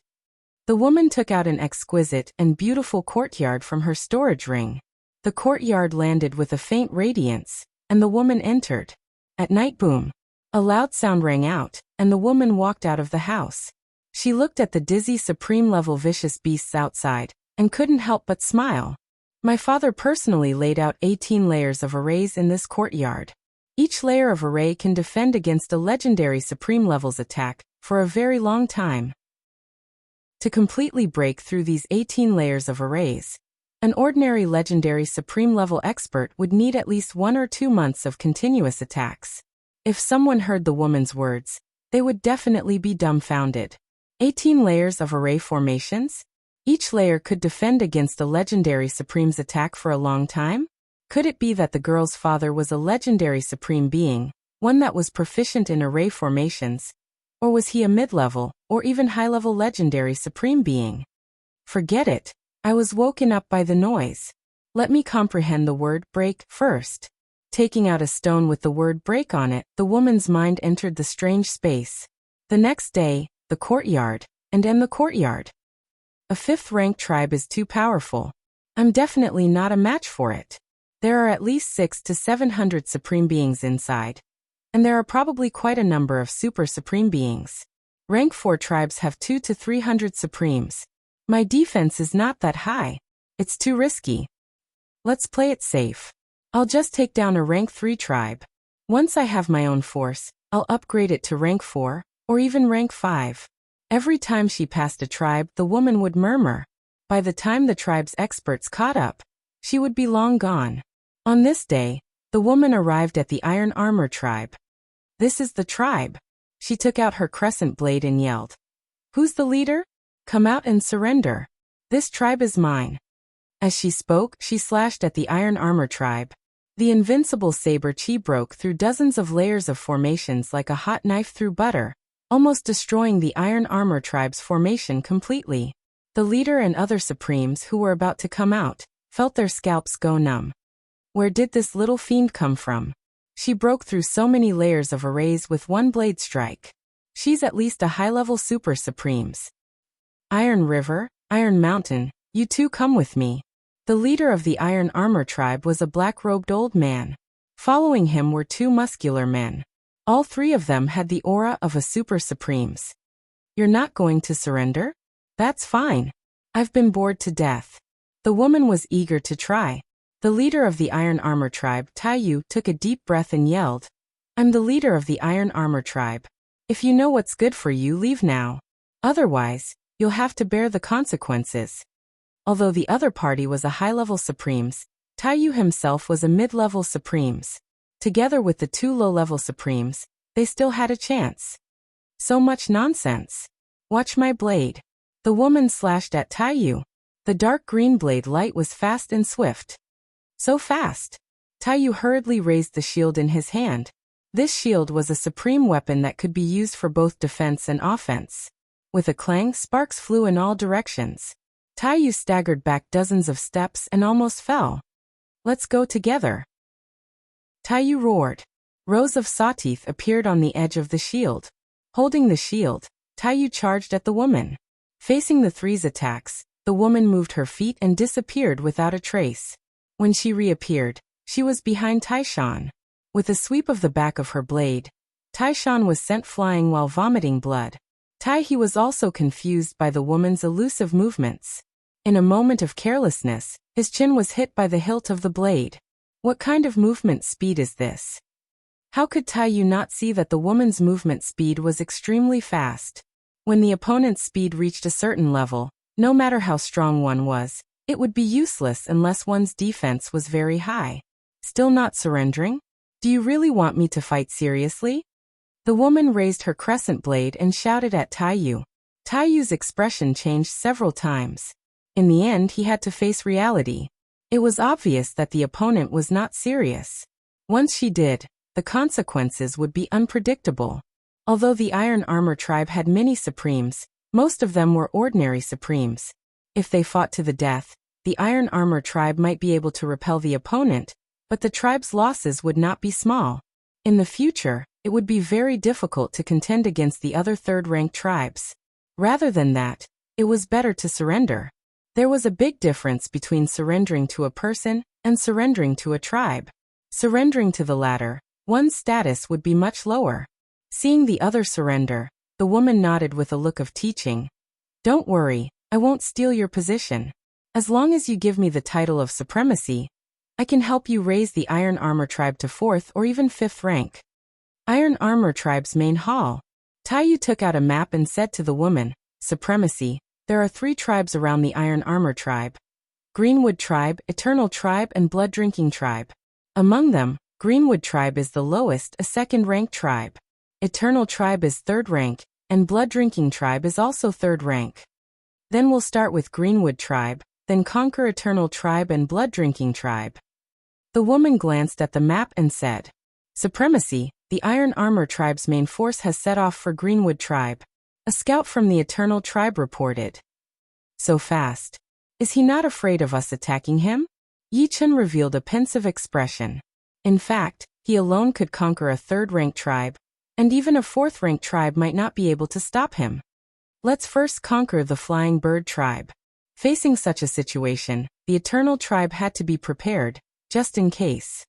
The woman took out an exquisite and beautiful courtyard from her storage ring. The courtyard landed with a faint radiance, and the woman entered. At night, boom. A loud sound rang out, and the woman walked out of the house. She looked at the dizzy supreme-level vicious beasts outside, and couldn't help but smile. My father personally laid out 18 layers of arrays in this courtyard. Each layer of array can defend against a legendary supreme level's attack for a very long time. To completely break through these 18 layers of arrays, an ordinary legendary supreme level expert would need at least 1 or 2 months of continuous attacks. If someone heard the woman's words, they would definitely be dumbfounded. 18 layers of array formations? Each layer could defend against a legendary supreme's attack for a long time? Could it be that the girl's father was a legendary supreme being, one that was proficient in array formations? Or was he a mid-level, or even high-level legendary supreme being? Forget it. I was woken up by the noise. Let me comprehend the word break first. Taking out a stone with the word break on it, the woman's mind entered the strange space. The next day, the courtyard, and then the courtyard. A 5th-rank tribe is too powerful. I'm definitely not a match for it. There are at least 600 to 700 supreme beings inside. And there are probably quite a number of super supreme beings. Rank 4 tribes have 200 to 300 supremes. My defense is not that high. It's too risky. Let's play it safe. I'll just take down a rank 3 tribe. Once I have my own force, I'll upgrade it to rank 4, or even rank 5. Every time she passed a tribe, the woman would murmur. By the time the tribe's experts caught up, she would be long gone. On this day, the woman arrived at the Iron Armor tribe. This is the tribe. She took out her crescent blade and yelled. Who's the leader? Come out and surrender. This tribe is mine. As she spoke, she slashed at the Iron Armor tribe. The invincible saber chi broke through dozens of layers of formations like a hot knife through butter, almost destroying the Iron Armor tribe's formation completely. The leader and other supremes who were about to come out felt their scalps go numb. Where did this little fiend come from? She broke through so many layers of arrays with one blade strike. She's at least a high-level super supremes. Iron River, Iron Mountain, you two come with me. The leader of the Iron Armor tribe was a black-robed old man. Following him were two muscular men. All three of them had the aura of a super supremes. You're not going to surrender? That's fine. I've been bored to death. The woman was eager to try. The leader of the Iron Armor tribe, Taiyu, took a deep breath and yelled, I'm the leader of the Iron Armor tribe. If you know what's good for you, leave now. Otherwise, you'll have to bear the consequences. Although the other party was a high-level supremes, Taiyu himself was a mid-level supremes. Together with the two low-level supremes, they still had a chance. So much nonsense. Watch my blade. The woman slashed at Taiyu. The dark green blade light was fast and swift. So fast. Taiyu hurriedly raised the shield in his hand. This shield was a supreme weapon that could be used for both defense and offense. With a clang, sparks flew in all directions. Taiyu staggered back dozens of steps and almost fell. Let's go together. Taiyu roared. Rows of sawteeth appeared on the edge of the shield. Holding the shield, Taiyu charged at the woman. Facing the three's attacks, the woman moved her feet and disappeared without a trace. When she reappeared, she was behind Taishan. With a sweep of the back of her blade, Taishan was sent flying while vomiting blood. Taiyu was also confused by the woman's elusive movements. In a moment of carelessness, his chin was hit by the hilt of the blade. What kind of movement speed is this? How could Taiyu not see that the woman's movement speed was extremely fast? When the opponent's speed reached a certain level, no matter how strong one was, it would be useless unless one's defense was very high. Still not surrendering? Do you really want me to fight seriously? The woman raised her crescent blade and shouted at Taiyu. Taiyu's expression changed several times. In the end, he had to face reality. It was obvious that the opponent was not serious. Once she did, the consequences would be unpredictable. Although the Iron Armor tribe had many supremes, most of them were ordinary supremes. If they fought to the death, the Iron Armor tribe might be able to repel the opponent, but the tribe's losses would not be small. In the future, it would be very difficult to contend against the other third-ranked tribes. Rather than that, it was better to surrender. There was a big difference between surrendering to a person and surrendering to a tribe. Surrendering to the latter, one's status would be much lower. Seeing the other surrender, the woman nodded with a look of teaching. Don't worry, I won't steal your position. As long as you give me the title of supremacy, I can help you raise the Iron Armor tribe to 4th or even 5th rank. Iron Armor tribe's main hall. Taiyu took out a map and said to the woman, Supremacy, there are 3 tribes around the Iron Armor tribe. Greenwood tribe, Eternal tribe and Blood Drinking tribe. Among them, Greenwood tribe is the lowest, a 2nd rank tribe. Eternal tribe is 3rd rank, and Blood Drinking tribe is also 3rd rank. Then we'll start with Greenwood tribe, then conquer Eternal tribe and Blood Drinking tribe. The woman glanced at the map and said, Supremacy, the Iron Armor tribe's main force has set off for Greenwood tribe. A scout from the Eternal tribe reported. So fast. Is he not afraid of us attacking him? Yi Chen revealed a pensive expression. In fact, he alone could conquer a 3rd-rank tribe, and even a 4th-rank tribe might not be able to stop him. Let's first conquer the Flying Bird tribe. Facing such a situation, the Eternal tribe had to be prepared, just in case.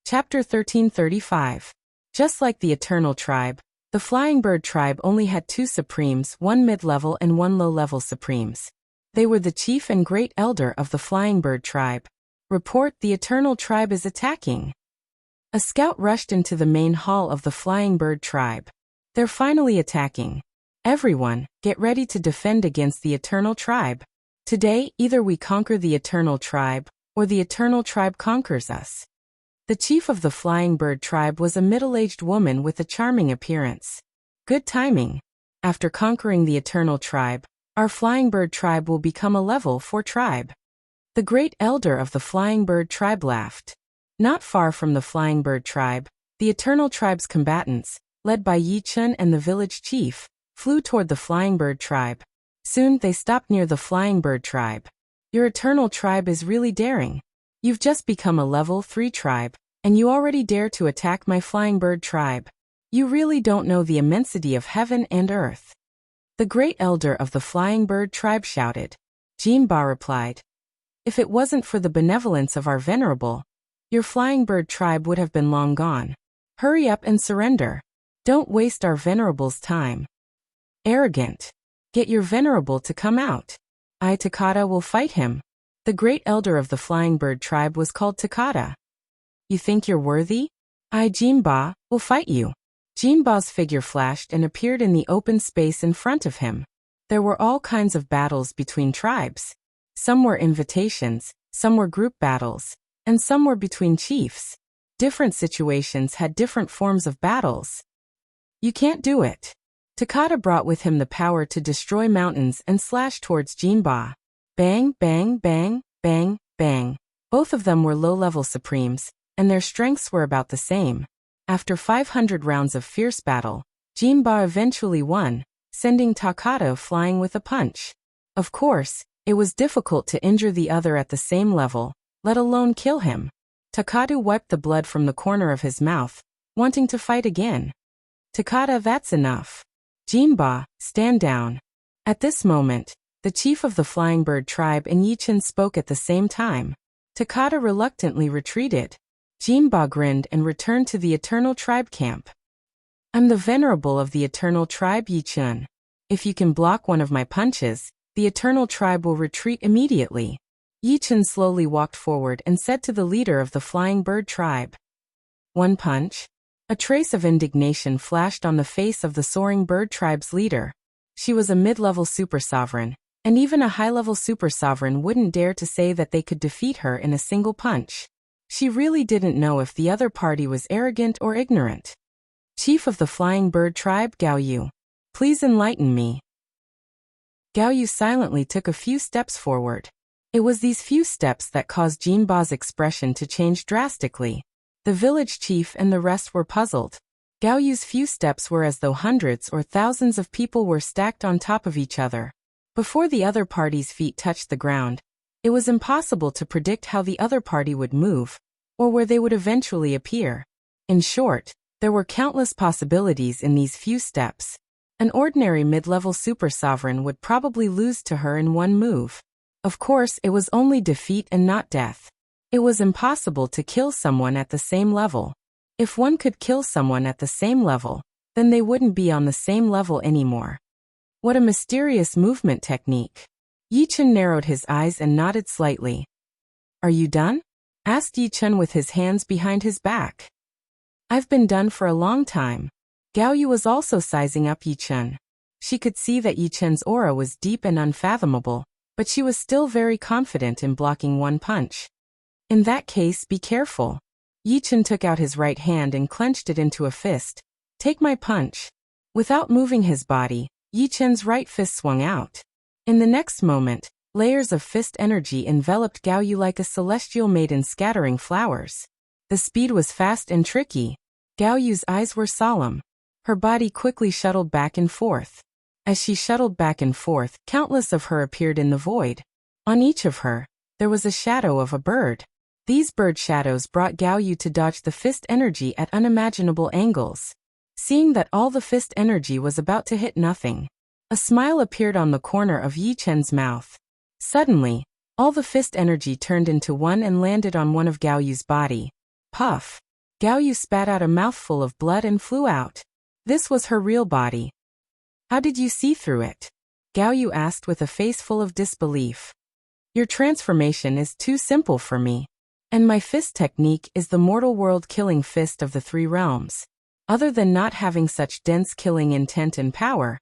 Chapter 1335. Just like the Eternal tribe, The Flying Bird tribe only had 2 supremes, 1 mid-level and 1 low-level supremes. They were the chief and great elder of the Flying Bird tribe. Report, the Eternal tribe is attacking. A scout rushed into the main hall of the Flying Bird tribe. They're finally attacking. Everyone, get ready to defend against the Eternal tribe. Today, either we conquer the Eternal tribe, or the Eternal tribe conquers us. The chief of the Flying Bird tribe was a middle-aged woman with a charming appearance. Good timing. After conquering the Eternal tribe, our Flying Bird tribe will become a level 4 tribe. The great elder of the Flying Bird tribe laughed. Not far from the Flying Bird tribe, the Eternal tribe's combatants, led by Yi Chun and the village chief, flew toward the Flying Bird tribe. Soon they stopped near the Flying Bird tribe. Your Eternal tribe is really daring. You've just become a level 3 tribe, and you already dare to attack my Flying Bird tribe. You really don't know the immensity of heaven and earth. The great elder of the Flying Bird tribe shouted. Jinba replied. If it wasn't for the benevolence of our venerable, your Flying Bird tribe would have been long gone. Hurry up and surrender. Don't waste our venerable's time. Arrogant. Get your venerable to come out. I, Takata, will fight him. The great elder of the Flying Bird tribe was called Takata. You think you're worthy? I, Jinba, will fight you. Jinba's figure flashed and appeared in the open space in front of him. There were all kinds of battles between tribes. Some were invitations, some were group battles, and some were between chiefs. Different situations had different forms of battles. You can't do it. Takata brought with him the power to destroy mountains and slash towards Jinba. Bang, bang, bang, bang, bang. Both of them were low-level supremes, and their strengths were about the same. After 500 rounds of fierce battle, Jinba eventually won, sending Takata flying with a punch. Of course, it was difficult to injure the other at the same level, let alone kill him. Takata wiped the blood from the corner of his mouth, wanting to fight again. Takata, that's enough. Jinba, stand down. At this moment, the chief of the Flying Bird tribe and Yi Chun spoke at the same time. Takata reluctantly retreated. Jinba grinned and returned to the Eternal tribe camp. I'm the venerable of the Eternal tribe, Yi Chun. If you can block one of my punches, the Eternal tribe will retreat immediately. Yi Chun slowly walked forward and said to the leader of the Flying Bird tribe. One punch? A trace of indignation flashed on the face of the Soaring Bird tribe's leader. She was a mid-level super sovereign, and even a high-level super sovereign wouldn't dare to say that they could defeat her in a single punch. She really didn't know if the other party was arrogant or ignorant. Chief of the Flying Bird tribe, Gao Yu. Please enlighten me. Gao Yu silently took a few steps forward. It was these few steps that caused Jinba's expression to change drastically. The village chief and the rest were puzzled. Gao Yu's few steps were as though hundreds or thousands of people were stacked on top of each other. Before the other party's feet touched the ground, it was impossible to predict how the other party would move, or where they would eventually appear. In short, there were countless possibilities in these few steps. An ordinary mid-level super sovereign would probably lose to her in one move. Of course, it was only defeat and not death. It was impossible to kill someone at the same level. If one could kill someone at the same level, then they wouldn't be on the same level anymore. What a mysterious movement technique. Yi Chun narrowed his eyes and nodded slightly. Are you done? Asked Yi Chun with his hands behind his back. I've been done for a long time. Gao Yu was also sizing up Yi Chun. She could see that Yi Chun's aura was deep and unfathomable, but she was still very confident in blocking one punch. In that case, be careful. Yi Chun took out his right hand and clenched it into a fist. Take my punch. Without moving his body, Yi Chun's right fist swung out. In the next moment, layers of fist energy enveloped Gao Yu like a celestial maiden scattering flowers. The speed was fast and tricky. Gao Yu's eyes were solemn. Her body quickly shuttled back and forth. As she shuttled back and forth, countless of her appeared in the void. On each of her, there was a shadow of a bird. These bird shadows brought Gao Yu to dodge the fist energy at unimaginable angles. Seeing that all the fist energy was about to hit nothing, a smile appeared on the corner of Yi Chun's mouth. Suddenly, all the fist energy turned into one and landed on one of Gao Yu's body. Puff! Gao Yu spat out a mouthful of blood and flew out. This was her real body. How did you see through it? Gao Yu asked with a face full of disbelief. Your transformation is too simple for me. And my fist technique is the mortal world killing fist of the three realms. Other than not having such dense killing intent and power,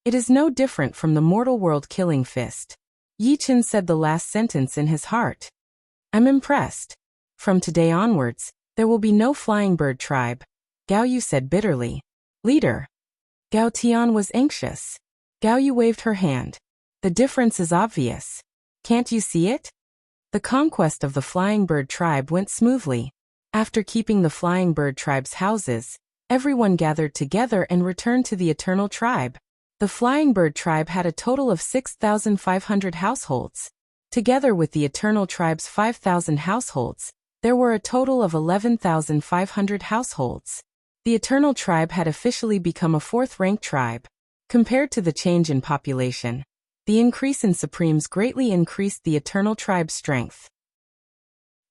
it is no different from the mortal world killing fist. Yi Chen said the last sentence in his heart. I'm impressed. From today onwards, there will be no flying bird tribe, Gao Yu said bitterly. Leader. Gao Tian was anxious. Gao Yu waved her hand. The difference is obvious. Can't you see it? The conquest of the flying bird tribe went smoothly. After keeping the flying bird tribe's houses, everyone gathered together and returned to the eternal tribe. The flying bird tribe had a total of 6,500 households. Together with the eternal tribe's 5,000 households, there were a total of 11,500 households. The eternal tribe had officially become a fourth-ranked tribe. Compared to the change in population, the increase in supremes greatly increased the eternal tribe's strength.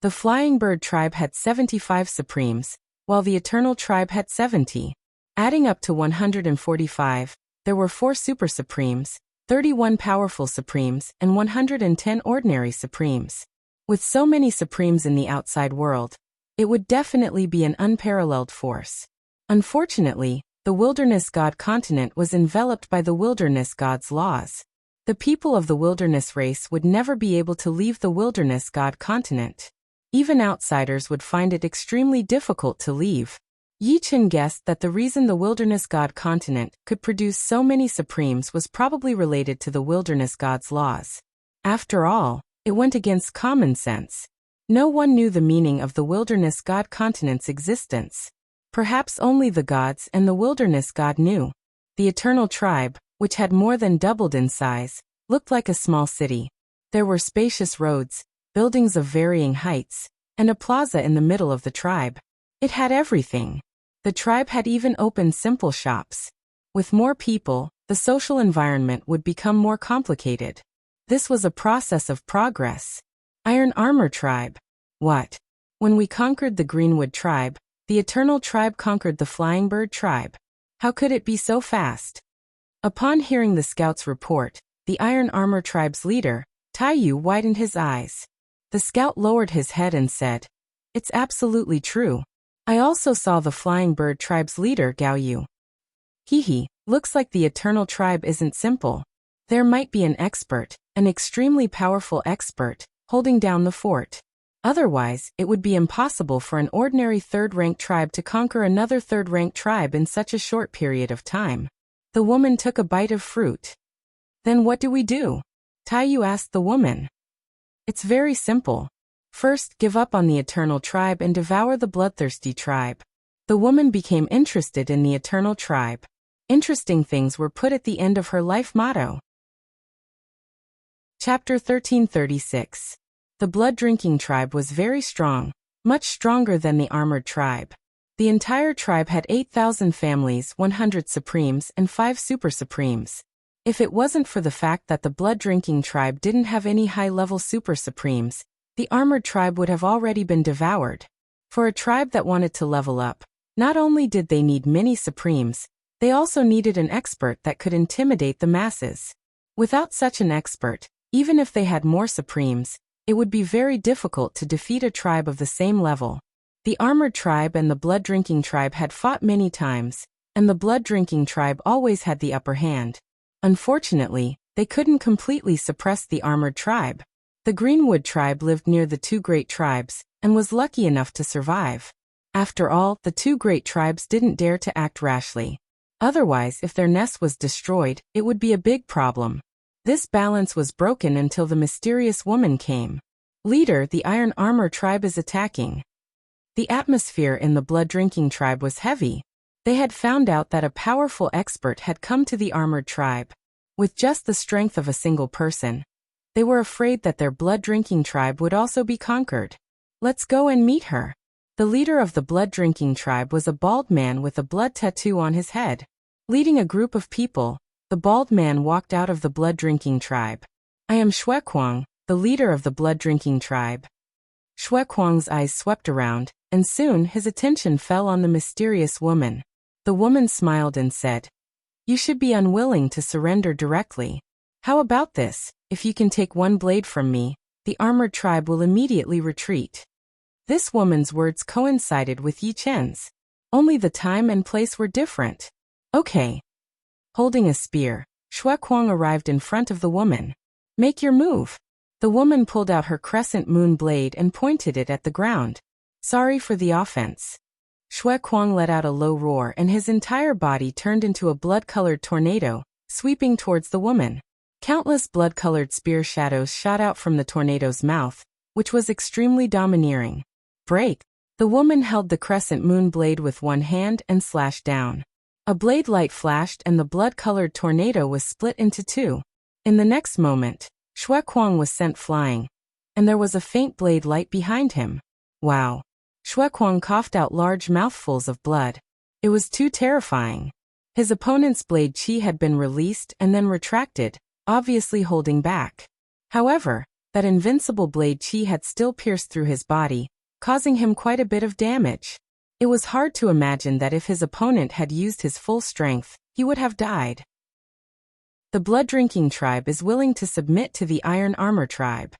The flying bird tribe had 75 supremes, while the eternal tribe had 70. Adding up to 145, there were 4 super supremes, 31 powerful supremes, and 110 ordinary supremes. With so many supremes in the outside world, it would definitely be an unparalleled force. Unfortunately, the wilderness god continent was enveloped by the wilderness god's laws. The people of the wilderness race would never be able to leave the wilderness god continent. Even outsiders would find it extremely difficult to leave. Yi Chen guessed that the reason the wilderness god continent could produce so many supremes was probably related to the wilderness god's laws. After all, it went against common sense. No one knew the meaning of the wilderness god continent's existence. Perhaps only the gods and the wilderness god knew. The eternal tribe, which had more than doubled in size, looked like a small city. There were spacious roads, buildings of varying heights, and a plaza in the middle of the tribe. It had everything. The tribe had even opened simple shops. With more people, the social environment would become more complicated. This was a process of progress. Iron Armor Tribe. What? When we conquered the Greenwood tribe, the Eternal Tribe conquered the Flying Bird tribe. How could it be so fast? Upon hearing the scout's report, the Iron Armor tribe's leader, Tai Yu, widened his eyes. The scout lowered his head and said, "It's absolutely true. I also saw the Flying Bird tribe's leader, Gao Yu. Hehe, looks like the Eternal Tribe isn't simple. There might be an expert, an extremely powerful expert, holding down the fort. Otherwise, it would be impossible for an ordinary third-ranked tribe to conquer another third-ranked tribe in such a short period of time." The woman took a bite of fruit. Then what do we do? Tai Yu asked the woman. It's very simple. First, give up on the Eternal Tribe and devour the bloodthirsty tribe. The woman became interested in the Eternal Tribe. Interesting things were put at the end of her life motto. Chapter 1336. The blood-drinking tribe was very strong, much stronger than the armored tribe. The entire tribe had 8,000 families, 100 supremes, and 5 super supremes. If it wasn't for the fact that the blood-drinking tribe didn't have any high-level super supremes, the armored tribe would have already been devoured. For a tribe that wanted to level up, not only did they need many supremes, they also needed an expert that could intimidate the masses. Without such an expert, even if they had more supremes, it would be very difficult to defeat a tribe of the same level. The armored tribe and the blood-drinking tribe had fought many times, and the blood-drinking tribe always had the upper hand. Unfortunately, they couldn't completely suppress the armored tribe. The Greenwood tribe lived near the 2 great tribes, and was lucky enough to survive. After all, the 2 great tribes didn't dare to act rashly. Otherwise, if their nest was destroyed, it would be a big problem. This balance was broken until the mysterious woman came. Leader, the Iron Armor tribe is attacking. The atmosphere in the blood-drinking tribe was heavy. They had found out that a powerful expert had come to the armored tribe. With just the strength of a single person, they were afraid that their blood-drinking tribe would also be conquered. Let's go and meet her. The leader of the blood-drinking tribe was a bald man with a blood tattoo on his head. Leading a group of people, the bald man walked out of the blood-drinking tribe. I am Shuequang, the leader of the blood-drinking tribe. Shuequang's eyes swept around, and soon his attention fell on the mysterious woman. The woman smiled and said, "You should be unwilling to surrender directly. How about this? If you can take one blade from me, the armored tribe will immediately retreat." This woman's words coincided with Yi Chen's. Only the time and place were different. Okay. Holding a spear, Xue Kuang arrived in front of the woman. "Make your move." The woman pulled out her crescent moon blade and pointed it at the ground. "Sorry for the offense." Xue Kuang let out a low roar and his entire body turned into a blood-colored tornado, sweeping towards the woman. Countless blood-colored spear shadows shot out from the tornado's mouth, which was extremely domineering. "Break!" The woman held the crescent moon blade with one hand and slashed down. A blade light flashed and the blood-colored tornado was split into two. In the next moment, Xue Kuang was sent flying, and there was a faint blade light behind him. Wow! Xue Kuang coughed out large mouthfuls of blood. It was too terrifying. His opponent's blade chi had been released and then retracted, obviously holding back. However, that invincible blade chi had still pierced through his body, causing him quite a bit of damage. It was hard to imagine that if his opponent had used his full strength, he would have died. The blood-drinking tribe is willing to submit to the iron armor tribe.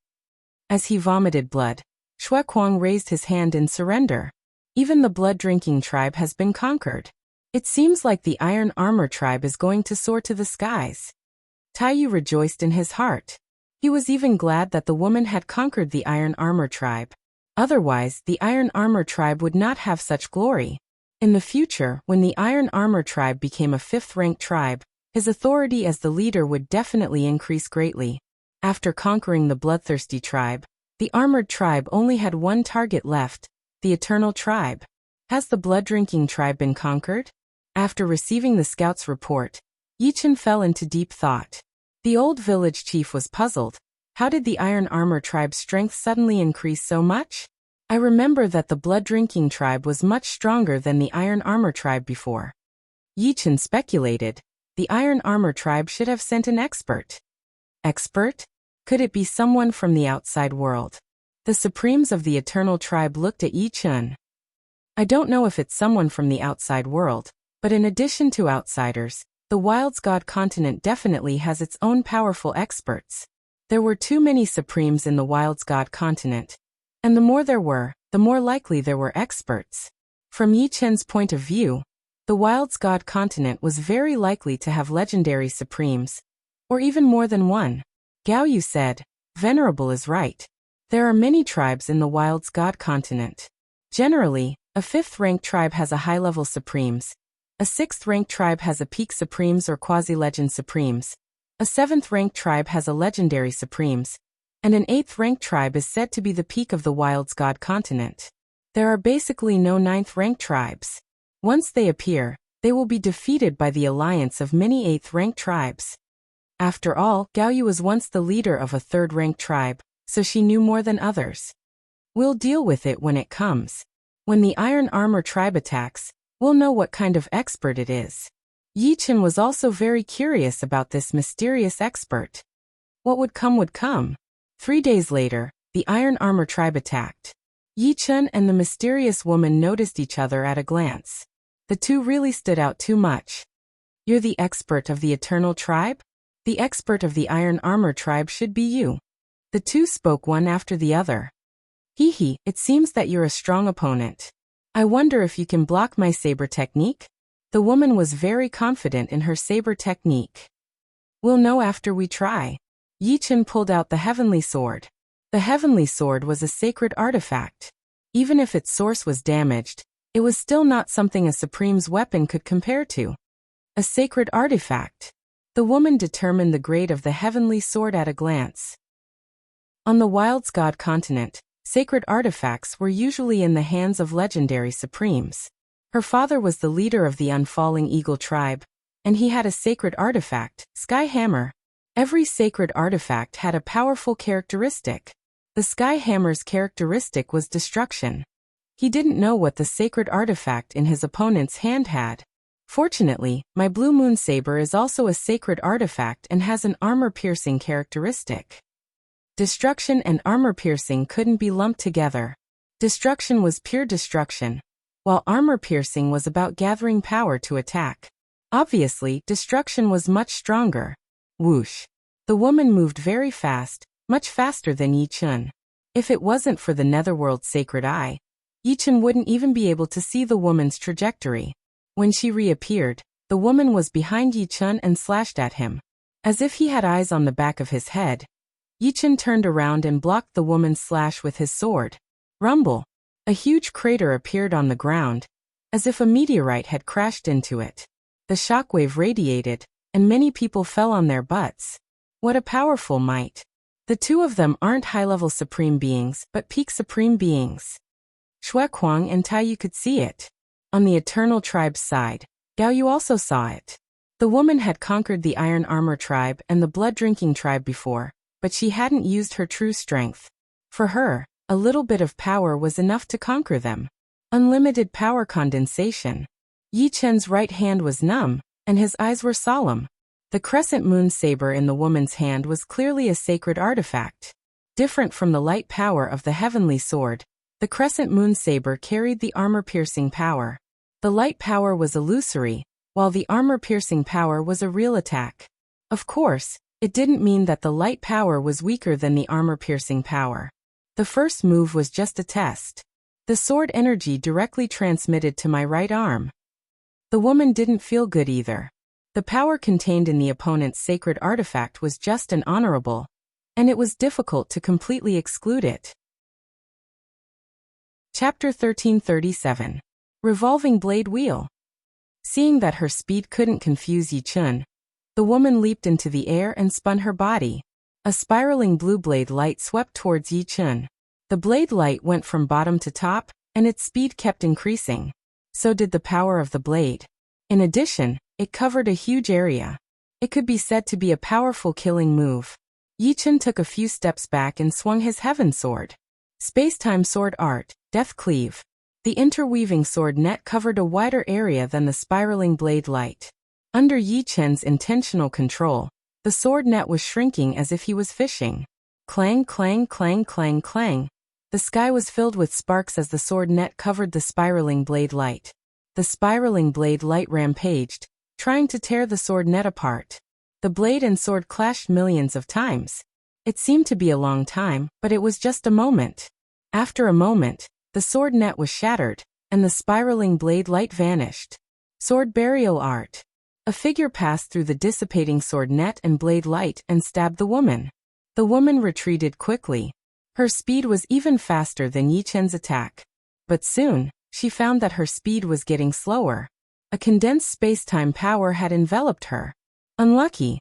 As he vomited blood, Xue Kuang raised his hand in surrender. Even the blood-drinking tribe has been conquered. It seems like the iron armor tribe is going to soar to the skies. Taiyu rejoiced in his heart. He was even glad that the woman had conquered the iron armor tribe. Otherwise, the iron armor tribe would not have such glory. In the future, when the iron armor tribe became a fifth-ranked tribe, his authority as the leader would definitely increase greatly. After conquering the bloodthirsty tribe, the armored tribe only had one target left, the eternal tribe. Has the blood-drinking tribe been conquered? After receiving the scout's report, Yi Chen fell into deep thought. The old village chief was puzzled. How did the iron armor tribe's strength suddenly increase so much? I remember that the blood-drinking tribe was much stronger than the iron armor tribe before. Yi Chen speculated. The iron armor tribe should have sent an expert. Expert? Could it be someone from the outside world? The supremes of the eternal tribe looked at Yi Chen. I don't know if it's someone from the outside world, but in addition to outsiders, the Wild's God continent definitely has its own powerful experts. There were too many supremes in the Wild's God continent, and the more there were, the more likely there were experts. From Yi Chen's point of view, the Wild's God continent was very likely to have legendary supremes, or even more than one. Gao Yu said, "Venerable is right. There are many tribes in the Wild's God continent. Generally, a fifth-ranked tribe has a high-level supremes, a sixth-ranked tribe has a peak supremes or quasi-legend supremes, a seventh-ranked tribe has a legendary supremes, and an eighth-ranked tribe is said to be the peak of the Wild's God continent. There are basically no ninth-ranked tribes. Once they appear, they will be defeated by the alliance of many eighth-ranked tribes." After all, Gao Yu was once the leader of a third-ranked tribe, so she knew more than others. We'll deal with it when it comes. When the iron armor tribe attacks, we'll know what kind of expert it is. Yi Chen was also very curious about this mysterious expert. What would come would come. 3 days later, the iron armor tribe attacked. Yi Chen and the mysterious woman noticed each other at a glance. The two really stood out too much. "You're the expert of the eternal tribe? The expert of the iron armor tribe should be you." The two spoke one after the other. "Hee, it seems that you're a strong opponent. I wonder if you can block my saber technique?" The woman was very confident in her saber technique. "We'll know after we try." Yi Chen pulled out the heavenly sword. The heavenly sword was a sacred artifact. Even if its source was damaged, it was still not something a supreme's weapon could compare to. A sacred artifact. The woman determined the grade of the heavenly sword at a glance. On the Wild's God continent, sacred artifacts were usually in the hands of legendary supremes. Her father was the leader of the Unfalling Eagle tribe, and he had a sacred artifact, Sky Hammer. Every sacred artifact had a powerful characteristic. The Sky Hammer's characteristic was destruction. He didn't know what the sacred artifact in his opponent's hand had. Fortunately, my Blue Moon Saber is also a sacred artifact and has an armor-piercing characteristic. Destruction and armor-piercing couldn't be lumped together. Destruction was pure destruction. while armor-piercing was about gathering power to attack. Obviously, destruction was much stronger. Whoosh. The woman moved very fast, much faster than Yi Chun. If it wasn't for the Netherworld's sacred eye, Yi Chun wouldn't even be able to see the woman's trajectory. When she reappeared, the woman was behind Yi Chun and slashed at him. As if he had eyes on the back of his head, Yi Chun turned around and blocked the woman's slash with his sword. Rumble. A huge crater appeared on the ground, as if a meteorite had crashed into it. The shockwave radiated, and many people fell on their butts. What a powerful might. The two of them aren't high-level supreme beings, but peak supreme beings. Xue Kuang and Tai Yu could see it. On the Eternal Tribe's side, Gao Yu also saw it. The woman had conquered the Iron Armor Tribe and the Blood-Drinking Tribe before, but she hadn't used her true strength. For her, a little bit of power was enough to conquer them. Unlimited power condensation. Yi Chen's right hand was numb, and his eyes were solemn. The crescent moon saber in the woman's hand was clearly a sacred artifact. Different from the light power of the heavenly sword, the crescent moon saber carried the armor-piercing power. The light power was illusory, while the armor-piercing power was a real attack. Of course, it didn't mean that the light power was weaker than the armor-piercing power. The first move was just a test. The sword energy directly transmitted to my right arm. The woman didn't feel good either. The power contained in the opponent's sacred artifact was just and honorable, and it was difficult to completely exclude it. Chapter 1337. Revolving Blade Wheel. Seeing that her speed couldn't confuse Yi Chun, the woman leaped into the air and spun her body. A spiraling blue blade light swept towards Yi Chun. The blade light went from bottom to top, and its speed kept increasing. So did the power of the blade. In addition, it covered a huge area. It could be said to be a powerful killing move. Yi Chun took a few steps back and swung his heaven sword. Space-time sword art, Death Cleave. The interweaving sword net covered a wider area than the spiraling blade light. Under Yi Chen's intentional control, the sword net was shrinking as if he was fishing. Clang, clang, clang, clang, clang. The sky was filled with sparks as the sword net covered the spiraling blade light. The spiraling blade light rampaged, trying to tear the sword net apart. The blade and sword clashed millions of times. It seemed to be a long time, but it was just a moment. After a moment, the sword net was shattered, and the spiraling blade light vanished. Sword burial art. A figure passed through the dissipating sword net and blade light and stabbed the woman. The woman retreated quickly. Her speed was even faster than Yi Chen's attack. But soon, she found that her speed was getting slower. A condensed space-time power had enveloped her. Unlucky.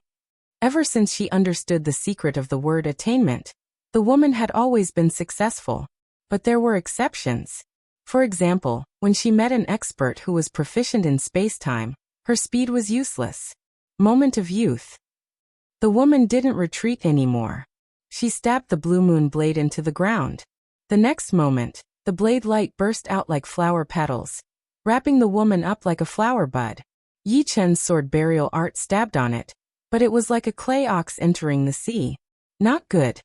Ever since she understood the secret of the word attainment, the woman had always been successful. But there were exceptions. For example, when she met an expert who was proficient in space-time, her speed was useless. Moment of youth. The woman didn't retreat anymore. She stabbed the blue moon blade into the ground. The next moment, the blade light burst out like flower petals, wrapping the woman up like a flower bud. Yi Chen's sword burial art stabbed on it, but it was like a clay ox entering the sea. Not good.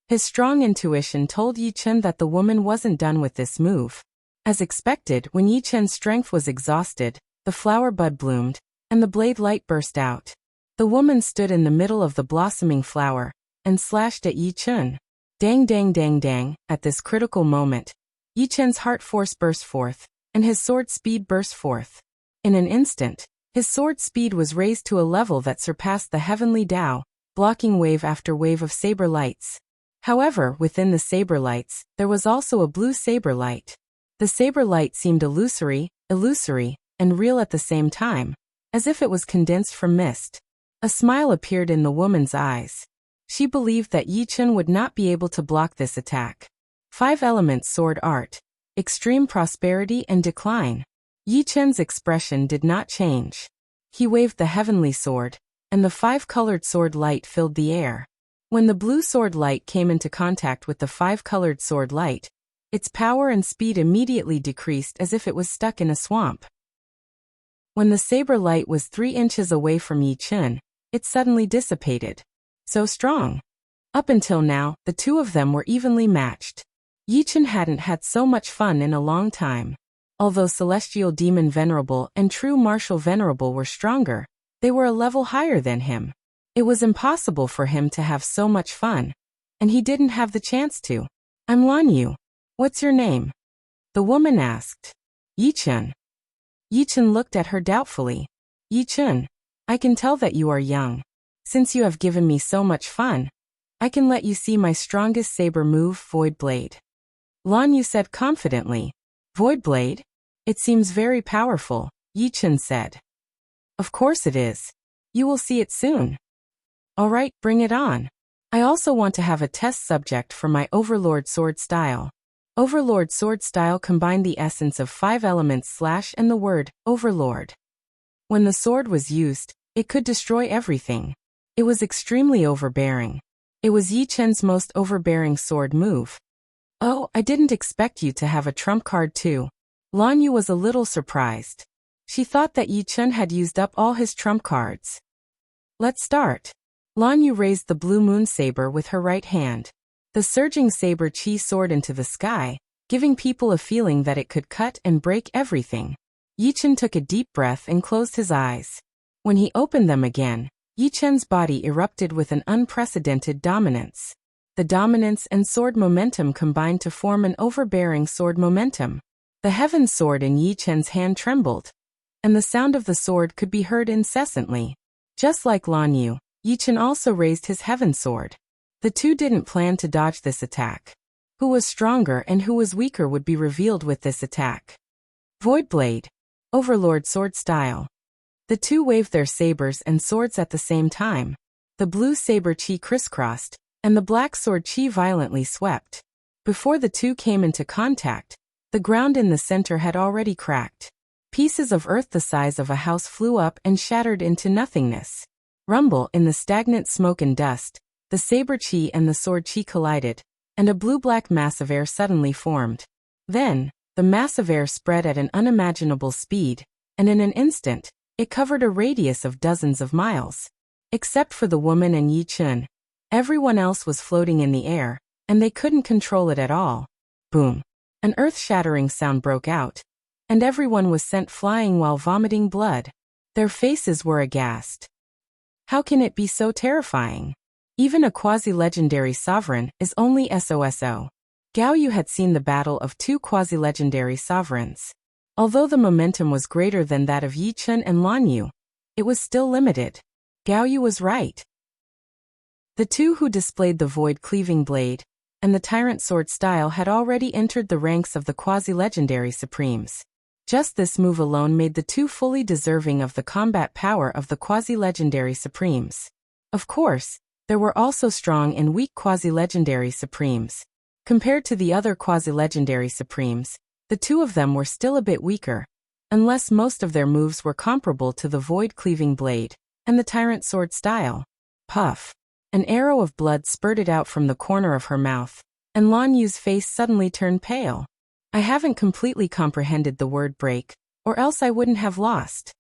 His strong intuition told Yi Chen that the woman wasn't done with this move. As expected, when Yi Chen's strength was exhausted, the flower bud bloomed, and the blade light burst out. The woman stood in the middle of the blossoming flower, and slashed at Yi Chen. Dang dang dang dang, at this critical moment, Yi Chen's heart force burst forth, and his sword speed burst forth. In an instant, his sword speed was raised to a level that surpassed the heavenly Tao, blocking wave after wave of saber lights. However, within the saber lights, there was also a blue saber light. The saber light seemed illusory, and real at the same time, as if it was condensed from mist. A smile appeared in the woman's eyes. She believed that Yi Chen would not be able to block this attack. 5 Elements Sword Art. Extreme Prosperity and Decline. Yi Chen's expression did not change. He waved the heavenly sword, and the 5-colored sword light filled the air. When the blue sword light came into contact with the 5-colored sword light, its power and speed immediately decreased as if it was stuck in a swamp. When the saber light was 3 inches away from Yi Chen, it suddenly dissipated. So strong. Up until now, the two of them were evenly matched. Yi Chen hadn't had so much fun in a long time. Although Celestial Demon Venerable and True Martial Venerable were stronger, they were a level higher than him. It was impossible for him to have so much fun, and he didn't have the chance to. I'm Lan Yu. What's your name? The woman asked. Yi-chun. Yi-chun looked at her doubtfully. Yi-chun, I can tell that you are young. Since you have given me so much fun, I can let you see my strongest saber move, Void Blade. Lan Yu said confidently. Void Blade? It seems very powerful, Yi-chun said. Of course it is. You will see it soon. All right, bring it on. I also want to have a test subject for my Overlord Sword style. Overlord Sword style combined the essence of 5 elements / and the word Overlord. When the sword was used, it could destroy everything. It was extremely overbearing. It was Yi-chun's most overbearing sword move. Oh, I didn't expect you to have a trump card too. Lan Yu was a little surprised. She thought that Yi-chun had used up all his trump cards. Let's start. Lan Yu raised the blue moon saber with her right hand. The surging saber chi soared into the sky, giving people a feeling that it could cut and break everything. Yi-chun took a deep breath and closed his eyes. When he opened them again, Yi-chun's body erupted with an unprecedented dominance. The dominance and sword momentum combined to form an overbearing sword momentum. The heaven sword in Yi-chun's hand trembled, and the sound of the sword could be heard incessantly. Just like Lan Yu, Yi-chun also raised his heaven sword. The two didn't plan to dodge this attack. Who was stronger and who was weaker would be revealed with this attack. Void Blade. Overlord Sword style. The two waved their sabers and swords at the same time. The blue saber chi crisscrossed, and the black sword chi violently swept. Before the two came into contact, the ground in the center had already cracked. Pieces of earth the size of a house flew up and shattered into nothingness. Rumble in the stagnant smoke and dust, the saber chi and the sword chi collided, and a blue-black mass of air suddenly formed. Then, the mass of air spread at an unimaginable speed, and in an instant, it covered a radius of dozens of miles. Except for the woman and Yi-chun, everyone else was floating in the air, and they couldn't control it at all. Boom! An earth-shattering sound broke out, and everyone was sent flying while vomiting blood. Their faces were aghast. How can it be so terrifying? Even a quasi-legendary sovereign is only SOSO. Gao Yu had seen the battle of 2 quasi-legendary sovereigns. Although the momentum was greater than that of Yi-chun and Lan Yu, it was still limited. Gao Yu was right. The two who displayed the void-cleaving blade and the tyrant sword style had already entered the ranks of the quasi-legendary supremes. Just this move alone made the two fully deserving of the combat power of the quasi-legendary supremes. Of course, there were also strong and weak quasi-legendary supremes. Compared to the other quasi-legendary supremes, the two of them were still a bit weaker, unless most of their moves were comparable to the void-cleaving blade and the tyrant sword style. Puff! An arrow of blood spurted out from the corner of her mouth, and Lan Yu's face suddenly turned pale. I haven't completely comprehended the word break, or else I wouldn't have lost.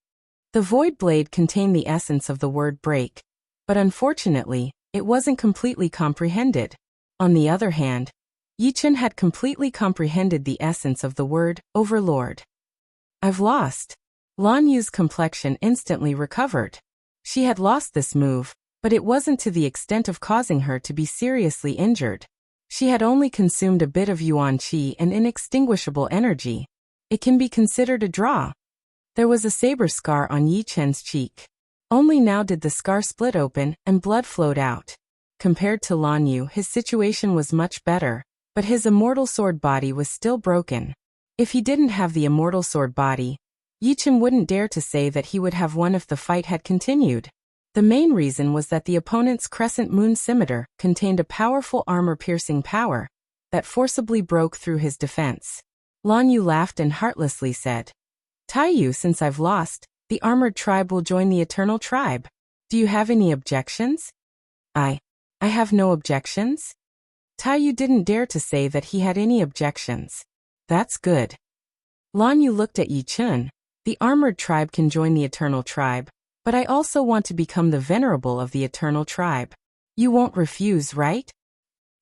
The void blade contained the essence of the word break, but unfortunately, it wasn't completely comprehended. On the other hand, Yi-chun had completely comprehended the essence of the word overlord. I've lost. Lan Yu's complexion instantly recovered. She had lost this move, but it wasn't to the extent of causing her to be seriously injured. She had only consumed a bit of yuan qi and inextinguishable energy. It can be considered a draw. There was a saber scar on Yi-chun's cheek. Only now did the scar split open and blood flowed out. Compared to Lan Yu, his situation was much better, but his immortal sword body was still broken. If he didn't have the immortal sword body, Yi-chun wouldn't dare to say that he would have won if the fight had continued. The main reason was that the opponent's crescent moon scimitar contained a powerful armor-piercing power that forcibly broke through his defense. Lan Yu laughed and heartlessly said, Taiyu, since I've lost, the armored tribe will join the eternal tribe. Do you have any objections? I have no objections? Taiyu didn't dare to say that he had any objections. That's good. Lan Yu looked at Yi-chun. The armored tribe can join the eternal tribe, but I also want to become the venerable of the eternal tribe. You won't refuse, right?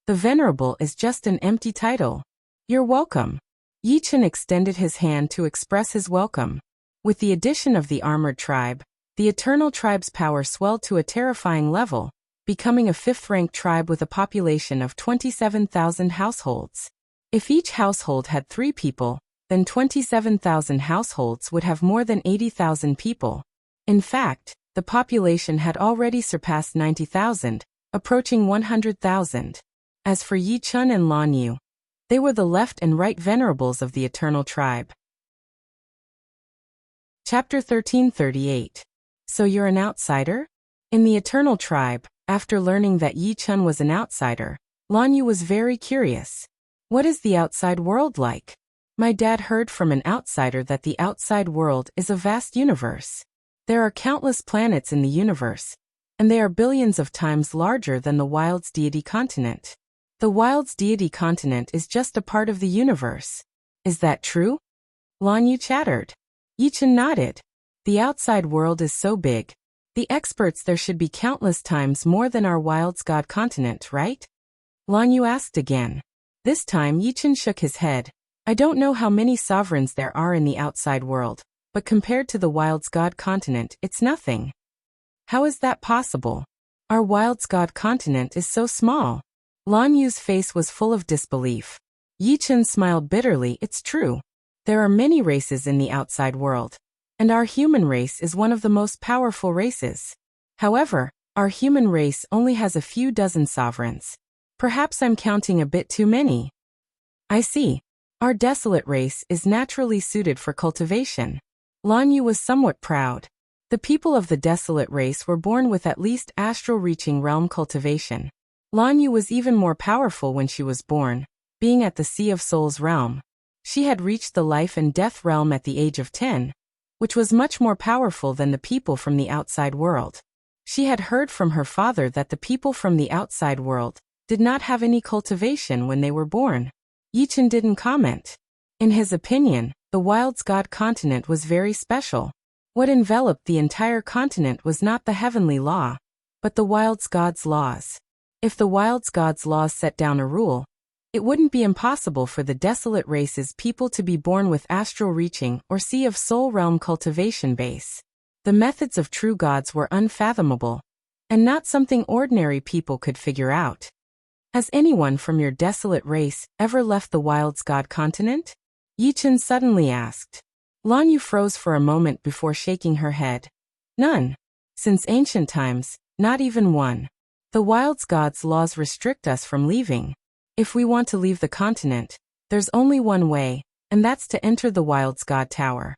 The venerable is just an empty title. You're welcome. Yi Chen extended his hand to express his welcome. With the addition of the armored tribe, the Eternal Tribe's power swelled to a terrifying level, becoming a fifth-rank tribe with a population of 27,000 households. If each household had 3 people, then 27,000 households would have more than 80,000 people. In fact, the population had already surpassed 90,000, approaching 100,000. As for Yi Chen and Lan Yu, they were the left and right venerables of the Eternal Tribe. Chapter 1338. So you're an outsider? In the Eternal Tribe, after learning that Yi Chen was an outsider, Lan Yu was very curious. What is the outside world like? My dad heard from an outsider that the outside world is a vast universe. There are countless planets in the universe, and they are billions of times larger than the Wild's deity continent. The Wild's deity continent is just a part of the universe. Is that true? Lan Yu chattered. Yi Chen nodded. The outside world is so big. The experts there should be countless times more than our Wild's god continent, right? Lan Yu asked again. This time Yi Chen shook his head. I don't know how many sovereigns there are in the outside world, but compared to the Wild's god continent, it's nothing. How is that possible? Our Wild's god continent is so small. Lan Yu's face was full of disbelief. Yi Chen smiled bitterly. It's true. There are many races in the outside world, and our human race is one of the most powerful races. However, our human race only has a few dozen sovereigns. Perhaps I'm counting a bit too many. I see. Our desolate race is naturally suited for cultivation. Lan Yu was somewhat proud. The people of the desolate race were born with at least astral-reaching realm cultivation. Lan Yu was even more powerful when she was born, being at the Sea of Souls realm. She had reached the life and death realm at the age of 10, which was much more powerful than the people from the outside world. She had heard from her father that the people from the outside world did not have any cultivation when they were born. Yi Chen didn't comment. In his opinion, the Wild's god continent was very special. What enveloped the entire continent was not the heavenly law, but the Wild's god's laws. If the Wild's god's laws set down a rule, it wouldn't be impossible for the desolate race's people to be born with astral reaching or Sea of Soul realm cultivation base. The methods of true gods were unfathomable, and not something ordinary people could figure out. Has anyone from your desolate race ever left the Wild's god continent? Yi Chen suddenly asked. Lan Yu froze for a moment before shaking her head. None. Since ancient times, not even one. The Wild's god's laws restrict us from leaving. If we want to leave the continent, there's only one way, and that's to enter the Wild's god tower.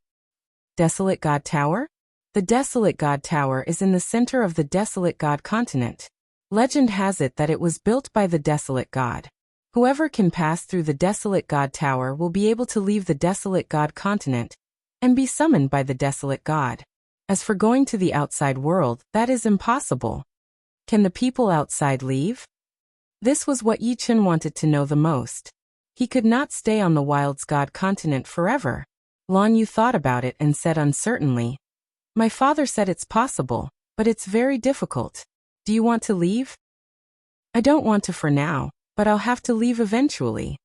Desolate god tower? The Desolate god tower is in the center of the Desolate god continent. Legend has it that it was built by the Desolate god. Whoever can pass through the Desolate god tower will be able to leave the Desolate god continent and be summoned by the Desolate god. As for going to the outside world, that is impossible. Can the people outside leave? This was what Yi Chen wanted to know the most. He could not stay on the Wild's god continent forever. Lan Yu thought about it and said uncertainly, My father said it's possible, but it's very difficult. Do you want to leave? I don't want to for now, but I'll have to leave eventually.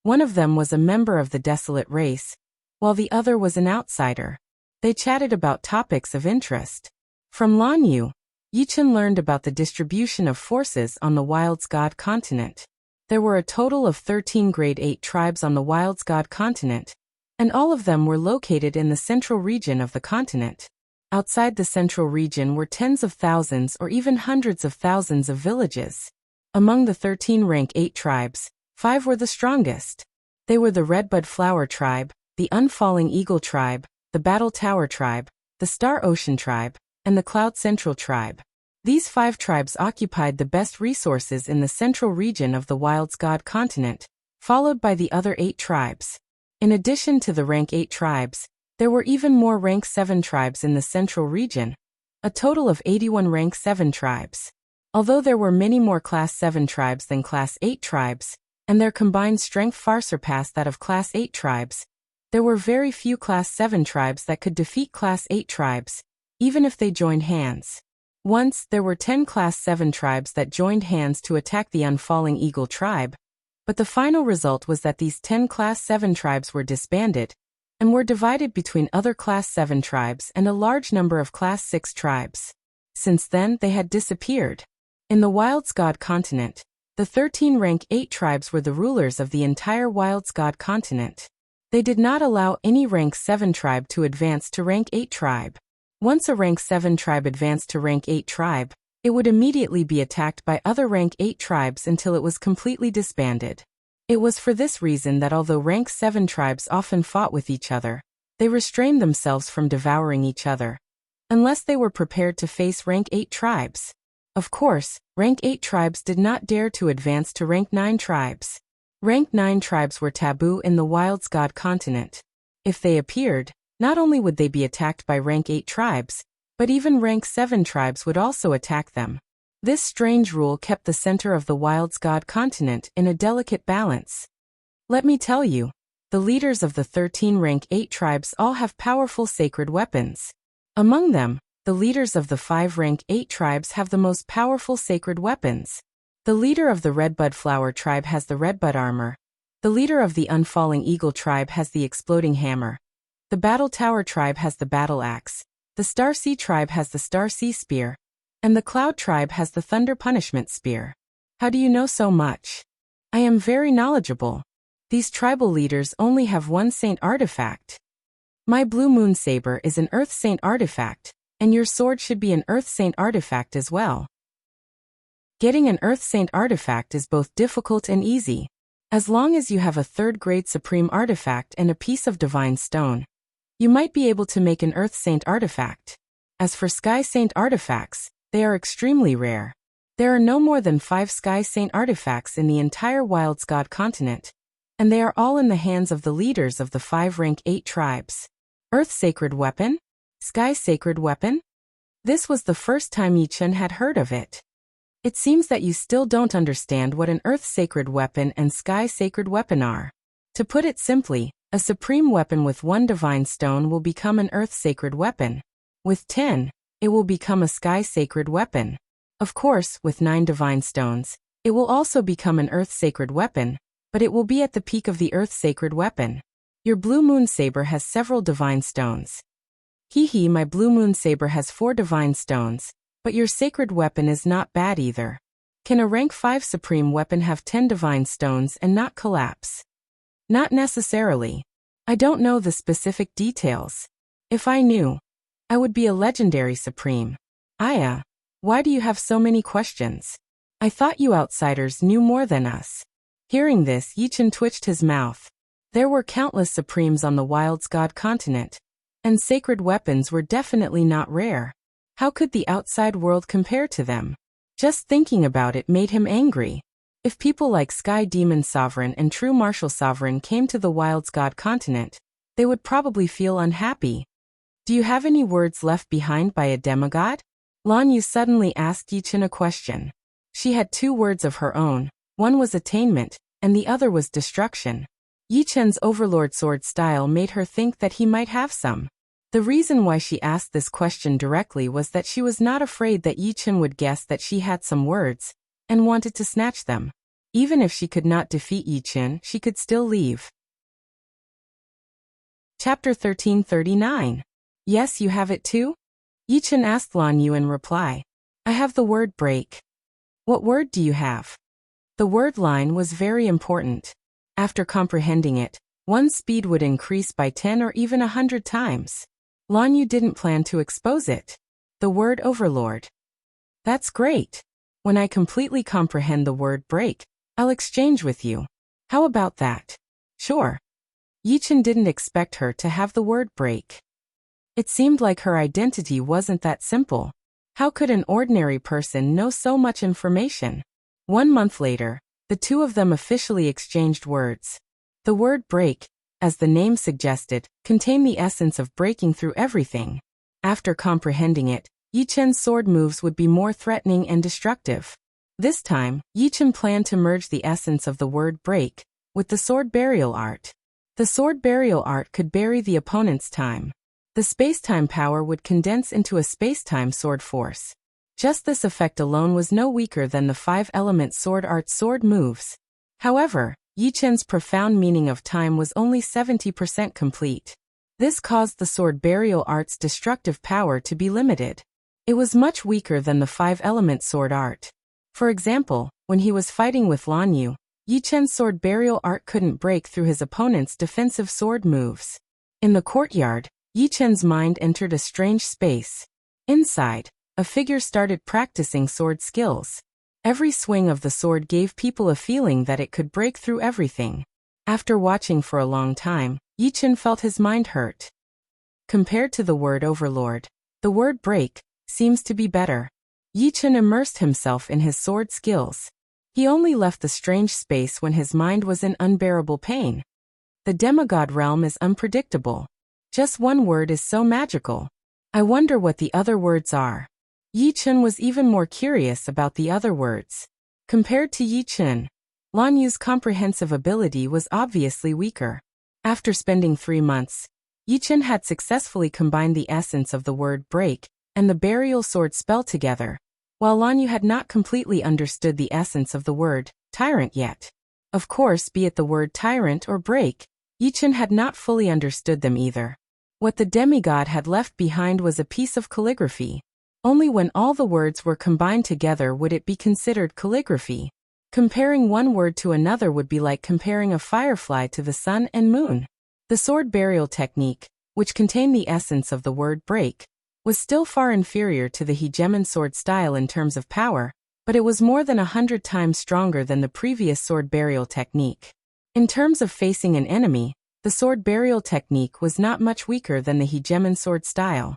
One of them was a member of the desolate race, while the other was an outsider. They chatted about topics of interest. From Lan Yu, Yi Chen learned about the distribution of forces on the Wild's god continent. There were a total of 13 grade 8 tribes on the Wild's god continent, and all of them were located in the central region of the continent. Outside the central region were tens of thousands or even hundreds of thousands of villages. Among the 13 rank 8 tribes, 5 were the strongest. They were the Redbud Flower tribe, the Unfalling Eagle tribe, the Battle Tower tribe, the Star Ocean tribe, and the Cloud Central tribe. These 5 tribes occupied the best resources in the central region of the Wild's god continent, followed by the other 8 tribes. In addition to the rank 8 tribes, there were even more rank 7 tribes in the central region, a total of 81 rank 7 tribes. Although there were many more class 7 tribes than class 8 tribes, and their combined strength far surpassed that of class 8 tribes, there were very few class 7 tribes that could defeat class 8 tribes, even if they joined hands. Once, there were 10 class 7 tribes that joined hands to attack the Unfalling Eagle tribe, But the final result was that these 10 Class 7 tribes were disbanded, and were divided between other Class 7 tribes and a large number of Class 6 tribes. Since then, they had disappeared. In the Wild's God continent, the 13 Rank 8 tribes were the rulers of the entire Wild's God continent. They did not allow any Rank 7 tribe to advance to Rank 8 tribe. Once a Rank 7 tribe advanced to Rank 8 tribe, it would immediately be attacked by other Rank 8 tribes until it was completely disbanded. It was for this reason that although Rank 7 tribes often fought with each other, they restrained themselves from devouring each other, unless they were prepared to face Rank 8 tribes. Of course, Rank 8 tribes did not dare to advance to Rank 9 tribes. Rank 9 tribes were taboo in the Wild's God continent. If they appeared, not only would they be attacked by Rank 8 tribes, but even Rank 7 tribes would also attack them. This strange rule kept the center of the Wild's God continent in a delicate balance. Let me tell you, the leaders of the 13 Rank 8 tribes all have powerful sacred weapons. Among them, the leaders of the 5 Rank 8 tribes have the most powerful sacred weapons. The leader of the Redbud Flower tribe has the Redbud armor. The leader of the Unfalling Eagle tribe has the Exploding Hammer. The Battle Tower tribe has the Battle Axe. The Starsea tribe has the Starsea Spear. And the Cloud tribe has the Thunder Punishment Spear. How do you know so much? I am very knowledgeable. These tribal leaders only have one saint artifact. My Blue Moon Saber is an Earth Saint artifact, and your sword should be an Earth Saint artifact as well. Getting an Earth Saint artifact is both difficult and easy. As long as you have a 3rd grade Supreme artifact and a piece of Divine Stone, you might be able to make an Earth Saint artifact. As for Sky Saint artifacts, they are extremely rare. There are no more than 5 Sky Saint artifacts in the entire Wild's God continent, and they are all in the hands of the leaders of the 5 Rank 8 tribes. Earth Sacred Weapon? Sky Sacred Weapon? This was the first time Yi-Chen had heard of it. It seems that you still don't understand what an Earth Sacred Weapon and Sky Sacred Weapon are. To put it simply, a supreme weapon with 1 Divine Stone will become an Earth Sacred Weapon. With 10, it will become a Sky Sacred Weapon. Of course, with 9 Divine Stones, it will also become an Earth Sacred Weapon, but it will be at the peak of the Earth Sacred Weapon. Your Blue Moon Saber has several Divine Stones. My Blue Moon Saber has 4 Divine Stones, but your Sacred Weapon is not bad either. Can a Rank 5 Supreme Weapon have 10 Divine Stones and not collapse? Not necessarily. I don't know the specific details. If I knew, I would be a legendary Supreme. Aya, why do you have so many questions? I thought you outsiders knew more than us. Hearing this, Yi-Chen twitched his mouth. There were countless Supremes on the Wild's God continent, and sacred weapons were definitely not rare. How could the outside world compare to them? Just thinking about it made him angry. If people like Sky Demon Sovereign and True Martial Sovereign came to the Wild's God continent, they would probably feel unhappy. Do you have any words left behind by a demigod? Lan Yu suddenly asked Yi-Chen a question. She had 2 words of her own, one was attainment, and the other was destruction. Yi-Chen's Overlord sword style made her think that he might have some. The reason why she asked this question directly was that she was not afraid that Yi-Chen would guess that she had some words, and wanted to snatch them. Even if she could not defeat Yi-Chen, she could still leave. Chapter 1339. Yes, you have it too? Yi-Chen asked Lan Yu in reply. I have the word break. What word do you have? The word line was very important. After comprehending it, one's speed would increase by 10 or even 100 times. Lan Yu didn't plan to expose it. The word overlord. That's great. When I completely comprehend the word break, I'll exchange with you. How about that? Sure. Yi-Chen didn't expect her to have the word break. It seemed like her identity wasn't that simple. How could an ordinary person know so much information? 1 month later, the 2 of them officially exchanged words. The word break, as the name suggested, contained the essence of breaking through everything. After comprehending it, Yi-Chen's sword moves would be more threatening and destructive. This time, Yi-Chen planned to merge the essence of the word break with the sword burial art. The sword burial art could bury the opponent's time. The space-time power would condense into a space-time sword force. Just this effect alone was no weaker than the 5-element sword art sword moves. However, Yi Chen's profound meaning of time was only 70% complete. This caused the sword burial art's destructive power to be limited. It was much weaker than the five-element sword art. For example, when he was fighting with Lan Yu, Yi Chen's sword burial art couldn't break through his opponent's defensive sword moves. In the courtyard, Yi Chen's mind entered a strange space. Inside, a figure started practicing sword skills. Every swing of the sword gave people a feeling that it could break through everything. After watching for a long time, Yi Chen felt his mind hurt. Compared to the word overlord, the word break seems to be better. Yi Chen immersed himself in his sword skills. He only left the strange space when his mind was in unbearable pain. The demigod realm is unpredictable. Just one word is so magical. I wonder what the other words are. Yi Chen was even more curious about the other words. Compared to Yi Chen, Lan Yu's comprehensive ability was obviously weaker. After spending 3 months, Yi Chen had successfully combined the essence of the word break and the burial sword spell together, while Lan Yu had not completely understood the essence of the word tyrant yet. Of course, be it the word tyrant or break, Yi Chen had not fully understood them either. What the demigod had left behind was a piece of calligraphy. Only when all the words were combined together would it be considered calligraphy. Comparing one word to another would be like comparing a firefly to the sun and moon. The sword burial technique, which contained the essence of the word break, was still far inferior to the hegemon sword style in terms of power, but it was more than 100 times stronger than the previous sword burial technique. In terms of facing an enemy, the sword burial technique was not much weaker than the hegemon sword style.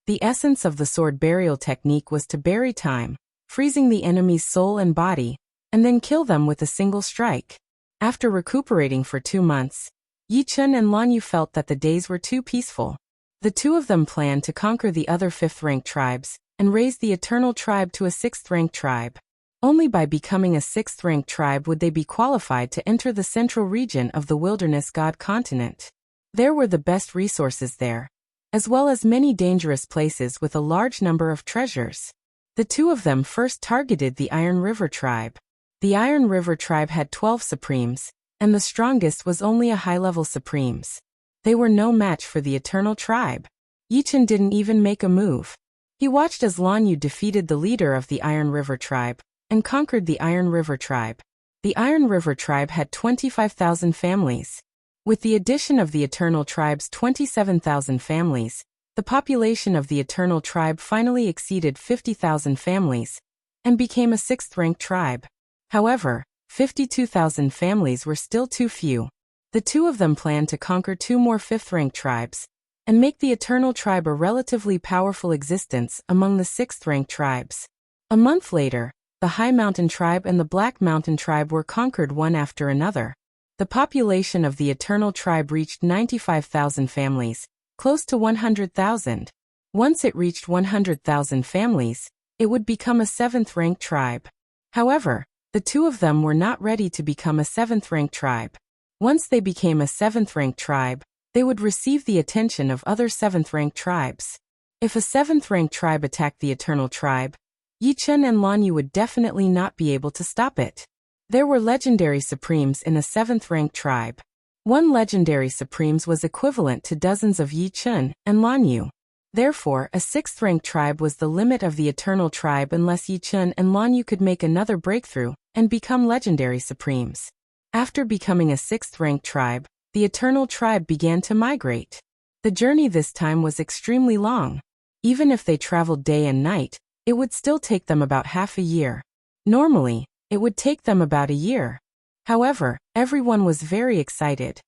The essence of the sword burial technique was to bury time, freezing the enemy's soul and body, and then kill them with a single strike. After recuperating for 2 months, Yi Chen and Lan Yu felt that the days were too peaceful. The two of them planned to conquer the other 5th-ranked tribes and raise the Eternal Tribe to a 6th-ranked tribe. Only by becoming a 6th-ranked tribe would they be qualified to enter the central region of the Wilderness God continent. There were the best resources there, as well as many dangerous places with a large number of treasures. The two of them first targeted the Iron River tribe. The Iron River tribe had 12 supremes, and the strongest was only a high-level supremes. They were no match for the Eternal Tribe. Yi Chen didn't even make a move. He watched as Lan Yu defeated the leader of the Iron River tribe and conquered the Iron River tribe. The Iron River tribe had 25,000 families. With the addition of the Eternal Tribe's 27,000 families, the population of the Eternal Tribe finally exceeded 50,000 families and became a 6th-ranked tribe. However, 52,000 families were still too few. The two of them planned to conquer 2 more 5th-ranked tribes and make the Eternal Tribe a relatively powerful existence among the 6th-ranked tribes. A month later, the High Mountain Tribe and the Black Mountain Tribe were conquered one after another. The population of the Eternal Tribe reached 95,000 families, close to 100,000. Once it reached 100,000 families, it would become a 7th-ranked tribe. However, the two of them were not ready to become a 7th-ranked tribe. Once they became a 7th-ranked tribe, they would receive the attention of other 7th-ranked tribes. If a 7th-ranked tribe attacked the Eternal Tribe, Yi Chen and Lan Yu would definitely not be able to stop it. There were legendary supremes in a 7th-ranked tribe. One legendary supremes was equivalent to dozens of Yi Chen and Lan Yu. Therefore, a 6th-ranked tribe was the limit of the Eternal Tribe unless Yi Chen and Lan Yu could make another breakthrough and become legendary supremes. After becoming a 6th-ranked tribe, the Eternal Tribe began to migrate. The journey this time was extremely long. Even if they traveled day and night, it would still take them about half a year. Normally, it would take them about a year. However, everyone was very excited.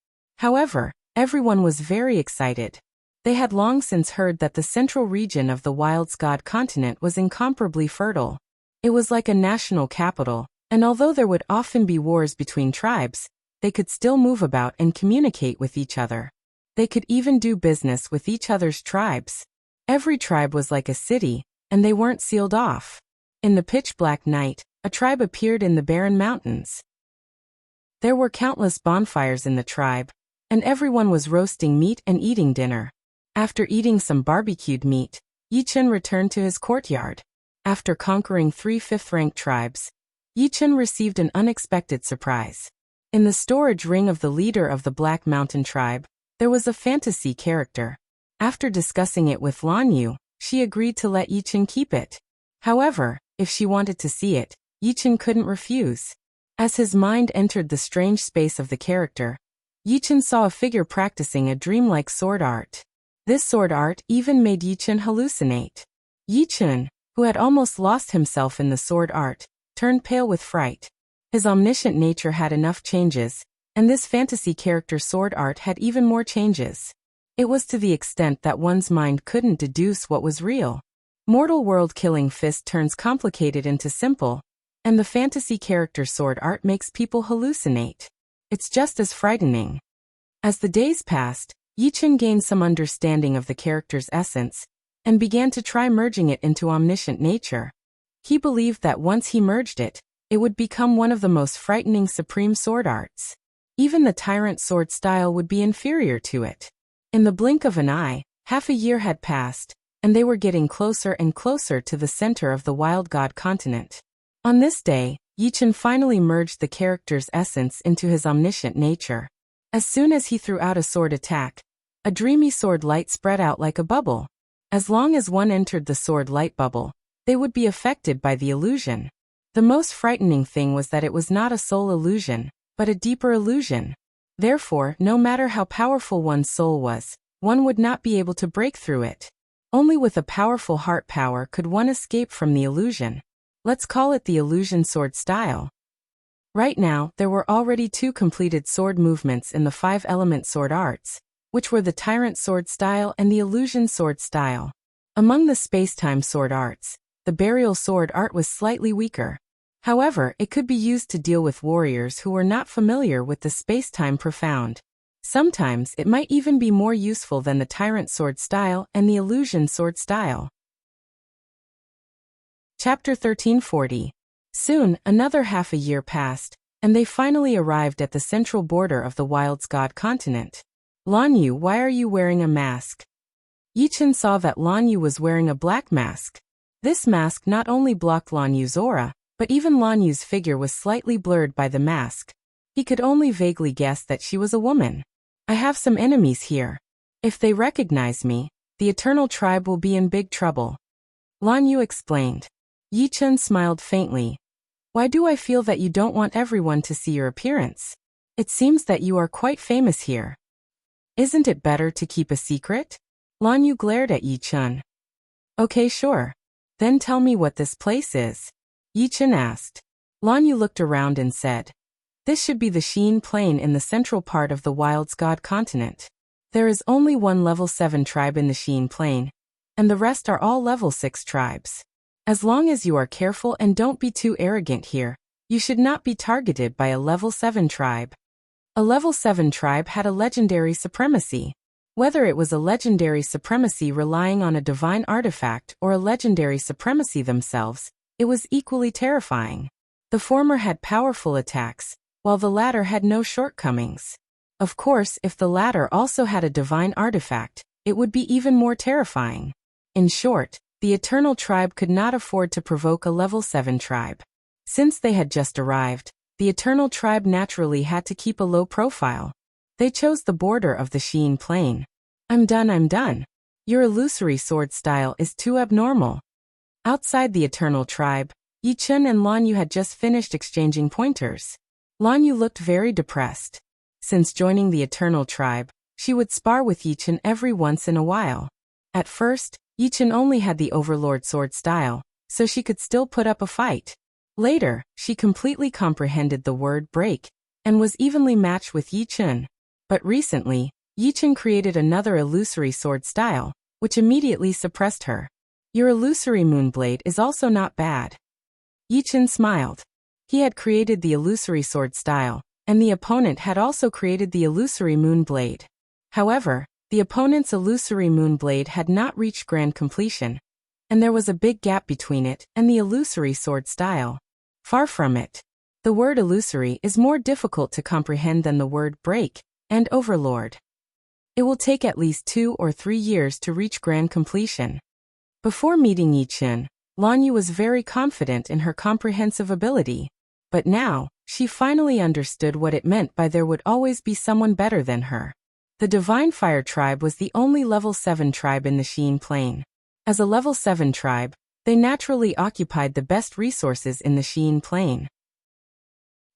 They had long since heard that the central region of the Wild's God continent was incomparably fertile. It was like a national capital, and although there would often be wars between tribes, they could still move about and communicate with each other. They could even do business with each other's tribes. Every tribe was like a city, and they weren't sealed off. In the pitch-black night, a tribe appeared in the barren mountains. There were countless bonfires in the tribe, and everyone was roasting meat and eating dinner. After eating some barbecued meat, Yi Chen returned to his courtyard. After conquering 3 5th-ranked tribes, Yi-Chun received an unexpected surprise. In the storage ring of the leader of the Black Mountain tribe, there was a fantasy character. After discussing it with Lan Yu, she agreed to let Yi-Chun keep it. However, if she wanted to see it, Yi-Chun couldn't refuse. As his mind entered the strange space of the character, Yi-Chun saw a figure practicing a dreamlike sword art. This sword art even made Yi-Chun hallucinate. Yi-Chun, who had almost lost himself in the sword art, turned pale with fright. His omniscient nature had enough changes, and this fantasy character's sword art had even more changes. It was to the extent that one's mind couldn't deduce what was real. Mortal world-killing fist turns complicated into simple, and the fantasy character's sword art makes people hallucinate. It's just as frightening. As the days passed, Yi-Chun gained some understanding of the character's essence, and began to try merging it into omniscient nature. He believed that once he merged it, it would become one of the most frightening supreme sword arts. Even the tyrant sword style would be inferior to it. In the blink of an eye, half a year had passed, and they were getting closer and closer to the center of the Wild God continent. On this day, Yi-Chun finally merged the character's essence into his omniscient nature. As soon as he threw out a sword attack, a dreamy sword light spread out like a bubble. As long as one entered the sword light bubble, they would be affected by the illusion. The most frightening thing was that it was not a soul illusion, but a deeper illusion. Therefore, no matter how powerful one's soul was, one would not be able to break through it. Only with a powerful heart power could one escape from the illusion. Let's call it the illusion sword style. Right now, there were already 2 completed sword movements in the 5-element sword arts, which were the tyrant sword style and the illusion sword style. Among the space-time sword arts, the burial sword art was slightly weaker. However, it could be used to deal with warriors who were not familiar with the space-time profound. Sometimes it might even be more useful than the tyrant sword style and the illusion sword style. Chapter 1340. Soon, another half a year passed, and they finally arrived at the central border of the Wild's God continent. Lan Yu, why are you wearing a mask? Yi-Chun saw that Lan Yu was wearing a black mask. This mask not only blocked Lan Yu's aura, but even Lan Yu's figure was slightly blurred by the mask. He could only vaguely guess that she was a woman. I have some enemies here. If they recognize me, the Eternal Tribe will be in big trouble. Lan Yu explained. Yi-Chun smiled faintly. Why do I feel that you don't want everyone to see your appearance? It seems that you are quite famous here. Isn't it better to keep a secret? Lan Yu glared at Yi-Chun. Okay, sure. Then tell me what this place is. Yi-Chun asked. Lan Yu looked around and said, this should be the Sheen Plain in the central part of the Wild's God continent. There is only one level 7 tribe in the Sheen Plain, and the rest are all level 6 tribes. As long as you are careful and don't be too arrogant here, you should not be targeted by a level 7 tribe. A level 7 tribe had a legendary supremacy. Whether it was a legendary supremacy relying on a divine artifact or a legendary supremacy themselves, it was equally terrifying. The former had powerful attacks, while the latter had no shortcomings. Of course, if the latter also had a divine artifact, it would be even more terrifying. In short, the Eternal Tribe could not afford to provoke a level 7 tribe. Since they had just arrived, the Eternal Tribe naturally had to keep a low profile. They chose the border of the Sheen Plain. I'm done. Your illusory sword style is too abnormal. Outside the Eternal Tribe, Yi-Chun and Lan Yu had just finished exchanging pointers. Lan Yu looked very depressed. Since joining the Eternal Tribe, she would spar with Yi-Chun every once in a while. At first, Yi-Chun only had the Overlord sword style, so she could still put up a fight. Later, she completely comprehended the word break, and was evenly matched with Yi-Chun. But recently, Yi-Chun created another illusory sword style, which immediately suppressed her. Your illusory moonblade is also not bad. Yi-Chun smiled. He had created the illusory sword style, and the opponent had also created the illusory moonblade. However, the opponent's illusory moonblade had not reached grand completion, and there was a big gap between it and the illusory sword style. Far from it. The word illusory is more difficult to comprehend than the word break and overlord. It will take at least 2 or 3 years to reach grand completion. Before meeting Yi-Chun, Lan Yu was very confident in her comprehensive ability. But now, she finally understood what it meant by there would always be someone better than her. The Divine Fire Tribe was the only level 7 tribe in the Sheen Plain. As a level 7 tribe, they naturally occupied the best resources in the Sheen Plain.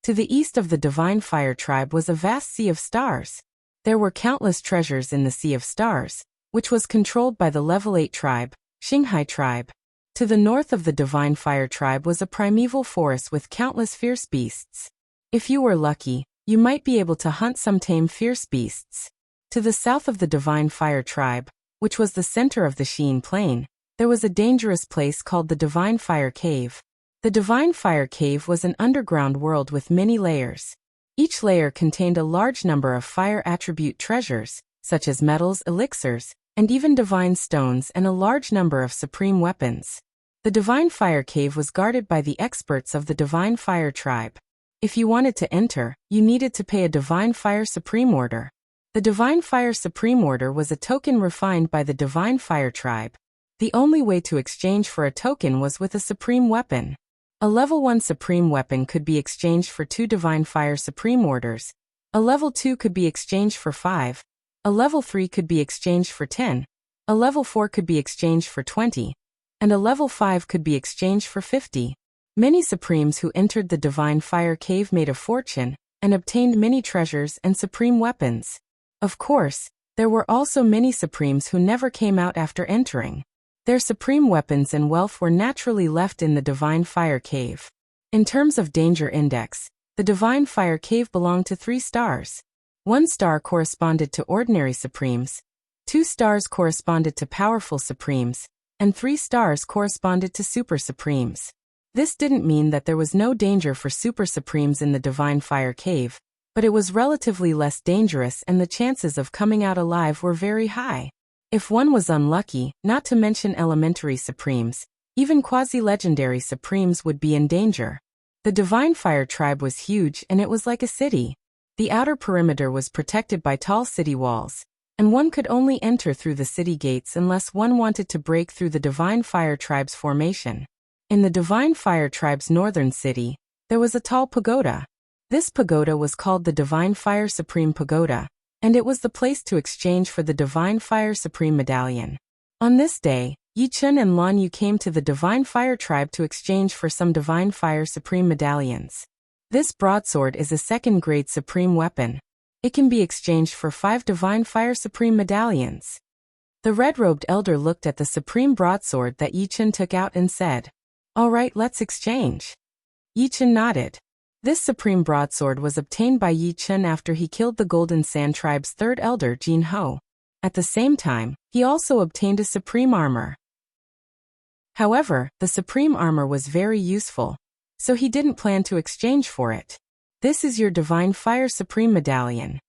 To the east of the Divine Fire Tribe was a vast sea of stars. There were countless treasures in the Sea of Stars, which was controlled by the level 8 tribe, Qinghai Tribe. To the north of the Divine Fire Tribe was a primeval forest with countless fierce beasts. If you were lucky, you might be able to hunt some tame fierce beasts. To the south of the Divine Fire Tribe, which was the center of the Sheen Plain, there was a dangerous place called the Divine Fire Cave. The Divine Fire Cave was an underground world with many layers. Each layer contained a large number of fire attribute treasures, such as metals, elixirs, and even divine stones, and a large number of supreme weapons. The Divine Fire Cave was guarded by the experts of the Divine Fire Tribe. If you wanted to enter, you needed to pay a Divine Fire Supreme Order. The Divine Fire Supreme Order was a token refined by the Divine Fire Tribe. The only way to exchange for a token was with a supreme weapon. A level 1 supreme weapon could be exchanged for 2 Divine Fire Supreme Orders. A level 2 could be exchanged for 5. A level 3 could be exchanged for 10. A level 4 could be exchanged for 20. And a level 5 could be exchanged for 50. Many Supremes who entered the Divine Fire Cave made a fortune, and obtained many treasures and supreme weapons. Of course, there were also many Supremes who never came out after entering. Their supreme weapons and wealth were naturally left in the Divine Fire Cave. In terms of danger index, the Divine Fire Cave belonged to 3 stars. 1 star corresponded to ordinary Supremes, 2 stars corresponded to powerful Supremes, and 3 stars corresponded to Super Supremes. This didn't mean that there was no danger for Super Supremes in the Divine Fire Cave, but it was relatively less dangerous and the chances of coming out alive were very high. If one was unlucky, not to mention elementary Supremes, even quasi-legendary Supremes would be in danger. The Divine Fire Tribe was huge and it was like a city. The outer perimeter was protected by tall city walls, and one could only enter through the city gates unless one wanted to break through the Divine Fire Tribe's formation. In the Divine Fire Tribe's northern city, there was a tall pagoda. This pagoda was called the Divine Fire Supreme Pagoda, and it was the place to exchange for the Divine Fire Supreme Medallion. On this day, Yi Chun and Lan Yu came to the Divine Fire Tribe to exchange for some Divine Fire Supreme Medallions. This broadsword is a 2nd grade supreme weapon. It can be exchanged for 5 Divine Fire Supreme Medallions. The red-robed elder looked at the supreme broadsword that Yi Chun took out and said, "All right, let's exchange." Yi Chun nodded. This supreme broadsword was obtained by Yi Chun after he killed the Golden Sand Tribe's 3rd elder Jin Ho. At the same time, he also obtained a supreme armor. However, the supreme armor was very useful, so he didn't plan to exchange for it. "This is your Divine Fire Supreme Medallion."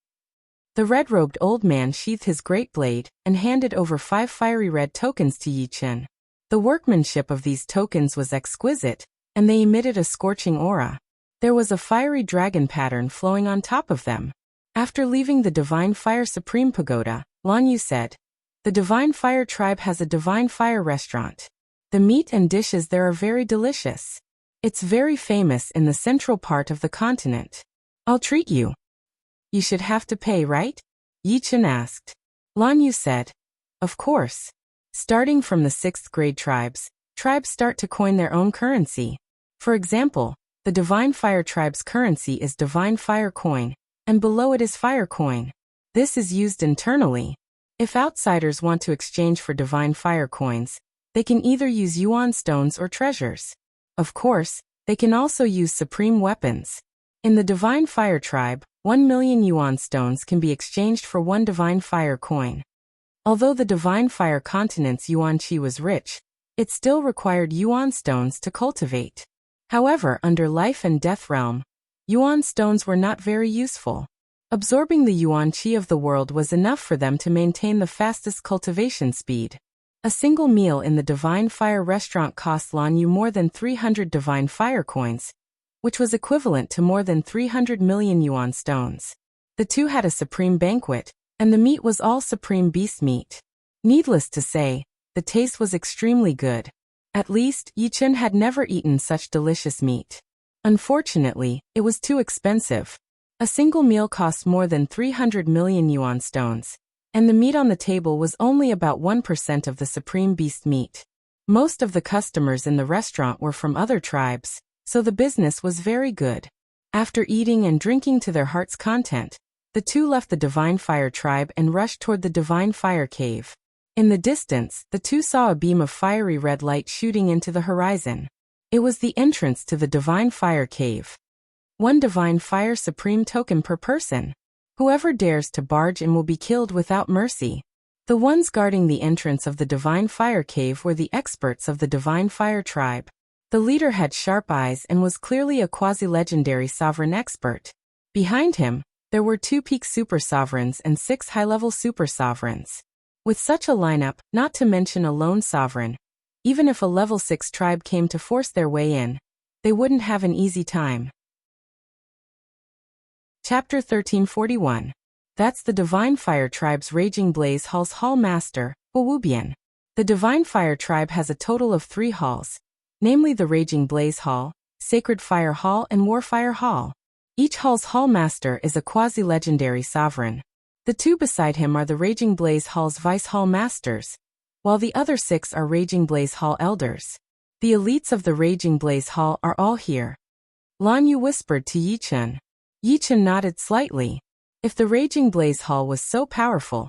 The red-robed old man sheathed his great blade and handed over 5 fiery red tokens to Yi Chun. The workmanship of these tokens was exquisite, and they emitted a scorching aura. There was a fiery dragon pattern flowing on top of them. After leaving the Divine Fire Supreme Pagoda, Lan Yu said, "The Divine Fire Tribe has a Divine Fire restaurant. The meat and dishes there are very delicious. It's very famous in the central part of the continent. I'll treat you." "You should have to pay, right?" Yi Chun asked. Lan Yu said, "Of course. Starting from the 6th grade tribes start to coin their own currency. For example, the Divine Fire Tribe's currency is Divine Fire Coin, and below it is Fire Coin. This is used internally. If outsiders want to exchange for Divine Fire Coins, they can either use Yuan stones or treasures. Of course, they can also use supreme weapons. In the Divine Fire Tribe, 1 million Yuan stones can be exchanged for 1 Divine Fire Coin. Although the Divine Fire Continent's Yuan Qi was rich, it still required Yuan stones to cultivate. However, under Life and Death Realm, Yuan stones were not very useful. Absorbing the Yuan Qi of the world was enough for them to maintain the fastest cultivation speed. A single meal in the Divine Fire restaurant cost Lan Yu more than 300 Divine Fire coins, which was equivalent to more than 300 million Yuan stones. The two had a supreme banquet, and the meat was all supreme beast meat. Needless to say, the taste was extremely good. At least, Yi Chun had never eaten such delicious meat. Unfortunately, it was too expensive. A single meal cost more than 300 million yuan stones, and the meat on the table was only about 1% of the supreme beast meat. Most of the customers in the restaurant were from other tribes, so the business was very good. After eating and drinking to their heart's content, the two left the Divine Fire tribe and rushed toward the Divine Fire cave. In the distance, the two saw a beam of fiery red light shooting into the horizon. It was the entrance to the Divine Fire cave. 1 Divine Fire Supreme token per person. Whoever dares to barge in will be killed without mercy. The ones guarding the entrance of the Divine Fire cave were the experts of the Divine Fire tribe. The leader had sharp eyes and was clearly a quasi-legendary sovereign expert. Behind him, there were 2 peak super sovereigns and 6 high-level super sovereigns. With such a lineup, not to mention a lone sovereign, even if a level 6 tribe came to force their way in, they wouldn't have an easy time. Chapter 1341. That's the Divine Fire Tribe's Raging Blaze Hall's Hall Master, Wubian. The Divine Fire Tribe has a total of 3 halls, namely the Raging Blaze Hall, Sacred Fire Hall and Warfire Hall. Each hall's Hall Master is a quasi-legendary sovereign. The 2 beside him are the Raging Blaze Hall's Vice Hall Masters, while the other 6 are Raging Blaze Hall Elders. The elites of the Raging Blaze Hall are all here. Lan Yu whispered to Yi Chen. Yi Chen nodded slightly. If the Raging Blaze Hall was so powerful,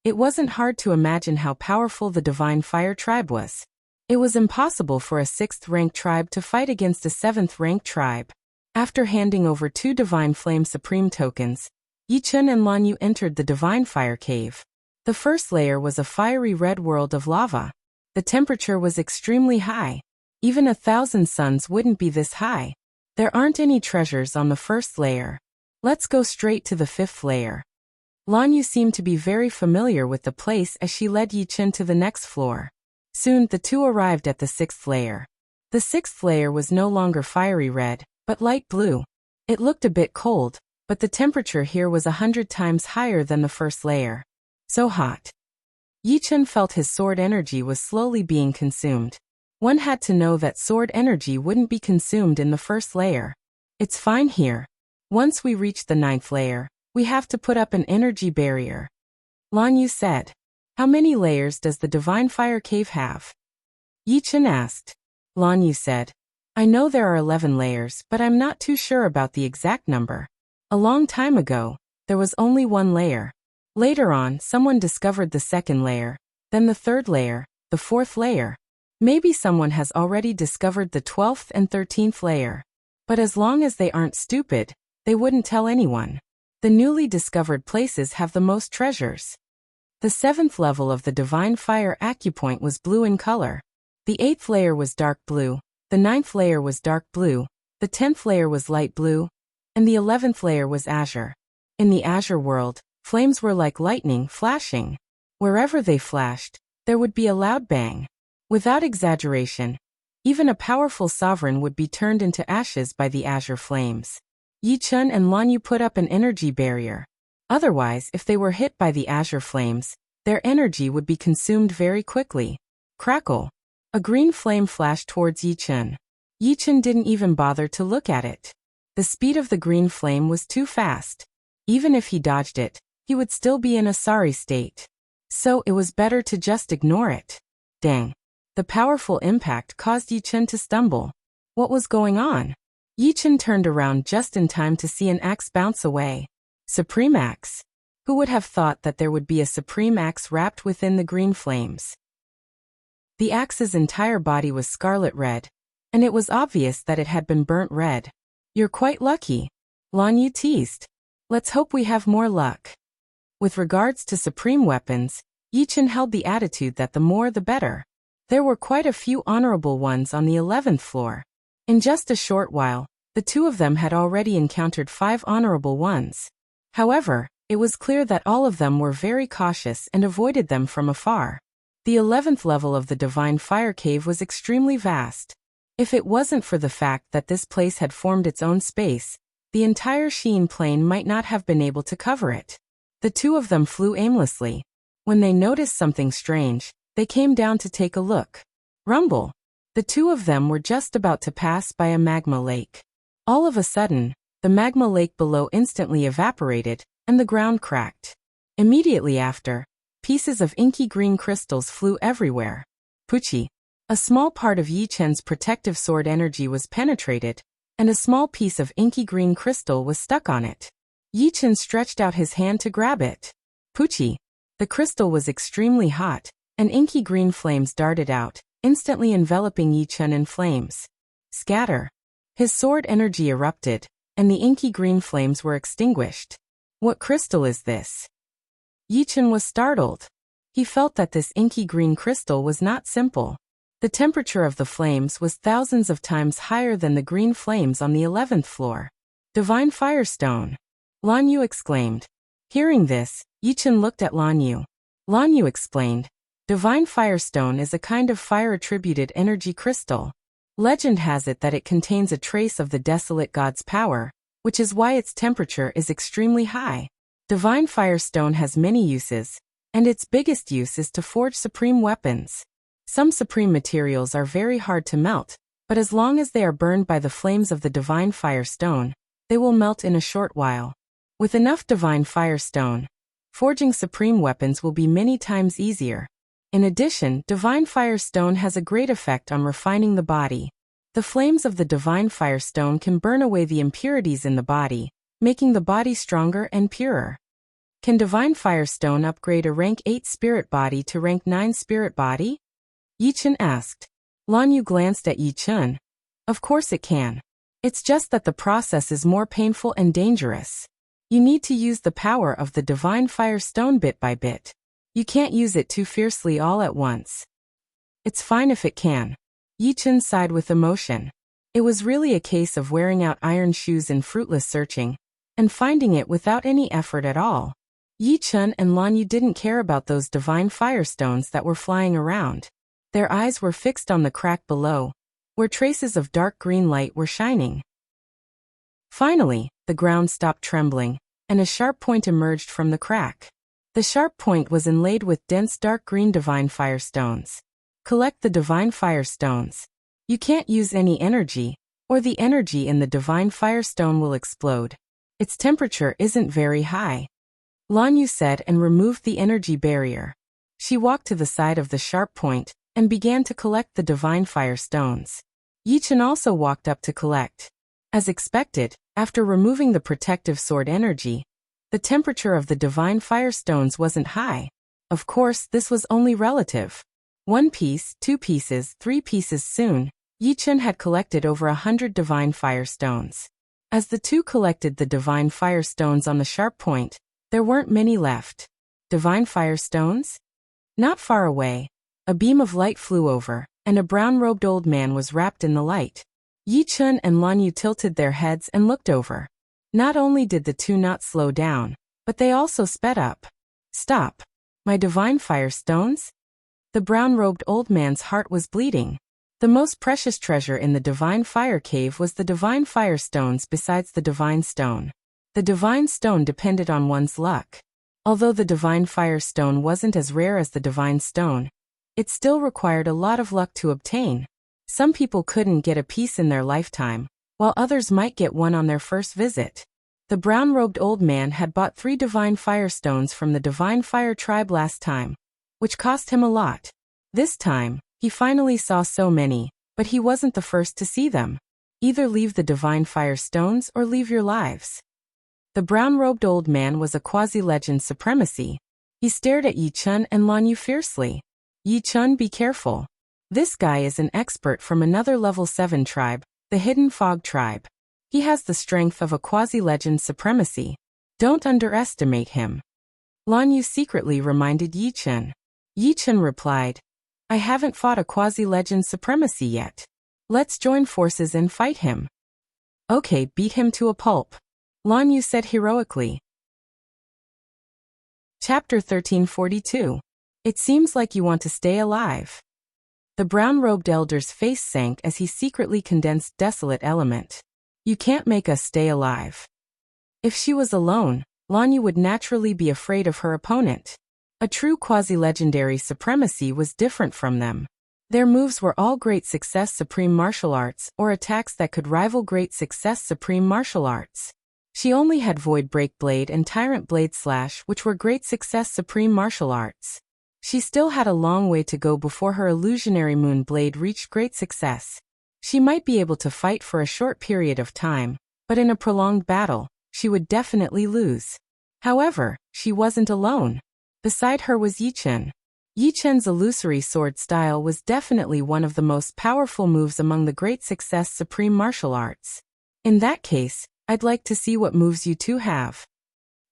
it wasn't hard to imagine how powerful the Divine Fire Tribe was. It was impossible for a 6th-ranked tribe to fight against a 7th-ranked tribe. After handing over 2 Divine Flame Supreme tokens, Yi Chen and Lan Yu entered the Divine Fire Cave. The first layer was a fiery red world of lava. The temperature was extremely high. Even 1,000 suns wouldn't be this high. There aren't any treasures on the first layer. Let's go straight to the 5th layer. Lan Yu seemed to be very familiar with the place as she led Yi Chen to the next floor. Soon, the 2 arrived at the 6th layer. The 6th layer was no longer fiery red, but light blue. It looked a bit cold, but the temperature here was 100 times higher than the first layer. So hot. Yi Chen felt his sword energy was slowly being consumed. One had to know that sword energy wouldn't be consumed in the first layer. It's fine here. Once we reach the 9th layer, we have to put up an energy barrier. Lan Yu said. How many layers does the Divine Fire Cave have? Yi Chen asked. Lan Yu said. I know there are 11 layers, but I'm not too sure about the exact number. A long time ago, there was only 1 layer. Later on, someone discovered the 2nd layer, then the 3rd layer, the 4th layer. Maybe someone has already discovered the 12th and 13th layer. But as long as they aren't stupid, they wouldn't tell anyone. The newly discovered places have the most treasures. The 7th level of the Divine Fire Acupoint was blue in color. The 8th layer was dark blue, the 9th layer was dark blue, the 10th layer was light blue, and the 11th layer was azure. In the azure world, flames were like lightning flashing. Wherever they flashed, there would be a loud bang. Without exaggeration, even a powerful sovereign would be turned into ashes by the azure flames. Yi Chen and Lan Yu put up an energy barrier. Otherwise, if they were hit by the azure flames, their energy would be consumed very quickly. Crackle. A green flame flashed towards Yi Chen. Yi Chen didn't even bother to look at it. The speed of the green flame was too fast. Even if he dodged it, he would still be in a sorry state. So it was better to just ignore it. Dang. The powerful impact caused Yi Chen to stumble. What was going on? Yi Chen turned around just in time to see an axe bounce away. Supreme Axe. Who would have thought that there would be a Supreme Axe wrapped within the green flames? The axe's entire body was scarlet red, and it was obvious that it had been burnt red. You're quite lucky. Lan Yu teased. Let's hope we have more luck. With regards to supreme weapons, Yi Chen held the attitude that the more the better. There were quite a few honorable ones on the 11th floor. In just a short while, the 2 of them had already encountered 5 honorable ones. However, it was clear that all of them were very cautious and avoided them from afar. The 11th level of the Divine Fire Cave was extremely vast. If it wasn't for the fact that this place had formed its own space, the entire Sheen Plain might not have been able to cover it. The 2 of them flew aimlessly. When they noticed something strange, they came down to take a look. Rumble. The 2 of them were just about to pass by a magma lake. All of a sudden, the magma lake below instantly evaporated, and the ground cracked. Immediately after, pieces of inky green crystals flew everywhere. Puchi. A small part of Yi Chen's protective sword energy was penetrated, and a small piece of inky green crystal was stuck on it. Yi Chen stretched out his hand to grab it. Puchi. The crystal was extremely hot, and inky green flames darted out, instantly enveloping Yi Chen in flames. Scatter. His sword energy erupted, and the inky green flames were extinguished. What crystal is this? Yi Chen was startled. He felt that this inky green crystal was not simple. The temperature of the flames was thousands of times higher than the green flames on the 11th floor. Divine Firestone! Lan Yu exclaimed. Hearing this, Yi Chen looked at Lan Yu. Lan Yu explained. Divine Firestone is a kind of fire-attributed energy crystal. Legend has it that it contains a trace of the desolate god's power, which is why its temperature is extremely high. Divine Firestone has many uses, and its biggest use is to forge supreme weapons. Some supreme materials are very hard to melt, but as long as they are burned by the flames of the Divine Firestone, they will melt in a short while. With enough Divine Firestone, forging supreme weapons will be many times easier. In addition, Divine Firestone has a great effect on refining the body. The flames of the Divine Firestone can burn away the impurities in the body, making the body stronger and purer. Can Divine Firestone upgrade a rank 8 spirit body to rank 9 spirit body? Yi Chen asked. Lan Yu glanced at Yi Chen. Of course it can. It's just that the process is more painful and dangerous. You need to use the power of the Divine Firestone bit by bit. You can't use it too fiercely all at once. It's fine if it can. Yi Chen sighed with emotion. It was really a case of wearing out iron shoes in fruitless searching, and finding it without any effort at all. Yi Chen and Lan Yu didn't care about those Divine Firestones that were flying around. Their eyes were fixed on the crack below, where traces of dark green light were shining. Finally, the ground stopped trembling, and a sharp point emerged from the crack. The sharp point was inlaid with dense dark green Divine Firestones. Collect the Divine Firestones. You can't use any energy, or the energy in the Divine Firestone will explode. Its temperature isn't very high. Lan Yu said and removed the energy barrier. She walked to the side of the sharp point, and began to collect the Divine Firestones. Yi Chen also walked up to collect. As expected, after removing the protective sword energy, the temperature of the Divine Firestones wasn't high. Of course, this was only relative. 1 piece, 2 pieces, 3 pieces soon, Yi Chen had collected over 100 Divine Firestones. As the two collected the Divine Firestones on the sharp point, there weren't many left. Divine Firestones? Not far away, a beam of light flew over, and a brown-robed old man was wrapped in the light. Yi Chen and Lan Yu tilted their heads and looked over. Not only did the two not slow down, but they also sped up. Stop. My Divine Firestones? The brown-robed old man's heart was bleeding. The most precious treasure in the Divine Fire Cave was the Divine Firestones besides the Divine Stone. The Divine Stone depended on one's luck. Although the Divine Firestone wasn't as rare as the Divine Stone, it still required a lot of luck to obtain. Some people couldn't get a piece in their lifetime, while others might get one on their first visit. The brown-robed old man had bought 3 Divine Firestones from the Divine Fire tribe last time, which cost him a lot. This time, he finally saw so many, but he wasn't the first to see them. Either leave the Divine Firestones or leave your lives. The brown-robed old man was a quasi-legend supremacy. He stared at Yi Chen and Lan Yu fiercely. Yi Chen, be careful. This guy is an expert from another level 7 tribe, the Hidden Fog tribe. He has the strength of a quasi-legend supremacy. Don't underestimate him. Lan Yu secretly reminded Yi Chen. Yi Chen replied, I haven't fought a quasi-legend supremacy yet. Let's join forces and fight him. Okay, beat him to a pulp. Lan Yu said heroically. Chapter 1342. It seems like you want to stay alive. The brown-robed elder's face sank as he secretly condensed desolate element. You can't make us stay alive. If she was alone, Lan Yu would naturally be afraid of her opponent. A true quasi-legendary supremacy was different from them. Their moves were all Great Success Supreme Martial Arts or attacks that could rival Great Success Supreme Martial Arts. She only had Void Break Blade and Tyrant Blade Slash, which were Great Success Supreme Martial Arts. She still had a long way to go before her Illusionary Moon Blade reached great success. She might be able to fight for a short period of time, but in a prolonged battle, she would definitely lose. However, she wasn't alone. Beside her was Yi Chen. Yi Chen's illusory sword style was definitely one of the most powerful moves among the Great Success Supreme Martial Arts. In that case, I'd like to see what moves you two have.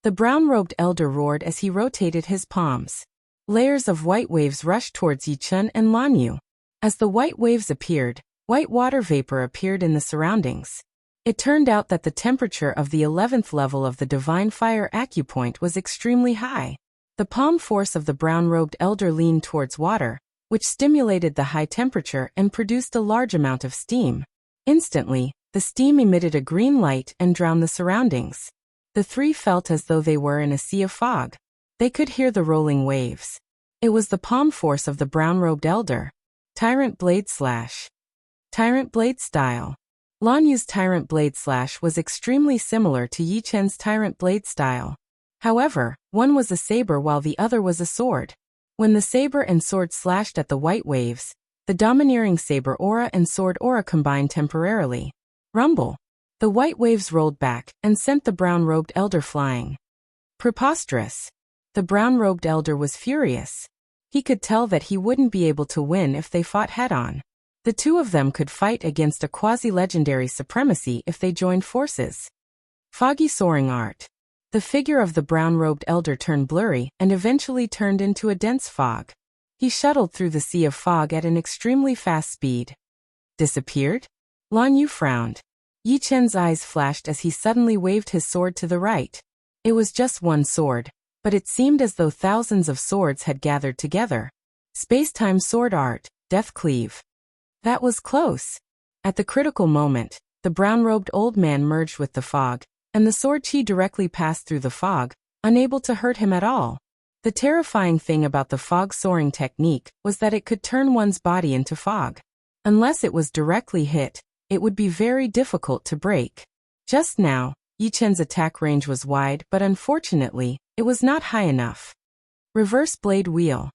The brown-robed elder roared as he rotated his palms. Layers of white waves rushed towards Yi Chen and Lan Yu. As the white waves appeared, white water vapor appeared in the surroundings. It turned out that the temperature of the 11th level of the Divine Fire Acupoint was extremely high. The palm force of the brown-robed elder leaned towards water, which stimulated the high temperature and produced a large amount of steam. Instantly, the steam emitted a green light and drowned the surroundings. The three felt as though they were in a sea of fog. They could hear the rolling waves. It was the palm force of the brown-robed elder. Tyrant Blade Slash. Tyrant Blade Style. Lan Yu's Tyrant Blade Slash was extremely similar to Yi Chen's Tyrant Blade Style. However, one was a saber while the other was a sword. When the saber and sword slashed at the white waves, the domineering saber aura and sword aura combined temporarily. Rumble. The white waves rolled back and sent the brown-robed elder flying. Preposterous. The brown-robed elder was furious. He could tell that he wouldn't be able to win if they fought head-on. The two of them could fight against a quasi-legendary supremacy if they joined forces. Foggy Soaring Art. The figure of the brown-robed elder turned blurry and eventually turned into a dense fog. He shuttled through the sea of fog at an extremely fast speed. Disappeared? Lan Yu frowned. Yi Chen's eyes flashed as he suddenly waved his sword to the right. It was just one sword, but it seemed as though thousands of swords had gathered together. Space-time sword art, Death Cleave. That was close. At the critical moment, the brown-robed old man merged with the fog, and the sword chi directly passed through the fog, unable to hurt him at all. The terrifying thing about the fog soaring technique was that it could turn one's body into fog. Unless it was directly hit, it would be very difficult to break. Just now, Yi Chen's attack range was wide, but unfortunately, it was not high enough. Reverse Blade Wheel.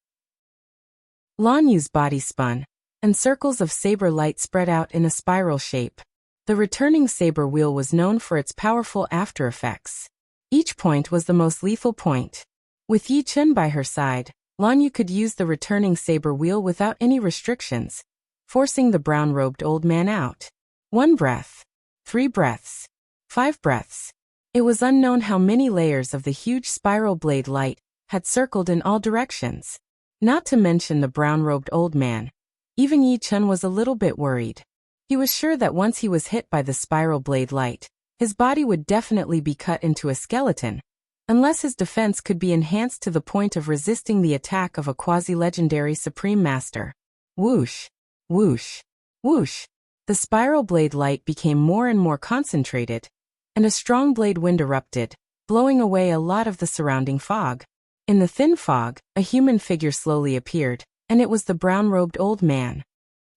Lan Yu's body spun, and circles of saber light spread out in a spiral shape. The returning saber wheel was known for its powerful after effects. Each point was the most lethal point. With Yi Chen by her side, Lan Yu could use the returning saber wheel without any restrictions, forcing the brown-robed old man out. 1 breath. 3 breaths. 5 breaths. It was unknown how many layers of the huge spiral blade light had circled in all directions. Not to mention the brown-robed old man. Even Yi Chen was a little bit worried. He was sure that once he was hit by the spiral blade light, his body would definitely be cut into a skeleton, unless his defense could be enhanced to the point of resisting the attack of a quasi-legendary Supreme Master. Whoosh. Whoosh. Whoosh. The spiral blade light became more and more concentrated, and a strong blade wind erupted, blowing away a lot of the surrounding fog. In the thin fog, a human figure slowly appeared, and it was the brown-robed old man.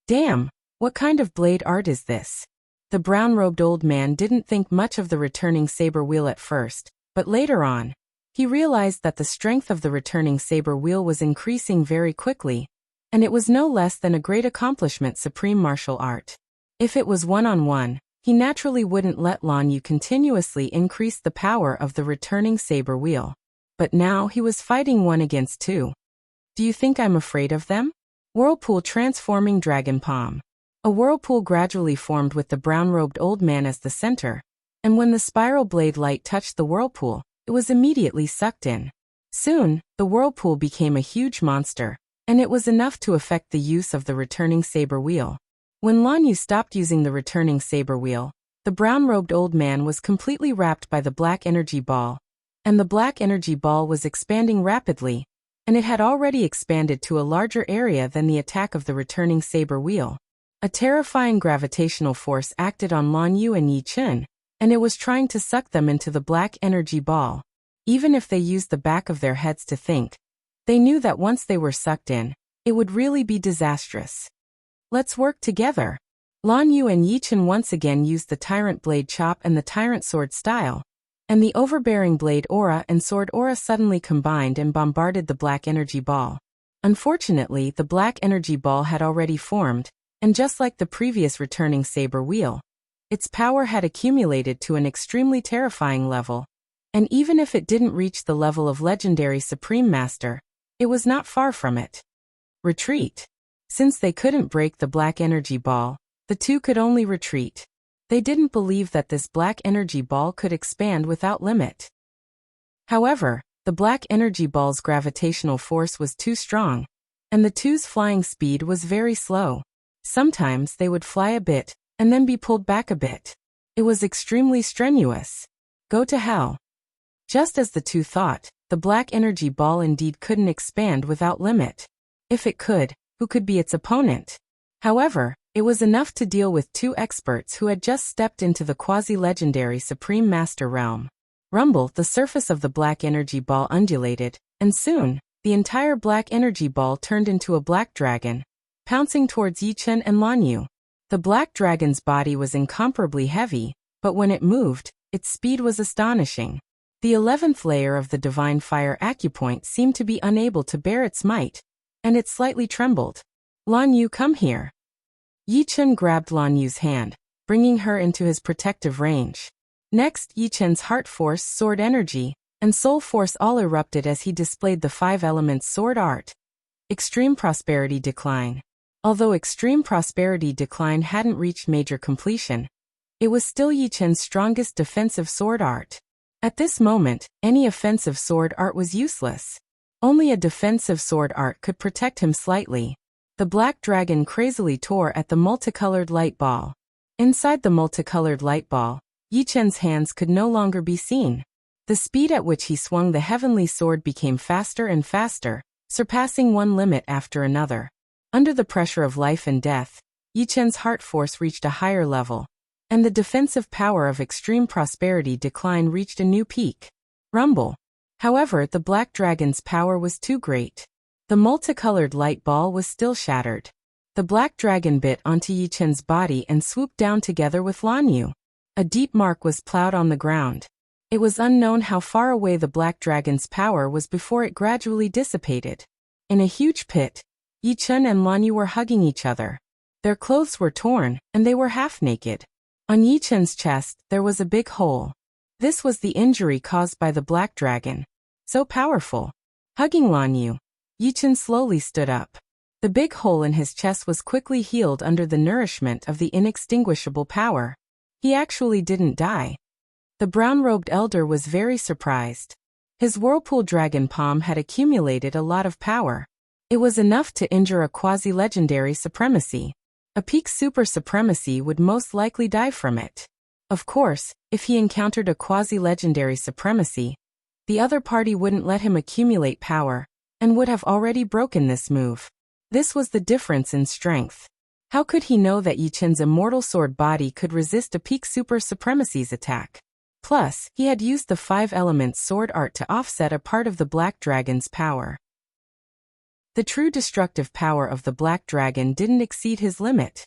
Damn, what kind of blade art is this? The brown-robed old man didn't think much of the returning saber wheel at first, but later on, he realized that the strength of the returning saber wheel was increasing very quickly, and it was no less than a great accomplishment supreme martial art. If it was one-on-one, he naturally wouldn't let Lan Yu continuously increase the power of the returning saber wheel. But now he was fighting 1 against 2. Do you think I'm afraid of them? Whirlpool transforming Dragon Palm. A whirlpool gradually formed with the brown-robed old man as the center, and when the spiral blade light touched the whirlpool, it was immediately sucked in. Soon, the whirlpool became a huge monster, and it was enough to affect the use of the returning saber wheel. When Lan Yu stopped using the returning saber wheel, the brown-robed old man was completely wrapped by the black energy ball, and the black energy ball was expanding rapidly, and it had already expanded to a larger area than the attack of the returning saber wheel. A terrifying gravitational force acted on Lan Yu and Yi Chen, and it was trying to suck them into the black energy ball. Even if they used the back of their heads to think, they knew that once they were sucked in, it would really be disastrous. Let's work together. Lan Yu and Yi Chen once again used the Tyrant Blade Chop and the Tyrant Sword Style, and the overbearing Blade Aura and Sword Aura suddenly combined and bombarded the Black Energy Ball. Unfortunately, the Black Energy Ball had already formed, and just like the previous returning Saber Wheel, its power had accumulated to an extremely terrifying level, and even if it didn't reach the level of Legendary Supreme Master, it was not far from it. Retreat. Since they couldn't break the Black Energy Ball, the two could only retreat. They didn't believe that this Black Energy Ball could expand without limit. However, the Black Energy Ball's gravitational force was too strong, and the two's flying speed was very slow. Sometimes they would fly a bit, and then be pulled back a bit. It was extremely strenuous. Go to hell. Just as the two thought, the Black Energy Ball indeed couldn't expand without limit. If it could, who could be its opponent? However, it was enough to deal with two experts who had just stepped into the quasi-legendary Supreme Master realm. Rumble, the surface of the Black Energy Ball undulated, and soon, the entire Black Energy Ball turned into a black dragon, pouncing towards Yi Chen and Lan Yu. The black dragon's body was incomparably heavy, but when it moved, its speed was astonishing. The 11th layer of the Divine Fire Acupoint seemed to be unable to bear its might, and it slightly trembled. Lan Yu, come here. Yi Chen grabbed Lan Yu's hand, bringing her into his protective range. Next, Yi Chen's heart force, sword energy, and soul force all erupted as he displayed the 5 elements sword art. Extreme Prosperity Decline. Although Extreme Prosperity Decline hadn't reached major completion, it was still Yi Chen's strongest defensive sword art. At this moment, any offensive sword art was useless. Only a defensive sword art could protect him slightly. The black dragon crazily tore at the multicolored light ball. Inside the multicolored light ball, Yi Chen's hands could no longer be seen. The speed at which he swung the heavenly sword became faster and faster, surpassing one limit after another. Under the pressure of life and death, Yi Chen's heart force reached a higher level, and the defensive power of Extreme Prosperity Decline reached a new peak. Rumble. However, the black dragon's power was too great. The multicolored light ball was still shattered. The black dragon bit onto Yi Chen's body and swooped down together with Lan Yu. A deep mark was plowed on the ground. It was unknown how far away the black dragon's power was before it gradually dissipated. In a huge pit, Yi Chen and Lan Yu were hugging each other. Their clothes were torn, and they were half naked. On Yi Chen's chest, there was a big hole. This was the injury caused by the black dragon. So powerful. Hugging Lan Yu, Yi Chen slowly stood up. The big hole in his chest was quickly healed under the nourishment of the inextinguishable power. He actually didn't die. The brown-robed elder was very surprised. His whirlpool dragon palm had accumulated a lot of power. It was enough to injure a quasi-legendary supremacy. A peak super supremacy would most likely die from it. Of course, if he encountered a quasi-legendary supremacy, the other party wouldn't let him accumulate power, and would have already broken this move. This was the difference in strength. How could he know that Yi Chen's immortal sword body could resist a peak super supremacy's attack? Plus, he had used the 5 elements sword art to offset a part of the black dragon's power. The true destructive power of the black dragon didn't exceed his limit.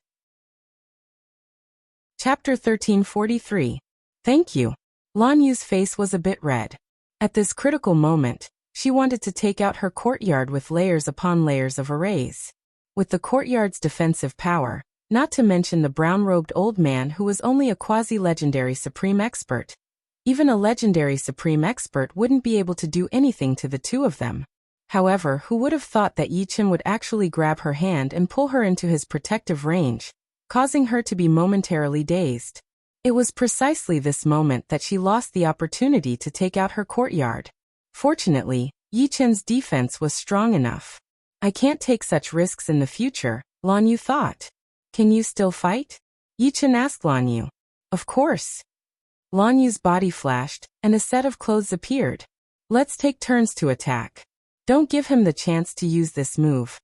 Chapter 1343. Thank you. Lan Yu's face was a bit red. At this critical moment, she wanted to take out her courtyard with layers upon layers of arrays. With the courtyard's defensive power, not to mention the brown-robed old man who was only a quasi-legendary supreme expert, even a legendary supreme expert wouldn't be able to do anything to the two of them. However, who would have thought that Yi Chen would actually grab her hand and pull her into his protective range, causing her to be momentarily dazed? It was precisely this moment that she lost the opportunity to take out her courtyard. Fortunately, Yi Chen's defense was strong enough. I can't take such risks in the future, Lan Yu thought. Can you still fight? Yi Chen asked Lan Yu. Of course. Lan Yu's body flashed, and a set of clothes appeared. Let's take turns to attack. Don't give him the chance to use this move.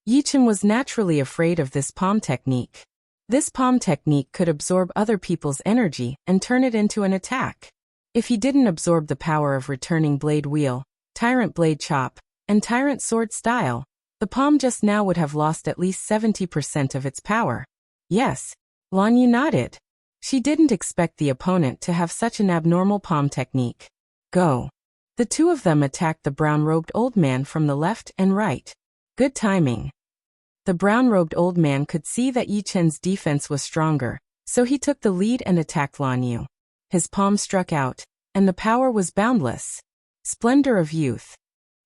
Yi Chen was naturally afraid of this palm technique. This palm technique could absorb other people's energy and turn it into an attack. If he didn't absorb the power of returning blade wheel, tyrant blade chop, and tyrant sword style, The palm just now would have lost at least 70% of its power. Yes, Lan Yu nodded. She didn't expect the opponent to have such an abnormal palm technique. Go. The two of them attacked the brown-robed old man from the left and right. Good timing. The brown-robed old man could see that Yi Chen's defense was stronger, so he took the lead and attacked Lan Yu. His palm struck out, and the power was boundless. Splendor of youth.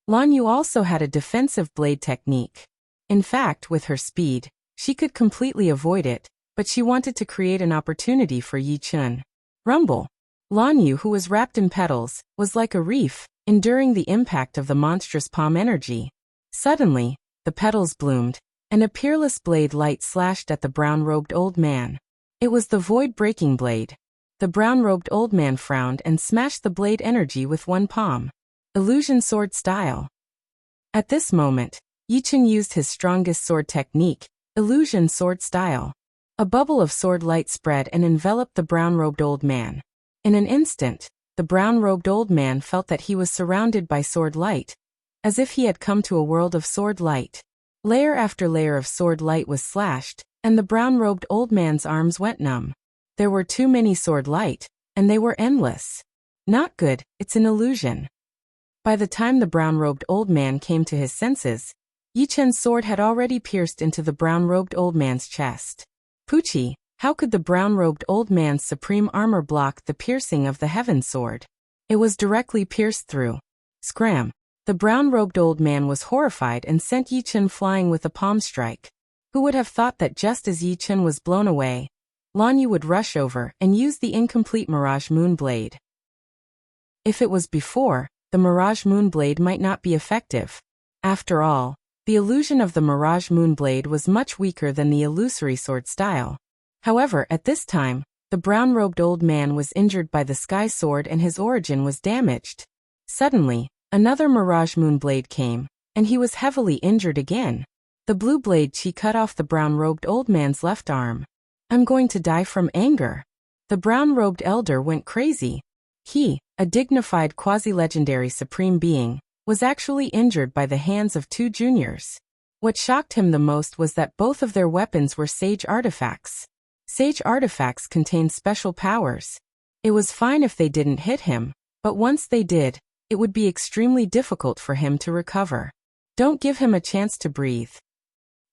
Lan Yu also had a defensive blade technique. In fact, with her speed, she could completely avoid it, but she wanted to create an opportunity for Yi Chen. Rumble. Lan Yu, who was wrapped in petals, was like a reef, enduring the impact of the monstrous palm energy. Suddenly, the petals bloomed, and a peerless blade light slashed at the brown-robed old man. It was the void-breaking blade. The brown-robed old man frowned and smashed the blade energy with one palm. Illusion sword style. At this moment, Yi Chen used his strongest sword technique, illusion sword style. A bubble of sword light spread and enveloped the brown-robed old man. In an instant, the brown-robed old man felt that he was surrounded by sword light, as if he had come to a world of sword light. Layer after layer of sword light was slashed, and the brown-robed old man's arms went numb. There were too many sword light, and they were endless. Not good, it's an illusion. By the time the brown-robed old man came to his senses, Yi Chen's sword had already pierced into the brown-robed old man's chest. Poochie, how could the brown-robed old man's supreme armor block the piercing of the heaven sword? It was directly pierced through. Scram. The brown-robed old man was horrified and sent Yi Chen flying with a palm strike. Who would have thought that just as Yi Chen was blown away, Lan Yu would rush over and use the incomplete Mirage Moon Blade. If it was before, the Mirage Moon Blade might not be effective. After all, the illusion of the Mirage Moon Blade was much weaker than the illusory sword style. However, at this time, the brown-robed old man was injured by the sky sword and his origin was damaged. Suddenly, another Mirage Moon Blade came, and he was heavily injured again. The blue blade chi cut off the brown-robed old man's left arm. I'm going to die from anger. The brown-robed elder went crazy. He, a dignified quasi-legendary supreme being, was actually injured by the hands of two juniors. What shocked him the most was that both of their weapons were sage artifacts. Sage artifacts contained special powers. It was fine if they didn't hit him, but once they did, it would be extremely difficult for him to recover. Don't give him a chance to breathe.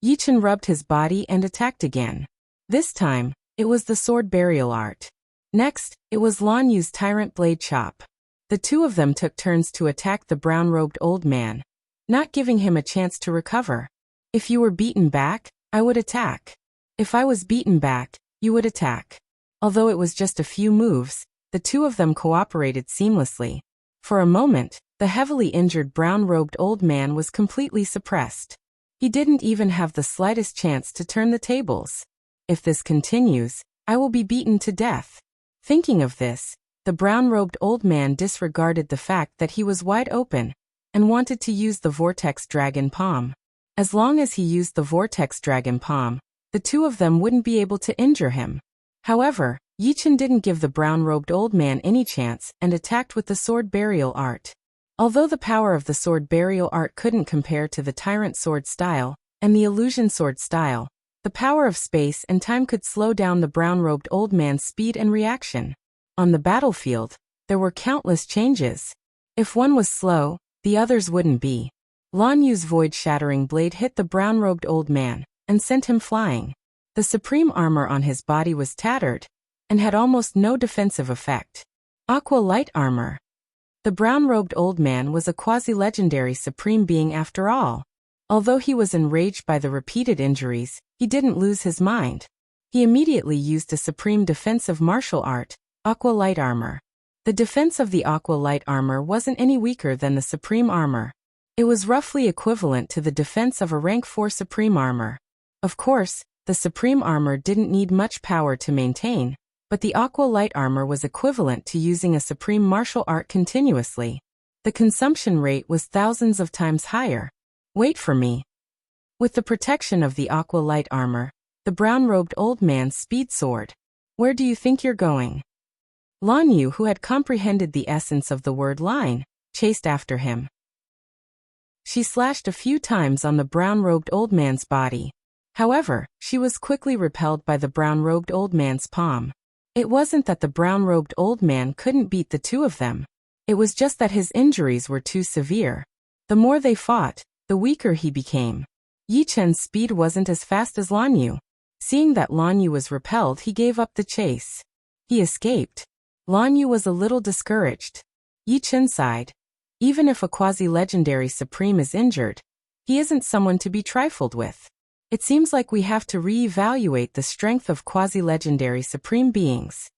Yi Chen rubbed his body and attacked again. This time, it was the sword burial art. Next, it was Lan Yu's tyrant blade chop. The two of them took turns to attack the brown-robed old man, not giving him a chance to recover. If you were beaten back, I would attack. If I was beaten back, you would attack. Although it was just a few moves, the two of them cooperated seamlessly. For a moment, the heavily injured brown-robed old man was completely suppressed. He didn't even have the slightest chance to turn the tables. If this continues, I will be beaten to death. Thinking of this, the brown-robed old man disregarded the fact that he was wide open and wanted to use the Vortex Dragon Palm. As long as he used the Vortex Dragon Palm, the two of them wouldn't be able to injure him. However, Yi Chen didn't give the brown-robed old man any chance and attacked with the sword burial art. Although the power of the sword burial art couldn't compare to the tyrant sword style and the illusion sword style, the power of space and time could slow down the brown-robed old man's speed and reaction. On the battlefield, there were countless changes. If one was slow, the others wouldn't be. Lan Yu's void-shattering blade hit the brown-robed old man and sent him flying. The supreme armor on his body was tattered and had almost no defensive effect. Aqua light armor. The brown-robed old man was a quasi-legendary supreme being after all. Although he was enraged by the repeated injuries, he didn't lose his mind. He immediately used a supreme defensive martial art, Aqua light armor. The defense of the Aqua light armor wasn't any weaker than the supreme armor. It was roughly equivalent to the defense of a rank 4 supreme armor. Of course, the supreme armor didn't need much power to maintain, but the Aqua light armor was equivalent to using a supreme martial art continuously. The consumption rate was thousands of times higher. Wait for me. With the protection of the Aqua light armor, the brown-robed old man speed soared. Where do you think you're going? Lan Yu, who had comprehended the essence of the word line, chased after him. She slashed a few times on the brown-robed old man's body. However, she was quickly repelled by the brown-robed old man's palm. It wasn't that the brown-robed old man couldn't beat the two of them. It was just that his injuries were too severe. The more they fought, the weaker he became. Yi Chen's speed wasn't as fast as Lan Yu. Seeing that Lan Yu was repelled, he gave up the chase. He escaped. Lan Yu was a little discouraged. Yi Chen sighed. Even if a quasi-legendary supreme is injured, he isn't someone to be trifled with. It seems like we have to re-evaluate the strength of quasi-legendary supreme beings.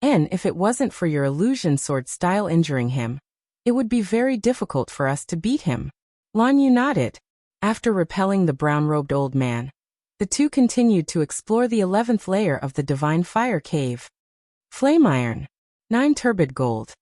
And if it wasn't for your illusion sword style injuring him, it would be very difficult for us to beat him. Lan Yu nodded. After repelling the brown-robed old man, the two continued to explore the 11th layer of the Divine Fire Cave. Flame Iron. 9 Turbid Gold.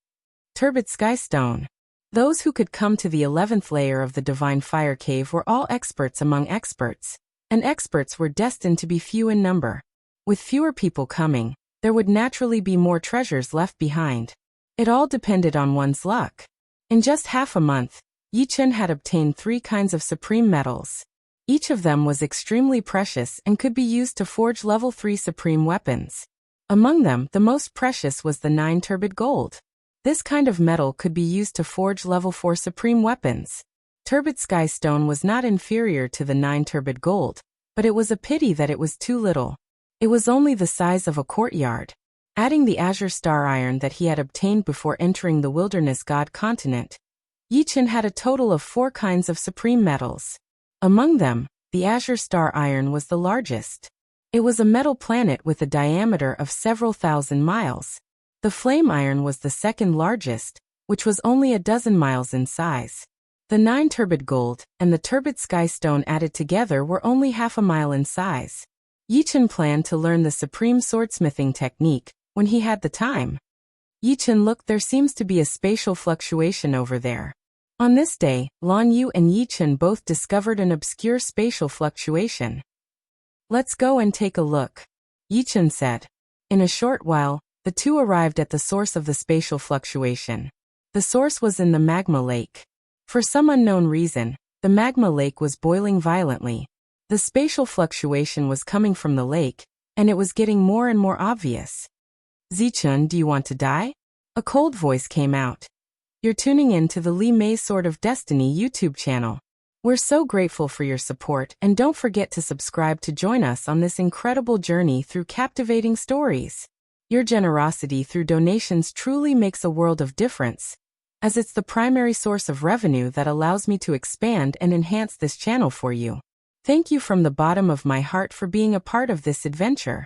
Turbid Sky Stone. Those who could come to the 11th layer of the Divine Fire Cave were all experts among experts, and experts were destined to be few in number. With fewer people coming, there would naturally be more treasures left behind. It all depended on one's luck. In just half a month, Yi Chen had obtained 3 kinds of supreme metals. Each of them was extremely precious and could be used to forge level 3 supreme weapons. Among them, the most precious was the 9 turbid gold. This kind of metal could be used to forge level 4 supreme weapons. Turbid Sky Stone was not inferior to the 9 turbid gold, but it was a pity that it was too little. It was only the size of a courtyard. Adding the Azure Star Iron that he had obtained before entering the Wilderness God continent, Yi Chen had a total of 4 kinds of supreme metals. Among them, the Azure Star Iron was the largest. It was a metal planet with a diameter of several thousand miles. The Flame Iron was the second largest, which was only a dozen miles in size. The 9 turbid gold and the turbid sky stone added together were only half a mile in size. Yi Chen planned to learn the supreme swordsmithing technique when he had the time. Yi Chen, look, there seems to be a spatial fluctuation over there. On this day, Lan Yu and Yi Chen both discovered an obscure spatial fluctuation. Let's go and take a look, Yi Chen said. In a short while, the two arrived at the source of the spatial fluctuation. The source was in the magma lake. For some unknown reason, the magma lake was boiling violently. The spatial fluctuation was coming from the lake, and it was getting more and more obvious. Zichun, do you want to die? A cold voice came out. You're tuning in to the Li Mei Sword of Destiny YouTube channel. We're so grateful for your support, and don't forget to subscribe to join us on this incredible journey through captivating stories. Your generosity through donations truly makes a world of difference, as it's the primary source of revenue that allows me to expand and enhance this channel for you. Thank you from the bottom of my heart for being a part of this adventure.